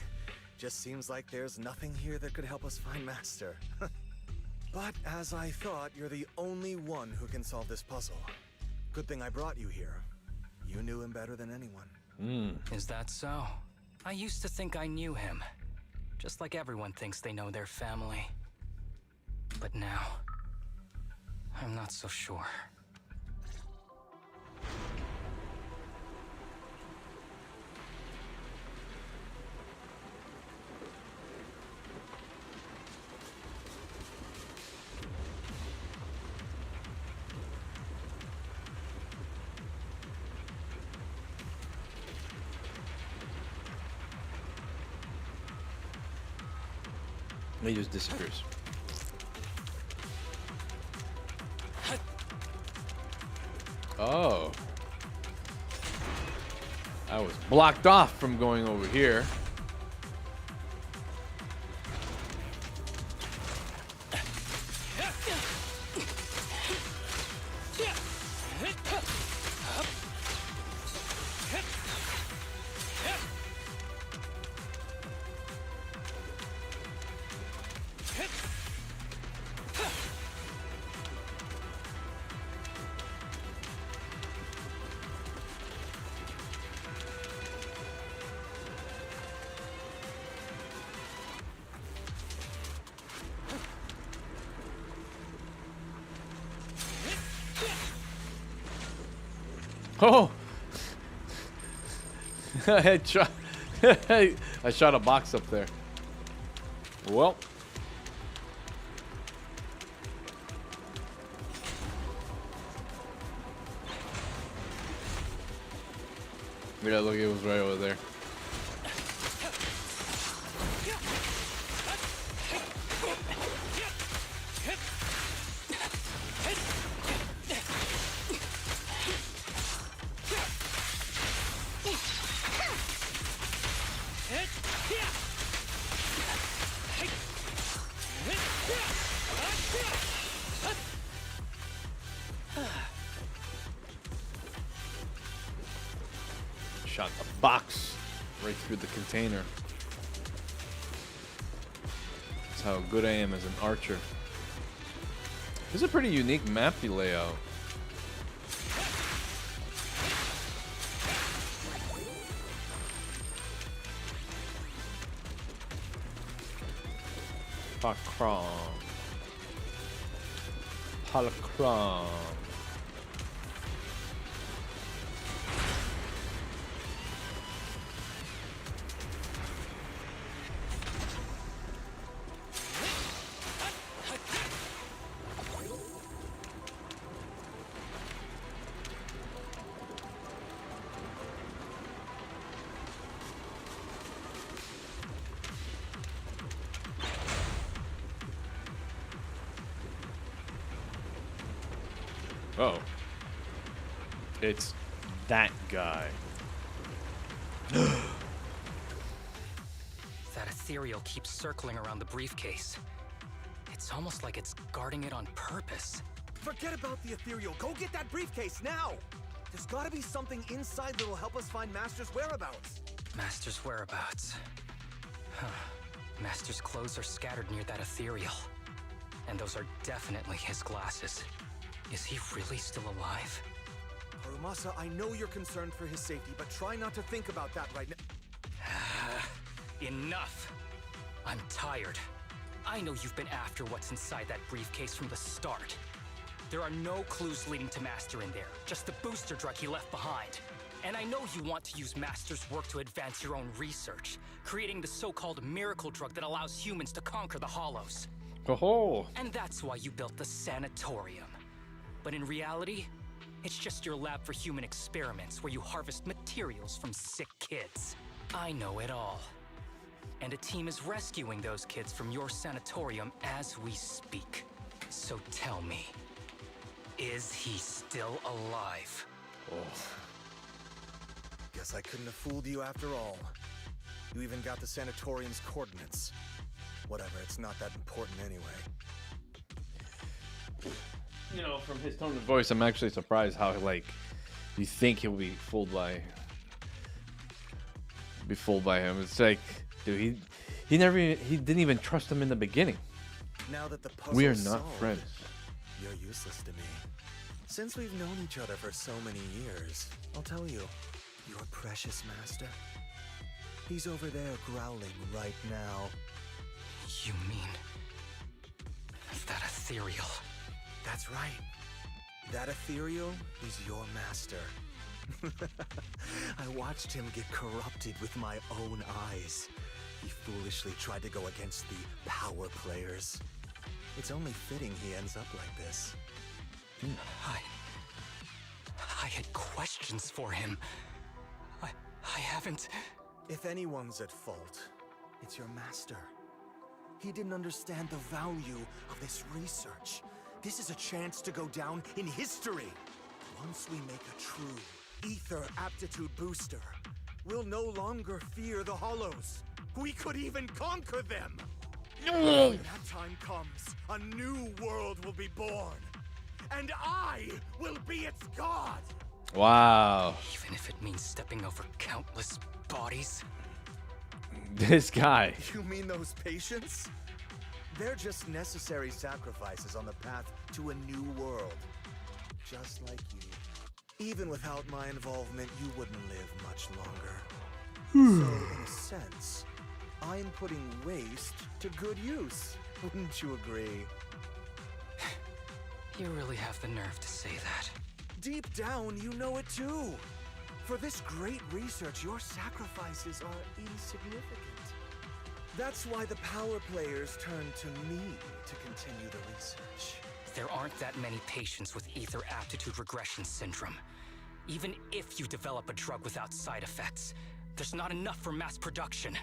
Just seems like there's nothing here that could help us find Master. But as I thought, you're the only one who can solve this puzzle. Good thing I brought you here. You knew him better than anyone. Is that so? I used to think I knew him. Just like everyone thinks they know their family. But now, I'm not so sure. He just disappears. Oh. I was blocked off from going over here. Oh! I shot a box up there. Well. Yeah, look, it was right over there. Shot the box right through the container. how good I am as an archer. This is a pretty unique map layout. Holocron. Holocron. Oh. It's that guy. That ethereal keeps circling around the briefcase. It's almost like it's guarding it on purpose. Forget about the ethereal. Go get that briefcase now. There's gotta be something inside that'll help us find Master's whereabouts. Master's whereabouts. Huh. Master's clothes are scattered near that ethereal. And those are definitely his glasses. Is he really still alive? Harumasa, I know you're concerned for his safety, but try not to think about that right now. Enough! I'm tired. I know you've been after what's inside that briefcase from the start. There are no clues leading to Master in there, just the booster drug he left behind. And I know you want to use Master's work to advance your own research, creating the so-called miracle drug that allows humans to conquer the Hollows. Oh. And that's why you built the sanatorium. But in reality, it's just your lab for human experiments where you harvest materials from sick kids. I know it all. And a team is rescuing those kids from your sanatorium as we speak. So tell me, is he still alive? Oh. Guess I couldn't have fooled you after all. You even got the sanatorium's coordinates. Whatever, it's not that important anyway. You know, from his tone of voice, I'm actually surprised how, like, you think he'll be fooled by him. It's like, dude, he didn't even trust him in the beginning. Now that the puzzle's We are not solved, friends. You're useless to me. Since we've known each other for so many years, I'll tell you, your precious master, he's over there growling right now. You mean that ethereal? That's right. That ethereal is your master. I watched him get corrupted with my own eyes. He foolishly tried to go against the power players. It's only fitting he ends up like this. I had questions for him. I haven't... If anyone's at fault, it's your master. He didn't understand the value of this research. This is a chance to go down in history. Once we make a true ether aptitude booster, we'll no longer fear the Hollows. We could even conquer them. When that time comes, a new world will be born. And I will be its god. Wow. Even if it means stepping over countless bodies? This guy. You mean those patients? They're just necessary sacrifices on the path to a new world. Just like you. Even without my involvement, you wouldn't live much longer. So, in a sense, I'm putting waste to good use. Wouldn't you agree? You really have the nerve to say that. Deep down, you know it too. For this great research, your sacrifices are insignificant. That's why the power players turn to me to continue the research. There aren't that many patients with ether aptitude regression syndrome. Even if you develop a drug without side effects, there's not enough for mass production.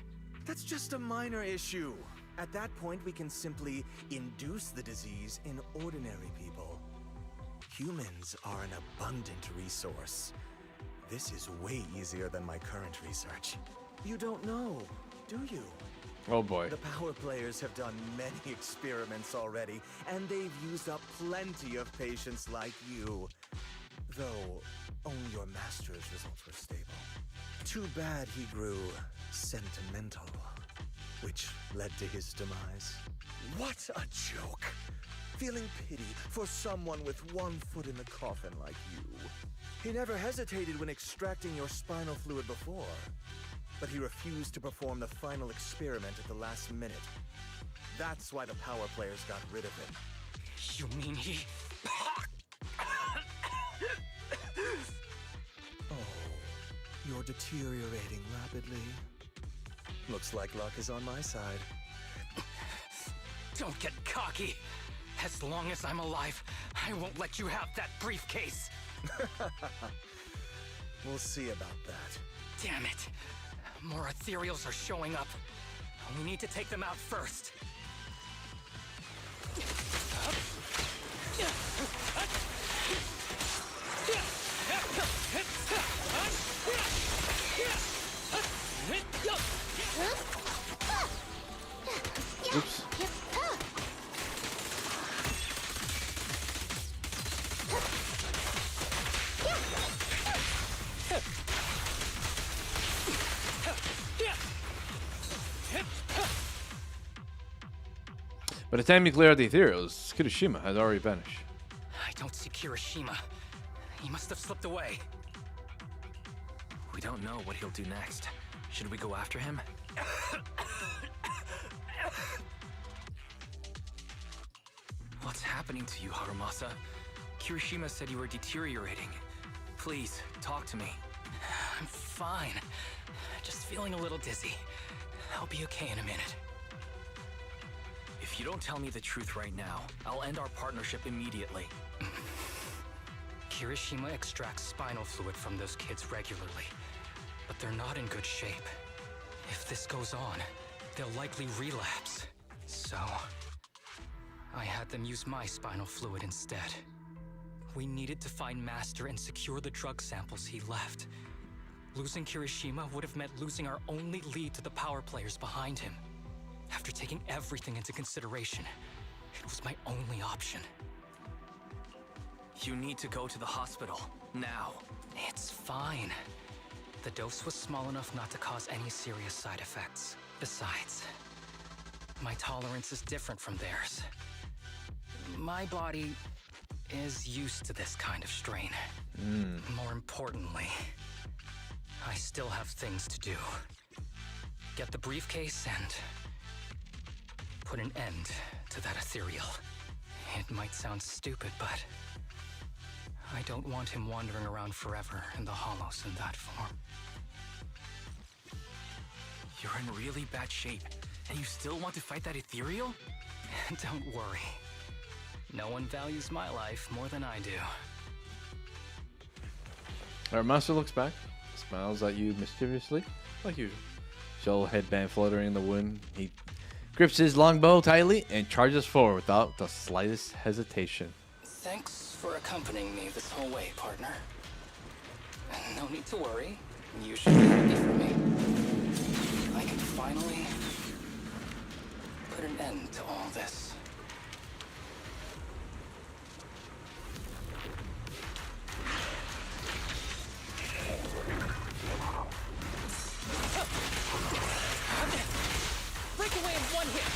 That's just a minor issue. At that point, we can simply induce the disease in ordinary people. Humans are an abundant resource. This is way easier than my current research. You don't know, do you? Oh boy. The power players have done many experiments already, and they've used up plenty of patients like you. Though, only your master's results were stable. Too bad he grew sentimental, which led to his demise. What a joke. Feeling pity for someone with one foot in the coffin like you. He never hesitated when extracting your spinal fluid before, but he refused to perform the final experiment at the last minute. That's why the power players got rid of him. You mean he... Oh, you're deteriorating rapidly. Looks like luck is on my side. Don't get cocky. As long as I'm alive, I won't let you have that briefcase. We'll see about that. Damn it. More ethereals are showing up. We need to take them out first. Oops. By the time you clear out the ethereals, Kirishima has already vanished. I don't see Kirishima. He must have slipped away. We don't know what he'll do next. Should we go after him? What's happening to you, Harumasa? Kirishima said you were deteriorating. Please, talk to me. I'm fine. Just feeling a little dizzy. I'll be okay in a minute. If you don't tell me the truth right now, I'll end our partnership immediately. Kirishima extracts spinal fluid from those kids regularly, but they're not in good shape. If this goes on, they'll likely relapse. So, I had them use my spinal fluid instead. We needed to find Master and secure the drug samples he left. Losing Kirishima would have meant losing our only lead to the power players behind him. After taking everything into consideration, it was my only option. You need to go to the hospital, now. It's fine. The dose was small enough not to cause any serious side effects. Besides, my tolerance is different from theirs. My body is used to this kind of strain. More importantly, I still have things to do. Get the briefcase and put an end to that ethereal. It might sound stupid, but I don't want him wandering around forever in the hollows in that form. You're in really bad shape, and you still want to fight that ethereal? Don't worry. No one values my life more than I do. Our master looks back, smiles at you mischievously, like usual. Shell headband fluttering in the wind. He grips his longbow tightly and charges forward without the slightest hesitation. Thanks for accompanying me this whole way, partner. No need to worry. You should be happy for me. I can finally put an end to all this. Break away in one hit.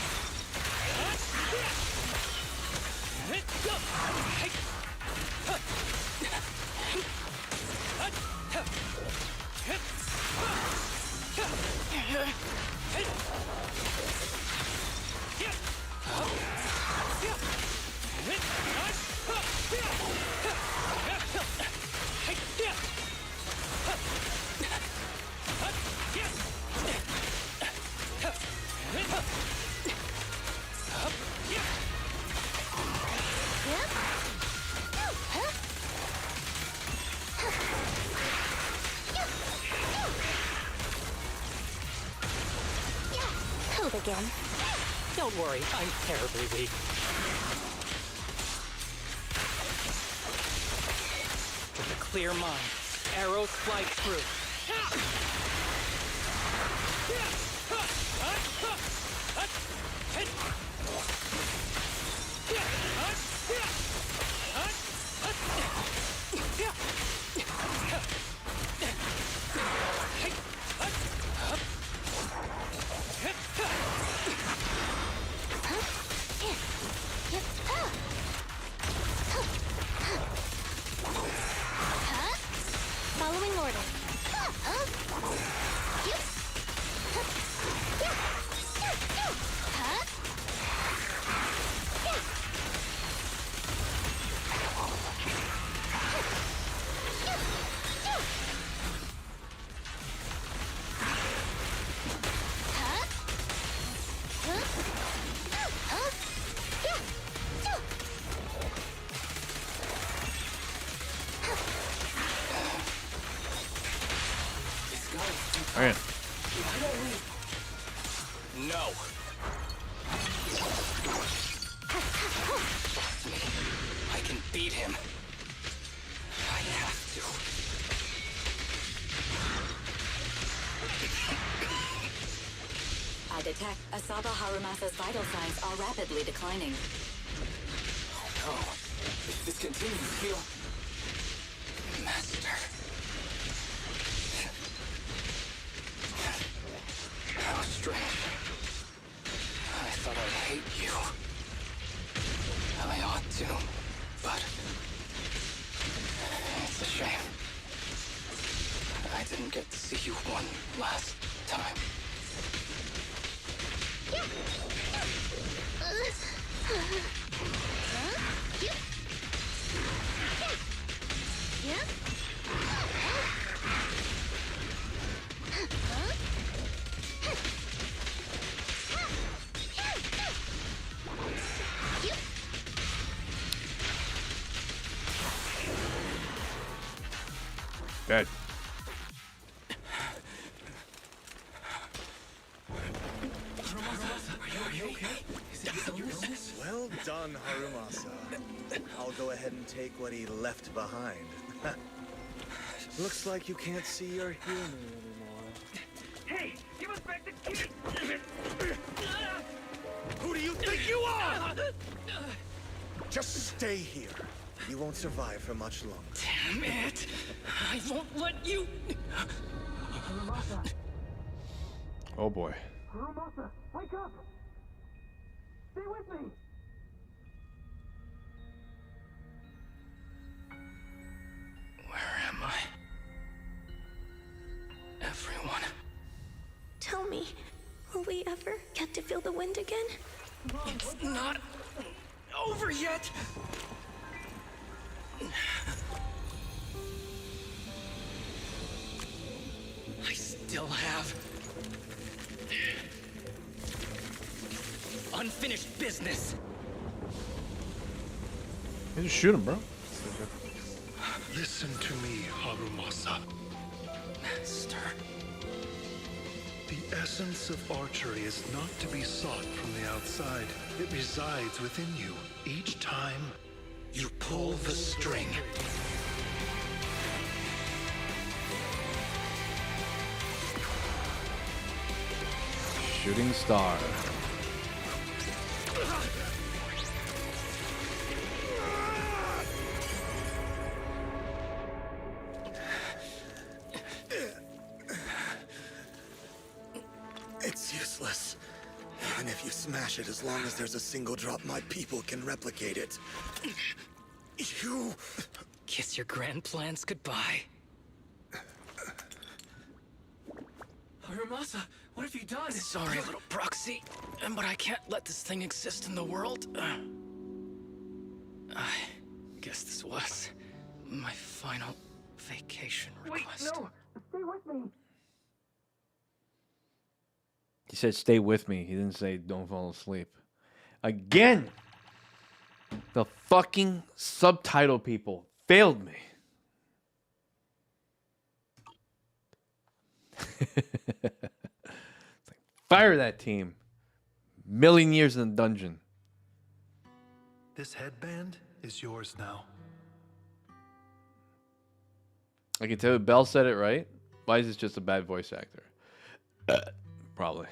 Again. Don't worry, I'm terribly weak. With a clear mind, arrows fly through. No. I can beat him. I have to. I detect Asaba Harumasa's vital signs are rapidly declining. Oh no. If this continues, he'll... Master. How strange. I thought I'd hate you. I ought to, but... It's a shame. I didn't get to see you one last time. Dead. Well done, Harumasa. I'll go ahead and take what he left behind. Looks like you can't see your humor anymore. Hey, give us back the key! Who do you think you are? Just stay here. You won't survive for much longer. Damn it! I won't let you... Oh boy. Harumasa, wake up! Stay with me! Where am I? Everyone. Tell me, will we ever get to feel the wind again? It's not over yet! I still have unfinished business. Just shoot him, bro. Listen to me, Harumasa. Master. The essence of archery is not to be sought from the outside. It resides within you. Each time you pull the string. Shooting star. It's useless. Even if you smash it, as long as there's a single drop, my people can replicate it. You... Kiss your grand plans goodbye. Harumasa, what have you done? Sorry, little proxy, but I can't let this thing exist in the world. I guess this was my final vacation request. Wait, no! Stay with me! He said, "Stay with me." He didn't say, "Don't fall asleep." Again, the fucking subtitle people failed me. It's like, fire that team. Million years in the dungeon. This headband is yours now. I can tell Bell said it right. Why is this just a bad voice actor? Probably.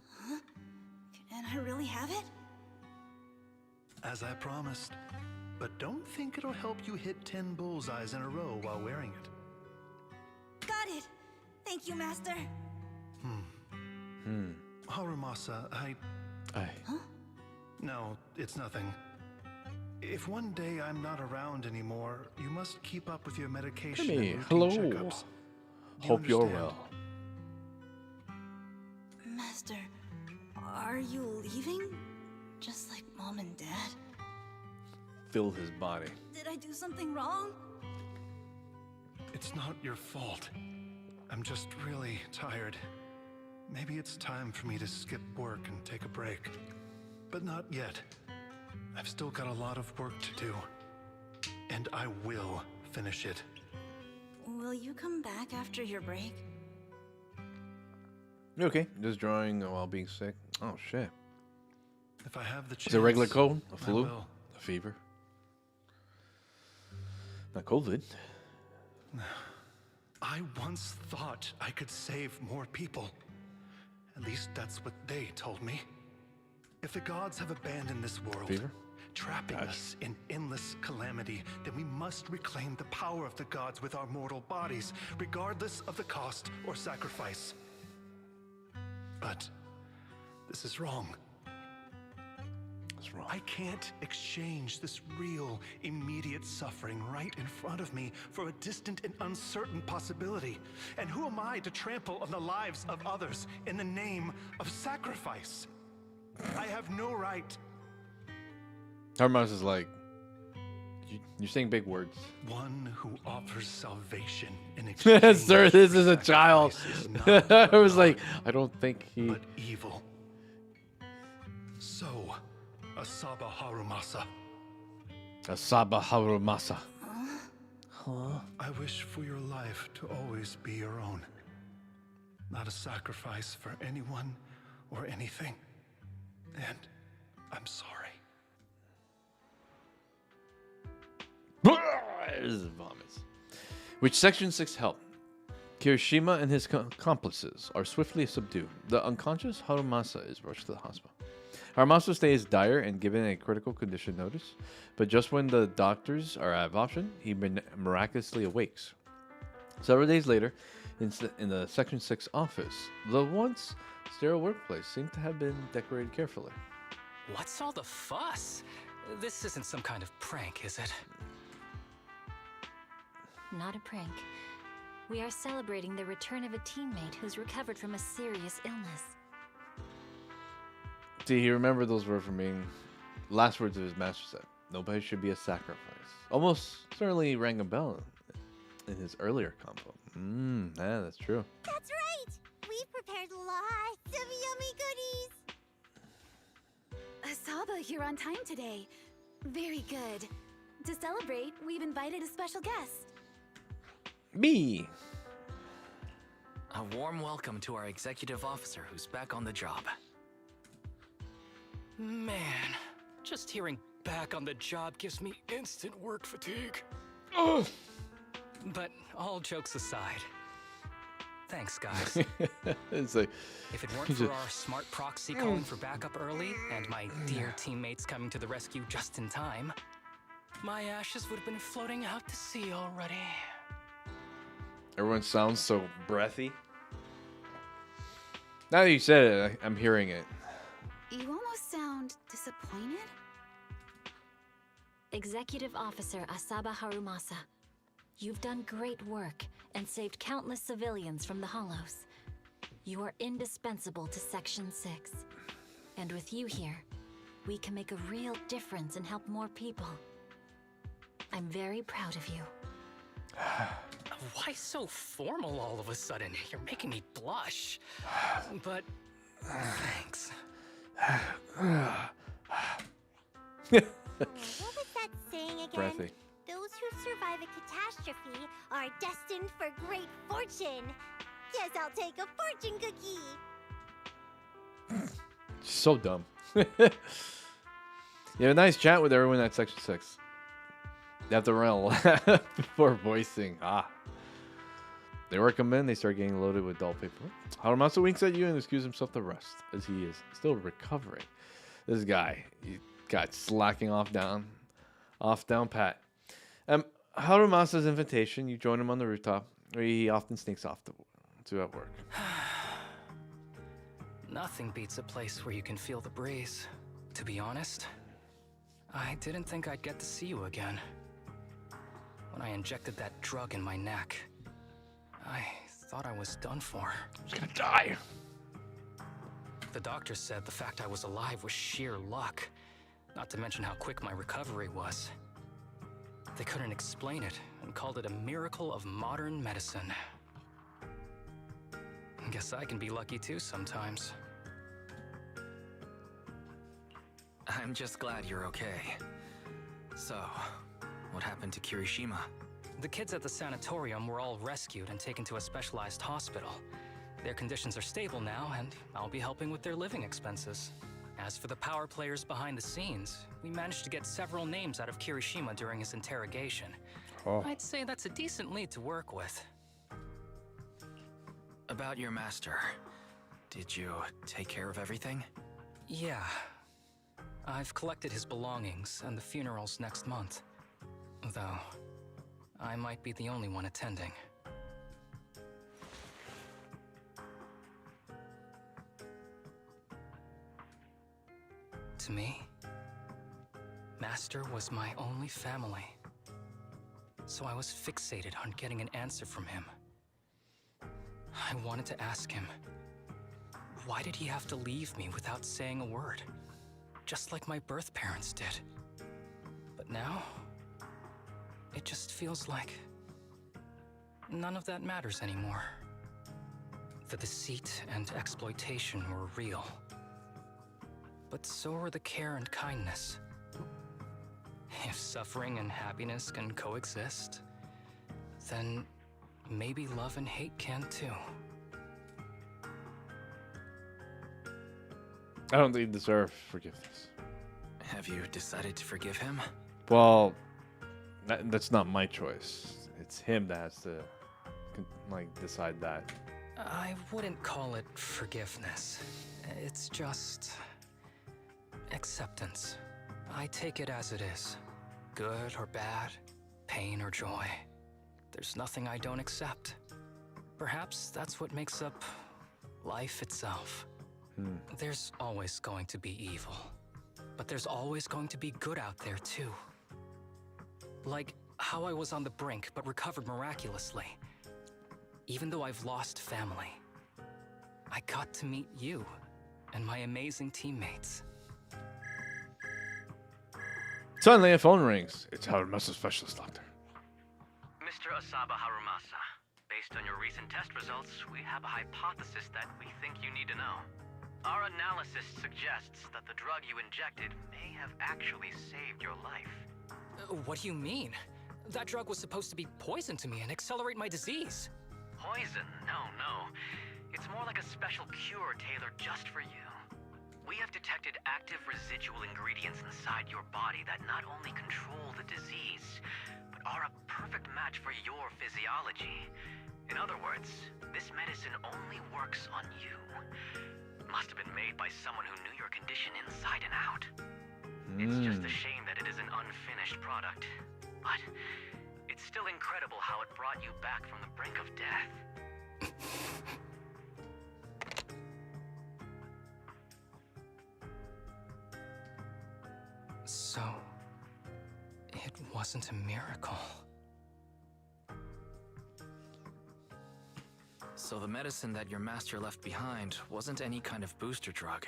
Huh? Can I really have it? As I promised. But don't think it'll help you hit 10 bullseyes in a row while wearing it. Got it! Thank you, Master. Harumasa, I... Huh? No, it's nothing. If one day I'm not around anymore, you must keep up with your medication Hey, and hello. routine checkups. Do you Hope you're understand? well. Master, are you leaving? Just like Mom and Dad? Filled his body. Did I do something wrong? It's not your fault. I'm just really tired. Maybe it's time for me to skip work and take a break. But not yet. I've still got a lot of work to do. And I will finish it. Will you come back after your break? You okay? Just drawing while being sick. Oh shit. If I have the chance, Is it a regular cold? A I flu? will. A fever? Not COVID. I once thought I could save more people. At least that's what they told me. If the gods have abandoned this world, Fever? trapping us in endless calamity, then we must reclaim the power of the gods with our mortal bodies, regardless of the cost or sacrifice. But this is wrong. What's wrong? I can't exchange this real, immediate suffering right in front of me for a distant and uncertain possibility. And who am I to trample on the lives of others in the name of sacrifice? I have no right. Harmos is like, you're saying big words. One who offers salvation in exchange. Sir, this is a child. I was like, I don't think he. But evil. So, Asaba Harumasa. Asaba Harumasa. Huh? I wish for your life to always be your own. Not a sacrifice for anyone or anything. And I'm sorry. Vomits. Which Section 6 help. Kirishima and his accomplices are swiftly subdued. The unconscious Harumasa is rushed to the hospital. Harumasa's state is dire and given a critical condition notice, but just when the doctors are out of option, he miraculously awakes. Several days later, in the Section 6 office, the once sterile workplace seemed to have been decorated carefully. What's all the fuss? This isn't some kind of prank, is it? Not a prank. We are celebrating the return of a teammate who's recovered from a serious illness. See, he remembered those words from being last words of his master said. Nobody should be a sacrifice. Almost certainly rang a bell in his earlier combo. Yeah, that's true. That's right! We've prepared lots of yummy goodies! Asaba, you're on time today. Very good. To celebrate, we've invited a special guest. Me. A warm welcome to our executive officer who's back on the job. Man, just hearing back on the job gives me instant work fatigue. But all jokes aside, thanks, guys. It's like, if it weren't for our smart proxy calling for backup early and my dear teammates coming to the rescue just in time, my ashes would have been floating out to sea already. Everyone sounds so breathy. Now that you said it, I'm hearing it. You almost sound disappointed. Executive Officer Asaba Harumasa, you've done great work and saved countless civilians from the Hollows. You are indispensable to Section 6. And with you here, we can make a real difference and help more people. I'm very proud of you. Why so formal all of a sudden? You're making me blush. But thanks. What was that saying again? Breathy. Those who survive a catastrophe are destined for great fortune. Guess I'll take a fortune cookie. So dumb. You have a nice chat with everyone at Section 6. You have to run a laugh before voicing. They work him in, they start getting loaded with dull paper. Harumasa winks at you and excuses himself to rest, as he is still recovering. This guy, he got slacking off down pat. Harumasa's invitation, you join him on the rooftop, where he often sneaks off to at work. Nothing beats a place where you can feel the breeze. To be honest, I didn't think I'd get to see you again. When I injected that drug in my neck, I thought I was done for. I was gonna die. The doctor said the fact I was alive was sheer luck, not to mention how quick my recovery was. They couldn't explain it and called it a miracle of modern medicine. Guess I can be lucky too sometimes. I'm just glad you're okay. So, what happened to Kirishima? The kids at the sanatorium were all rescued and taken to a specialized hospital. Their conditions are stable now, and I'll be helping with their living expenses. As for the power players behind the scenes, we managed to get several names out of Kirishima during his interrogation. Oh. I'd say that's a decent lead to work with. About your master, did you take care of everything? Yeah. I've collected his belongings, and the funeral's next month. Though, I might be the only one attending. To me, Master was my only family. So I was fixated on getting an answer from him. I wanted to ask him, why did he have to leave me without saying a word? Just like my birth parents did. But now, it just feels like none of that matters anymore. The deceit and exploitation were real. But so were the care and kindness. If suffering and happiness can coexist, then maybe love and hate can too. I don't think you deserve forgiveness. Have you decided to forgive him? Well, that's not my choice. It's him that has to, like, decide that. I wouldn't call it forgiveness. It's just acceptance. I take it as it is. Good or bad, pain or joy. There's nothing I don't accept. Perhaps that's what makes up life itself. There's always going to be evil. But there's always going to be good out there too. Like how I was on the brink but recovered miraculously. Even though I've lost family, I got to meet you and my amazing teammates. Suddenly a phone rings. It's Harumasa's specialist doctor. Mr. Asaba Harumasa, based on your recent test results, we have a hypothesis that we think you need to know. Our analysis suggests that the drug you injected may have actually saved your life. What do you mean? That drug was supposed to be poison to me and accelerate my disease. Poison? No. It's more like a special cure tailored just for you. We have detected active residual ingredients inside your body that not only control the disease, but are a perfect match for your physiology. In other words, this medicine only works on you. Must have been made by someone who knew your condition inside and out. It's just a shame that it is an unfinished product. But it's still incredible how it brought you back from the brink of death. So, it wasn't a miracle. So the medicine that your master left behind wasn't any kind of booster drug.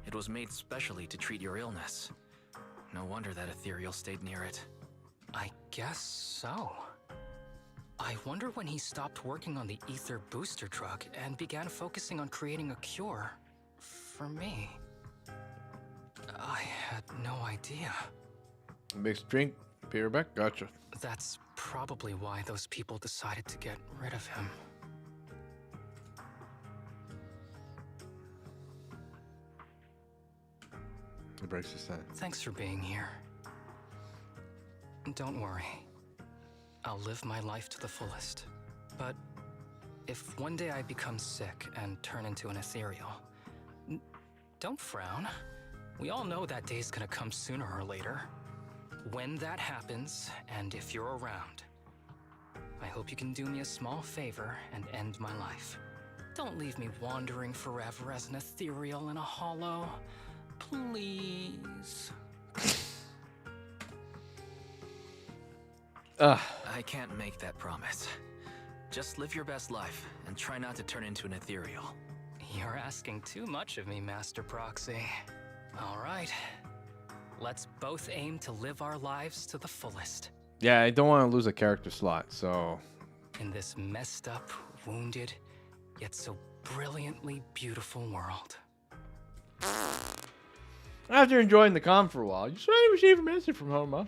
It was made specially to treat your illness. No wonder that ethereal stayed near it. I guess so. I wonder when he stopped working on the ether booster drug and began focusing on creating a cure for me. I had no idea. Mixed drink, Peter Beck, gotcha. That's probably why those people decided to get rid of him. He breaks his head. Thanks for being here. Don't worry. I'll live my life to the fullest. But if one day I become sick and turn into an ethereal, don't frown. We all know that day's gonna come sooner or later. When that happens, and if you're around, I hope you can do me a small favor and end my life. Don't leave me wandering forever as an ethereal in a hollow. Please. I can't make that promise. Just live your best life and try not to turn into an ethereal. You're asking too much of me, Master Proxy. All right. Let's both aim to live our lives to the fullest. Yeah, I don't want to lose a character slot, so... In this messed up, wounded, yet so brilliantly beautiful world. After enjoying the calm for a while, you suddenly receive a message from Harumasa.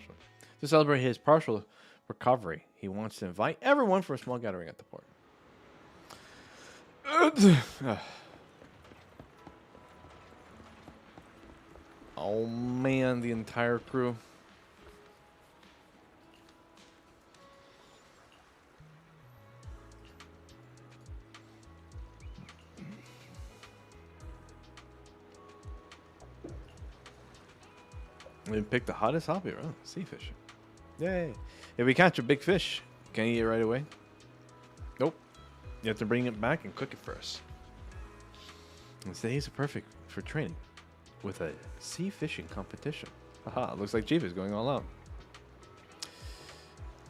To celebrate his partial recovery, he wants to invite everyone for a small gathering at the port. Oh man, the entire crew. We picked the hottest hobby around, sea fishing. Yay. If we catch a big fish, can you eat it right away? Nope. You have to bring it back and cook it for us. And today's perfect for training with a sea fishing competition. Haha, looks like Chief is going all out.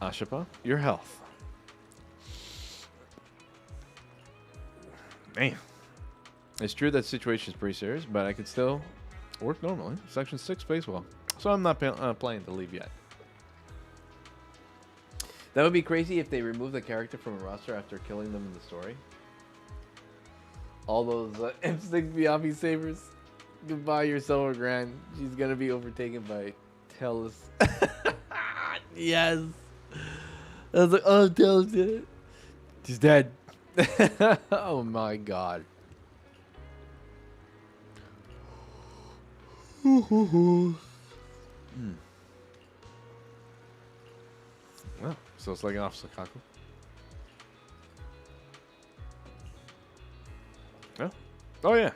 Ashapa, your health. Man. It's true that situation is pretty serious, but I could still work normally. Section 6 pays well. So I'm not planning to leave yet. That would be crazy if they remove the character from a roster after killing them in the story. All those M6 Biabi sabers. Goodbye, your silver grand. She's gonna be overtaken by Tellus. Yes. I was like, oh, Tellus did it. She's dead. Oh my god. Well, so it's like an Officer Kaku. Yeah. Oh yeah.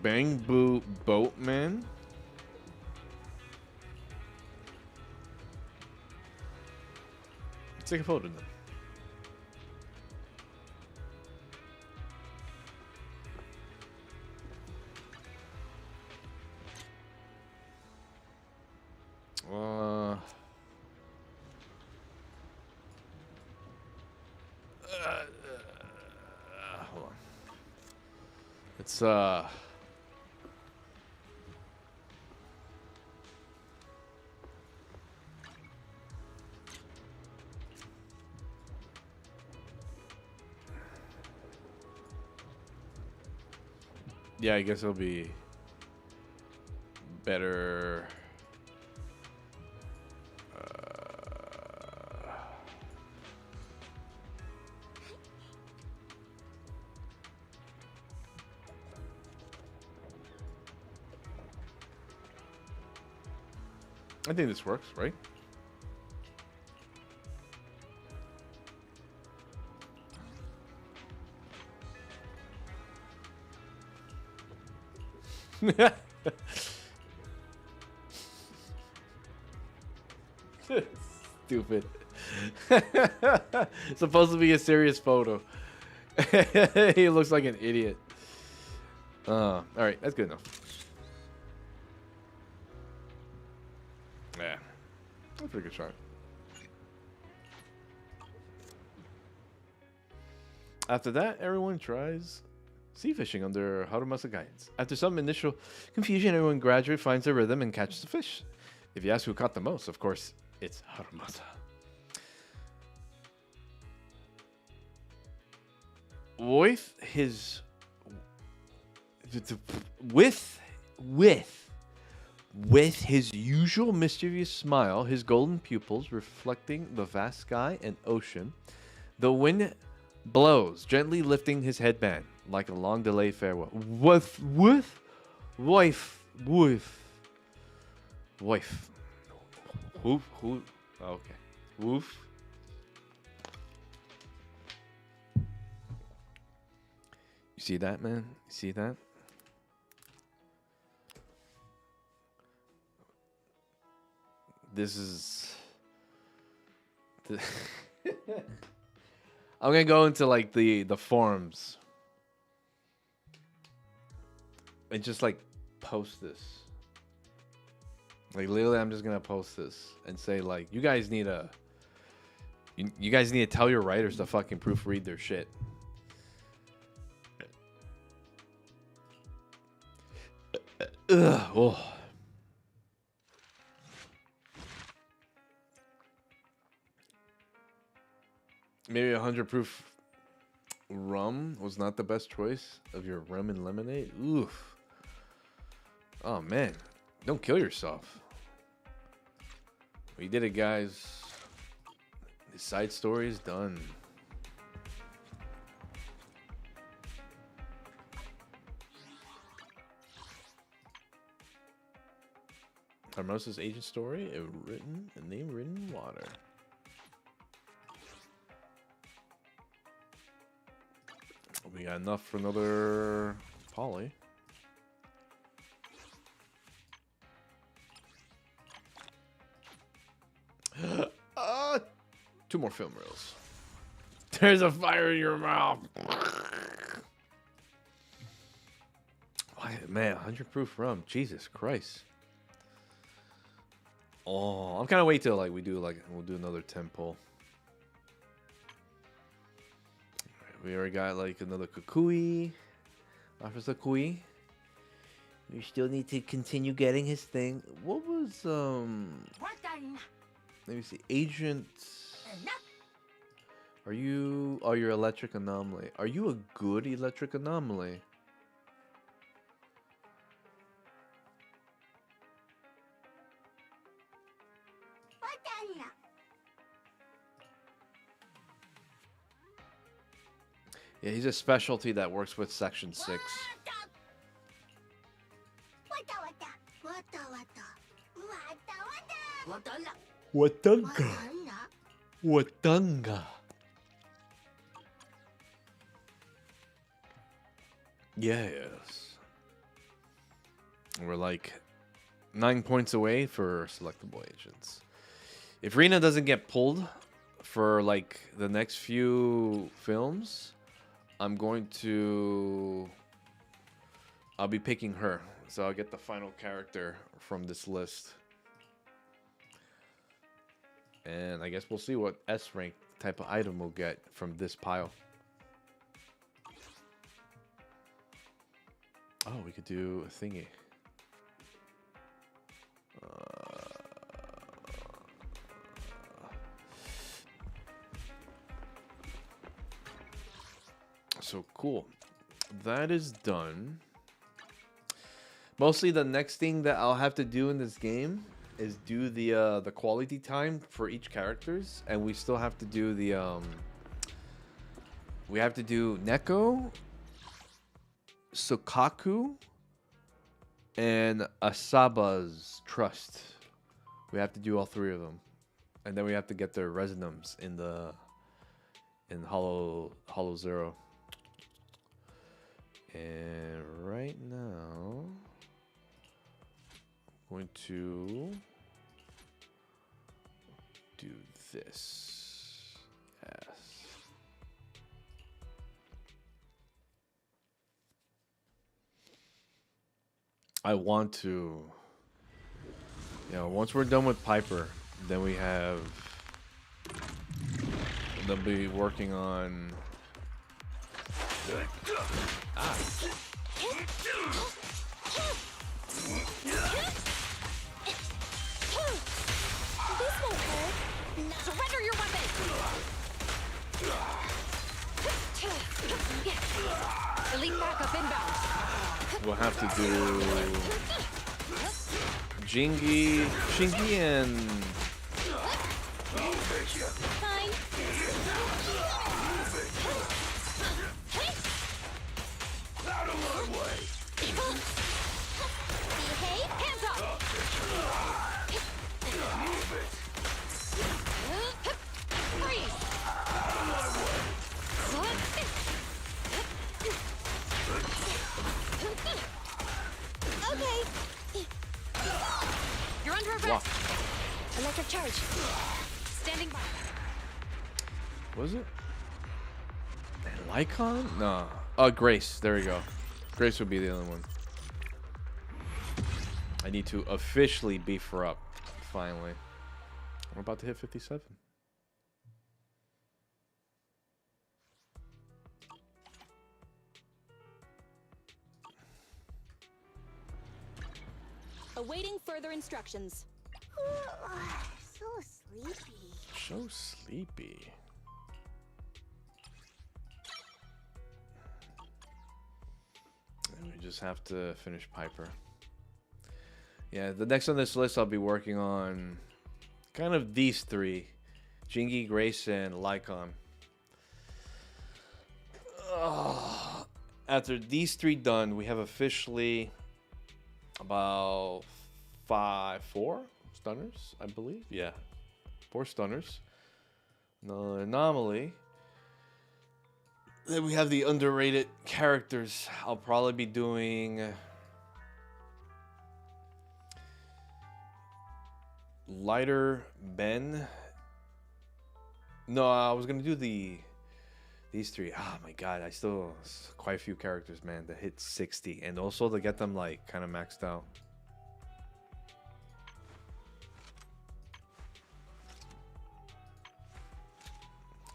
Bang Boo Boatman. Let's take a photo then. Hold on. It's yeah, I guess it'll be better. I think this works, right? Stupid. It's supposed to be a serious photo. He looks like an idiot. All right, that's good enough. Yeah, that's a pretty good shot. After that, everyone tries sea fishing under Harumasa guidance. After some initial confusion, everyone gradually finds their rhythm and catches the fish. If you ask who caught the most, of course, it's Harumasa. With his usual mischievous smile, his golden pupils reflecting the vast sky and ocean, the wind blows, gently lifting his headband like a long delayed farewell. Wife. Who? Okay. Woof. You see that, man? You see that? This is... I'm gonna go into like the forums and just like post this. Like literally, I'm just gonna post this and say like, you guys need to tell your writers to fucking proofread their shit. Ugh. Oh. Maybe 100 proof rum was not the best choice of your rum and lemonade. Oof. Oh man, don't kill yourself. We did it, guys. The side story is done. Hermosa's agent story, a name written in water. We got enough for another poly. Two more film reels. There's a fire in your mouth. Man, 100 proof rum. Jesus Christ. Oh, I'm kind of wait till like we'll do another 10 pull. We already got like another Kukui. Officer Kukui. We still need to continue getting his thing. What was let me see. Agent. Are you? Oh, you're electric anomaly. Are you a good electric anomaly? Yeah, he's a specialty that works with Section 6. Watanga. Watanga. Yes. We're like 9 points away for selectable agents. If Rena doesn't get pulled for like the next few films, I'll be picking her. So I'll get the final character from this list. And I guess we'll see what S rank type of item we'll get from this pile. Oh, we could do a thingy. So cool. That is done. Mostly the next thing that I'll have to do in this game is do the quality time for each characters, and we still have to do the we have to do Neko, Sukaku, and Asaba's Trust. We have to do all three of them, and then we have to get their resonums in Hollow Zero. And right now, I'm going to do this. Yes. I want to, once we're done with Piper, then they'll be working on This won't hurt. Surrender your weapon. Elite backup inbound. we'll have to do Shingi and Fine. Out of my way. Behave. Hands up. Move it. Freeze. Out of my way. Okay. You're under arrest. Electric charge. Standing by. Was it? Lycon? No. Oh, Grace. There we go. Grace would be the other one. I need to officially beef her up. Finally. I'm about to hit 57. Awaiting further instructions. So sleepy. So sleepy. And we just have to finish Piper. Yeah, the next on this list I'll be working on kind of these three. Jingy, Grace, and Lycon. After these three done, we have officially about 4 stunners, I believe. Yeah, 4 stunners. No anomaly. Then we have the underrated characters. I'll probably be doing Lighter Ben. No, I was gonna do these three. Oh my god, I still quite a few characters, man, that hit 60, and also to get them like kind of maxed out.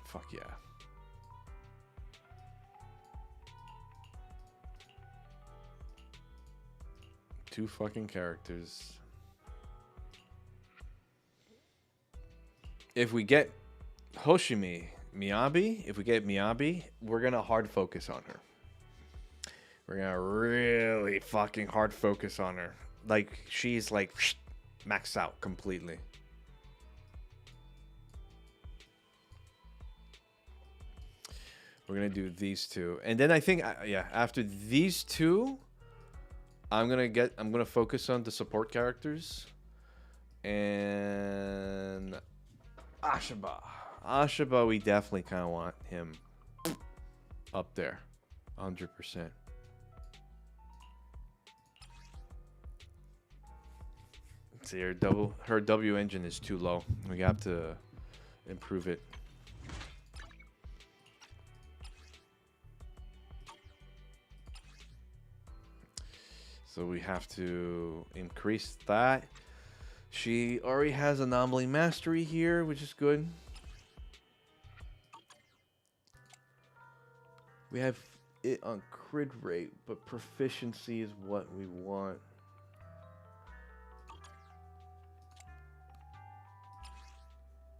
Fuck yeah. Two fucking characters. If we get Miyabi, we're gonna hard focus on her. We're gonna really fucking hard focus on her. Like, she's like maxed out completely. We're gonna do these two, and then I think, yeah, after these two, I'm gonna focus on the support characters and Ashaba, we definitely kind of want him up there, 100%. See, her W engine is too low. We have to improve it. So we have to increase that. She already has Anomaly Mastery here, which is good. We have it on crit rate, but proficiency is what we want.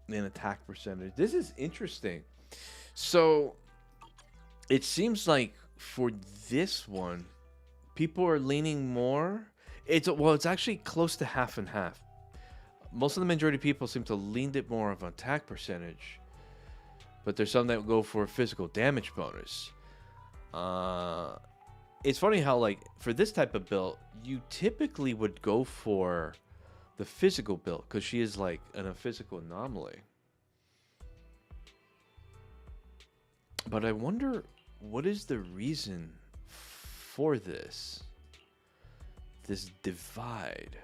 And attack percentage. This is interesting. So it seems like for this one, people are leaning more. It's actually close to half and half. Most of the majority of people seem to lean it more of an attack percentage, but there's some that go for a physical damage bonus. It's funny how, like, for this type of build, you typically would go for the physical build because she is like a physical anomaly. But I wonder, what is the reason for this divide?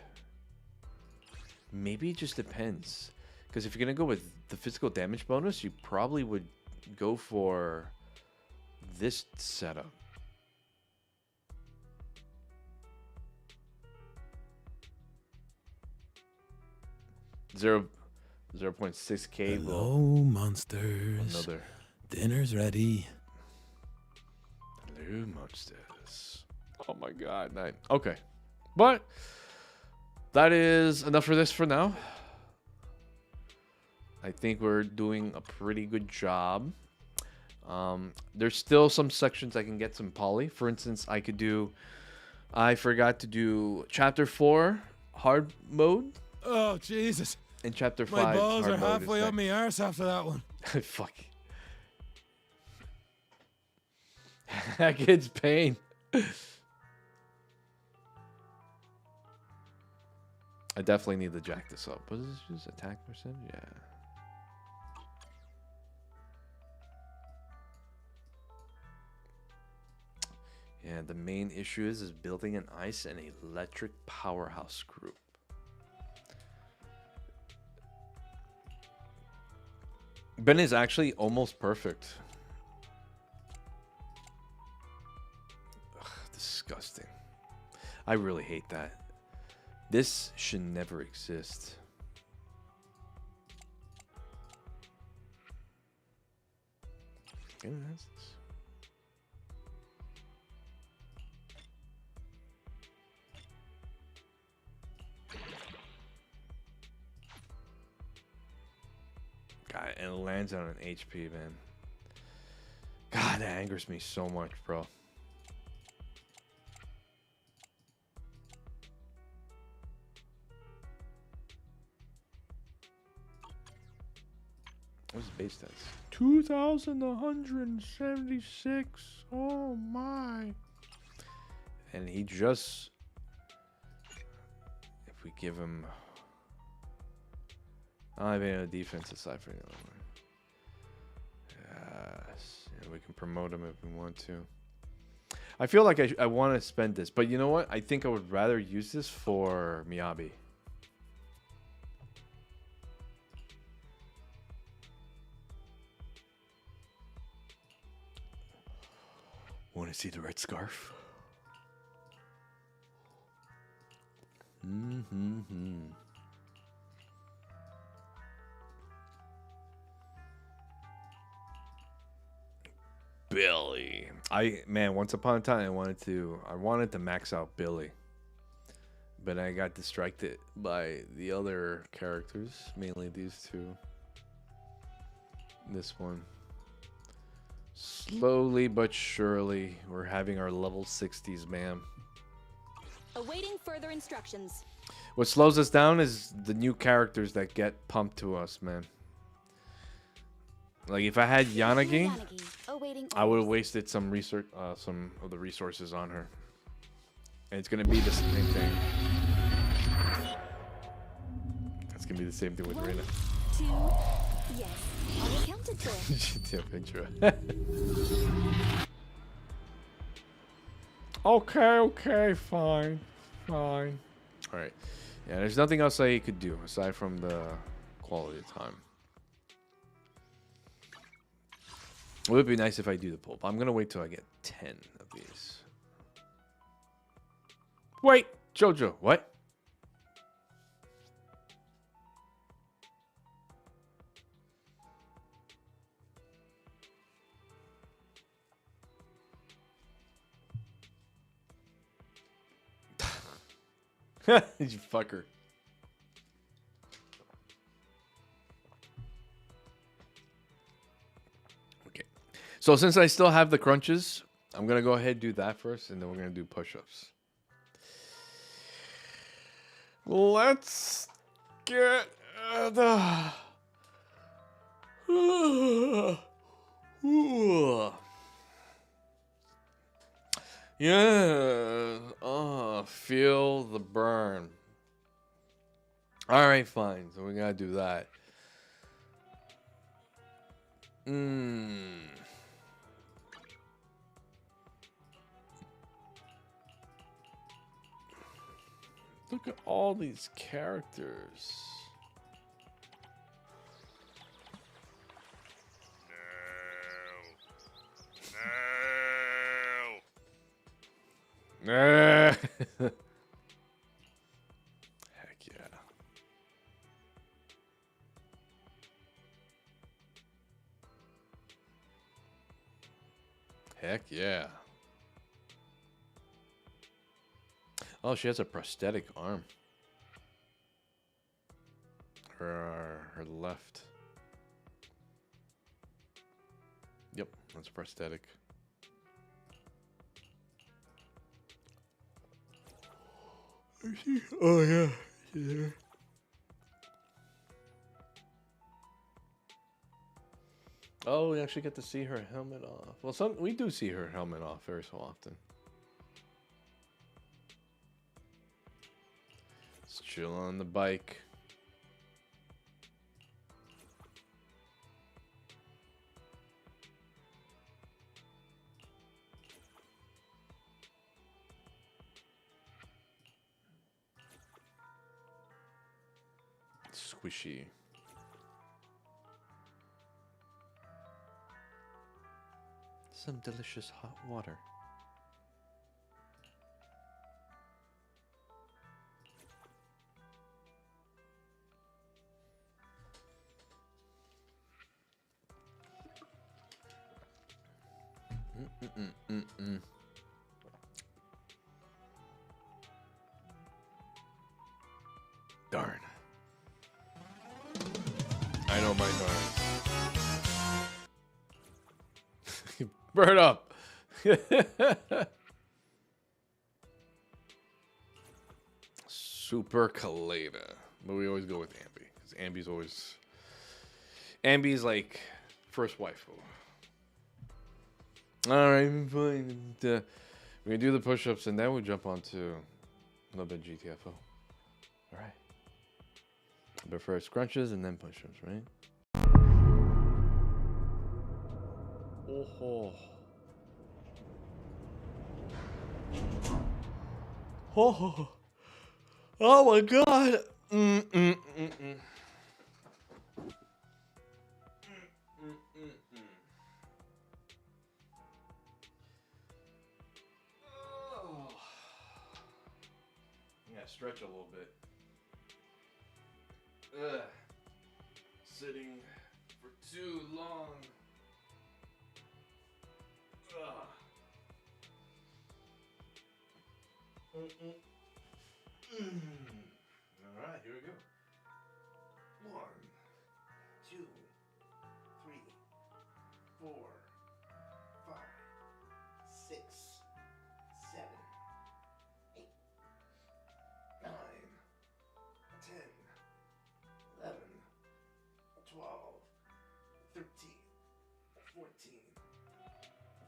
Maybe it just depends, because if you're gonna go with the physical damage bonus, you probably would go for this setup. Zero 0.6k. Hello, monsters. Another. Dinner's ready. Hello, monsters. Oh my god. Nice. Okay. But that is enough for this for now. I think we're doing a pretty good job. There's still some sections I can get some poly. For instance, I forgot to do chapter 4 hard mode. Oh, Jesus. And chapter 5 my balls hard are mode halfway up my arse after that one. Fuck. That kid's pain. I definitely need to jack this up. What is this? Just attack percentage? Yeah. Yeah, the main issue is building an ice and electric powerhouse group. Ben is actually almost perfect. Ugh, disgusting. I really hate that. This should never exist. God, and it lands on an HP, man. God, that angers me so much, bro. What's his base stats? 2,176. Oh my. And he just, if we give him, I don't have any defense aside from the other one. Yes. Yeah, we can promote him if we want to. I feel like I want to spend this, but you know what? I think I would rather use this for Miyabi. Want to see the red scarf? Billy. Once upon a time I wanted to max out Billy. But I got distracted by the other characters, mainly these two. This one. Slowly but surely, we're having our level 60s, man. Awaiting further instructions. What slows us down is the new characters that get pumped to us, man. Like if I had Yanagi, I would have wasted some research, some of the resources on her. And it's gonna be the same thing. It's gonna be the same thing with Reina. 2, yes. On the count of 3. GTFO intro. Okay, fine. Alright. Yeah, there's nothing else I could do aside from the quality of time. It would be nice if I do the pulp. I'm gonna wait till I get 10 of these. Wait, Jojo, what? You fucker. Okay. So since I still have the crunches, I'm going to go ahead and do that first, and then we're going to do push-ups. Let's get the... Yeah. Oh, feel the burn. All right, fine. So we gotta do that. Look at all these characters. Heck yeah. Heck yeah. Oh, she has a prosthetic arm. Her left. Yep, that's prosthetic. Oh yeah. Yeah. Oh, we actually get to see her helmet off. Well, we do see her helmet off very so often. Let's chill on the bike. Squishy. Some delicious hot water. Darn. I know my darn. Burn up. Super Kaleda. But we always go with Ambi. Because Ambi's always Ambi's like first wife. All right, fine. We're gonna do the push-ups and then we'll jump onto a little bit of GTFO. All right. But first crunches and then push-ups, right? Oh. Oh. Oh my God. Yeah, stretch a little bit. Sitting for too long. All right, here we go. 1, 2, 3, 4, 5, 6, 7, 8, 9, 10, 11, 12, 13, 14,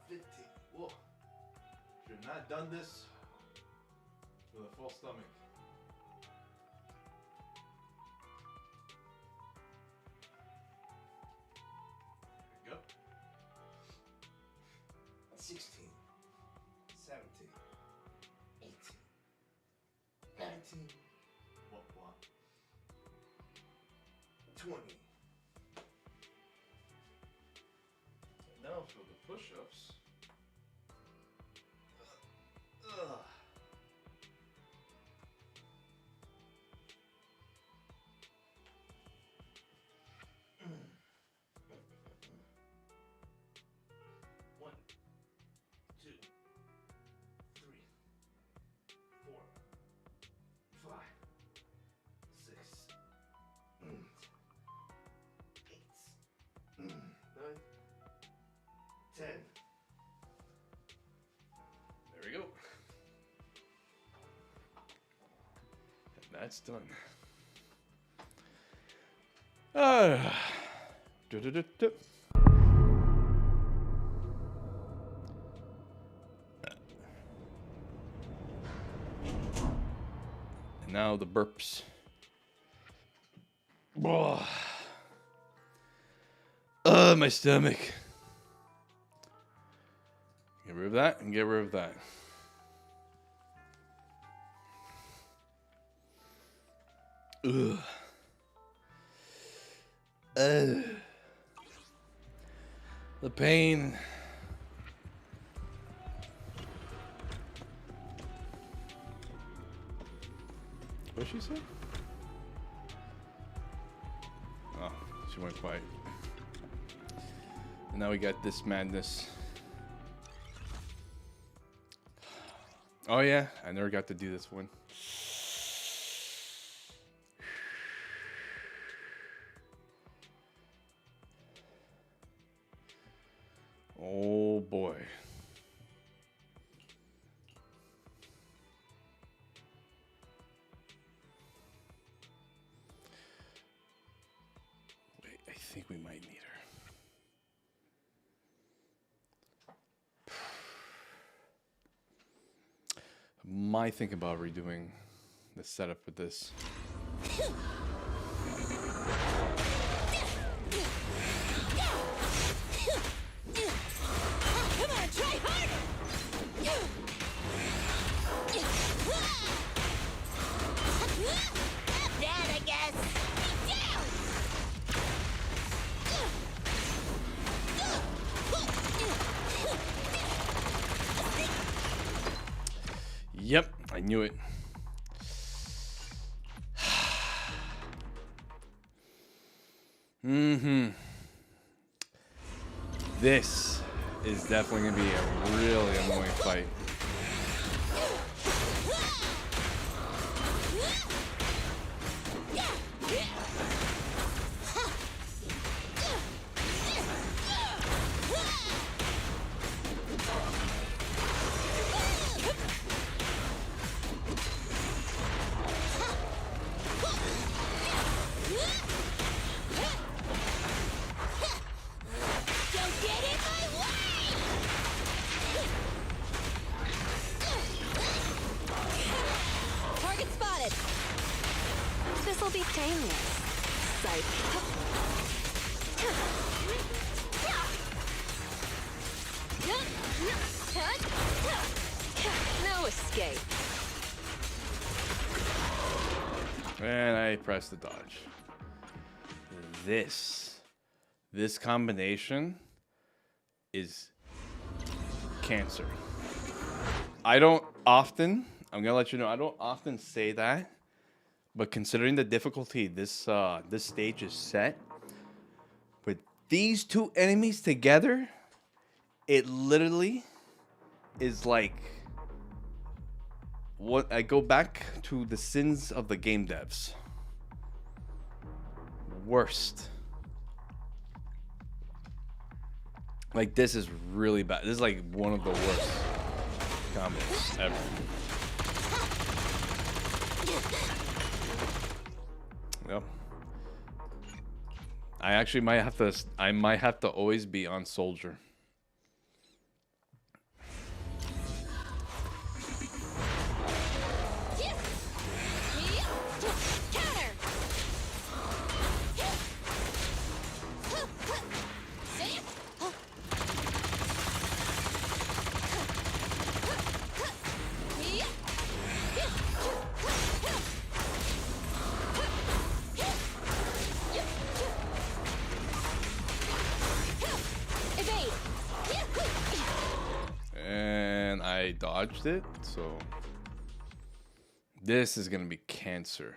15. Whoa. Should have not done this with a full stomach. There we go. 16, 17, 18, 19, 20. Now for the push-ups. One, two, three, 4, 5, 6, 8, 9, 10. There we go. And that's done. And now the burps. My stomach. Get rid of that and get rid of that. Ugh. The pain. What'd she say? Oh, she went quiet. And now we got this madness. Oh yeah, I never got to do this one. Oh boy. Wait, I think we might need her. My thinking about redoing the setup with this. Come on, try harder! Not bad, I guess. Down! Yep, I knew it. This is definitely gonna be a really annoying fight. sight. No escape. And I pressed the dodge. This combination is cancer. I'm gonna let you know, I don't often say that, but considering the difficulty this stage is set, with these two enemies together, it literally is like what I go back to the sins of the game devs. Worst. Like, this is really bad. This is like one of the worst combos ever. Yep. I actually might have to always be on soldier. And I dodged it, so this is gonna be cancer.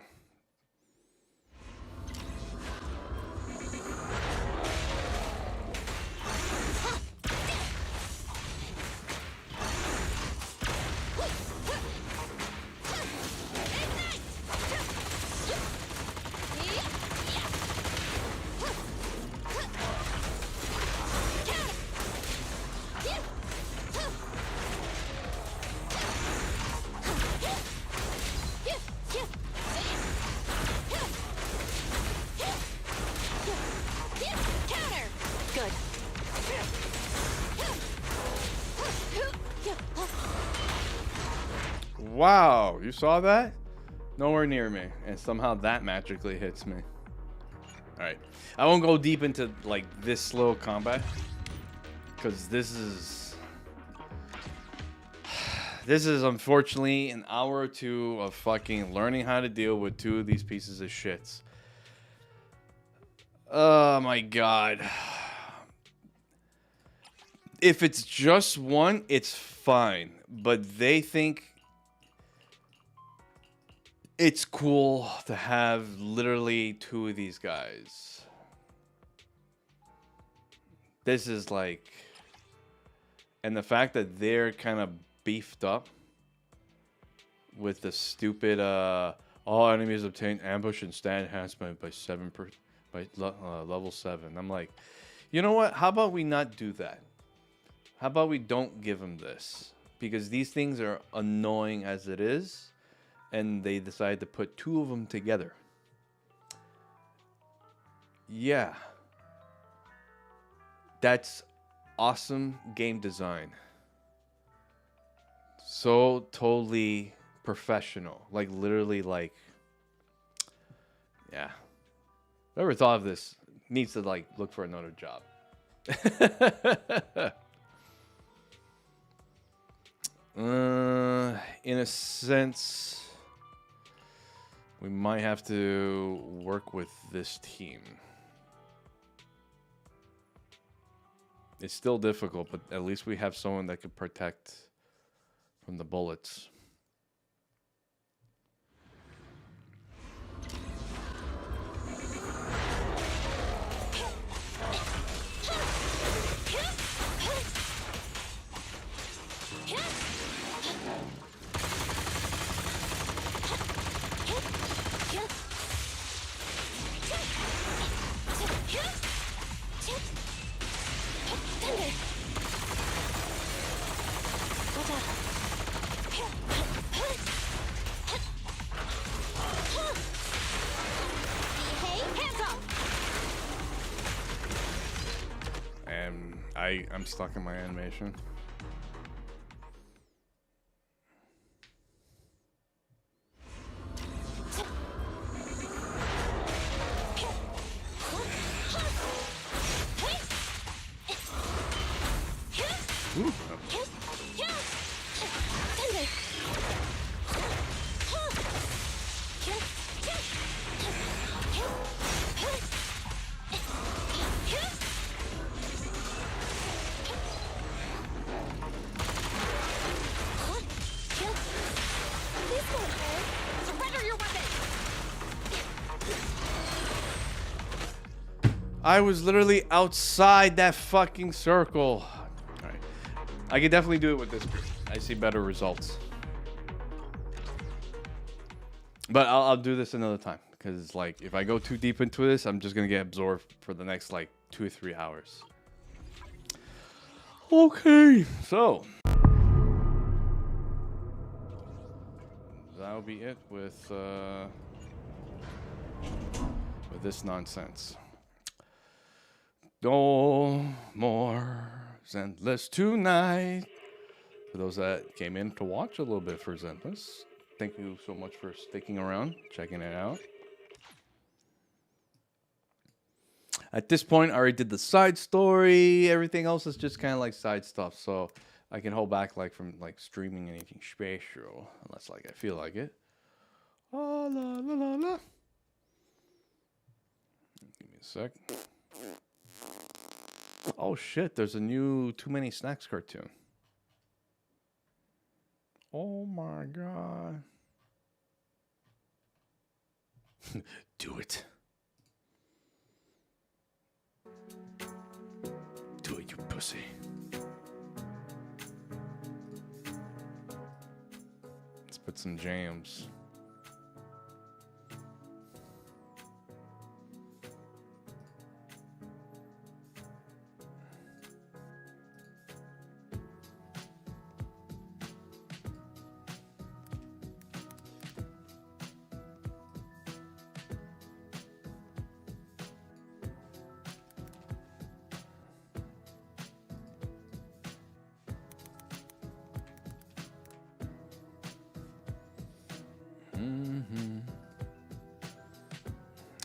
Wow, you saw that? Nowhere near me, and somehow that magically hits me. Alright, I won't go deep into like this slow combat, because this is unfortunately an hour or two of fucking learning how to deal with two of these pieces of shits. Oh my god. If it's just one, it's fine, but they think it's cool to have literally two of these guys. This is like... And the fact that they're kind of beefed up with the stupid... all enemies obtain ambush and stat enhancement by level 7. I'm like, you know what? How about we not do that? How about we don't give them this? Because these things are annoying as it is. And they decided to put two of them together. Yeah. That's awesome game design. So totally professional. Like, literally, like... Yeah. Whoever thought of this needs to, like, look for another job. In a sense... We might have to work with this team. It's still difficult, but at least we have someone that could protect from the bullets. I'm stuck in my animation. Surrender your weapon! I was literally outside that fucking circle. Alright. I could definitely do it with this group. I see better results. But I'll do this another time. Because, like, if I go too deep into this, I'm just going to get absorbed for the next, like, 2 or 3 hours. Okay. So. That'll be it with this nonsense. No more Zenless tonight. For those that came in to watch a little bit for Zenless, thank you so much for sticking around, checking it out. At this point, I already did the side story. Everything else is just kind of like side stuff, so I can hold back like from like streaming anything special unless like I feel like it. Oh, la la la la. Give me a sec. Oh shit, there's a new Too Many Snacks cartoon. Oh my god. Do it. Do it, you pussy. Let's put some jams.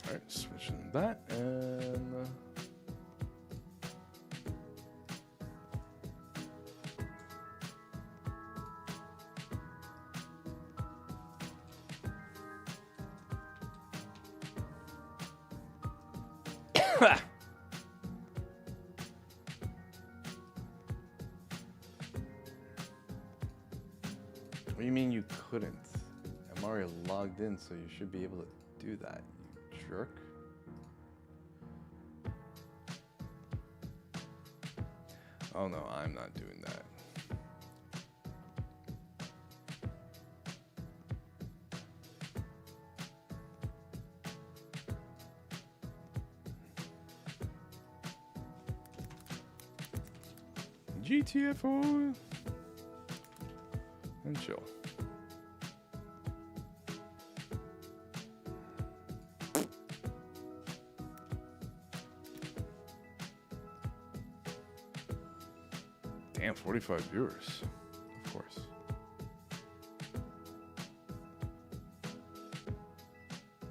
Alright, switching that and What do you mean you couldn't? I'm already logged in, so you should be able to do that, you jerk. Oh no, I'm not doing that. GTFO and chill. Damn, 45 viewers, of course.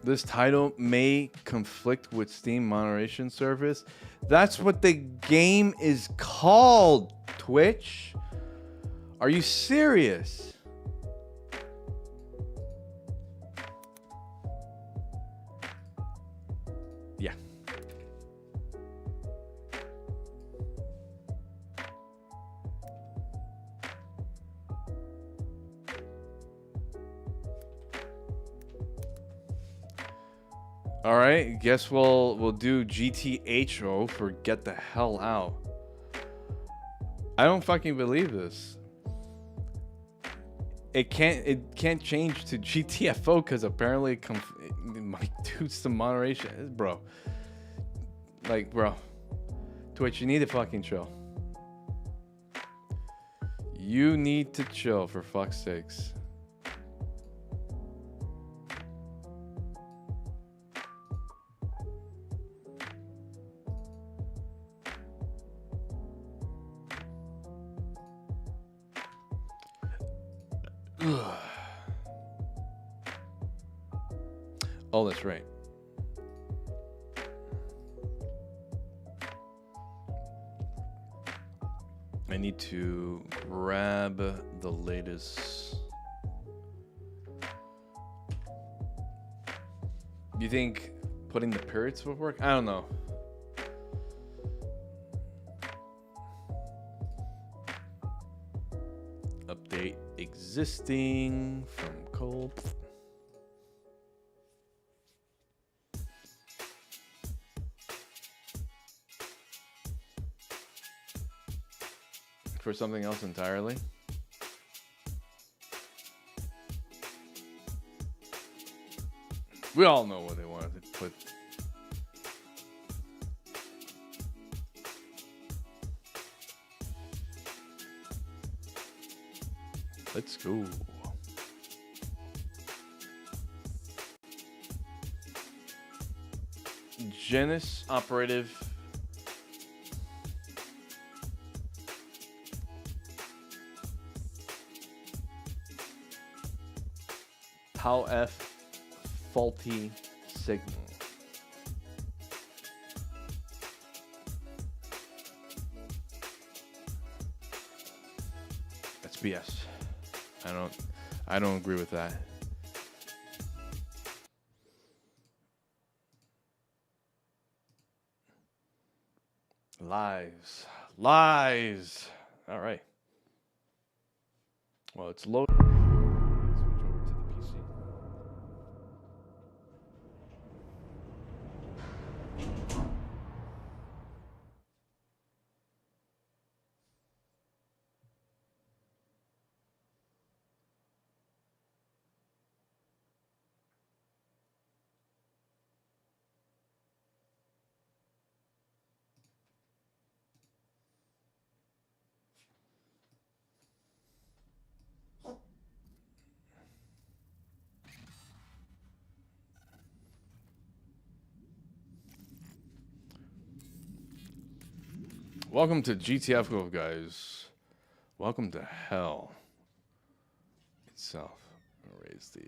This title may conflict with Steam moderation service. That's what the game is called, Twitch. Are you serious? Yeah. All right, guess we'll do GTHO for get the hell out. I don't fucking believe this. It can't change to GTFO because apparently it might do some moderation, bro. Like, bro, Twitch, you need to fucking chill. You need to chill, for fuck's sakes. Oh, that's right. I need to grab the latest. Do you think putting the periods would work? I don't know. Update existing from Cole. For something else entirely. We all know what they wanted to put. Let's go. Genis operative. POW F faulty signal. That's BS. I don't agree with that. Lies. Lies. All right. Well, it's low. Switch over to the PC. Welcome to GTFO, guys. Welcome to hell itself. I'll raise the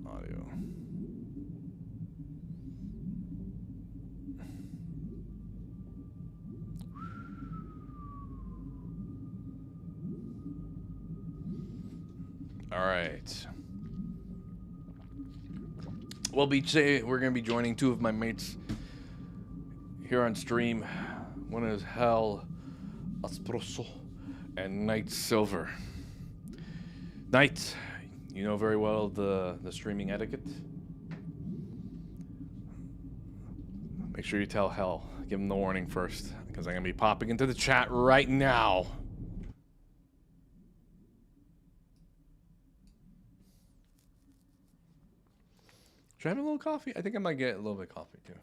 audio. All right. We're going to be joining two of my mates here on stream. One is Hell Asproso and Night Silver. Night, you know very well the streaming etiquette. Make sure you tell Hell. Give him the warning first, because I'm going to be popping into the chat right now. Should I have a little coffee? I think I might get a little bit of coffee, too.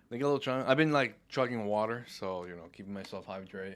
Think a little chug. I've been like chugging water, so you know, keeping myself hydrated.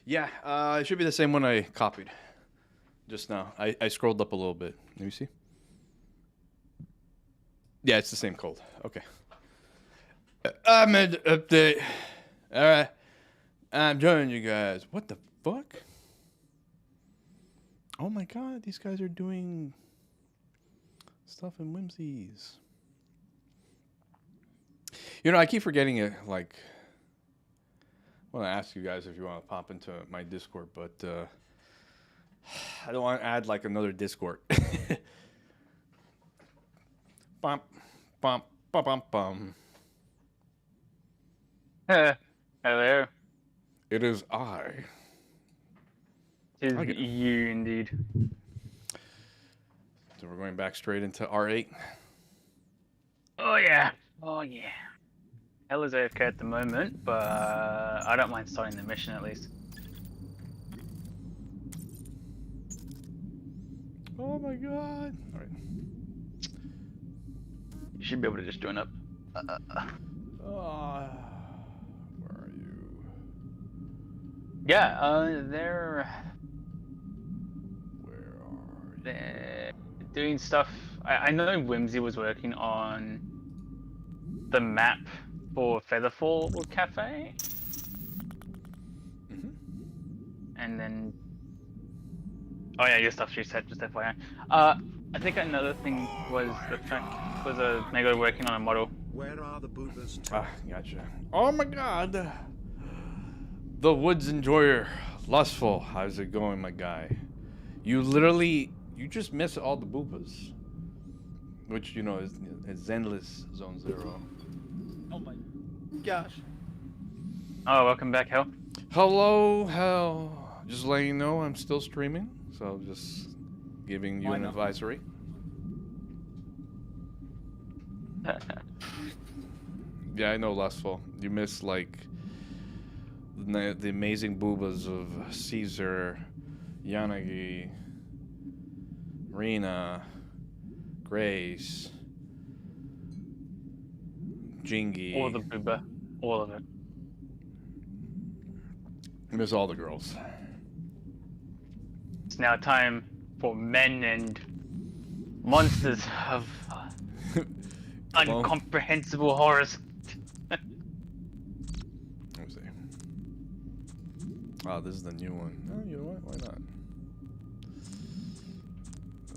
Yeah, it should be the same one I copied just now. I scrolled up a little bit. Let me see. Yeah, it's the same code. Okay. Ahmed update. All right. I'm joining you guys. What the fuck? Oh my god, these guys are doing stuff in Whimsies. You know, I keep forgetting it. Like, I want to ask you guys if you want to pop into my Discord, but I don't want to add like another Discord. Bump, bump, bump, bump, bum. Hello. It is I. It is you indeed. So we're going back straight into R8. Oh yeah. Oh yeah. Hell is AFK at the moment, but I don't mind starting the mission at least. Oh my god. All right. You should be able to just join up. Where are you? Yeah, they're doing stuff. I know Whimsy was working on the map for Featherfall Cafe. And then... Oh yeah, your stuff she said, just FYI. I think another thing was the fact was Mego working on a model. Where are the boobas? Gotcha. Oh my god. The Woods Enjoyer. Lustful. How's it going, my guy? You just miss all the boobas. Which, you know, is Zenless Zone 0. Oh my gosh. Oh, welcome back, Hell. Hello, Hell. Just letting you know I'm still streaming. So just giving you an advisory. Yeah, I know, Lustful. You miss, like, the amazing boobas of Caesar, Yanagi, Rena, Grace, Jingy. All the booba. All of it. Miss all the girls. It's now time for men and monsters of incomprehensible horrors. Let me see. Oh, this is the new one. Oh, you know what? Why not?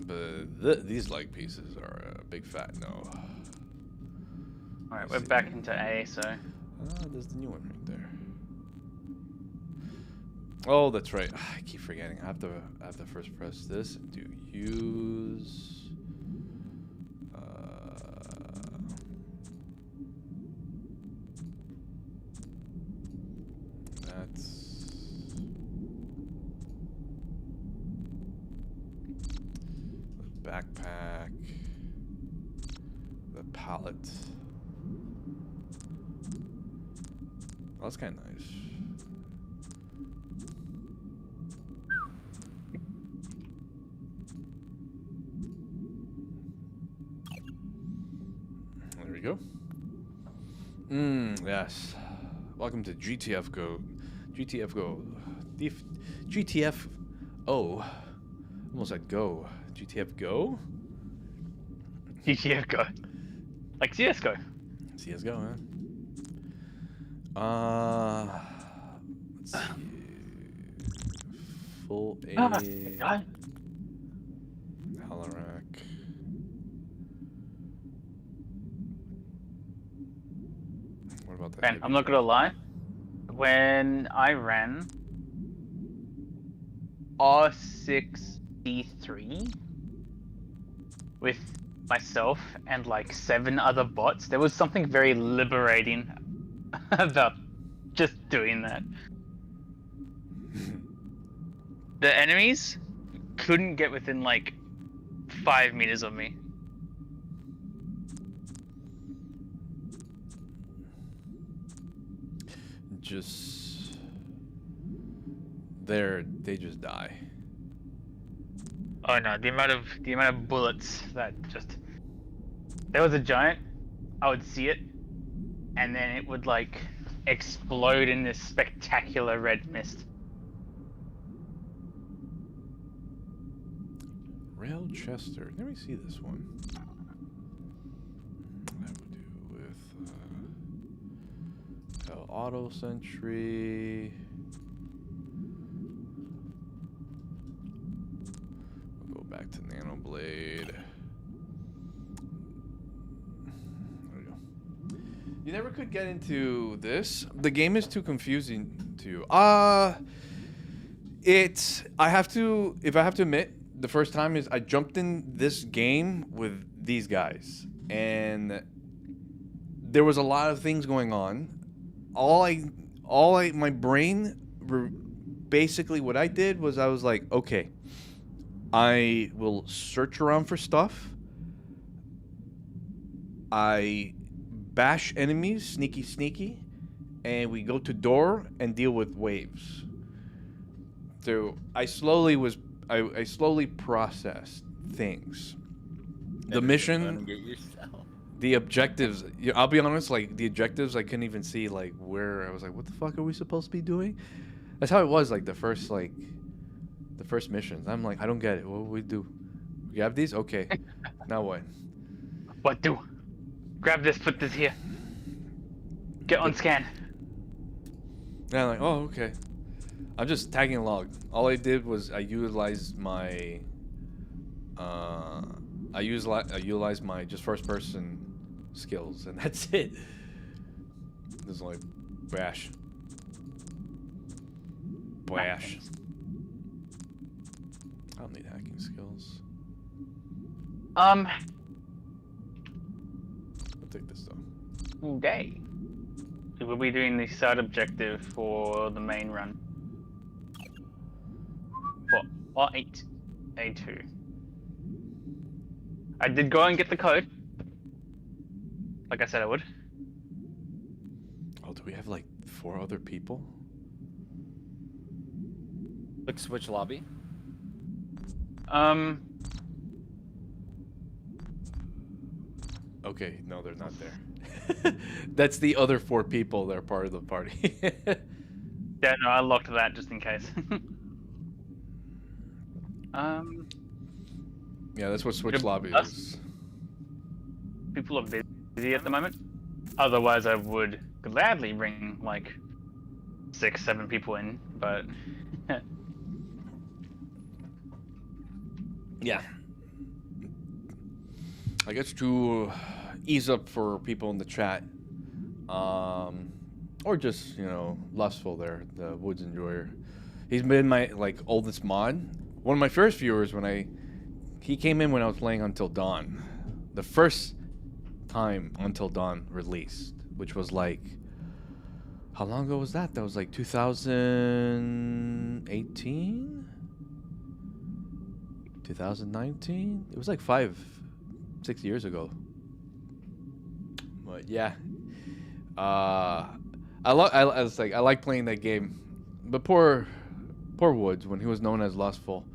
But these leg pieces are a big fat no. Alright, we're back into A, so... there's the new one right there. Oh, that's right. I keep forgetting. I have to first press this and do use. That's the backpack, the palette. Oh, that's kind of nice. There we go. Yes. Welcome to GTFO. GTFO. GTFO. Almost said go. GTF Go? GTF Go. Like CSGO. CSGO, huh? Let's see. Full A. God. Halarak. What about that? Man, I'm not gonna lie. When I ran R6D3 with myself and like 7 other bots, there was something very liberating about just doing that. The enemies couldn't get within like 5 meters of me. Just they just die. Oh no, the amount of bullets that just... There was a giant, I would see it, and then it would like explode in this spectacular red mist. VRchatter. Let me see this one. That would do with auto sentry. We'll go back to Nanoblade. There we go. You never could get into this. The game is too confusing to. I have to admit, the first time is I jumped in this game with these guys, and there was a lot of things going on. My brain, basically what I did was I was like, okay, I will search around for stuff. I bash enemies, sneaky, and we go to door and deal with waves. So I slowly processed things. The mission, the objectives. I'll be honest, like the objectives, I couldn't even see like where. I was like, what the fuck are we supposed to be doing? That's how it was. Like the first missions. I'm like, I don't get it. What do we do? We have these? Okay. Now what? What do? Grab this. Put this here. Get on scan. Yeah, I'm like, oh, okay. I'm just tagging along. All I did was I utilized my just first person skills, and that's it. There's like bash. I don't need hacking skills. I'll take this though. Okay. So we'll be doing the side objective for the main run. For R8A2. I did go and get the code. Like I said I would. Oh, do we have like 4 other people? Click switch lobby. Okay, no, they're not there. That's the other 4 people that are part of the party. Yeah, no, I locked that just in case. Yeah, that's what switch lobby is. People are busy at the moment. Otherwise, I would gladly bring like 6, 7 people in, but yeah. I guess to ease up for people in the chat, or just, you know, Lustful there, the Woods Enjoyer. He's been my like oldest mod. One of my first viewers he came in when I was playing Until Dawn. The first time Until Dawn released, which was like, how long ago was that? That was like 2018? 2019? It was like 5-6 years ago. But yeah. I like playing that game. But poor Woods, when he was known as Lustful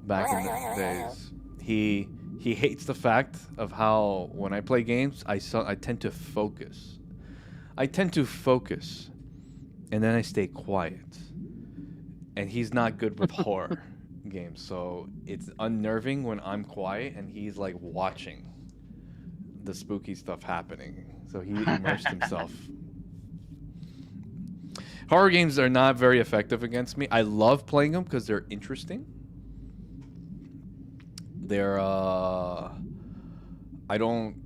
back in the days, he hates the fact of how when I play games, I tend to focus. And then I stay quiet. And he's not good with horror games, so it's unnerving when I'm quiet and he's like watching the spooky stuff happening. So he immersed himself. Horror games are not very effective against me. I love playing them because they're interesting. I don't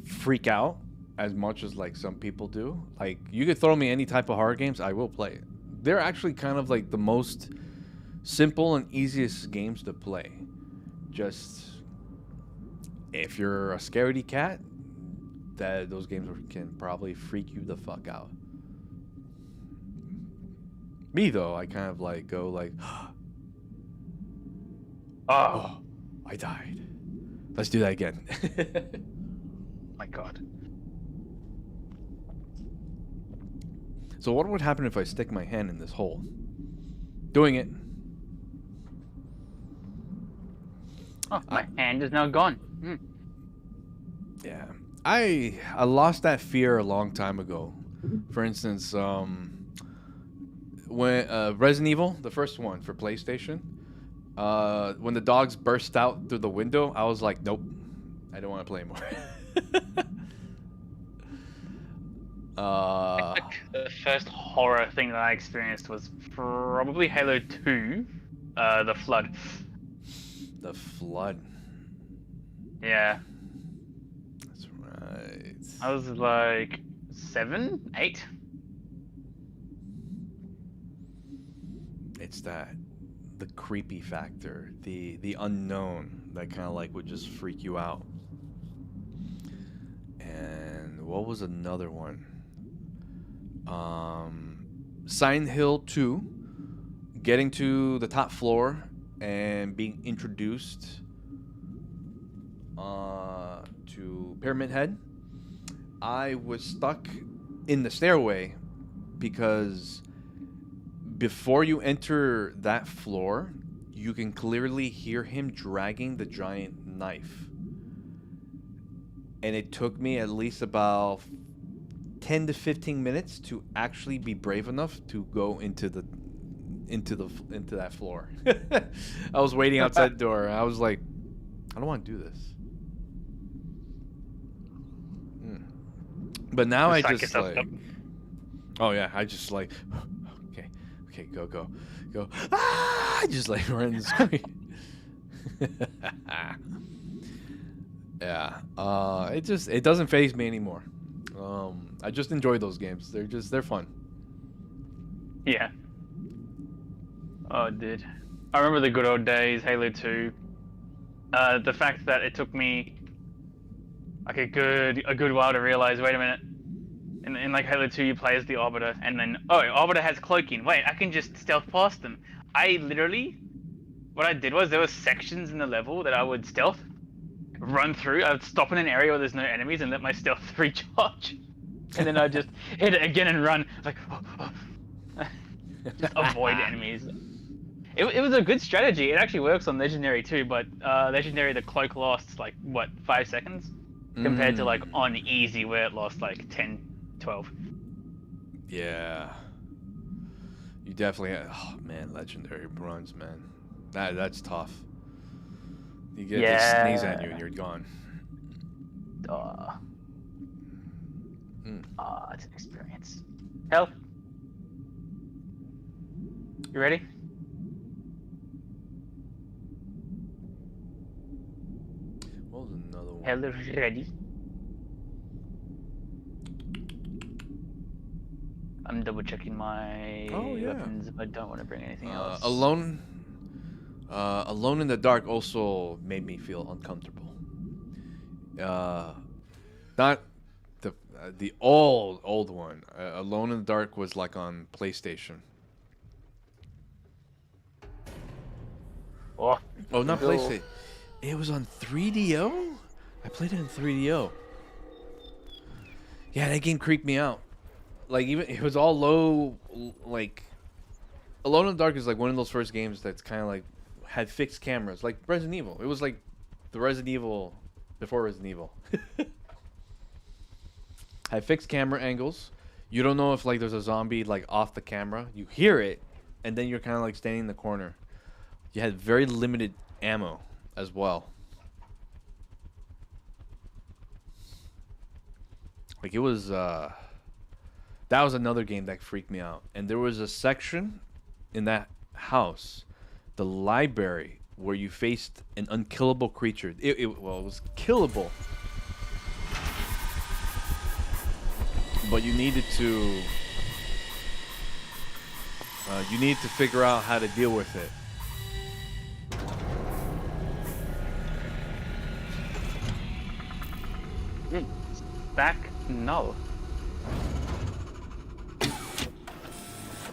freak out as much as like some people do. Like, you could throw me any type of horror games, I will play it. They're actually kind of like the most simple and easiest games to play. Just if you're a scaredy cat, those games can probably freak you the fuck out. Me though, I kind of like go like, oh, I died. Let's do that again. My God. So what would happen if I stick my hand in this hole? Doing it. Oh, my hand is now gone. Yeah. I lost that fear a long time ago. For instance, when Resident Evil, the first one for PlayStation, When the dogs burst out through the window, I was like, nope, I don't want to play anymore. The first horror thing that I experienced was probably Halo 2, the flood. The flood. Yeah. That's right. I was like 7, 8. It's the creepy factor, the unknown that kind of like would just freak you out. And what was another one? Silent Hill 2, getting to the top floor and being introduced to Pyramid Head. I was stuck in the stairway because before you enter that floor, you can clearly hear him dragging the giant knife. And it took me at least about 10 to 15 minutes to actually be brave enough to go into that floor. I was waiting outside the door. I was like, I don't want to do this. But now I just like, oh yeah, I just like, okay, go. I just like run the screen. Yeah, it doesn't faze me anymore. I just enjoy those games. They're fun. Yeah. Oh, dude. I remember the good old days, Halo 2. The fact that it took me like a good while to realize, wait a minute. In like Halo 2 you play as the Arbiter, and then, oh, Arbiter has cloaking. Wait, I can just stealth past them. What I did was there were sections in the level that I would stealth, run through. I would stop in an area where there's no enemies and let my stealth recharge. And then I'd just hit it again and run. Like, just avoid enemies. It was a good strategy. It actually works on Legendary too, but Legendary the cloak lasts like, what, 5 seconds? Compared to like on Easy where it lost like 10, 12. Yeah. You definitely, oh man, Legendary runs, man. That's tough. You get they sneeze at you and you're gone. It's an experience. Hell. You ready? What was another one? Hell, ready? I'm double checking my weapons if I don't want to bring anything else. Alone in the Dark also made me feel uncomfortable. Not the old one. Alone in the Dark was like on PlayStation. Oh, not PlayStation. It was on 3DO? I played it in 3DO. Yeah, that game creeped me out. Like, even it was all low, like Alone in the Dark is like one of those first games that's kind of like had fixed cameras, like Resident Evil. It was like the Resident Evil before Resident Evil. Had fixed camera angles. You don't know if like there's a zombie like off the camera. You hear it, and then you're kind of like standing in the corner. You had very limited ammo as well. Like it was that was another game that freaked me out. And there was a section in that house, the library, where you faced an unkillable creature. It was killable, but you needed to figure out how to deal with it. Back? No.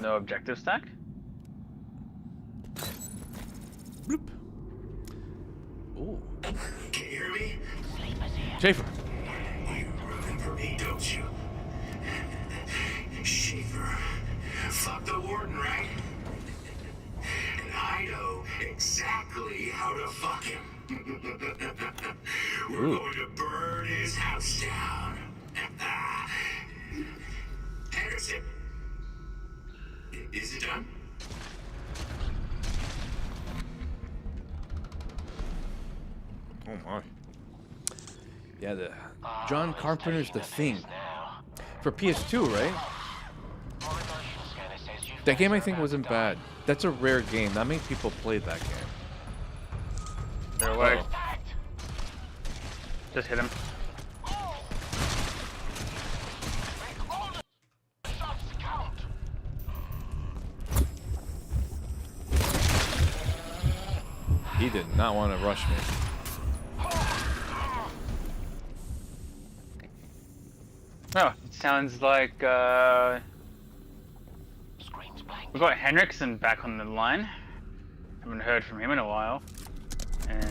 No objective stack? Bloop. Ooh. Can you hear me? Schaefer. You remember me, don't you? Schaefer. Fuck the warden, right? And I know exactly how to fuck him. We're going to burn his house down. Anderson. Is it done? Oh my. Yeah, the John Carpenter's The Thing for PS2, right? That game I think wasn't bad. That's a rare game. Not many people played that game. They're away. Just hit him. He did not want to rush me. Oh, it sounds like we got Henriksen back on the line. Haven't heard from him in a while. And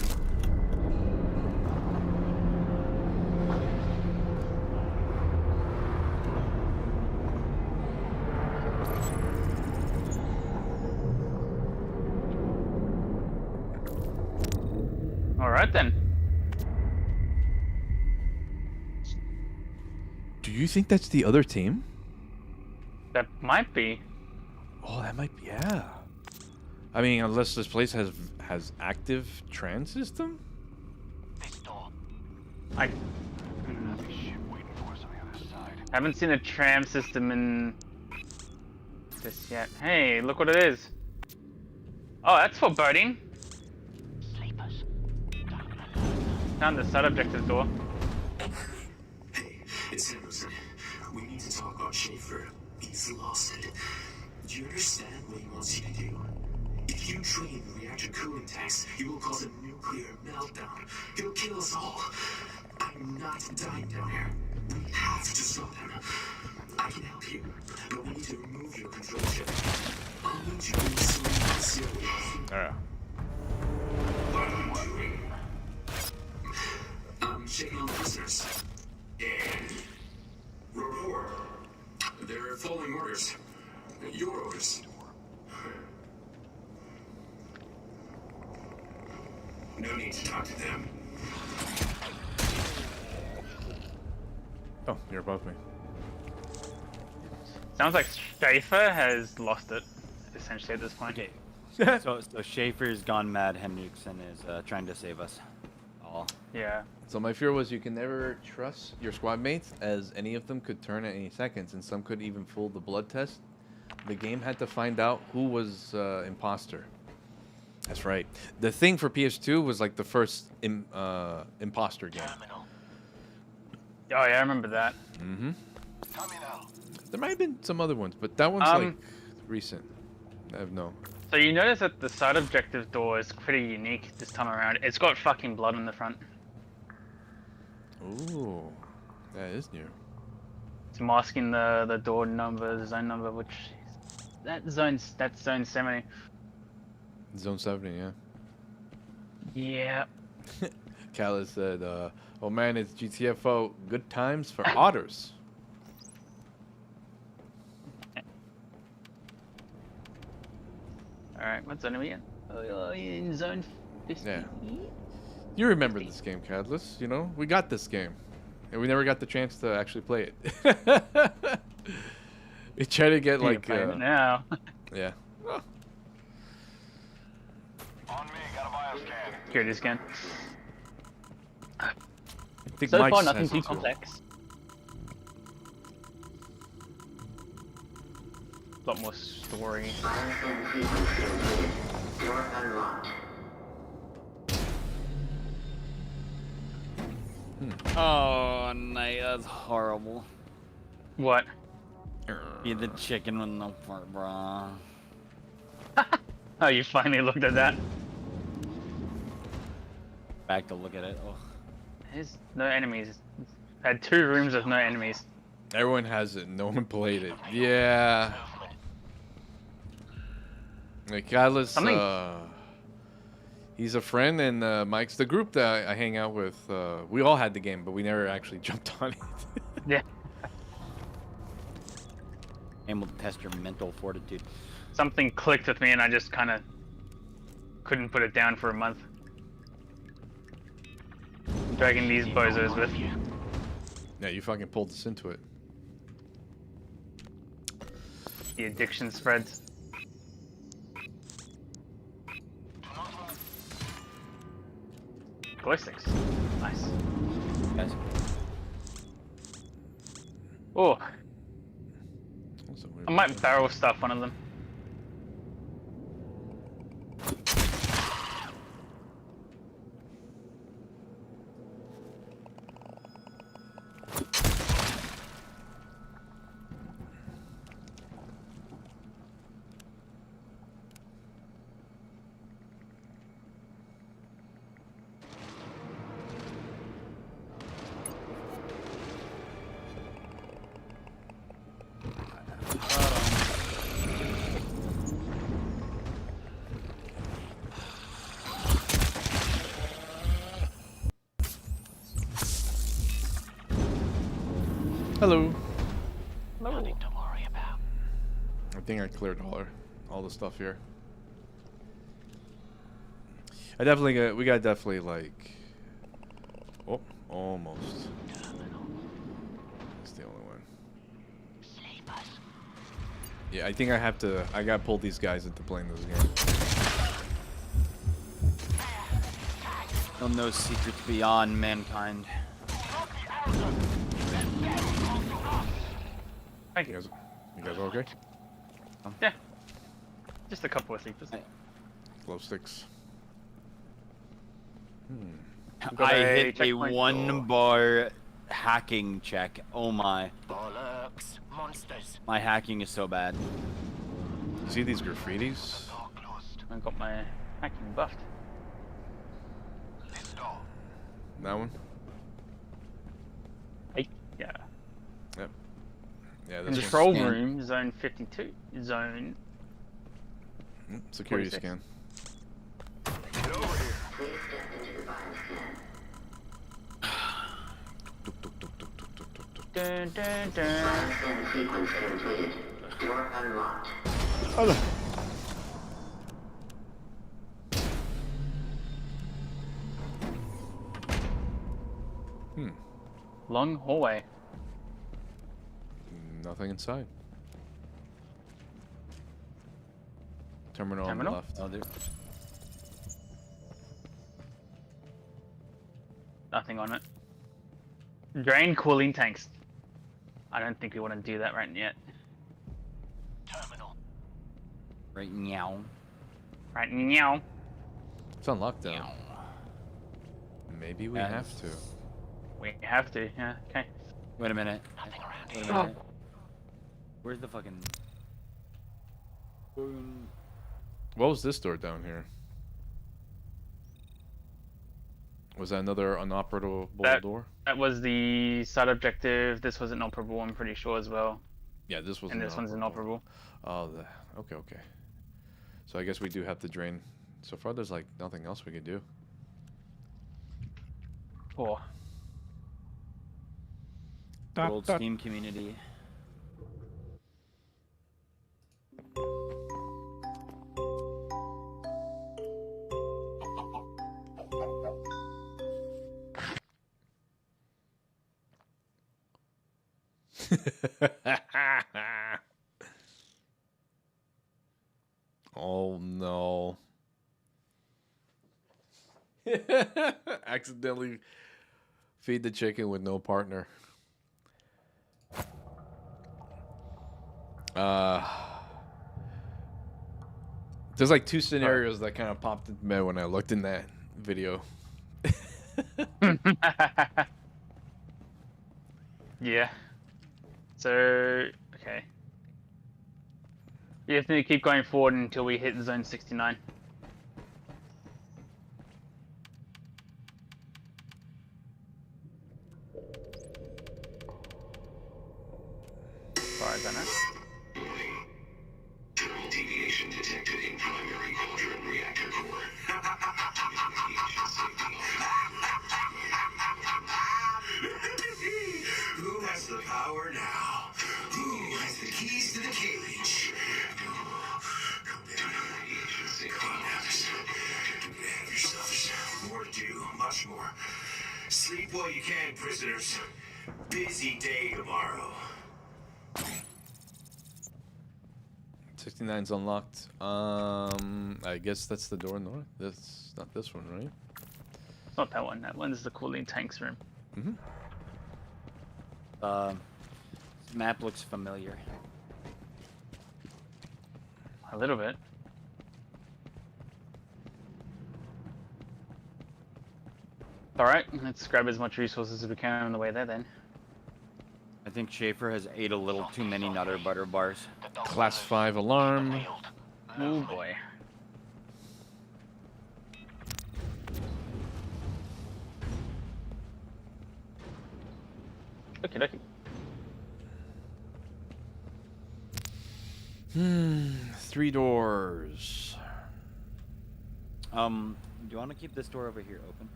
all right then. Do you think that's the other team? That might be. Oh, that might be. Yeah. I mean, unless this place has active tran system. I haven't seen a tram system in this yet. Hey, look what it is. Oh, that's foreboding. Found the side objective door. Hey, it's Henderson. We need to talk about Schaefer. He's lost it. Do you understand what he wants you to do? If you drain the reactor cooling tanks, he will cause a nuclear meltdown. He'll kill us all. I'm not dying down here. We have to stop him. I can help you, but we need to remove your control chip. I'll need you to do something serious. Yeah. What are you doing? I'm checking on the prisoners. And report. They're following orders. Your orders. No need to talk to them. Oh, you're above me. Sounds like Schaefer has lost it, essentially at this point. Okay. so Schaefer's gone mad. Henriksen is trying to save us all. Yeah. So my fear was you can never trust your squad mates, as any of them could turn at any seconds, and some could even fool the blood test. The game had to find out who was imposter. That's right. The Thing for PS2 was like the first imposter game. Oh yeah, I remember that. Mm-hmm. There might have been some other ones, but that one's like recent. I have no. So you notice that the side objective door is pretty unique this time around. It's got fucking blood on the front. Ooh, that is new. It's masking the door number, the zone number, which that's zone 70. Zone 70, yeah. Yeah. Kala said, "Oh man, it's GTFO. Good times for otters." All right, what zone are we in? Oh, in zone 50. Yeah. You remember this game, Cadless. You know, we got this game. And we never got the chance to actually play it. We tried to get like... it now. Yeah. Oh. Security scan. I think So Mike's far, nothing has it too too. complex. A lot more story. Oh, no, that's horrible. What? Be the chicken with no fart bra. Oh, you finally looked at that? Back to look at it. Oh. There's no enemies. Had 2 rooms with no enemies. Everyone has it. No one played it. Yeah. Like, Cadless, he's a friend, and Mike's the group that I hang out with. We all had the game, but we never actually jumped on it. Yeah. And will test your mental fortitude. Something clicked with me and I just kind of couldn't put it down for a month. Dragging these bozos with you. Yeah, you fucking pulled us into it. The addiction spreads. ballistics. Nice. Guys. Oh. That's a weird I might barrel stuff one of them. Hello. Nothing to worry about. I think I cleared all the stuff here. We got definitely like. Oh, almost. That's the only one. Yeah, I think I gotta pull these guys into playing this game. Don't know secrets beyond mankind. Thank you. You guys okay? Yeah. Just a couple of sleepers. Glow sticks. I hit a 1-bar hacking check. Oh my. Bollocks. Monsters. My hacking is so bad. You see these graffitis? I got my hacking buffed. That one? Yeah. Yep. Yeah, this Control one's room, zone 52. Zone. Security 46. scan. Get over here. Please step into the bioscan. Dun, dun, dun. Bioscan sequence completed. Door unlocked. Hello. Long hallway. Nothing inside. Terminal on the left. Oh, there. Nothing on it. Drain cooling tanks. I don't think we want to do that right yet. Terminal. Right now. Right now. It's unlocked though. Maybe we have to. We have to, yeah, okay. Wait a minute. Nothing around Wait here. a minute. Where's the fucking... What was this door down here? Was that another unoperable door? That was the side objective. This was inoperable, I'm pretty sure, as well. Yeah, this was. And this one's inoperable. Oh, okay. So I guess we do have to drain. So far, there's like nothing else we could do. Four. Old Steam community. Oh no. Accidentally feed the chicken with no partner. There's like two scenarios that kind of popped in my head when I looked in that video. Yeah. So, okay. You have to keep going forward until we hit zone 69. Sorry about that. Thermal deviation detected in primary quadrant reactor core. Who has the power now? Who has the keys to the cage? Calm down. Calm down. Don't get ahead of yourselves. More to do. Much more. Sleep while you can, prisoners. Busy day tomorrow. 69's unlocked. I guess that's the door north. That's not this one, right? It's not that one. That one's the cooling tanks room. Mm-hmm. This map looks familiar. A little bit. Alright, let's grab as much resources as we can on the way there then. I think Schaefer has ate a little too many Nutter Butter bars. Class 5 alarm. Oh boy. Okay, okay. 3 doors. Do you want to keep this door over here open?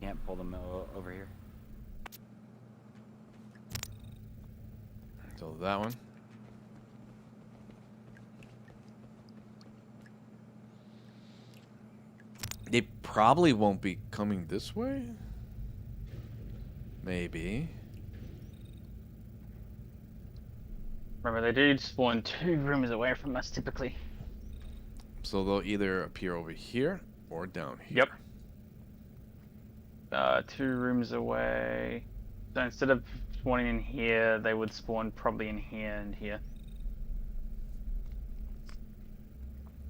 Can't pull them over here. So that one. They probably won't be coming this way. Maybe. Remember, they do spawn 2 rooms away from us typically. So they'll either appear over here or down here. Yep. 2 rooms away. So instead of spawning in here, they would spawn probably in here and here.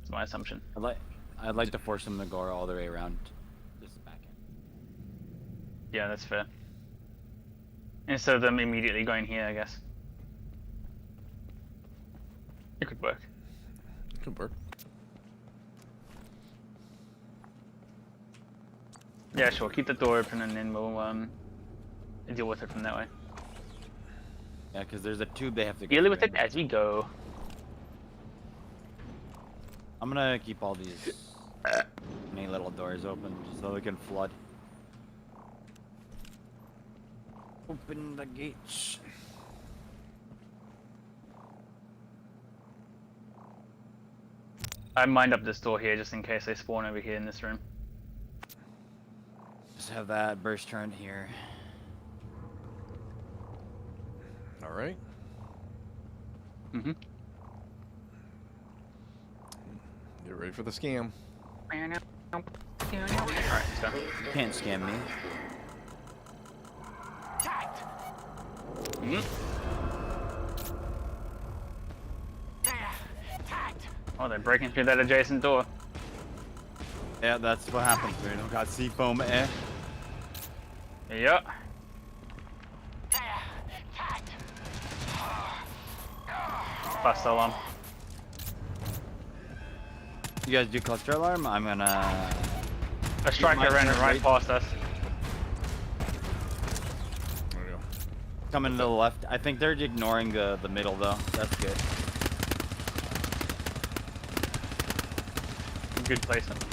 That's my assumption. I'd like to force them to go all the way around this back end. Yeah, that's fair. Instead of them immediately going here, I guess. It could work. It could work. Yeah, sure. Keep the door open and then we'll deal with it from that way. Yeah, because there's a tube they have to go Deal with through. it as we go. I'm gonna keep all these many little doors open just so we can flood. Open the gates. I mind up this door here just in case they spawn over here in this room. Just have that burst turret here. All right. Mm-hmm. Get ready for the scam. Alright, let's go. You can't scam me. Oh, they're breaking through that adjacent door. Yeah, that's what happens. We don't got seafoam air. Yep. Bust alarm. You guys do cluster alarm? I'm gonna... A striker ran right past us. There we go. Coming to the left. I think they're ignoring the middle though. That's good. Good placement.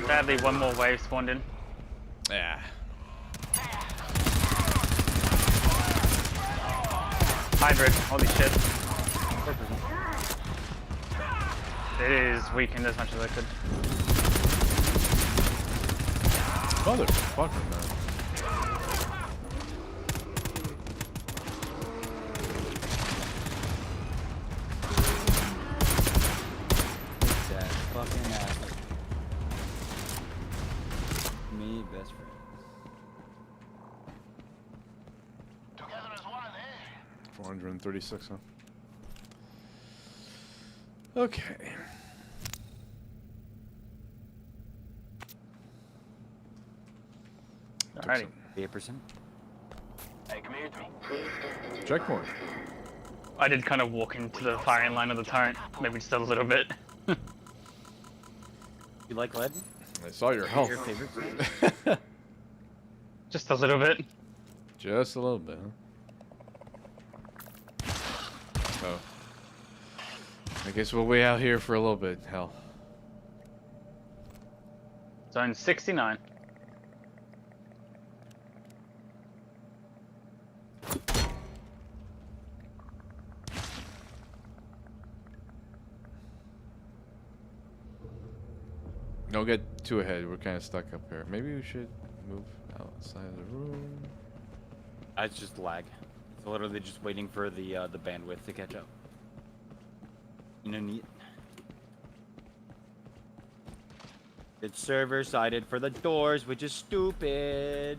Sadly, one more wave spawned in. Yeah. Hybrid, holy shit. It is weakened as much as I could. Motherfucker, man. That fucking ass. Me, best friend. 436, huh? Okay. Alrighty. 8%. Hey, come here with me. Checkpoint. I did kind of walk into the firing line of the turret, maybe just a little bit. You like lead? I saw your health. Your favorite? Just a little bit. Just a little bit, huh? Oh. I guess we'll wait out here for a little bit, hell. Zone 69. Don't get too ahead. We're kind of stuck up here. Maybe we should move outside of the room. It's just lag. It's literally just waiting for the bandwidth to catch up. You know, neat. It's server sided for the doors, which is stupid.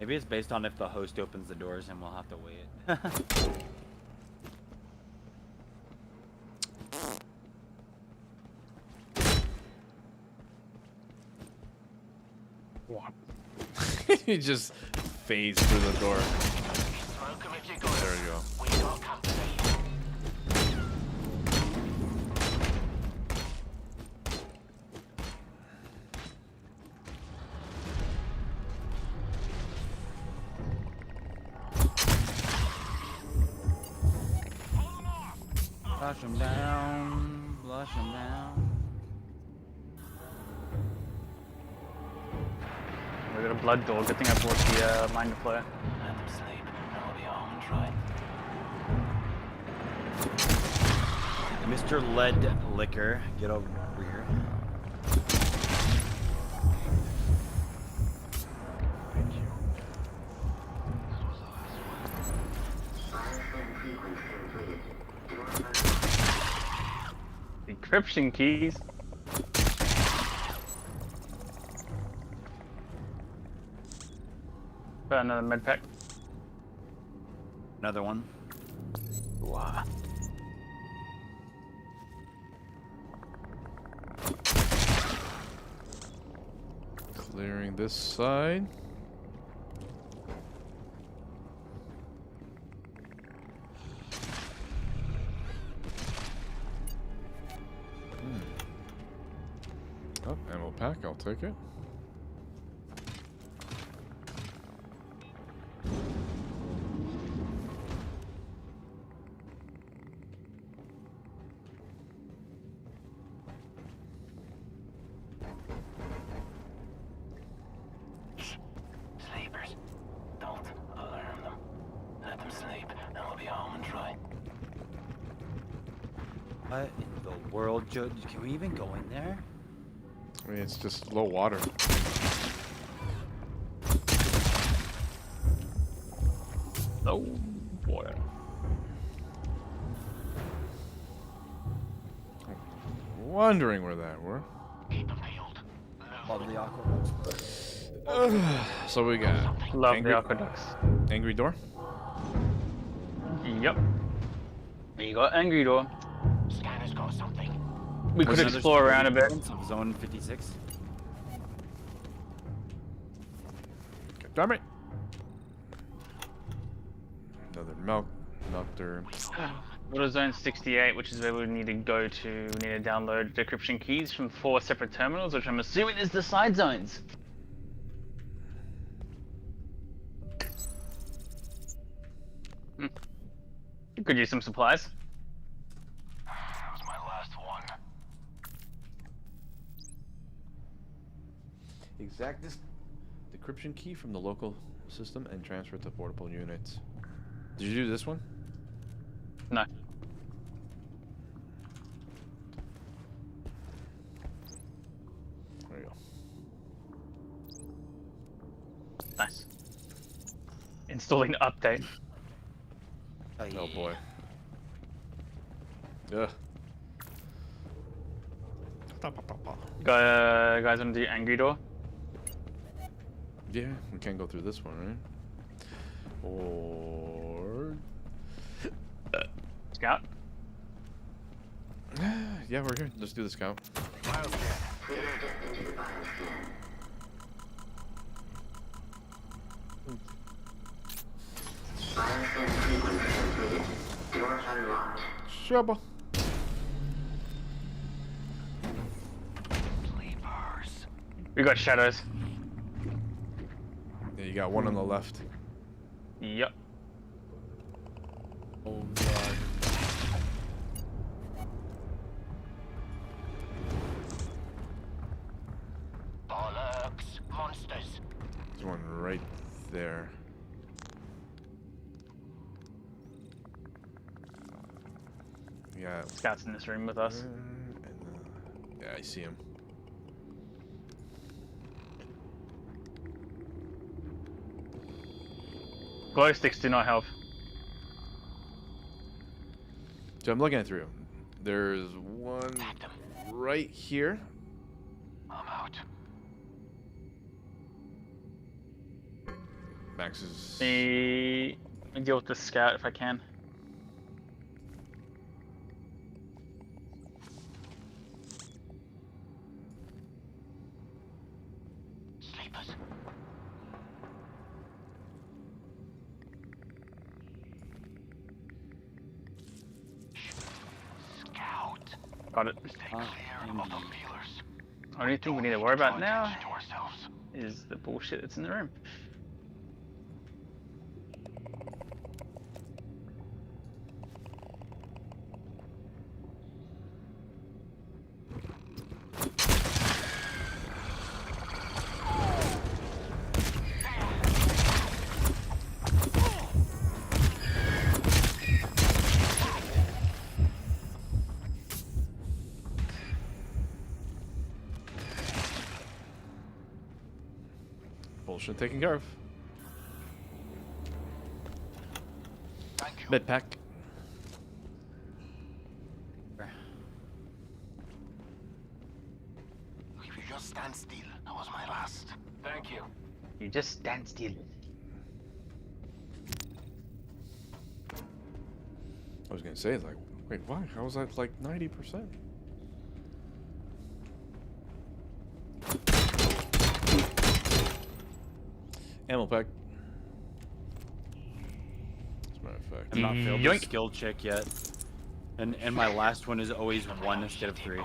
Maybe it's based on if the host opens the doors and we'll have to wait. What? He just phased through the door. There we go. Flush them down, flush them down. We got a blood door. Good thing I brought the mind deployer. Let them sleep, and we'll be home and try. Mr. Lead Liquor, get over here. Encryption keys. Got another med pack. Another one. Wow. Clearing this side. Oh, ammo pack, I'll take it. Sleepers. Don't alarm them. Let them sleep, and we'll be home and try. What in the world, Joe? Can we even go in there? I mean, it's just low water. Oh boy. Wondering where that were. Love the aqueducts. So we got Love the aqueducts. Angry door. Yep. You got angry door. Scanner's got something. We could explore around a bit. Of Zone 56. Damn it! Another melter. Go to zone 68, which is where we need to go to. We need to download decryption keys from 4 separate terminals, which I'm assuming is the side zones. You could use some supplies. That was my last one. Exact this decryption key from the local system and transfer to portable units. Did you do this one? No. There you go. Nice. Installing the update. Oh boy. Ugh. Guys want to do angry door? Yeah, we can't go through this one, right? Or scout? Yeah, we're here. Let's do the scout. Shabba. We got shadows. Yeah, you got one on the left. Yep. Oh god. Bollocks. Monsters. There's one right there. Yeah. Scout's in this room with us. Yeah, I see him. Glow sticks do not help. So I'm looking through. There's one right here. I'm out. Max is. Let me deal with the scout if I can. Sleepers. Scout. Got it. Stay clear of the feelers. Only thing we need to worry about now is the bullshit that's in the room. Bullshit taken care of. Med pack. If you just stand still, that was my last. Thank you. You just stand still. I was gonna say, like, wait, why? How was that like 90%? Ammo pack. As a matter of fact. I'm not filled with skill check yet. And my last one is always 1 instead of 3.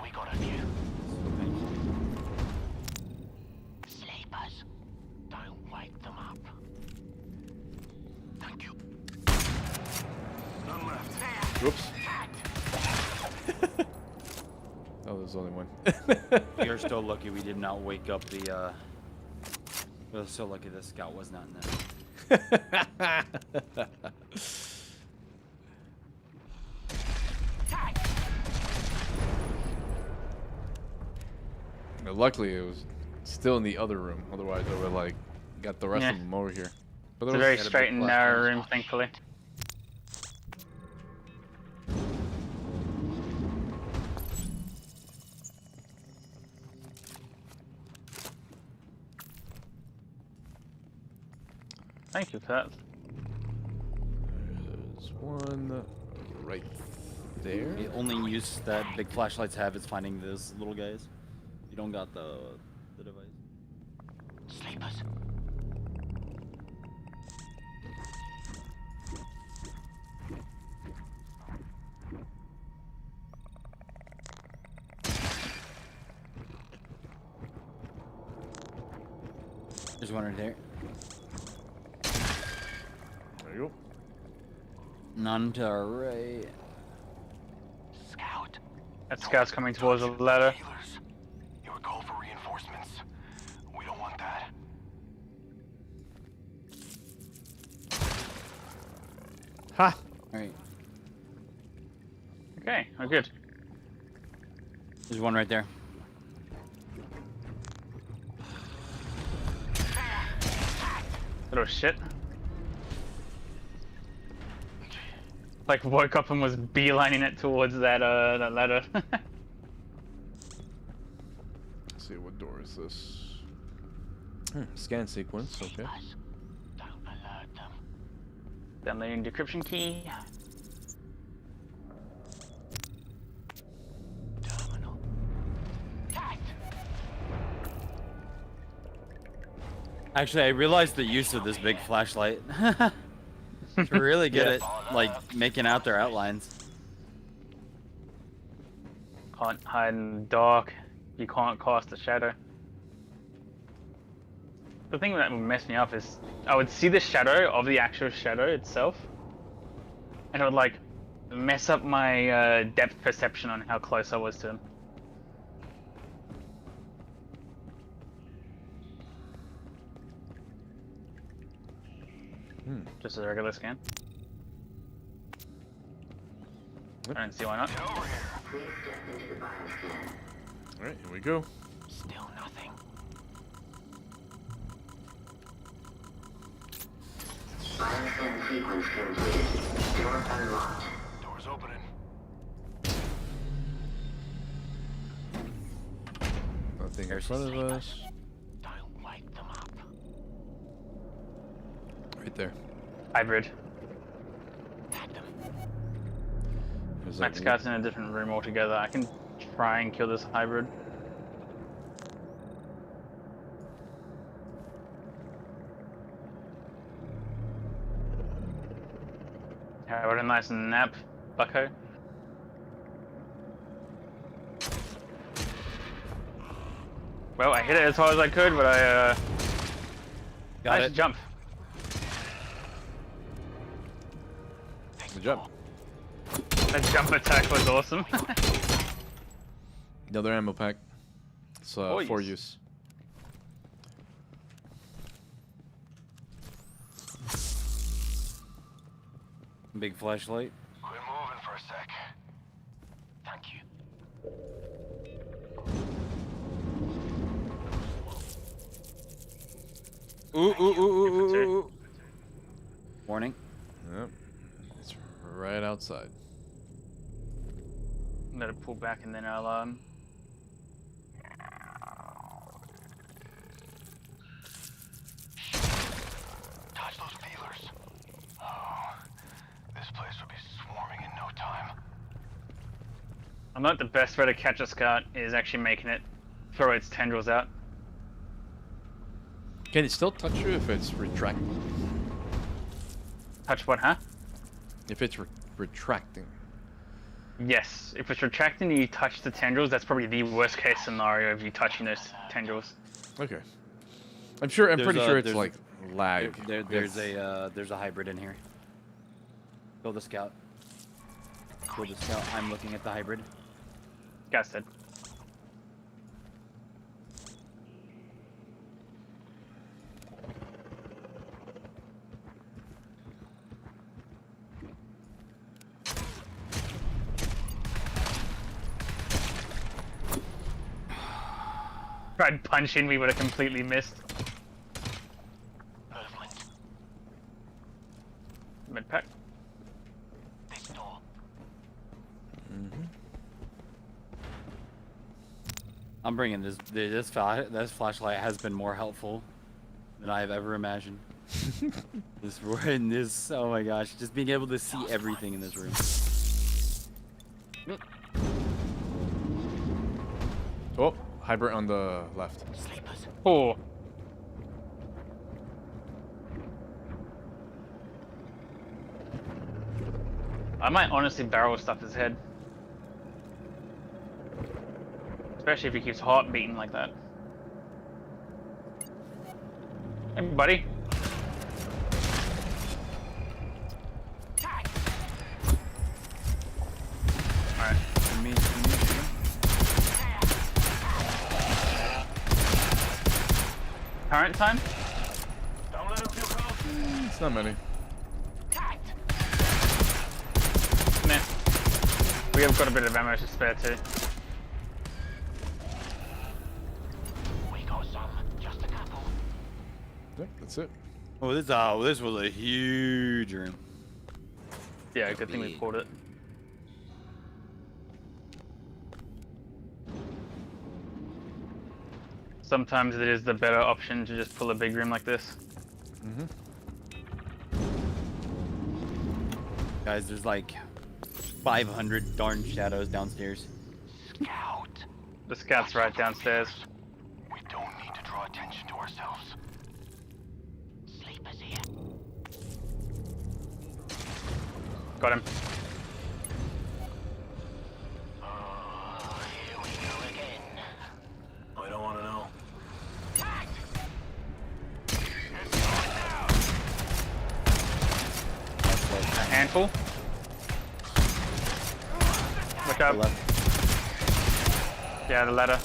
Sleepers. Don't wake them up. Thank you. None left. Whoops. Oh, there's only one. We are still lucky we did not wake up the we're so lucky the scout was not in there. Now, luckily, it was still in the other room. Otherwise, I would like got the rest Yeah. of them over here. But It's a very straight and narrow room, thankfully. Thank you for that. There's one right there. The only use that big flashlights have is finding those little guys. You don't got the device. Sleepers. There's one right there. There you go. None to our right. Scout. That scout's coming towards the ladder. You were called for reinforcements. We don't want that. Ha! Alright. Okay, we're good. There's one right there. Little shit. Like woke up and was beelining it towards that that ladder. Let's see, what door is this? Scan sequence, okay. Downloading decryption key. Actually, I realized the use of this big flashlight. To really get it, like, making out their outlines. Can't hide in the dark. You can't cast a shadow. The thing that would mess me up is I would see the shadow of the actual shadow itself, and it would like mess up my depth perception on how close I was to him. Just a regular scan. I don't see why not. Alright, here we go. Still nothing. Bioscan sequence completed. Door unlocked. Door's opening. Nothing in front of us. Don't wake them up. Right there. Hybrid. There's Max Scott's in a different room altogether. I can try and kill this hybrid. How about a nice nap, bucko? Well, I hit it as hard as I could, but I Got nice it. jump. Good job. That jump attack was awesome. Another ammo pack. It's for use. Big flashlight. Quit moving for a sec. Thank you. Ooh. Warning. Yep. It's right outside. Let it pull back and then I'll Touch those feelers. Oh, this place will be swarming in no time. I know the best way to catch a scout is actually making it throw its tendrils out. Can it still touch you if it's retracting? Touch what, huh? If it's retracting. Yes, if it's retracting and you touch the tendrils, that's probably the worst case scenario of you touching those tendrils. Okay. I'm pretty sure it's like lag. There's a hybrid in here. Kill the scout. Kill the scout. I'm looking at the hybrid. Scout's dead. Tried punching me, but I completely missed. Medpack. I'm bringing this. This flashlight has been more helpful than I have ever imagined. This. Oh my gosh! Just being able to see everything in this room. Oh, hybrid on the left. Oh. I might honestly barrel stuff his head. Especially if he keeps heart beating like that. Hey, buddy. Alright. Current time? It's not many. Nah. We have got a bit of ammo to spare too. We got some, just a couple. Yep, that's it. Oh, this was a huge room. Yeah, good thing we pulled it. Sometimes it is the better option to just pull a big room like this. Guys, there's like 500 darn shadows downstairs. Scout. The scout's right downstairs. We don't need to draw attention to ourselves. Sleepers here. Got him. Here we go again. I don't want to know. A handful. Look up. Yeah, the ladder.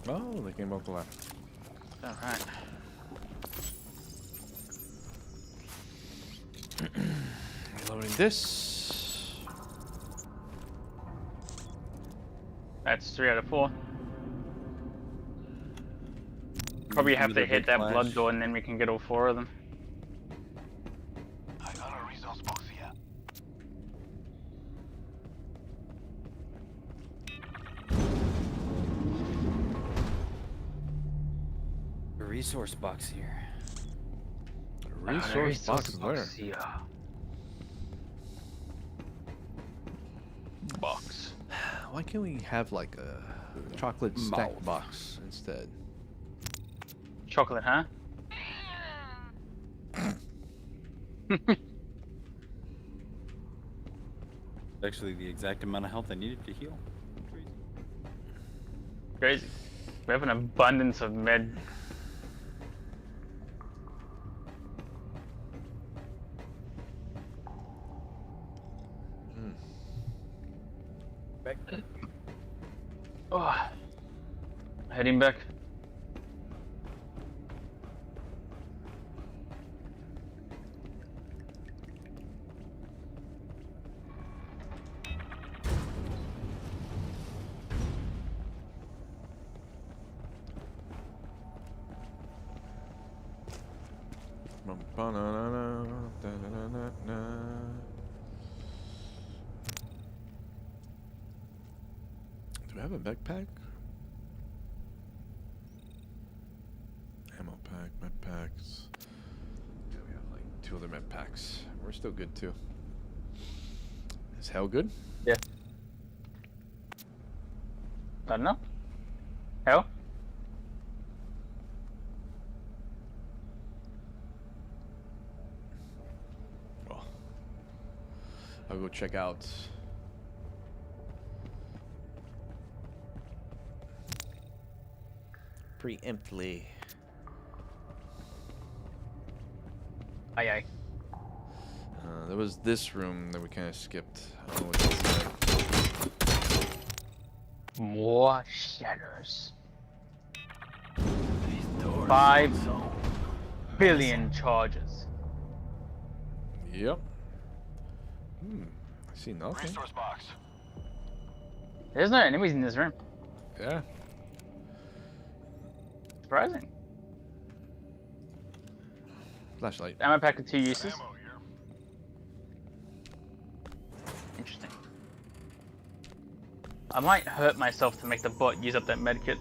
Oh, they came off the left. Alright. Reloading this. That's 3 out of 4. Probably have to Another hit big that flash. blood door and then we can get all 4 of them. I got a resource box here. A resource box here. Resource box there. Box. Why can't we have like a chocolate stack Mouth. box instead? Chocolate, huh? Actually, the exact amount of health I needed to heal. Crazy. We have an abundance of med. Back. Oh. Heading back. Do we have a backpack? Ammo pack, med packs. Yeah, we have like 2 other med packs. We're still good too. Is hell good? Yeah. I don't know. Hell? Well, I'll go check out. Preemptly. Aye aye. There was this room that we kind of skipped. I don't know what it's like. More shadows. 5 billion charges. Yep. I see nothing. Resource box. There's no enemies in this room. Yeah. Surprising. Flashlight. Ammo pack with 2 uses. Interesting. I might hurt myself to make the bot use up that medkit.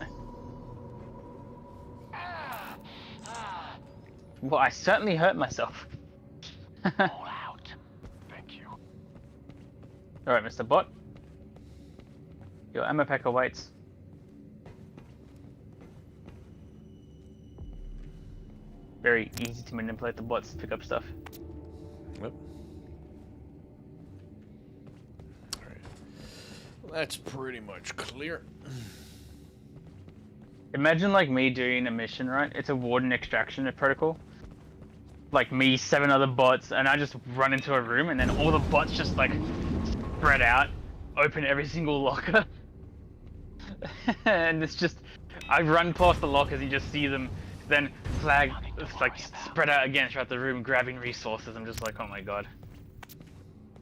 Well, I certainly hurt myself. All out. Thank you. Alright, Mr. Bot. Your ammo pack awaits. Very easy to manipulate the bots to pick up stuff. Yep. Alright. Well, that's pretty much clear. Imagine like me doing a mission, right? It's a warden extraction protocol. Like me, 7 other bots, and I just run into a room and then all the bots just like spread out, open every single locker. And it's just, I run past the lockers, you just see them, then flag, it's like spread out again throughout the room, grabbing resources. I'm just like, oh my god.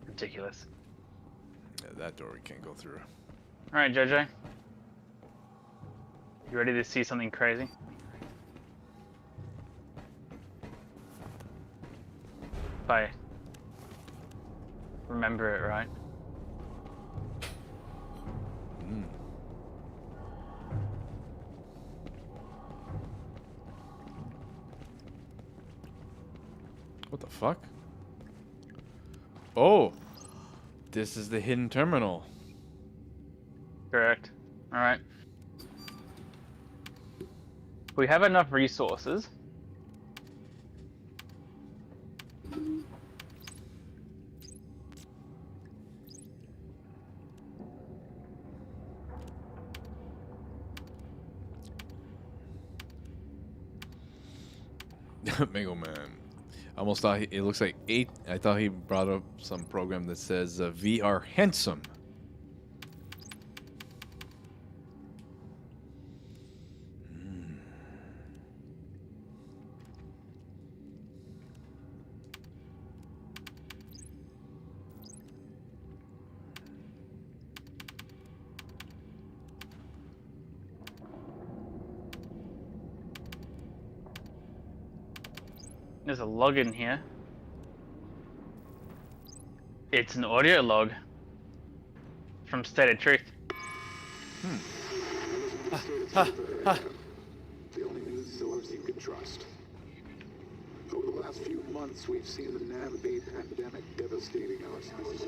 Ridiculous. Yeah, that door we can't go through. Alright, JJ. You ready to see something crazy? If I remember it right. What the fuck? Oh! This is the hidden terminal. Correct. Alright. We have enough resources. Mega Man. I almost thought it looks like 8. I thought he brought up some program that says VR handsome. There's a log in here. It's an audio log from State of Truth. The only news source you can trust. Over the last few months, we've seen the NAV-8 pandemic devastating our species.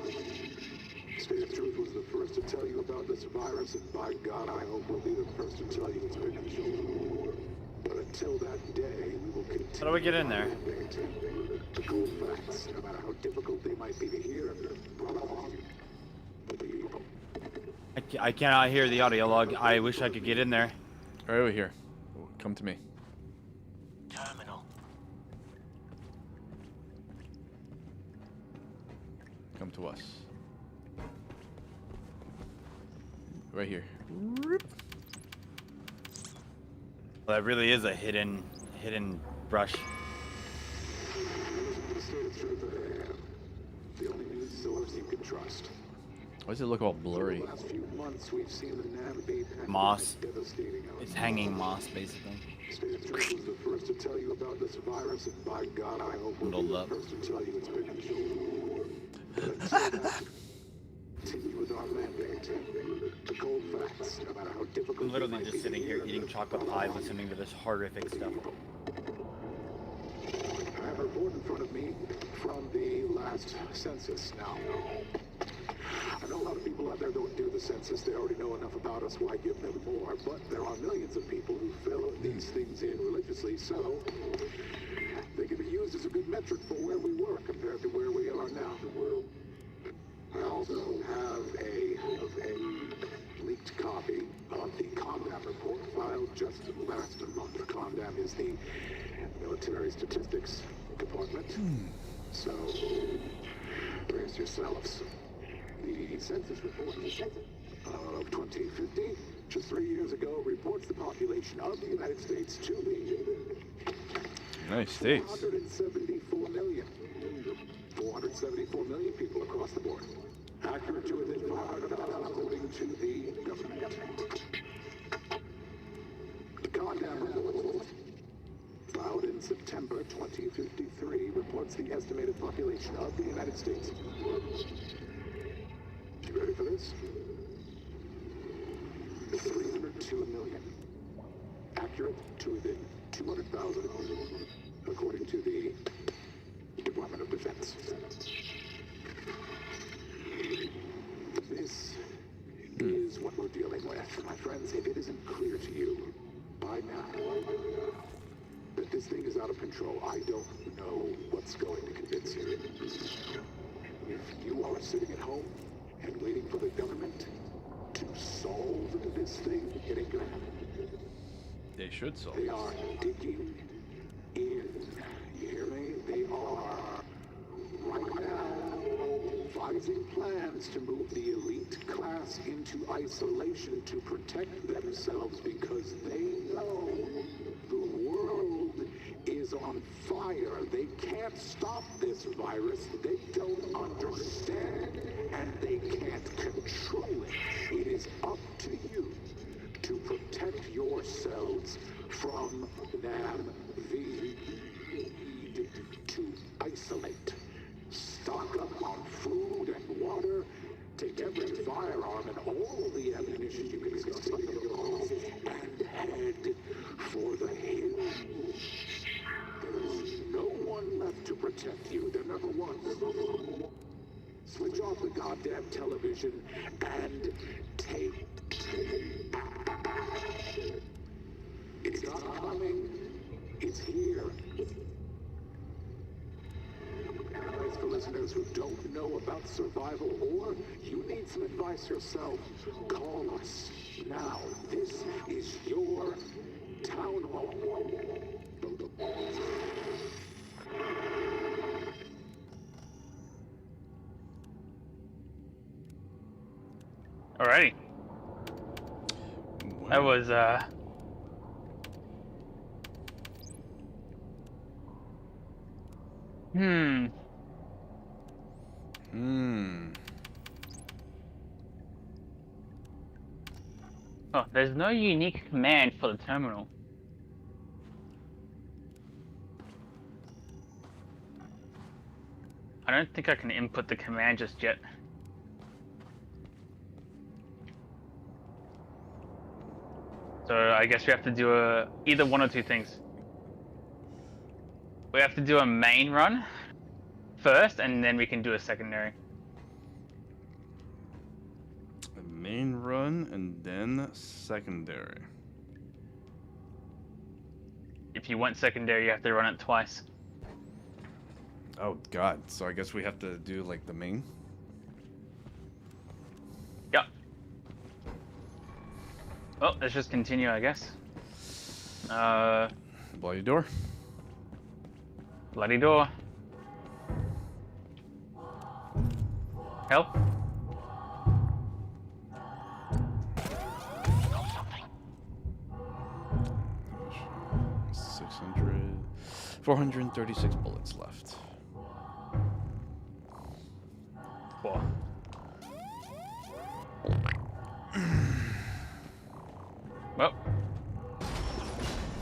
State of Truth was the first to tell you about this virus, and by God, I hope we'll be the first to tell you it's been killed. But until that day, we will continue. How do we get in there? The cold facts, no matter how difficult they might be to hear, I cannot hear the audio log. I wish I could get in there. Right over here. Come to me. Terminal. Come to us. Right here. Well, that really is a hidden brush. the only news source you can trust. Why does it look all blurry? For the last few months, we've seen the NAV-8 Moss. devastating our It's hanging moss, basically. State of Truth was the first to tell you about this virus, and by God, I hope we'll be the first to tell you it's been killed. Continue with our mandate. The cold facts, no matter how difficult. I'm literally just sitting here eating chocolate pie, listening to this horrific stuff. I have a report in front of me from the last census. Now, I know a lot of people out there don't do the census. They already know enough about us. Why give them more? But there are millions of people who fill these things in religiously, so they can be used as a good metric for where we were compared to where we are now. I also have a leaked copy of the Condam report filed just last month. Condam is the military statistics department. So, brace yourselves. The census report of 2050, just 3 years ago, reports the population of the United States to be United States. 474 million. 474 million people across the board. Accurate to within 500 according to the government. The Condam report, filed in September 2053, reports the estimated population of the United States. You ready for this? 302 million. Accurate to within 200,000, according to the Department of Defense. This is what we're dealing with, my friends. If it isn't clear to you by now that this thing is out of control, I don't know what's going to convince you. If you are sitting at home and waiting for the government to solve this thing, it ain't gonna happen. They should solve. They are digging in. You hear me? They are right now devising plans to move the elite class into isolation to protect themselves because they know the world is on fire. They can't stop this virus. They don't understand, and they can't control it. It is up to you to protect yourselves from NAV-V, to isolate. Stock up on food and water. Take every firearm and all the ammunition you can steal, and head for the hills. There's no one left to protect you. They're number one. Switch off the goddamn television and take action. It's not coming. It's here. Advice for listeners who don't know about survival, or you need some advice yourself, call us now. This is your town hall. Alrighty. That was Oh, there's no unique command for the terminal. don't think I can input the command just yet. So I guess we have to do either one or two things. We have to do a main run first, and then we can do a secondary. A main run and then secondary. If you want secondary, you have to run it twice. Oh god, so I guess we have to do like the main? Yep. Well, let's just continue, I guess. Bloody door. Bloody door. Help. 436 bullets left. Four. Well,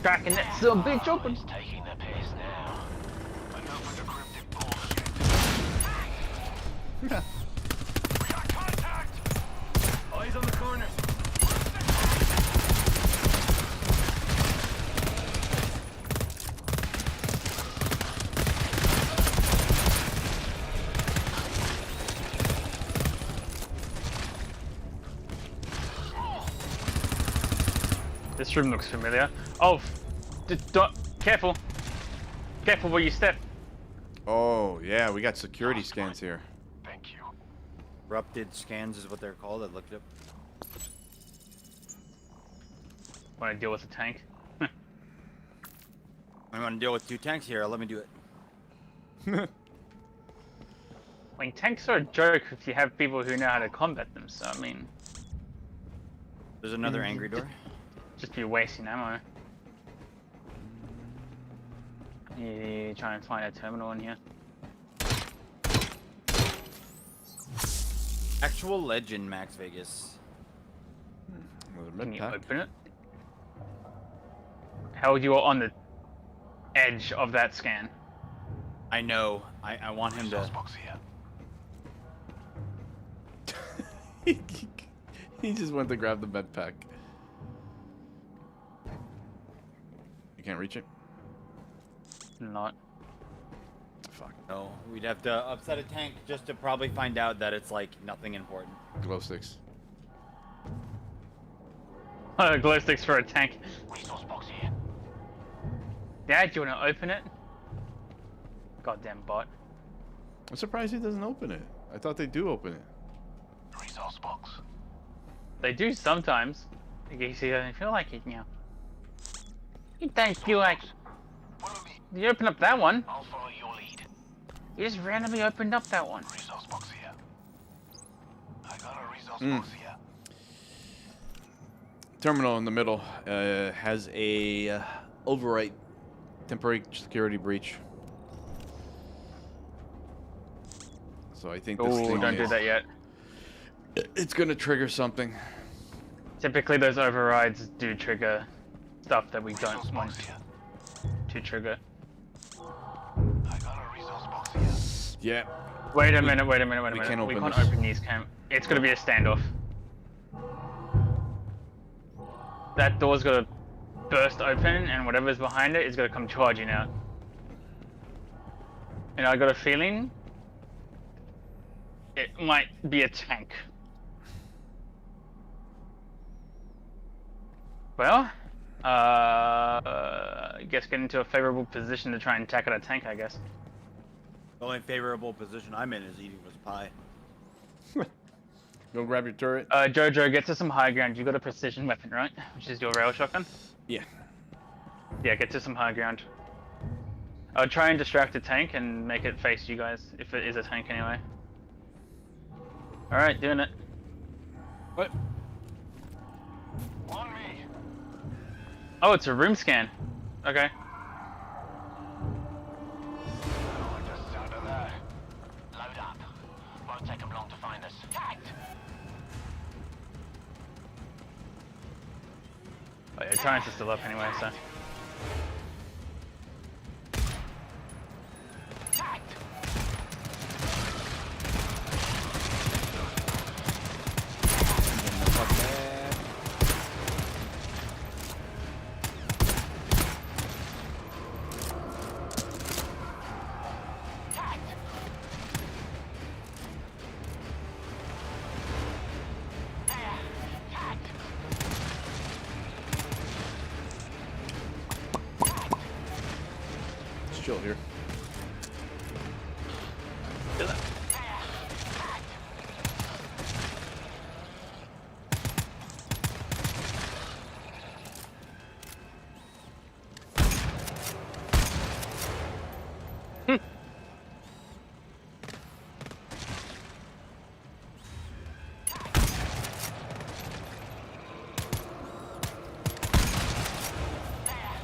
cracking that some bitch open. Taking the piss now. We got contact! Eyes on the corners. This room looks familiar. Oh, careful. Careful where you step. Oh, yeah, we got security scans here. Thank you. Corrupted scans is what they're called. I looked up. Want to deal with the tank? I want to deal with two tanks here. Let me do it. I mean, tanks are a joke if you have people who know how to combat them, so I mean... There's another angry door. Just be wasting ammo. You try and find a terminal in here. Actual legend, Max Vegas. Can you open it? Held you are on the edge of that scan. I know. I want him to... He just went to grab the med pack. You can't reach it? Not. Fuck. No, we'd have to upset a tank just to probably find out that it's like nothing important. Glow sticks. Glow sticks for a tank. Resource box here. Dad, do you want to open it? Goddamn bot. I'm surprised he doesn't open it. I thought they do open it. Resource box. They do sometimes. In case you don't feel like it now. You don't feel like... You open up that one. I'll follow your lead. You just randomly opened up that one. Resource box here. I got a resource box here. Terminal in the middle has a overwrite temporary security breach. So I think this thing don't do that yet. It's gonna trigger something. Typically those overrides do trigger stuff that we don't want to trigger. I got a resource box here. Yeah. Wait a minute. We can't open can't this. open these It's gonna be a standoff. That door's gonna burst open and whatever's behind it is gonna come charging out. And I got a feeling it might be a tank. Well, I guess get into a favorable position to try and tackle a tank, I guess. The only favorable position I'm in is eating this pie. Go grab your turret. Jojo, get to some high ground. You got a precision weapon, right? Which is your rail shotgun? Yeah. Yeah, get to some high ground. I'll try and distract the tank and make it face you guys, if it is a tank anyway. Alright, doing it. What? On me. Oh, it's a room scan. Okay. Oh, just sound of that. Load up. Won't take them long to find us. Tagged. Oh yeah, Torrance is still up anyway, so.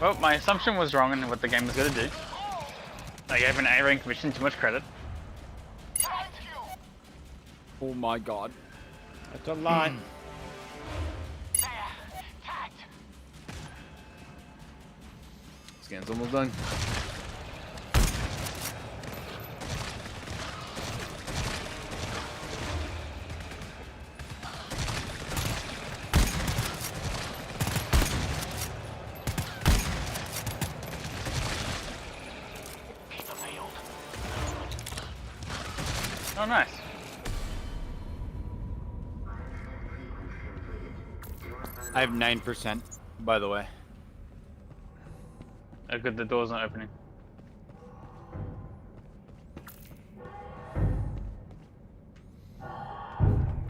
Well, my assumption was wrong in what the game was going to do. I gave an A rank mission too much credit. Oh my god. That's a lot. Scan's almost done. Oh, nice. I have 9%, by the way. Oh, good, the door's not opening.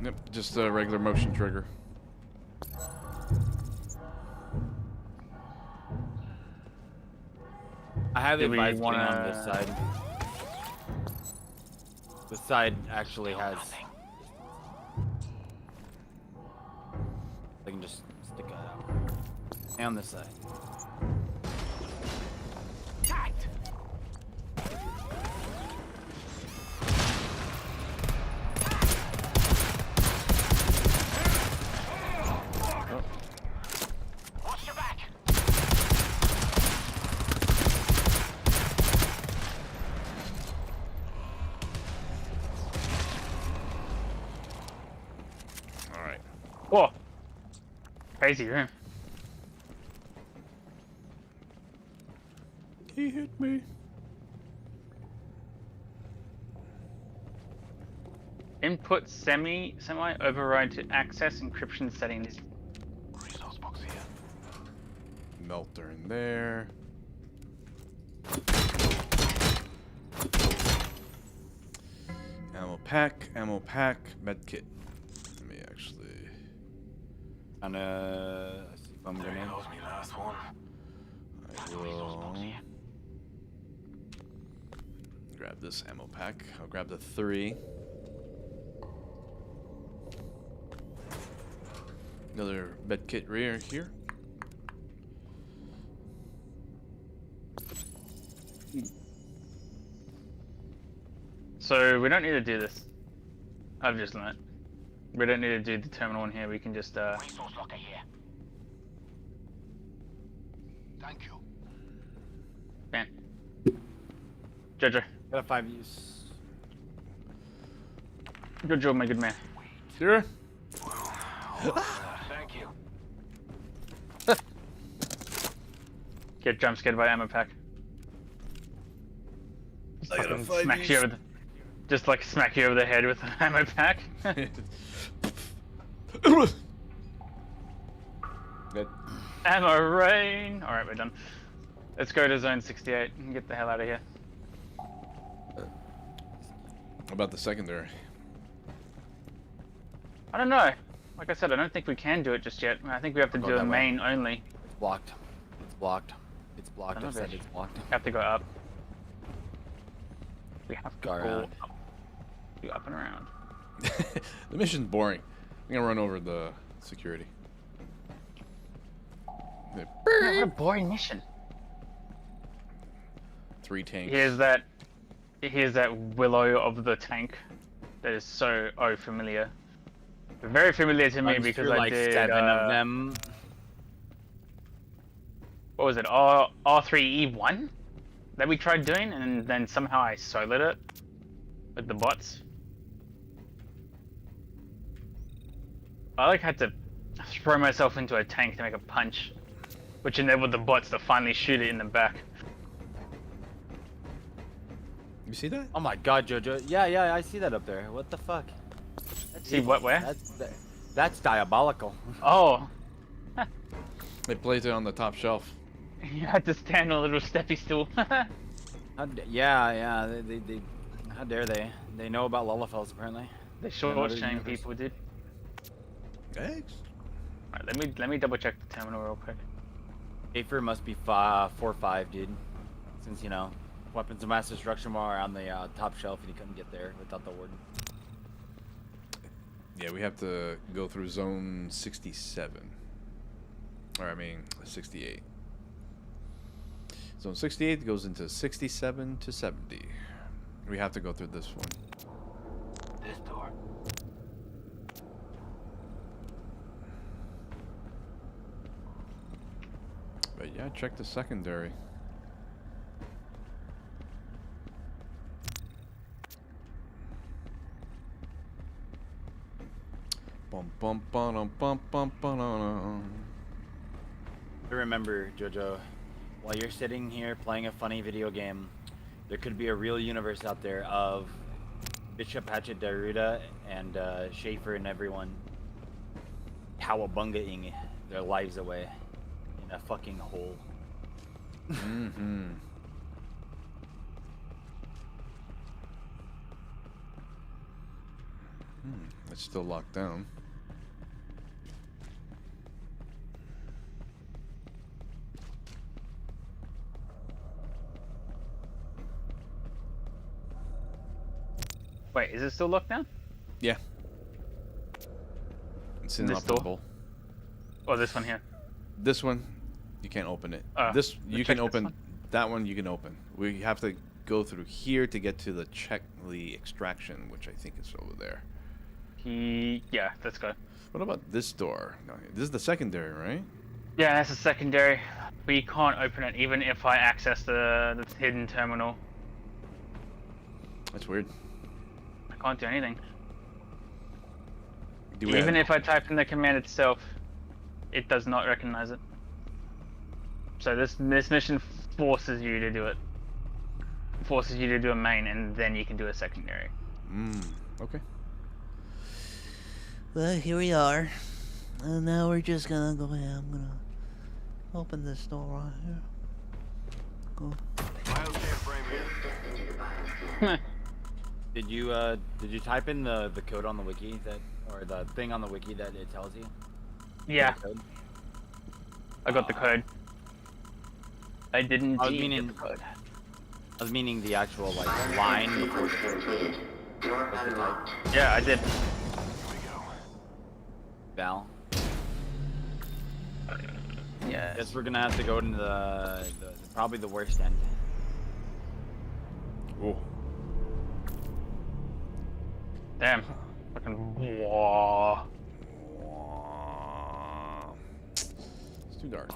Yep, just a regular motion trigger. I have Do it we advised getting on wanna- this side. The side actually has. I can just stick it out. And on this side. Alright. Whoa! Crazy room. He hit me. Input semi override to access encryption settings. Resource box here. Melter in there. Ammo pack, medkit. Let me actually. See if I'm gonna. Last one. I will grab this ammo pack. I'll grab the 3. Another medkit rear here. So we don't need to do this. I've just learnt. We don't need to do the terminal in here. We can just Resource locker here. Thank you. man. Jojo. Got a 5 use. Jojo, my good man. Sure. Thank you. Get jump scared by ammo pack. Just fucking smack you over the, just like smack you over the head with an ammo pack. Good. Ammo rain. All right, we're done. Let's go to zone 68 and get the hell out of here. How about the secondary? I don't know. Like I said, I don't think we can do it just yet. I think we have to do the main only. It's blocked. It's blocked. It's blocked. I said it's blocked. We have to go up. We have to Go around. up. Go up and around. The mission's boring. I'm gonna run over the security. Man, what a boring mission. 3 tanks. Here's that willow of the tank that is so familiar. Very familiar to me because I like did 7 of them. What was it? R3E1 that we tried doing, and then somehow I soloed it with the bots. I like had to throw myself into a tank to make a punch, which enabled the bots to finally shoot it in the back. You see that? Oh my god, Jojo. Yeah, I see that up there. What the fuck? See what, where? That's diabolical. Oh. They placed it on the top shelf. You had to stand on a little steppy stool. Yeah, they how dare they? They know about Lullafels apparently. They short-chain people, dude. Thanks. Alright, let me double check the terminal real quick. Afer must be 4-5, dude. Since, you know, weapons of mass destruction were on the top shelf and he couldn't get there without the warden. Yeah, we have to go through zone 67. Or I mean 68. Zone 68 goes into 67 to 70. We have to go through this one. This door. But yeah, check the secondary. Bum bum bum bum bum bum. Remember, Jojo, while you're sitting here playing a funny video game, there could be a real universe out there of Bishop Hatchet Daruda and Schaefer and everyone cowabungaing their lives away in a fucking hole. Mm-hmm. It's still locked down. Wait, is it still locked down? Yeah. It's inoperable. Or this one here? This one, you can't open it. Let's You check can this open. one. That one you can open. We have to go through here to get to the extraction, which I think is over there. Yeah, let's go. What about this door? No, this is the secondary, right? Yeah, that's a secondary. We can't open it even if I access the hidden terminal. That's weird. I can't do anything. Do we Even have- if I type in the command itself, it does not recognize it. So this mission forces you to do it. Forces you to do a main, and then you can do a secondary. Okay. Well, here we are. And now we're just gonna go ahead. I'm gonna open this door right here. Go. Did you type in the code on the wiki or the thing on the wiki that it tells you? Yeah. The code? I got the code. I didn't I was get meaning the code. I was meaning the actual like line before the code. What's the type? Yeah, I did. Val. Yeah. Guess we're gonna have to go to the probably the worst end. Oh. Damn. Fucking wah. It's too dark.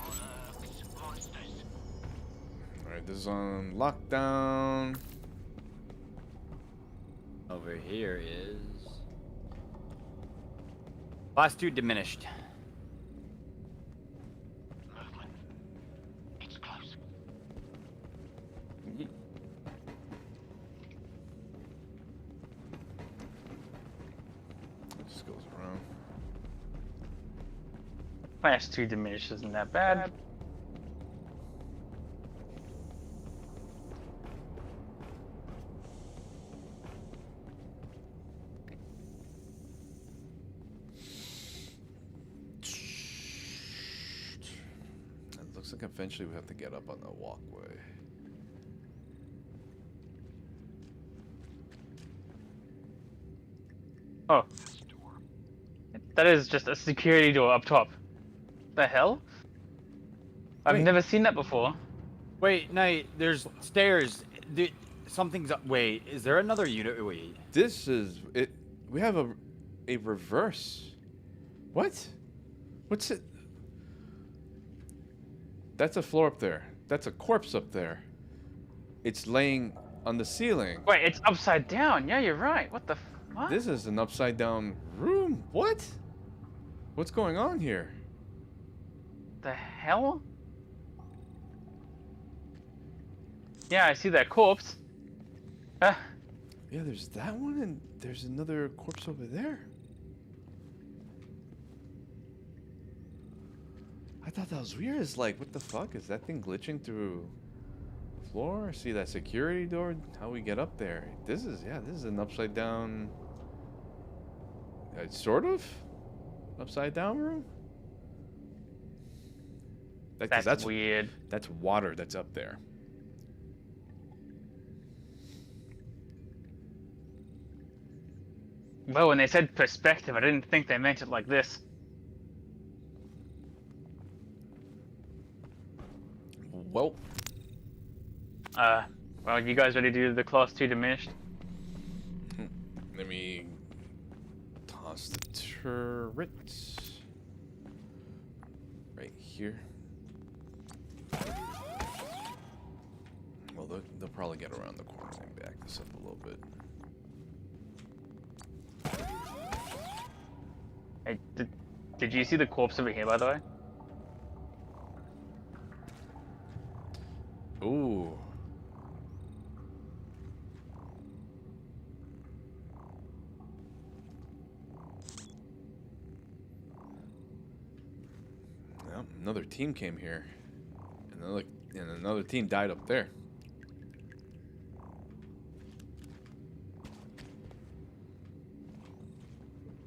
Alright, this is on lockdown. Over here is last two diminished. It's close. It just goes around. Flash 2 diminished isn't that bad. It looks like eventually we have to get up on the walkway. Oh. That is just a security door up top. The hell? I've never seen that before. Wait, no, there's stairs. Something's up. Wait, is there another unit? Wait. This is it. We have a reverse. What? What's it? That's a floor up there. That's a corpse up there. It's laying on the ceiling. Wait, it's upside down. Yeah, you're right. What the fuck? This is an upside down room. What? What's going on here? The hell? Yeah, I see that corpse. Yeah, there's that one, and there's another corpse over there. I thought that was weird. It's like, what the fuck? Is that thing glitching through the floor? See that security door? How we get up there? This is an upside down. Sort of upside down room. That's weird. That's water that's up there. Well, when they said perspective, I didn't think they meant it like this. Well, Well, you guys ready to do the class 2 diminished? Let me toss the turret right here. Well, they'll probably get around the corner and back this up a little bit. Hey, did you see the corpse over here, by the way? Ooh. Well, another team came here. And another team died up there.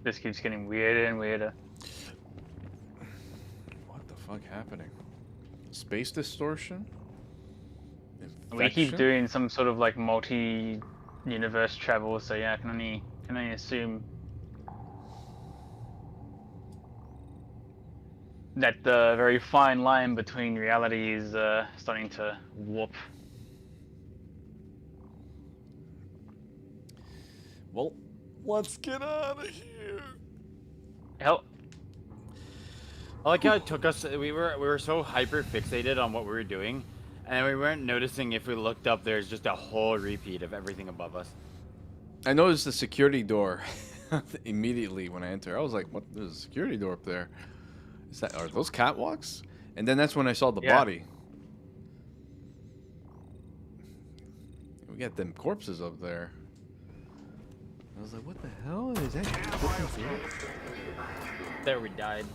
This keeps getting weirder and weirder. What the fuck happening? Space distortion? We keep Infection? doing some sort of like multi-universe travel, so yeah, I can only assume that the very fine line between reality is starting to warp. Well, let's get out of here. Hell, I like how it took us. We were so hyper fixated on what we were doing, and we weren't noticing if we looked up. There's just a whole repeat of everything above us. I noticed the security door immediately when I enter. I was like, "What? There's a security door up there. Are those catwalks?" And then that's when I saw the body. We got them corpses up there. I was like, "What the hell is that?" There we died.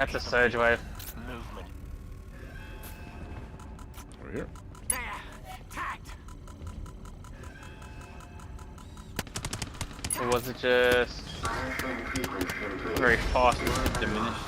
that's a surge wave. Movement. Over here. Or was it just very fast? Diminished.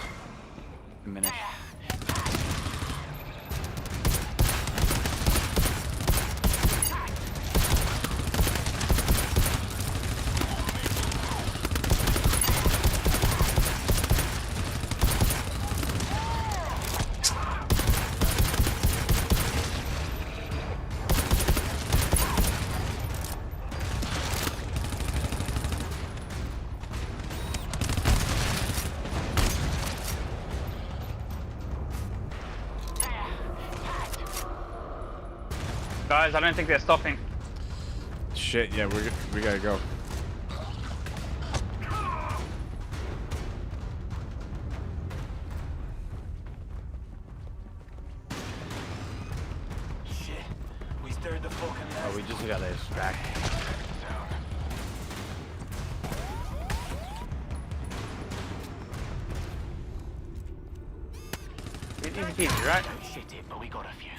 Guys, I don't think they're stopping. Shit, yeah, we gotta go. Shit. We stirred the fucking nest. Oh, we just gotta extract. Easy, right? Shit, but we got a few.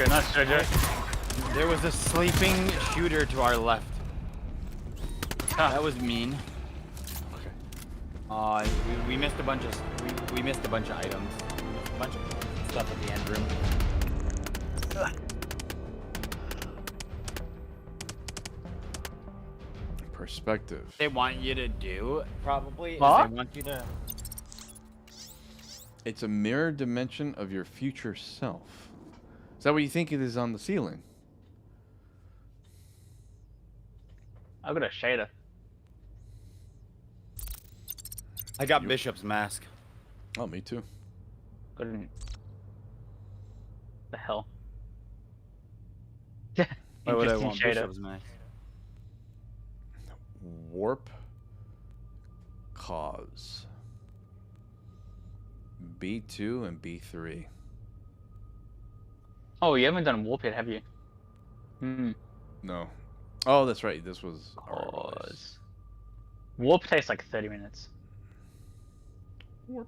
Nice, Jojo. There was a sleeping shooter to our left. That was mean. Okay. We missed a bunch of we missed a bunch of items, a bunch of stuff at the end room. Perspective. They want you to do probably. What? They want you to. It's a mirror dimension of your future self. Is that what you think it is on the ceiling? I've got a shader. I got Bishop's mask. Oh, me too. Couldn't. The hell? Why would I Interesting want shader. Bishop's mask? Warp cause. B2 and B3. Oh, you haven't done warp yet, have you? No. Oh, that's right. This was Cause. Warp takes like 30 minutes. Warp.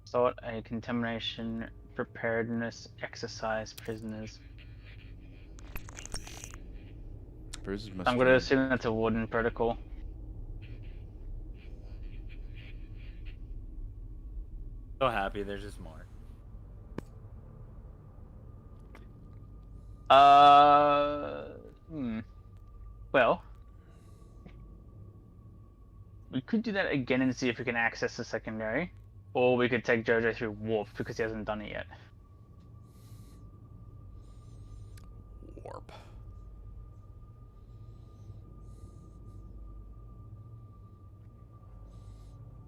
Start a contamination preparedness exercise, prisoners. I'm gonna assume that's a warden protocol. So happy, there's just more. Well, we could do that again and see if we can access the secondary, or we could take Jojo through warp because he hasn't done it yet. Warp.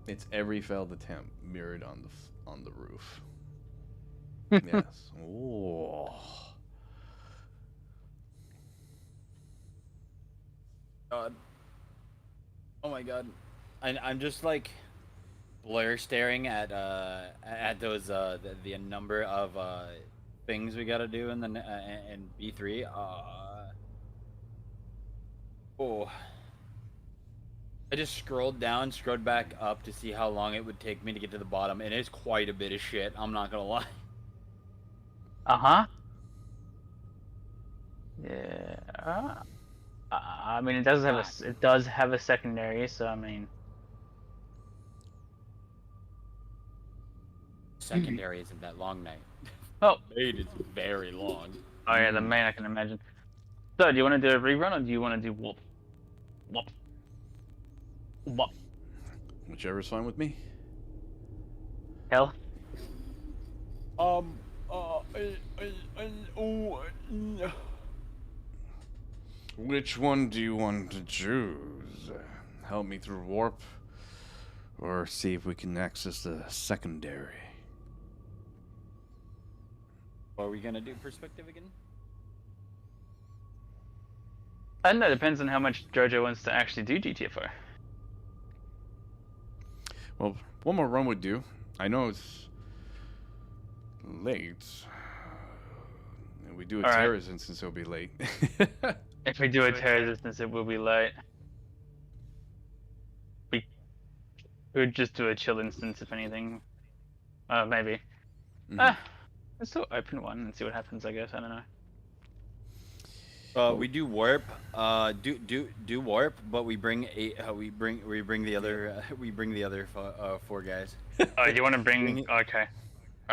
It's every failed attempt mirrored on the roof. Yes. Oh. God. Oh my god. I'm just like blur staring at those the number of things we gotta do in the in B3. Oh. I just scrolled down, scrolled back up to see how long it would take me to get to the bottom, and it's quite a bit of shit. I'm not gonna lie. Yeah. I mean, it does have a secondary, so I mean. Secondary isn't that long, Night. Oh. Main is very long. Oh yeah, the main I can imagine. So, do you want to do a rerun or do you want to do warp? Warp. Warp. Whichever's fine with me. Hell. Which one do you want to choose? Help me through warp, or see if we can access the secondary? Are we gonna do perspective again? I don't know, it depends on how much Jojo wants to actually do GTFO. Well, one more run would do. I know it's late. If we do a terrorist instance, it'll be late. If we do a terrorist instance, it will be late. We could just do a chill instance, if anything. Maybe. Mm-hmm. Let's still open one and see what happens, I guess. I don't know. We do warp. Do warp, but we bring we bring the other four guys. Oh, you want to bring? Okay.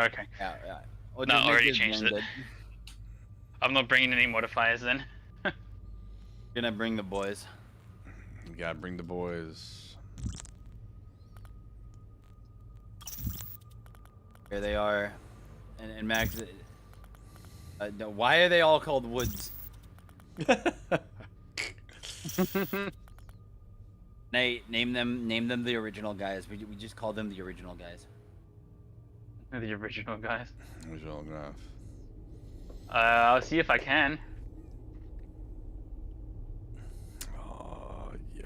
Okay. Yeah. Well, no, already changed it. I'm not bringing any modifiers then. Gonna bring the boys. You gotta bring the boys. Here they are, and Max. Why are they all called Woods? Nate, name them the original guys. We just call them the original guys. The original guys. Original guys. I'll see if I can. Oh yeah.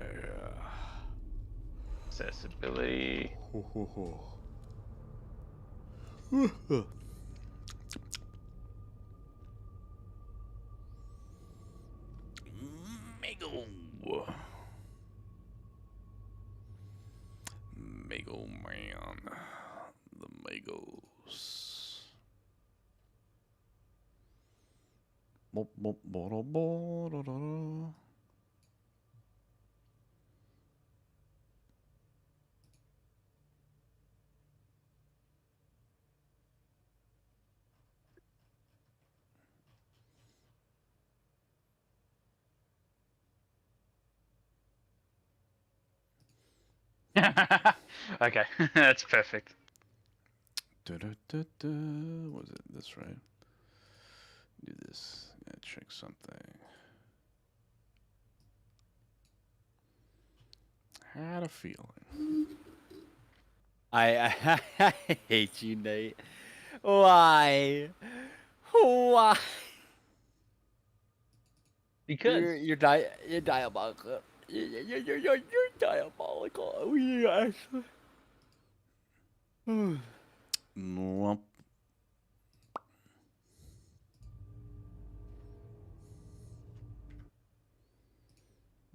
Accessibility. Mago man. The Magos. Okay, that's perfect. Was it this right? Do this. Gotta check something. Had a feeling. I hate you, Nate. Why? Why? Because you're diabolical. You're diabolical. We actually. Nope.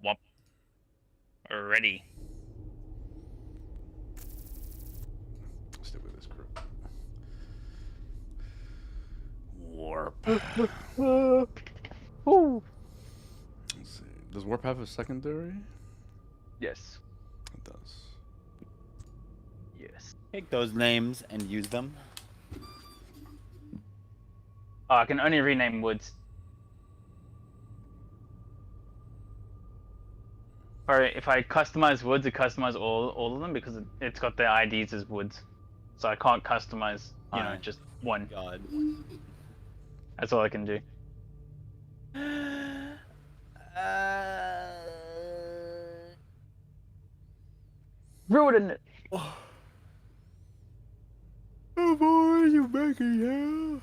Womp. Ready. Stick with this crew. Warp. Ooh. Let's see. Does warp have a secondary? Yes. It does. Yes. Take those names and use them. Oh, I can only rename woods. Or if I customize woods, it customize all of them because it's got their IDs as woods. So I can't customize, you know, just one. God. That's all I can do. Ruined it. Oh boy, you making hell?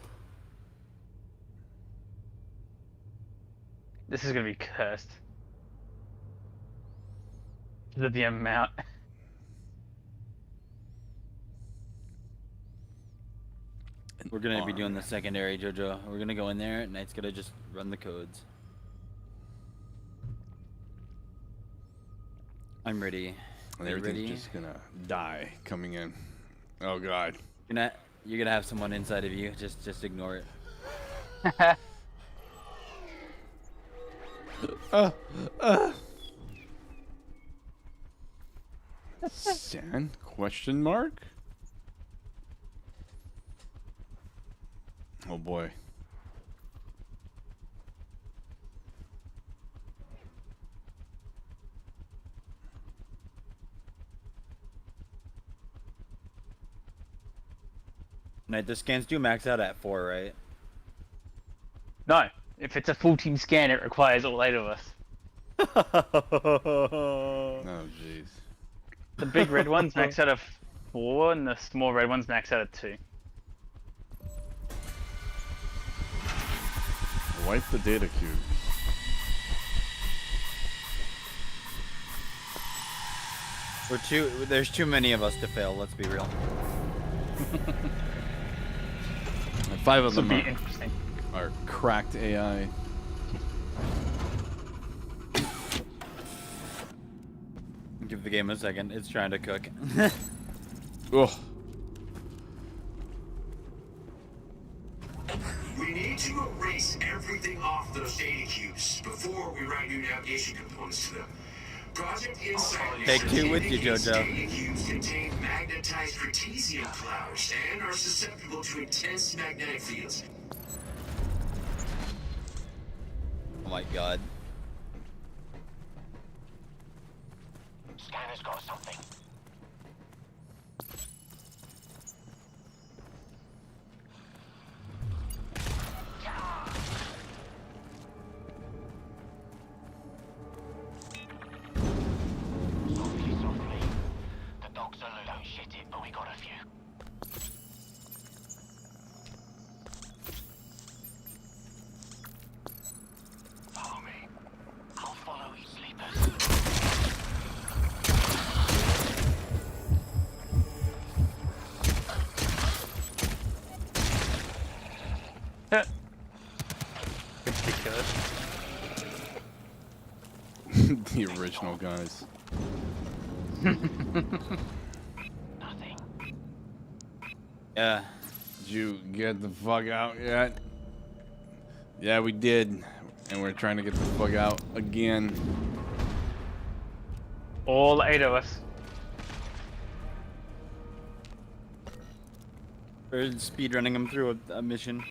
This is gonna be cursed. The amount. We're gonna be doing the secondary, Jojo. We're gonna go in there, and Knight's gonna just run the codes. I'm ready. Everything's just gonna die coming in. Oh god. You're gonna have someone inside of you. Just ignore it. San? Question mark? Oh boy. Knight, the scans do max out at 4, right? No. If it's a full team scan, it requires all 8 of us. Oh jeez. The big red ones max out of 4, and the small red ones max out of 2. Wipe the data cube. There's too many of us to fail, let's be real. And 5 of them This are cracked AI. Give the game a second, it's trying to cook. Ugh. We need to erase everything off those data cubes before we write new navigation components to them. Project Insight Take 2 with you, Jojo. data cubes contain magnetized Cretaceous clouds and are susceptible to intense magnetic fields. Oh my god. Scanner's got something. Softly. The dogs are loose. Don't shit it, but we got a few. Follow me. I'll follow you, sleepers. The original guys. Yeah. Did you get the fuck out yet? Yeah, we did. And we're trying to get the fuck out again. All 8 of us. We're speedrunning them through a mission.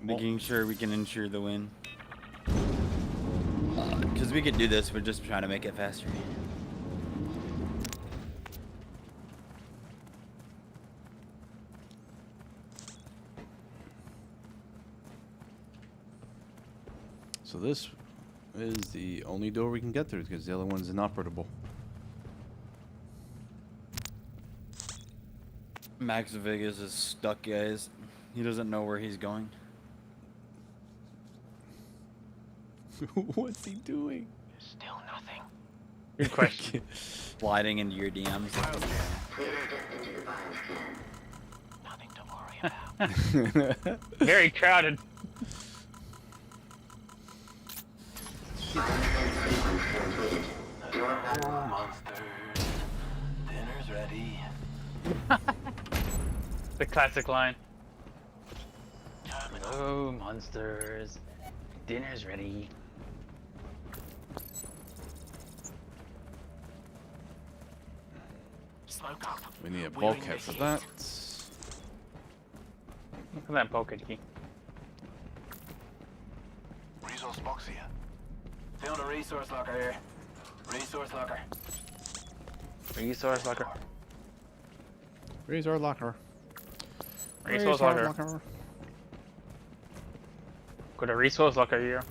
Making sure we can ensure the win. Because we could do this, we're just trying to make it faster. So this is the only door we can get through because the other one's inoperable. Max Vegas is stuck, guys. He doesn't know where he's going. What's he doing? Still nothing. Good question. Sliding into your DMs. Nothing to worry about. Very crowded. Oh, monsters. Dinner's ready. The classic line. Oh, monsters. Dinner's ready. Smoke up. We need a We're in bulkhead this for heat. that. Look at that bulkhead key. Resource box here. Found a resource locker here. Resource locker. Resource locker. Resource locker. Resource locker. Got a resource locker here.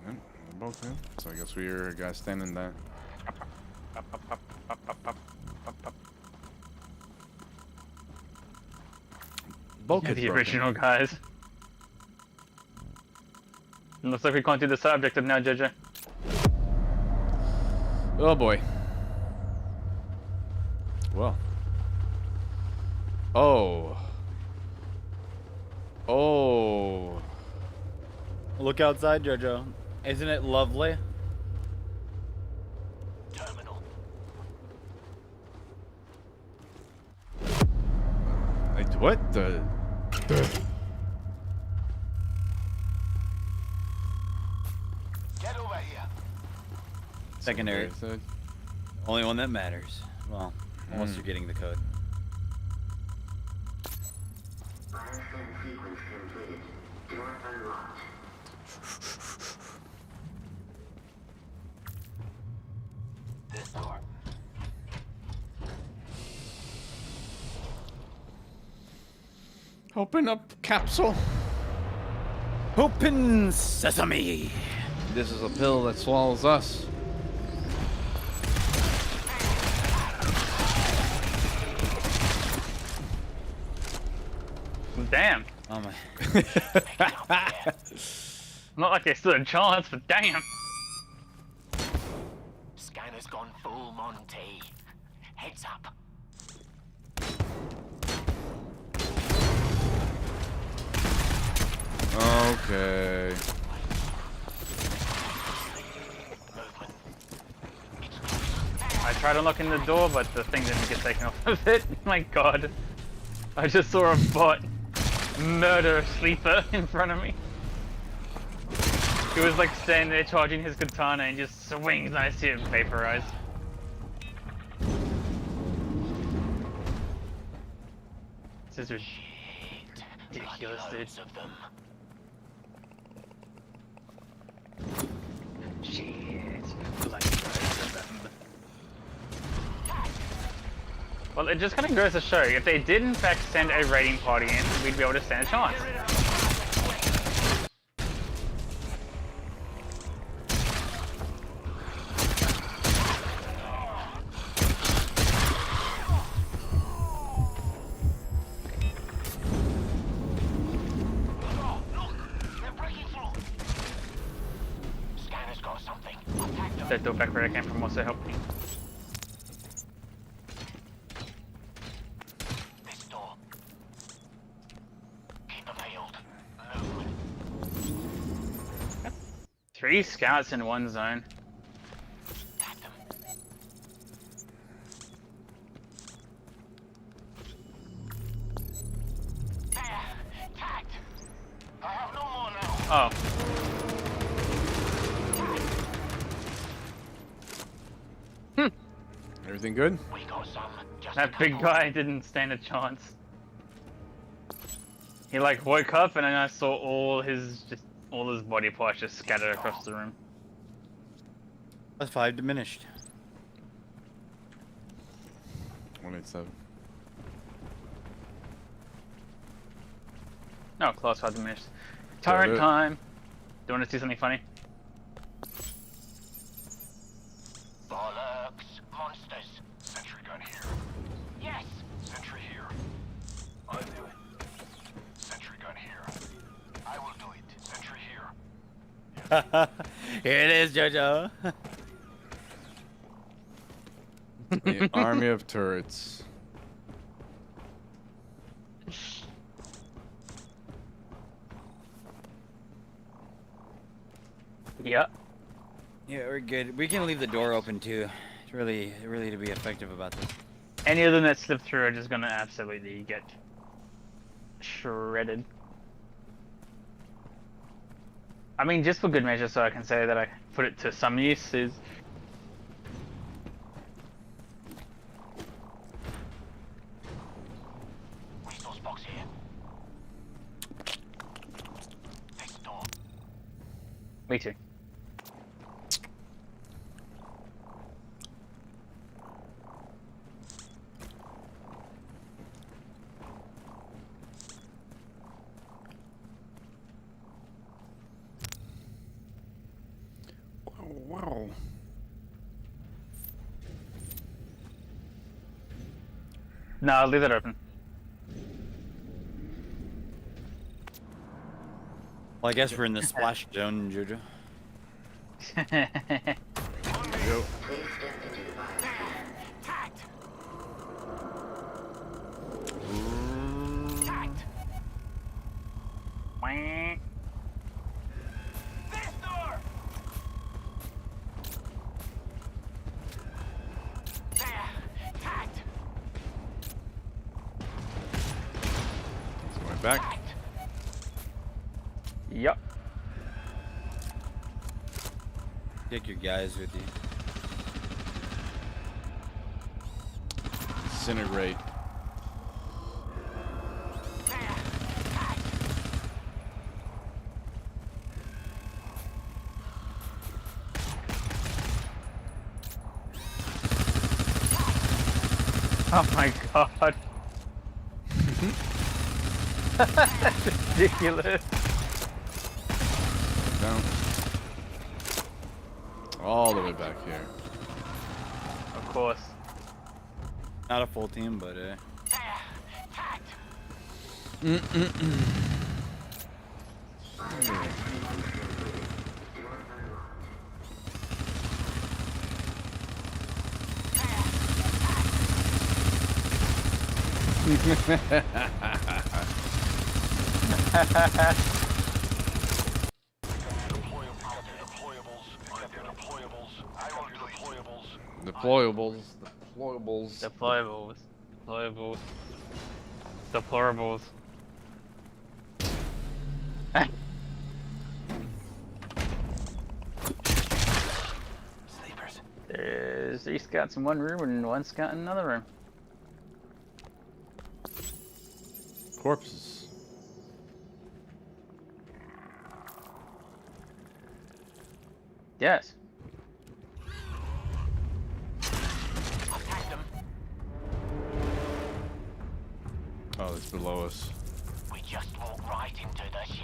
Yep, we're both in. So I guess we're guys standing there. Bulkhead's The broken. original guys. Looks like we can't do the side objective now, JJ. Oh boy. Well. Oh. Oh. Look outside, Jojo. Isn't it lovely? Terminal. Like what the? Get over here. Secondary. Secondary. Only one that matters. Well, unless Hmm. you're getting the code. Sequence complete. Door unlocked. This door. Open up capsule. Open sesame. This is a pill that swallows us. Damn. Oh my. Not like they stood a chance, but damn. Scanner's gone full Monty. Heads up. Okay. I tried unlocking the door, but the thing didn't get taken off of it. My god. I just saw a bot murder a sleeper in front of me. He was like standing there charging his katana and just swings and I see it vaporize. This is ridiculous, dude. Loads of them. Well, it just kind of goes to show, if they did in fact send a raiding party in, we'd be able to stand a chance. Scanner's got something. That door back where I came from also helped me. This door. Keep them healed. 3 scouts in one zone. Tagged. I have no more now. Oh. Everything good? We got some. Just That big guy didn't stand a chance. He like woke up and then I saw all his body parts just scattered across the room. That's 5 diminished. 187. No, class 5 diminished. Tyrant it. time. Do you want to see something funny? Bollocks. Monsters. Sentry gun here. Yes. Sentry here. I'll do it. Sentry gun here. I will do it. Sentry here. Here it is, Jojo. The army of turrets. Yeah. Yeah, we're good. We can leave the door open too. It's really to be effective about this. Any of them that slip through are just gonna absolutely get shredded. I mean, just for good measure, so I can say that I put it to some use, is Resource box here. This door. Me too. Wow. No, I'll leave it open. Well, I guess we're in the splash zone, Jojo. Yo. Going back. Yup. Take your guys with you. Disintegrate. Oh my god. That's ridiculous. Down. All the way back here. Of course. Not a full team, but Deployables. Deployables. Deployables. Deplorables. There's 3 scouts in one room and 1 scout in another room. Corpses. Yes. Oh, it's below us. We just walked right into the shit.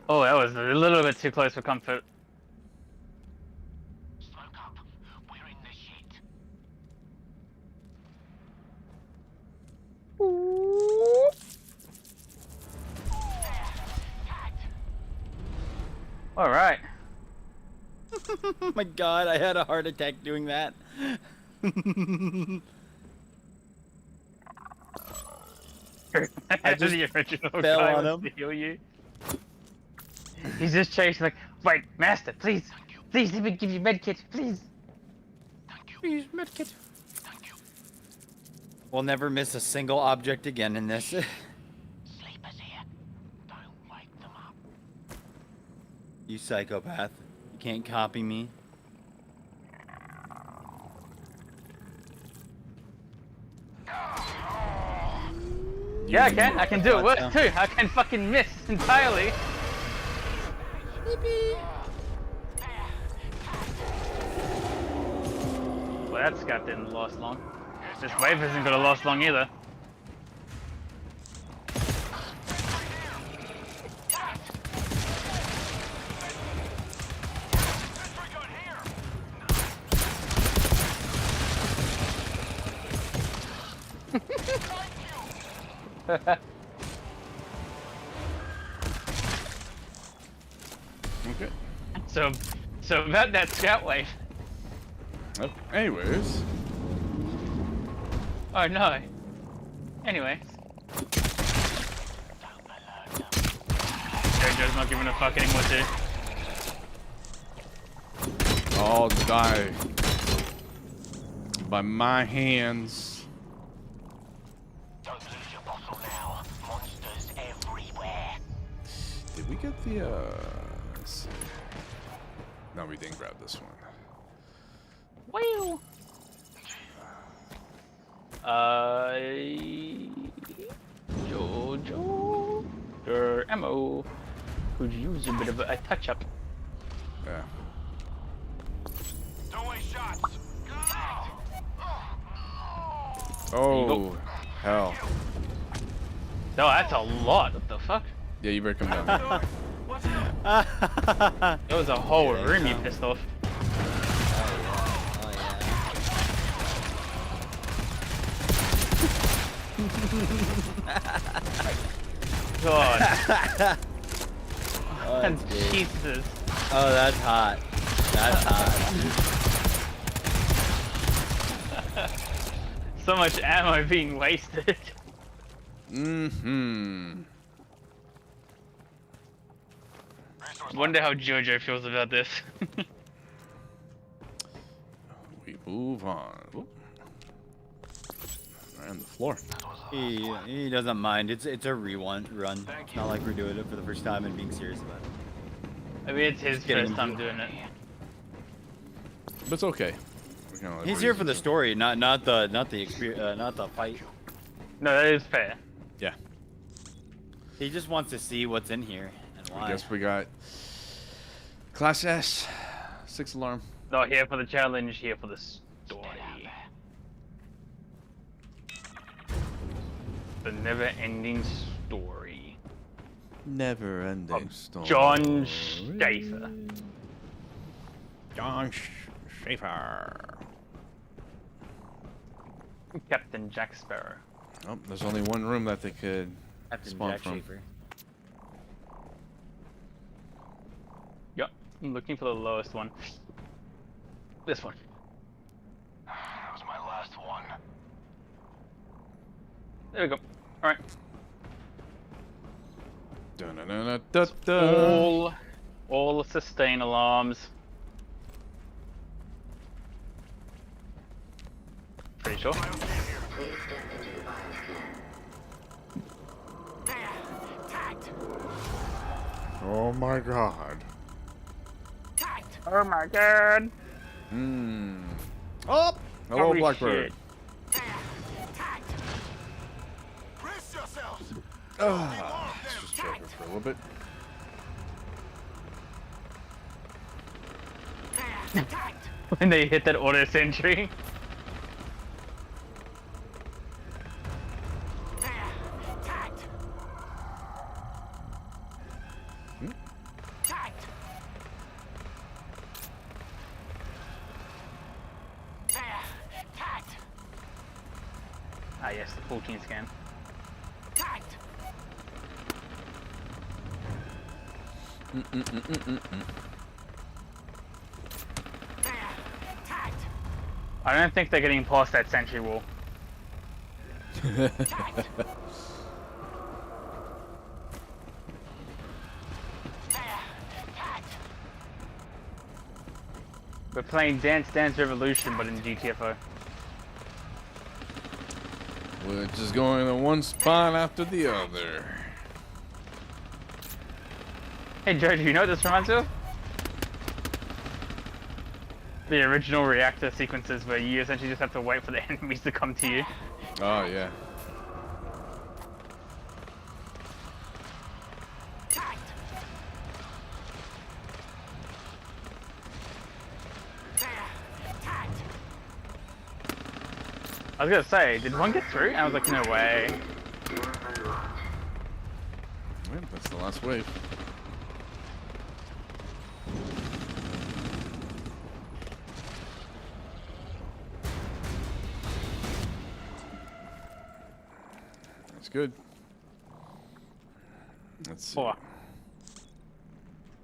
Oh, that was a little bit too close for comfort. Smoke up. We're in the shit. All right. oh my god, I had a heart attack doing that. I just the original fell guy on wants him. to heal you. He's just chasing like, wait, master, please, please let me give you medkit, please. Please, medkit. We'll never miss a single object again in this. Sleepers here. Don't wake them up. You psychopath. You can't copy me. Yeah, I can. I can do it worse too. I can fucking miss entirely. Well, that scout didn't last long. This wave isn't gonna last long either. Okay. So about that scout wave. Oh, anyways. Oh no. Anyway. JoJo's not giving a fuck anymore too. I'll die by my hands. Don't lose your bottle now. Monsters everywhere. Did we get the let's see. No, we didn't grab this one. Wheel. Jojo, your ammo could use a bit of a touch up. Yeah. Don't waste shots. Oh, hell. No, that's a lot. What the fuck? Yeah, you better come down here. That was a whole room you pissed off. God. Oh, Jesus. Oh, that's hot. That's hot. So much ammo being wasted. Mm-hmm. Wonder how Jojo feels about this. We move on. Oop. Right on the floor. He doesn't mind. It's a run. It's not like we're doing it for the first time and being serious about it. I mean, it's his first time doing it. But it's okay. We're gonna let He's here for the story, not the experience, not the fight. No, that is fair. Yeah. He just wants to see what's in here and why. I guess we got Class S, 6 alarm. Not here for the challenge, here for the story. The never-ending story. Never-ending story. John Schaefer. John Schaefer. Captain Jack Sparrow. Oh, there's only one room that they could Captain spawn Jack from. Schaefer. Yep, I'm looking for the lowest one. This one. That was my last one. There we go. Alright. Dun-dun-dun-dun-dun. All sustain alarms. Pretty sure. Oh my god. Oh my god. Hmm. Oh! Hello, Holy Blackbird. shit. Let's just chill here for a little bit. When they hit that auto sentry. Ah yes, the 14 scan. I don't think they're getting past that sentry wall. We're playing Dance Dance Revolution, but in GTFO. We're just going to one spot after the other. Hey Joe, do you know what this reminds you of? The original reactor sequences where you essentially just have to wait for the enemies to come to you. Oh, yeah. I was gonna say, did one get through? And I was like, no way. Yeah, that's the last wave. That's good. Let's see.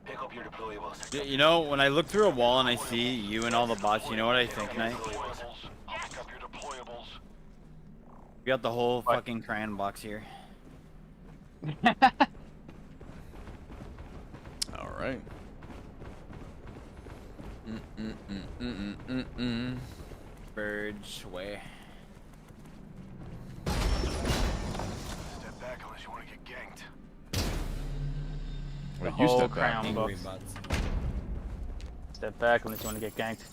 Pick up your deployables. You know, when I look through a wall and I see you and all the bots, you know what I think, Knight? We got the whole fucking crayon box here. All right. Birds way. Step back unless you want to get ganked. Wait, The you whole step back. crown Angry box. bots. Step back unless you want to get ganked.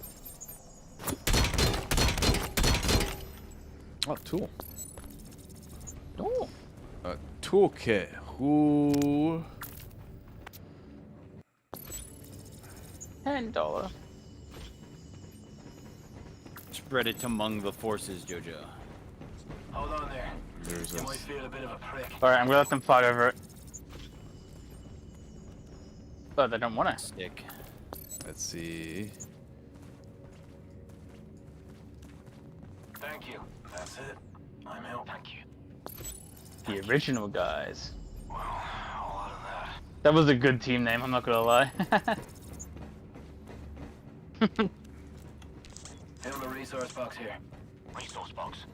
Oh, tool. Oh. Toolkit. Ooh. $10. Spread it among the forces, Jojo. Hold on there. There's You a... might feel a bit of a prick. Alright, I'm gonna let them fight over it. But they don't want to. Stick. Let's see. Thank you. That's it. I'm out. Thank you. The original guys. Well, a lot of that. That was a good team name, I'm not gonna lie. Hit on the resource box here. Resource box.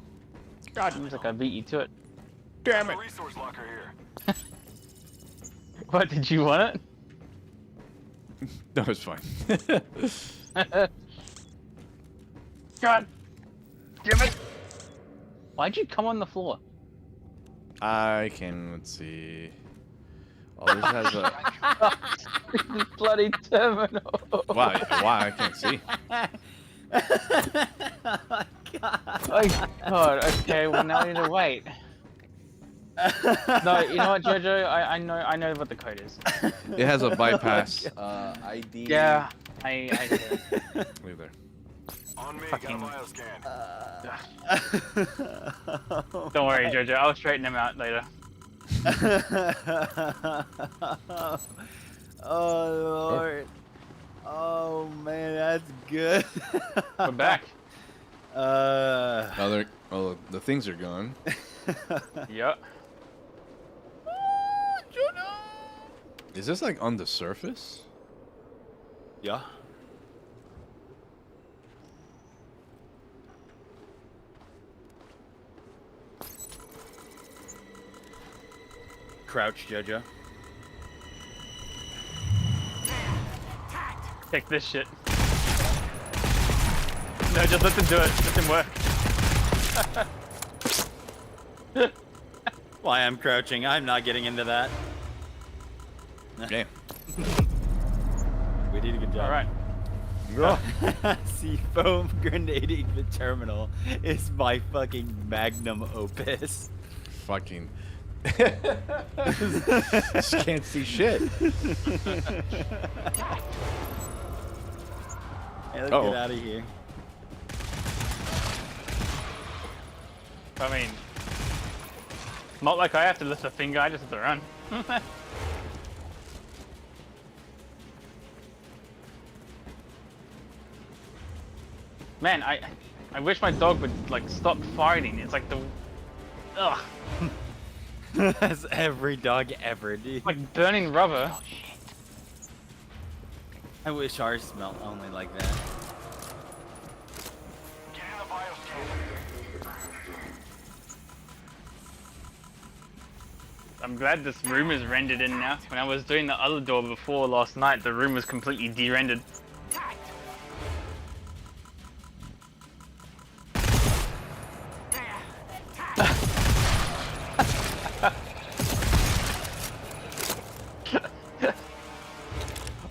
God, seems like I beat you to it. Damn it. Resource locker here. What, did you want it? No, it's fine. God damn it! Why'd you come on the floor? I can, let's see. Oh, this has a... Bloody terminal. Why? I can't see. Oh God, okay, well now we need to wait. No, you know what, Jojo? I know what the code is. It has a bypass ID. Yeah, I do. Leave there. On me, Fucking... got a bioscan. Don't worry, Jojo. I'll straighten him out later. Oh Lord. Oh man, that's good. We're back. Oh, the things are gone. Yep. Is this like on the surface? Yeah. Crouch, Jojo. Take this shit. No, just let them do it. Let them work. Why I'm crouching? I'm not getting into that. Okay. We did a good job. Alright. See, foam grenading the terminal is my fucking magnum opus. Fucking. Just can't see shit. Hey, let's Uh-oh. get out of here. I mean, not like I have to lift a finger, I just have to run. Man, I wish my dog would like stop farting. It's like the ugh. That's every dog ever, dude. Like burning rubber. Oh, shit. I wish ours smelled only like that. Get in the bioscan. I'm glad this room is rendered in now. When I was doing the other door before last night, the room was completely de-rendered.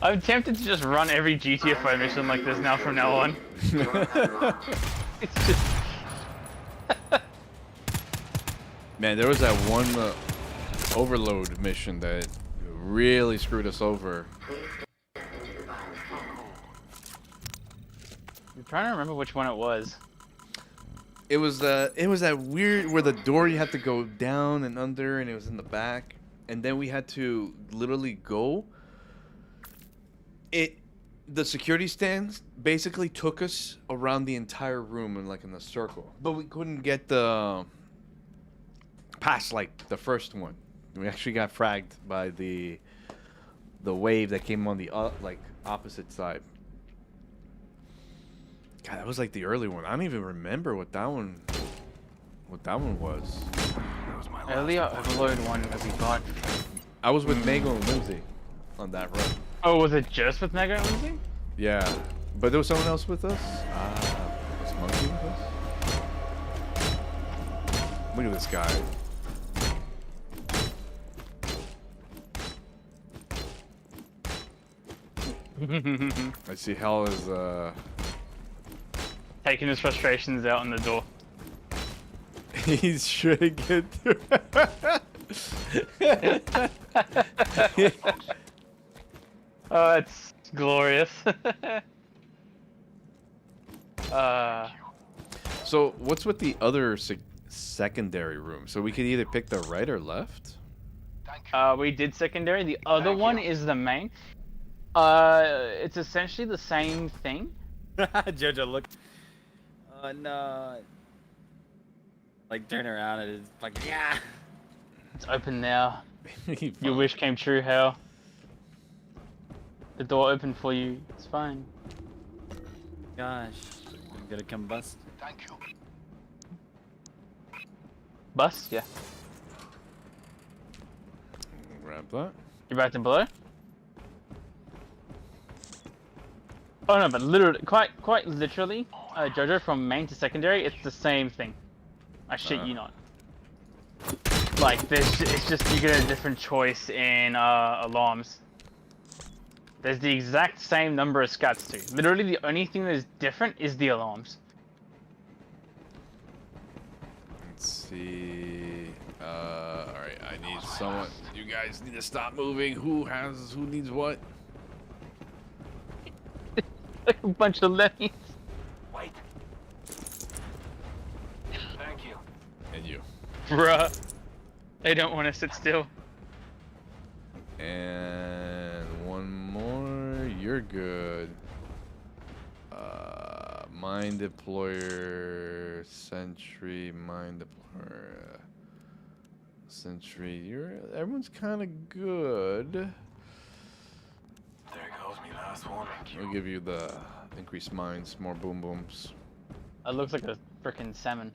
I'm tempted to just run every GTFO mission like this now from now on. It's just... Man, there was that one overload mission that really screwed us over. I'm trying to remember which one it was. It was that weird where the door you had to go down and under, and it was in the back, and then we had to literally go. The security stands basically took us around the entire room in like in a circle, but we couldn't get the past like the first one. We actually got fragged by the wave that came on the like opposite side. God, that was like the early one. I don't even remember what that one was. Earlier overload one that we got. I was with Mago and Lindsay on that run. Oh, was it just with Mega and Lindsay? Yeah, but there was someone else with us. Was Monkey with us? Look at this guy. I see Hell is taking his frustrations out on the door. He's trying to get through. Oh, it's glorious. So what's with the other secondary room? So we could either pick the right or left? We did secondary. The other one is the main. It's essentially the same thing. Jojo, look. Oh no. Like turn around and it's like, yeah. It's open now. Your wish came true, Hal. The door opened for you. It's fine. Gosh, I'm gonna come bust. Thank you. Bus? Yeah. Grab that. You're back to below? Oh no, but literally, quite literally, Jojo, from main to secondary, it's the same thing. I shit you not. Like, it's just you get a different choice in alarms. There's the exact same number of scats too. Literally, the only thing that is different is the alarms. Let's see. Alright, I need someone. You guys need to stop moving. Who needs what? Like a bunch of lemmings. Wait. Thank you. And you. Bruh. They don't want to sit still. And one more. You're good. Mine deployer, sentry, mine deployer, sentry. Everyone's kind of good. There goes me last one. I'll give you the increased mines, more boom booms. It looks like a frickin' salmon.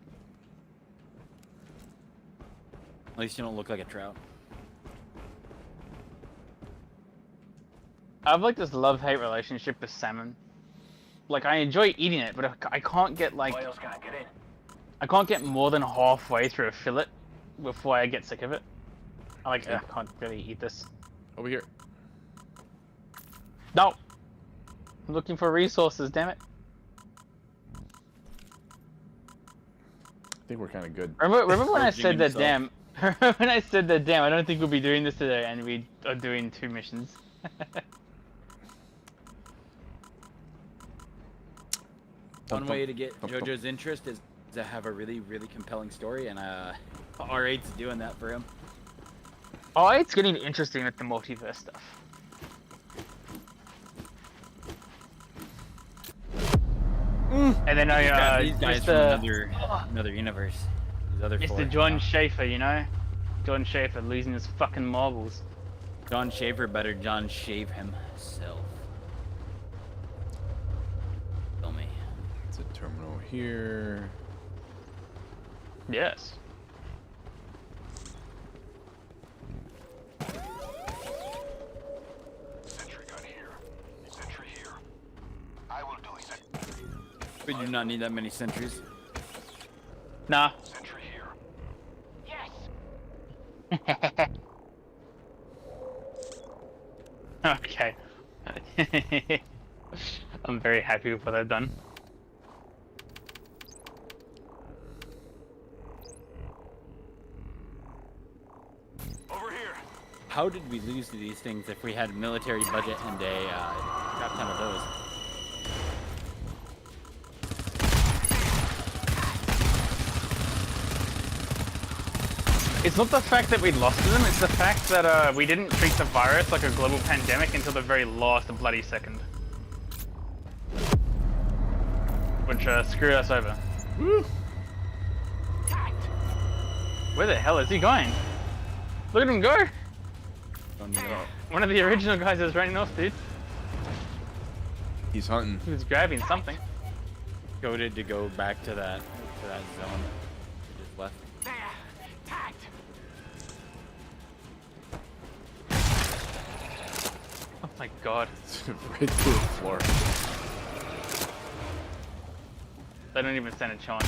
At least you don't look like a trout. I have like this love-hate relationship with salmon. Like, I enjoy eating it, but I can't get like... Why else can't get in? I can't get more than halfway through a fillet before I get sick of it. I can't really eat this. Over here. No! I'm looking for resources, damn it. I think we're kind of good. Remember when I said that damn? When I said that damn, I don't think we'll be doing this today, and we are doing 2 missions. One way to get JoJo's interest is to have a really, really compelling story, and R8's doing that for him. Oh, it's getting interesting with the multiverse stuff. And then these guys from another universe. These other it's four. the John Schaefer, you know? John Schaefer losing his fucking marbles. John Schaefer better John shave himself. Tell me. It's a terminal here. Yes. Sentry gun here. Sentry here. I will do it. We do not need that many sentries. Nah. Sentry here. Yes. Okay. I'm very happy with what I've done. Over here. How did we lose to these things if we had military budget and a crap ton of those? It's not the fact that we lost to them, it's the fact that we didn't treat the virus like a global pandemic until the very last bloody second. Which screwed us over. Woo! Where the hell is he going? Look at him go! One of the original guys is running off, dude. He's hunting. He was grabbing something. Goaded to go back to that zone. Just left. Oh my god. Right through the floor. They don't even stand a chance.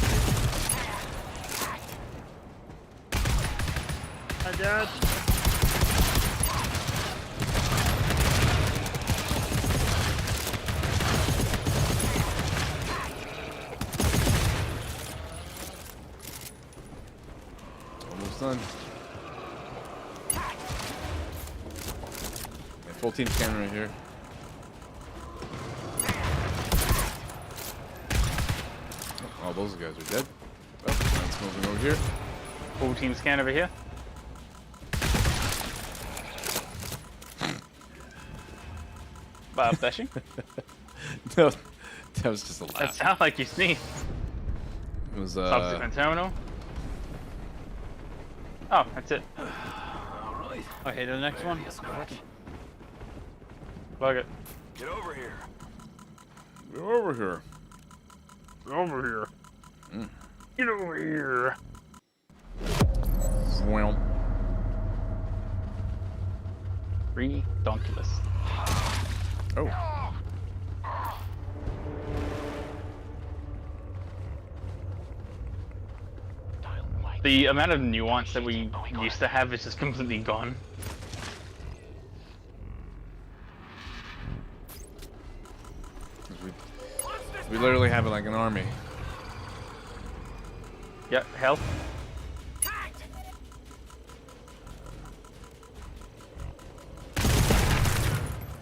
Hi, Dad. Full team scanner right here. Oh, all those guys are dead. Oh, that's moving over here. Full team scan over here. Flashing? No, that was just a laugh. That sounds like you sneezed. It was Subsequent terminal. Oh, that's it. Alright. Okay, to the next one. Plug it. Get over here. Get over here. Get over here. Get over here. Well. Redonkulous. Oh. The amount of nuance that we used to have is just completely gone. We literally have it like an army. Yep, health.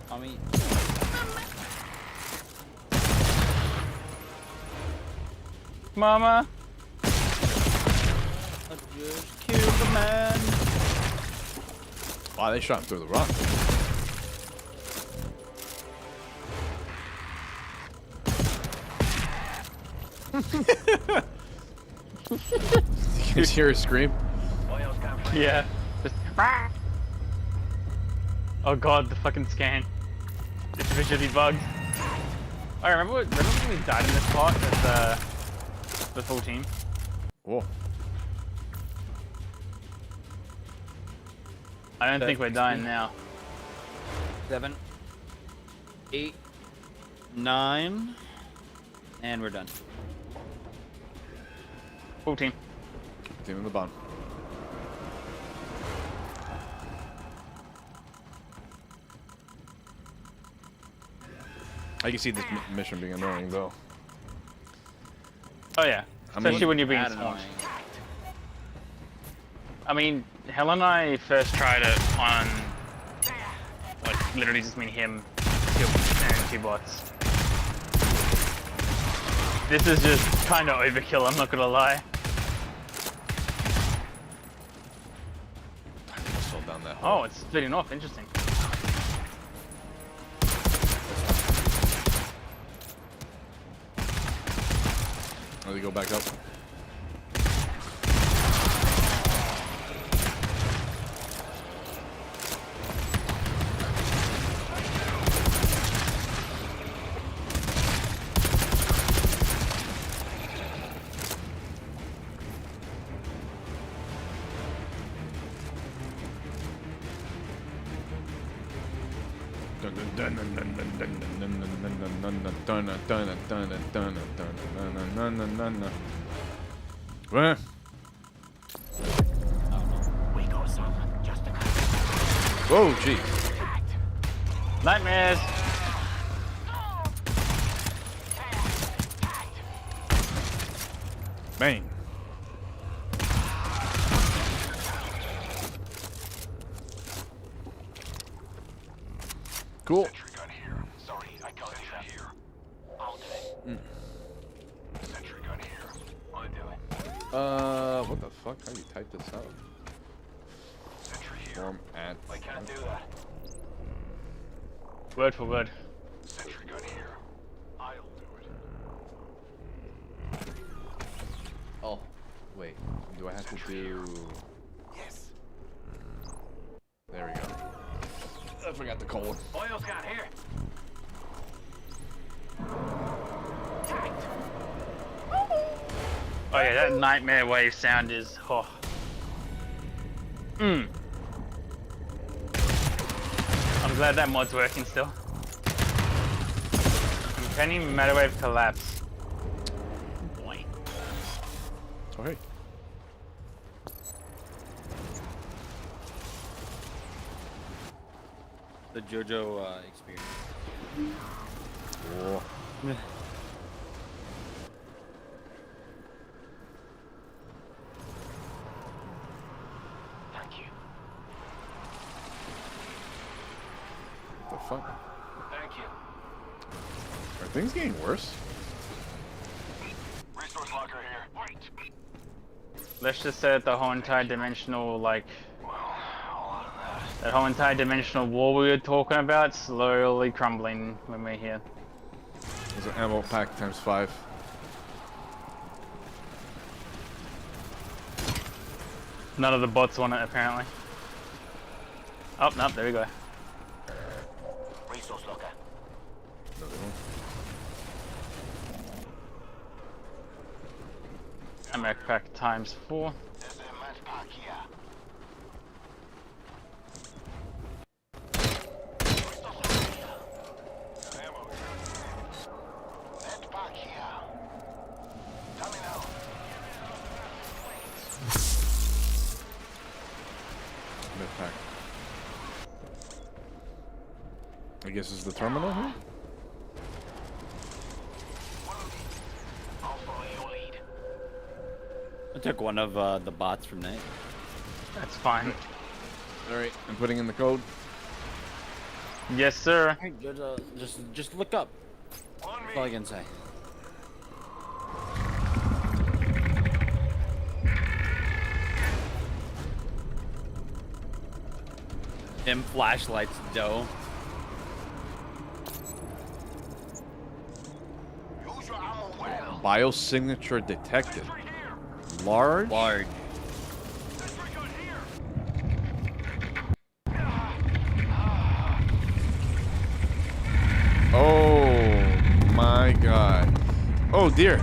Mommy. Mama. Let's just kill the man. Wow, they shot him through the rock. You hear her scream? Yeah. Just oh god, the fucking scan. It's visually bugged. I remember when we died in this spot as the full team. Whoa. I don't think we're dying now. 7, 8, 9, and we're done. Full team. Team in the bottom. I can see this mission being annoying though. Oh yeah, especially when you're being swamped. I mean, Helen and I first tried it on, like, literally just me and him, and 2 bots. This is just kind of overkill, I'm not gonna lie. Down that hole. Oh, it's splitting off, interesting. Let me go back up. Where? Whoa, gee. Nightmares! Bang. Cool. What the fuck? How do you type this out? Form at. I can't do that. Word for word. Sentry gun here. I'll do it. Oh, wait. Do I have to do? Yes. There we go. I forgot the colon. Oil scan here. Oh yeah, that nightmare wave sound is, oh. I'm glad that mod's working still. Impending matter wave collapse. Boy. Oh hey. The JoJo experience. Cool. Thank you. What the fuck? Thank you. Are things getting worse? Resource locker here. Wait. Let's just say that the whole entire dimensional, like, that whole entire dimensional wall we were talking about slowly crumbling when we're here. There's an ammo pack times 5. None of the bots want it, apparently. Oh, no, there we go. Resource locker. No, they won't. Ammo pack times 4. There's a med pack here. Med pack here. Terminal. Med pack. I guess is the terminal here? I took one of the bots from Nate. That's fine. Alright, I'm putting in the code. Yes, sir. Alright, good, just look up. That's all I can say. Dim flashlights, dough. Biosignature detected. Large? Large. Oh my god. Oh dear.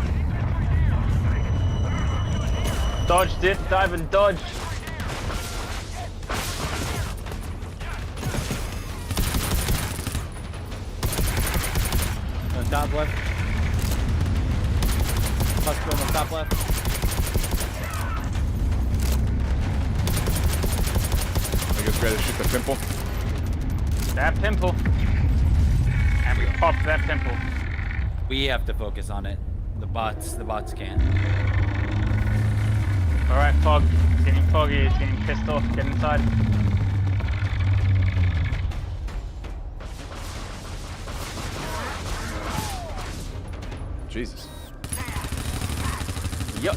Dodge, dip, dive, and dodge. On top left. Hospital on the top left. I guess we gotta shoot the pimple. That pimple. And we pop that pimple. We have to focus on it. The bots can't. Alright, Fog. It's getting foggy, it's getting pissed off. Get inside. Jesus. Yup.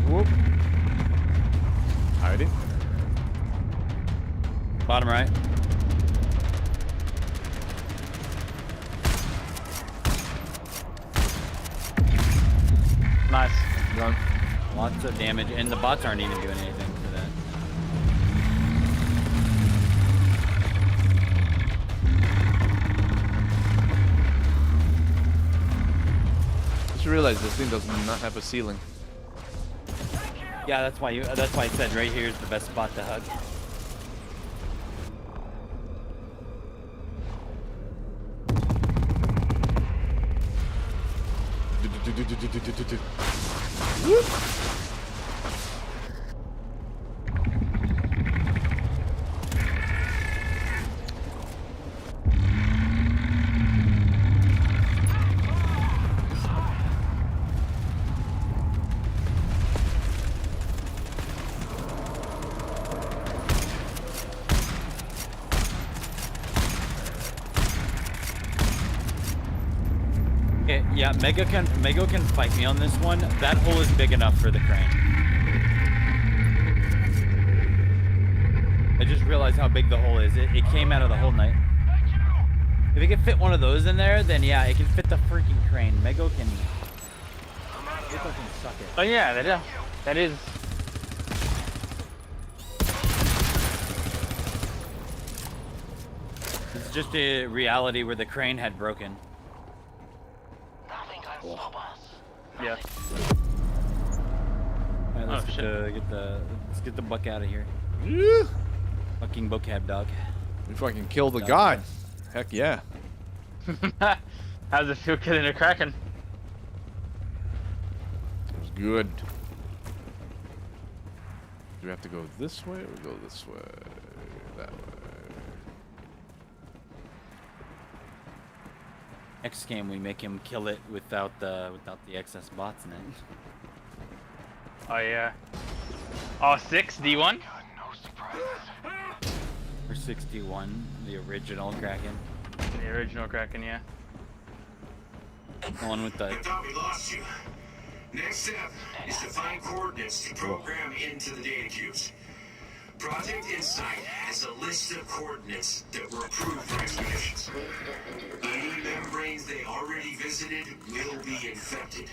Whoop. Hiding. Bottom right. Nice. Gone. Lots of damage, and the bots aren't even doing anything for that. Just realized this thing does not have a ceiling. Yeah, that's why I said right here is the best spot to hug. Okay, yeah, Mego can fight me on this one. That hole is big enough for the crane. I just realized how big the hole is. It came out of the hole, Knight. If it can fit one of those in there, then yeah, it can fit the freaking crane. Mego can suck it. Oh yeah, that is. It's just a reality where the crane had broken. Yeah. Alright, let's Oh, let's get the buck out of here. Yeah. Fucking vocab dog. We fucking killed the god. Heck yeah. How's it feel killing a kraken? It was good. Do we have to go this way or go this way? That way. Next game, we make him kill it without the excess bots in it. Oh yeah. Oh, 6 D1. Or 61, the original Kraken. The original Kraken, yeah. The one with the. I thought we lost you. Next step is to find coordinates to program into the data cubes. Project Insight has a list of coordinates that were approved for expeditions. Any membranes they already visited will be infected.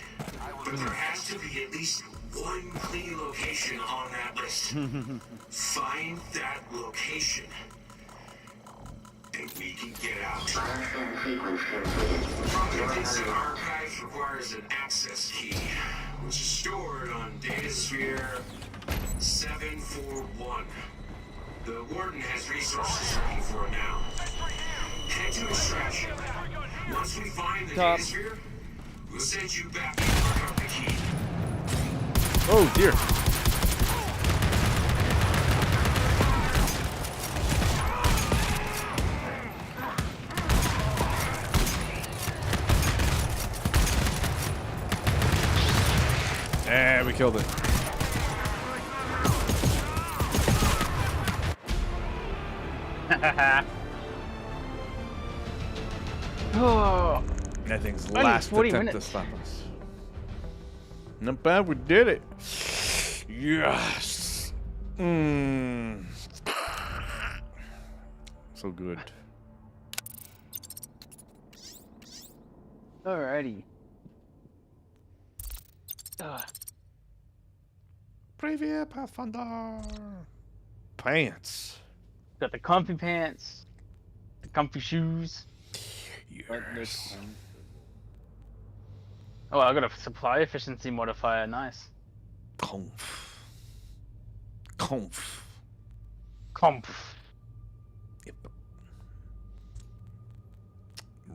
But there has to be at least one clean location on that list. Find that location, and we can get out. Project Insight Archives requires an access key, which is stored on Datasphere 741. The Warden has resources looking for it now. Head to extraction. Once we find the Datasphere, we'll send you back to pick up the key. Oh dear. Yeah, we killed it. Oh. That thing's Only last 40 attempt to minutes. stop us. Not bad, we did it. Yes. So good. Alrighty. Preview Pathfinder. Pants. Got the comfy pants, the comfy shoes. Yes. Oh, I got a supply efficiency modifier. Nice. Conf. Conf. Comf. Yep.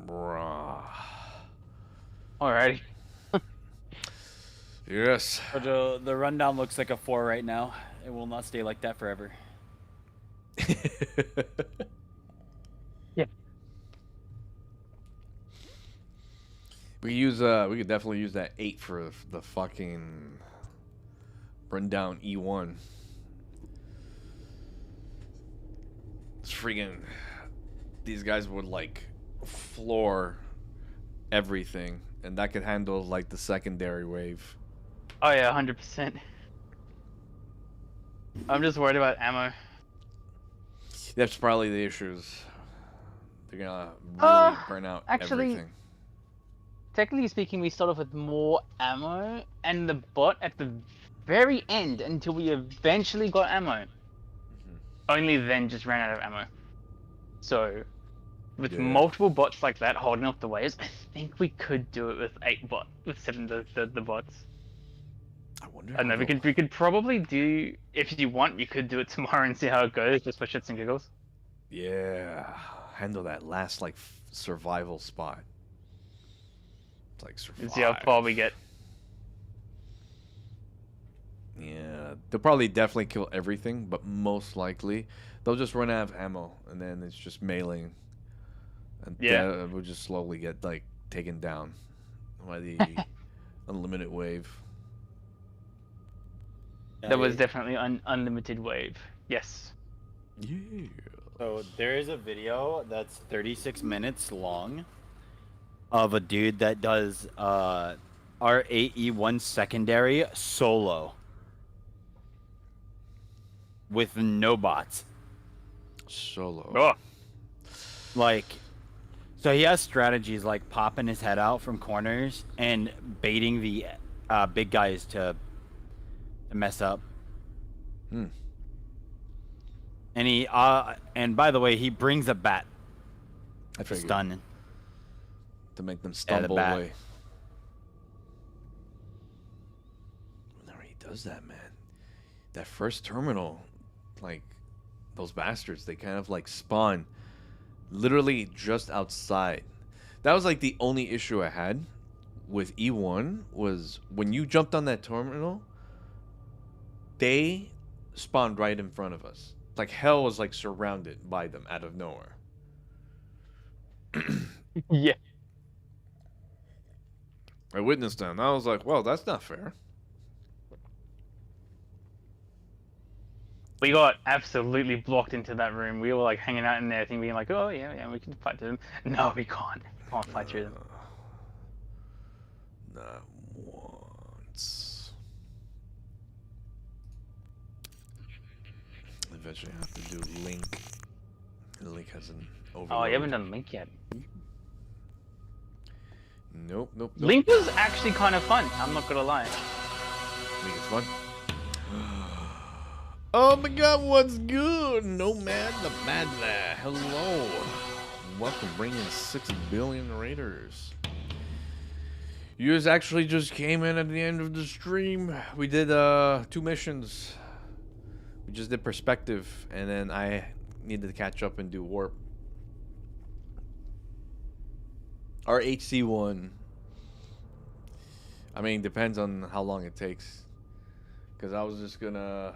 Bruh. Alrighty. Yes. But the rundown looks like a 4 right now. It will not stay like that forever. Yeah. We could definitely use that 8 for the fucking rundown E1. It's freaking. These guys would like floor everything, and that could handle like the secondary wave. Oh yeah, 100%. I'm just worried about ammo. That's probably the issues. They're gonna really burn out actually, everything. Technically speaking, we started off with more ammo, and the bot at the very end until we eventually got ammo. Only then just ran out of ammo. So, with multiple bots like that holding off the waves, I think we could do it with 7 the bots. I wonder. I don't know. We could probably do, if you want, we could do it tomorrow and see how it goes, just for shits and giggles. Yeah, handle that last like survival spot. It's like survive. And see how far we get. Yeah, they'll probably definitely kill everything, but most likely they'll just run out of ammo, and then it's just mailing, and we'll just slowly get like taken down by the unlimited wave. That was definitely unlimited wave. Yes. Yeah. So there is a video that's 36 minutes long of a dude that does R8E1 secondary solo with no bots. Solo. Oh. Like, so he has strategies like popping his head out from corners and baiting the big guys to mess up. And he and by the way, he brings a bat. I figured. Stun. To make them stumble away. Whenever he does that, man, that first terminal, like those bastards, they kind of like spawn literally just outside. That was like the only issue I had with E1 was when you jumped on that terminal, they spawned right in front of us. Like hell was like surrounded by them out of nowhere. Yeah. I witnessed them. I was like, well, that's not fair. We got absolutely blocked into that room. We were like hanging out in there, thinking like, oh yeah, we can fight through them. No, we can't. We can't fight through them. Not once. Eventually, I have to do Link. Link has an overload. Oh, you haven't done Link yet. Nope. Link was actually kind of fun. I'm not gonna lie. Link is fun. Oh my God, what's good? Nomad the Mad Lad. Hello. Welcome, bringing 6 billion raiders. You guys actually just came in at the end of the stream. We did 2 missions. We just did perspective, and then I needed to catch up and do warp. Our HC1. I mean, depends on how long it takes. Because I was just gonna...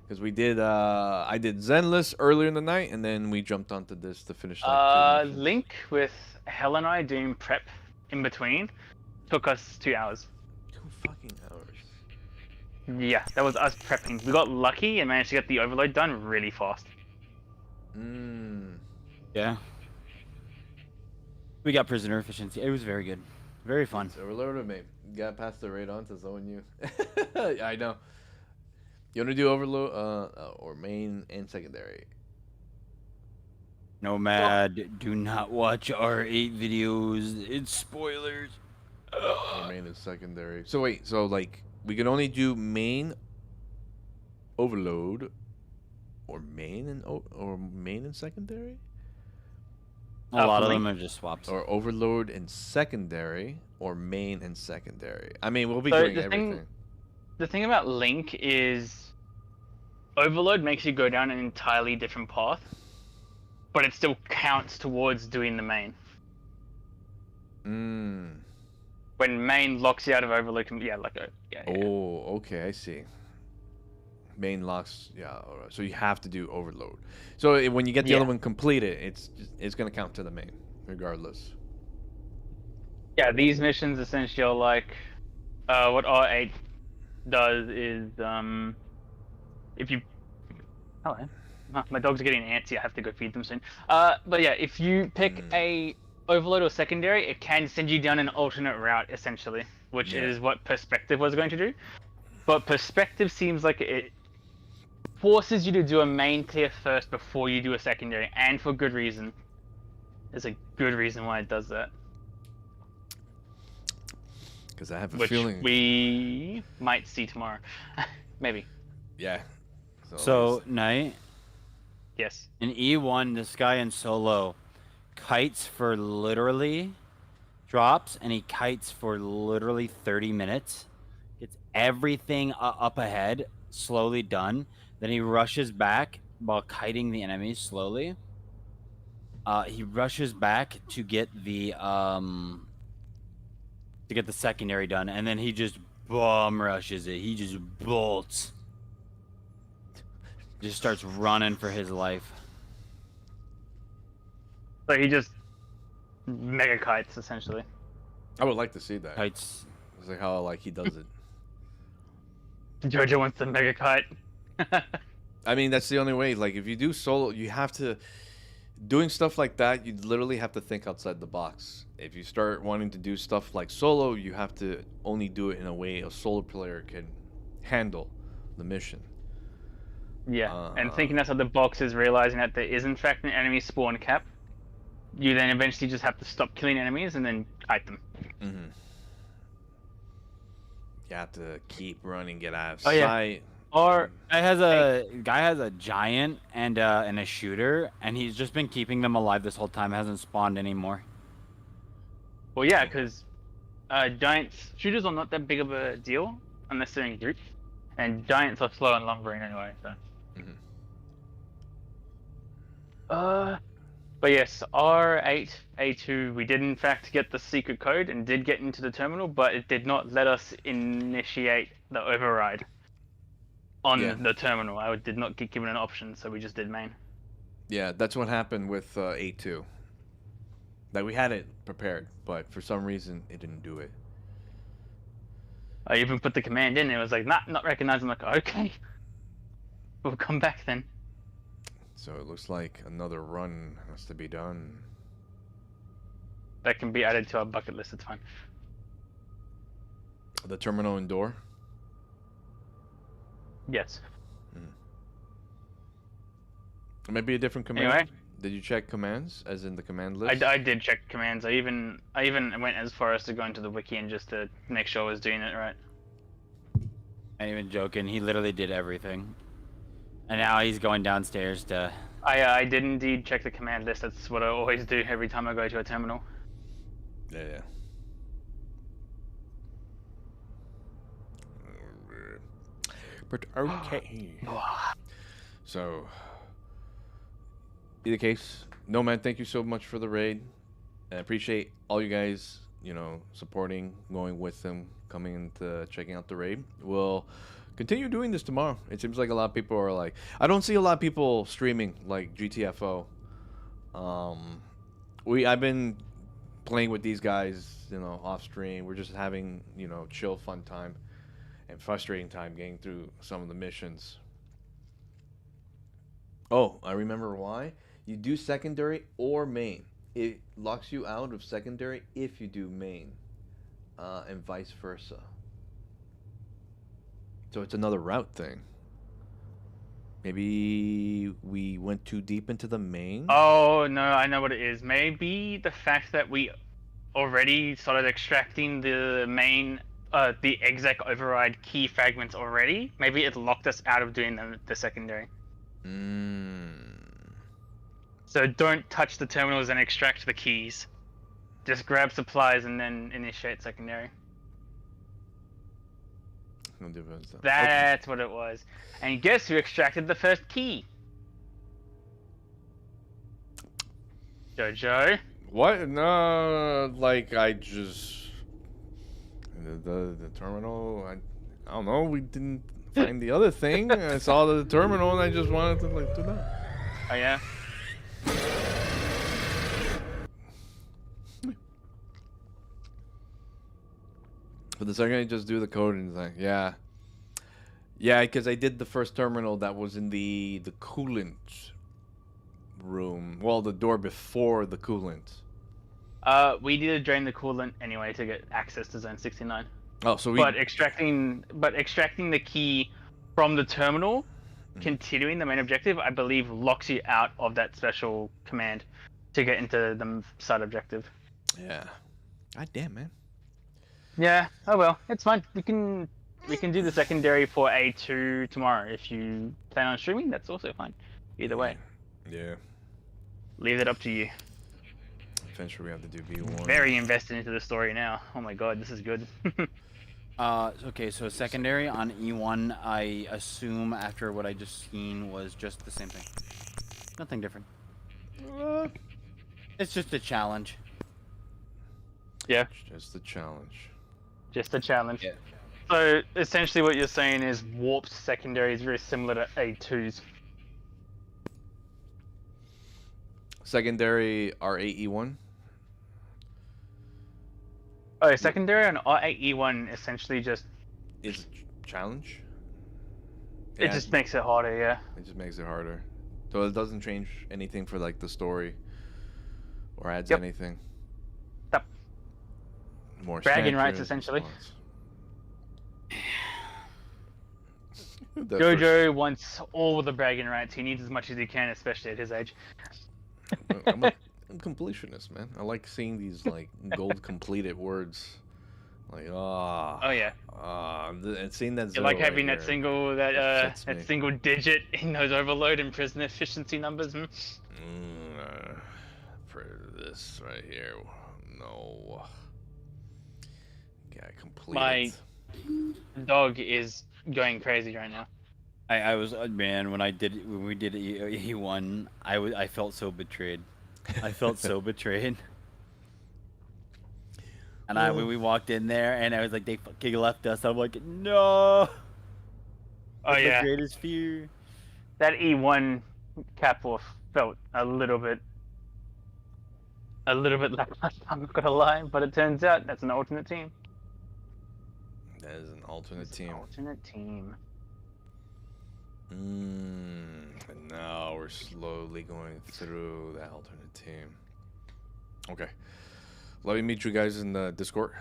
Because we did, I did Zenless earlier in the night, and then we jumped onto this to finish like 2 missions. Link with Hell and I doing prep in between took us 2 hours. 2 fucking hours. Yeah, that was us prepping. We got lucky and managed to get the overload done really fast. Yeah. We got prisoner efficiency. It was very good. Very fun. So overloaded, mate. Got past the raid on to zone you. I know. You want to do overload or main and secondary? Nomad, do not watch our 8 videos. It's spoilers. Or main and secondary. So wait, so like we can only do main, overload, or main and secondary. A lot of them are just swaps. Or overload and secondary, or main and secondary. I mean, we'll be doing everything. The thing about Link is overload makes you go down an entirely different path, but it still counts towards doing the main. When main locks you out of overload, yeah. Oh, okay, I see. Main locks, yeah. All right. So you have to do overload. So when you get the other one completed, it's gonna count to the main, regardless. Yeah, these missions essentially are like, what R8 does is, if you, hello, my dogs are getting antsy. I have to go feed them soon. But yeah, if you pick a overload or secondary, it can send you down an alternate route essentially, which is what perspective was going to do. But perspective seems like it forces you to do a main clear first before you do a secondary, and for good reason. There's a good reason why it does that. Because I have a Which feeling we might see tomorrow. Maybe. Yeah. So, Knight? Yes. In E1, this guy in solo kites for literally drops, and he kites for literally 30 minutes. Gets everything up ahead, slowly done. Then he rushes back while kiting the enemies slowly. He rushes back to get the secondary done, and then he just bum rushes it. He just bolts. Just starts running for his life. So he just mega kites essentially. I would like to see that. Kites. It's like how he does it. Jojo wants the mega kite. I mean, that's the only way. Like, if you do solo, you have to... Doing stuff like that, you literally have to think outside the box. If you start wanting to do stuff like solo, you have to only do it in a way a solo player can handle the mission. Yeah, and thinking outside the box is realizing that there is in fact an enemy spawn cap. You then eventually just have to stop killing enemies and then kite them. You have to keep running, get out of Oh, yeah. sight. Or guy has a giant and a shooter, and he's just been keeping them alive this whole time. Hasn't spawned anymore. Well, yeah, because giants shooters are not that big of a deal unless they're in groups, and giants are slow and lumbering anyway. So. But yes, R8, A2, we did in fact get the secret code and did get into the terminal, but it did not let us initiate the override. on the terminal. I did not get given an option, so we just did main. Yeah, that's what happened with A2. Like we had it prepared, but for some reason it didn't do it. I even put the command in. It was like not recognized. I'm like, okay, we'll come back then. So it looks like another run has to be done. That can be added to our bucket list. It's fine. The terminal and door. Yes. Maybe a different command. Anyway. Did you check commands, as in the command list? I did check commands. I even went as far as to go into the wiki and just to make sure I was doing it right. I ain't even joking. He literally did everything, and now he's going downstairs to. I did indeed check the command list. That's what I always do every time I go to a terminal. Yeah. But okay. So, either case, no man, thank you so much for the raid. I appreciate all you guys, you know, supporting, going with them, coming into checking out the raid. We'll continue doing this tomorrow. It seems like a lot of people are like, I don't see a lot of people streaming like GTFO. I've been playing with these guys, you know, off stream. We're just having, you know, chill, fun time and frustrating time getting through some of the missions. Oh, I remember why. You do secondary or main. It locks you out of secondary if you do main, and vice versa. So it's another route thing. Maybe we went too deep into the main. Oh no, I know what it is. Maybe the fact that we already started extracting the main, the exec override key fragments already. Maybe it locked us out of doing the secondary. So don't touch the terminals and extract the keys. Just grab supplies and then initiate secondary. No difference. That's what it was. And guess who extracted the first key? Jojo. What? No, like I just the terminal. I don't know. We didn't find the other thing. I saw the terminal and I just wanted to like do that. Oh yeah. But the second I just do the code and it's like, yeah, because I did the first terminal that was in the coolant room. Well, the door before the coolant. We need to drain the coolant anyway to get access to Zone 69. Oh, so But extracting the key from the terminal, continuing the main objective, I believe locks you out of that special command to get into the side objective. Yeah. God damn, man. Yeah. Oh well, it's fine. We can do the secondary for A2 tomorrow if you plan on streaming. That's also fine. Either way. Yeah. Leave it up to you. Eventually, we have to do V1. Very invested into the story now. Oh my god, this is good. Okay, so secondary on E1, I assume after what I just seen was just the same thing. Nothing different. It's just a challenge. Yeah. Just a challenge. Just a challenge. Yeah. So essentially what you're saying is warped secondary is very similar to A2's. Secondary R8E1. Oh, secondary on R8E1 essentially just is challenge. It just makes it harder, yeah. It just makes it harder. So it doesn't change anything for like the story or adds anything. Yep. More bragging rights essentially. Jojo wants all the bragging rights. He needs as much as he can, especially at his age. I'm a completionist, man. I like seeing these like gold completed words. Like oh yeah. And seeing that. You like having that single that single digit in those overload and prison efficiency numbers. For this right here, no. Yeah, complete. My dog is going crazy right now. I was man when we did E1, I felt so betrayed. I felt so betrayed. And when we walked in there and I was like, they fucking left us. I'm like, no. Oh Oh The yeah. greatest fear. That E1 Cap felt a little bit lackluster, I'm not gonna lie, but it turns out that's an alternate team. That is an alternate team. Alternate team. And now we're slowly going through the alternate team. Okay. Let me meet you guys in the Discord.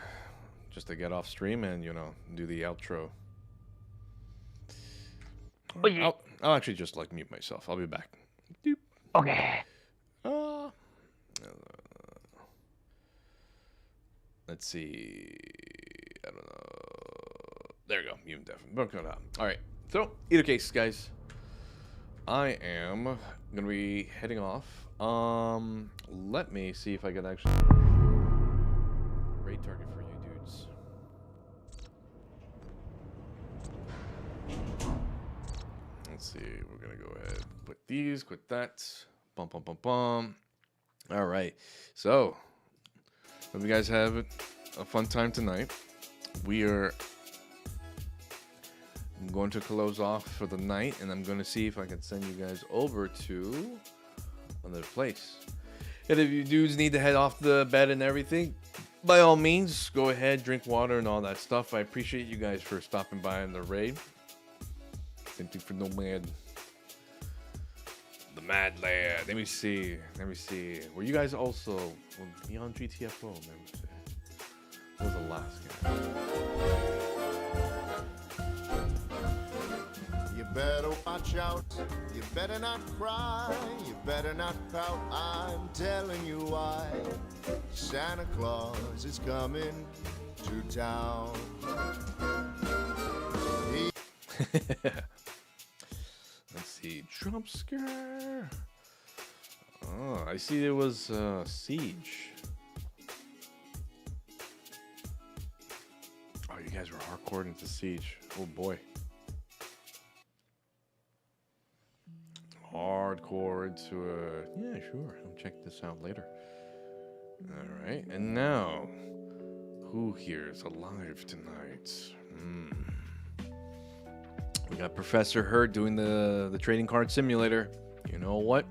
Just to get off stream and, you know, do the outro. I'll actually just, like, mute myself. I'll be back. Doop. Okay. Let's see. I don't know. There you go. Mute definitely. All right. So, either case, guys, I am gonna be heading off. Let me see if I can actually raid target for you dudes. Let's see. We're gonna go ahead. Put these. Quit that. Bum bum bum bum. All right. So, hope you guys have a fun time tonight. We are going to close off for the night, and I'm going to see if I can send you guys over to another place. And if you dudes need to head off the bed and everything, by all means, go ahead, drink water and all that stuff. I appreciate you guys for stopping by on the raid. Same thing for Nomad. The Mad Lad. Let me see. Were you guys also on GTFO? Let me see. What was the last game? You better watch out, you better not cry, you better not pout, I'm telling you why. Santa Claus is coming to town. Let's see, jump scare. Oh, I see there was Siege. Oh, you guys were hardcore into Siege. Oh boy. Hardcore into yeah, sure. I'll check this out later. All right, and now, who here is alive tonight? We got Professor Hurt doing the trading card simulator. You know what?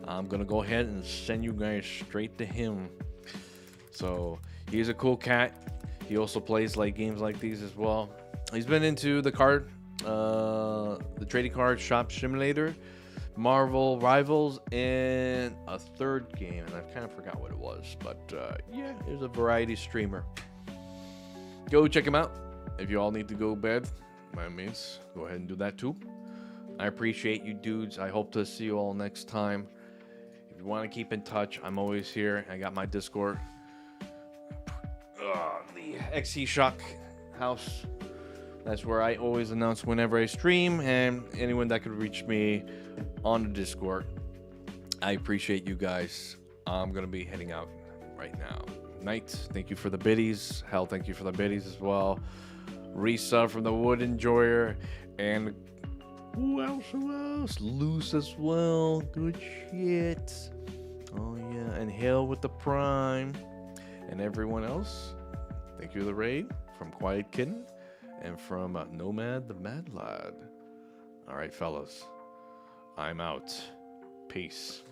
I'm gonna go ahead and send you guys straight to him. So he's a cool cat. He also plays like games like these as well. He's been into the trading card shop simulator, Marvel Rivals, and a third game, and I kind of forgot what it was, but yeah, it was a variety streamer. Go check him out. If you all need to go to bed, by all means, go ahead and do that too. I appreciate you dudes. I hope to see you all next time. If you want to keep in touch, I'm always here. I got my Discord. The XE Shock house. That's where I always announce whenever I stream, and anyone that could reach me on the Discord. I appreciate you guys. I'm going to be heading out right now. Night, thank you for the biddies. Hell, thank you for the biddies as well. Risa from the Wood Enjoyer. And who else? Loose as well. Good shit. Oh, yeah. And Hell with the Prime. And everyone else, thank you for the raid from Quiet Kitten and from Nomad the Mad Lad. All right, fellas. I'm out. Peace.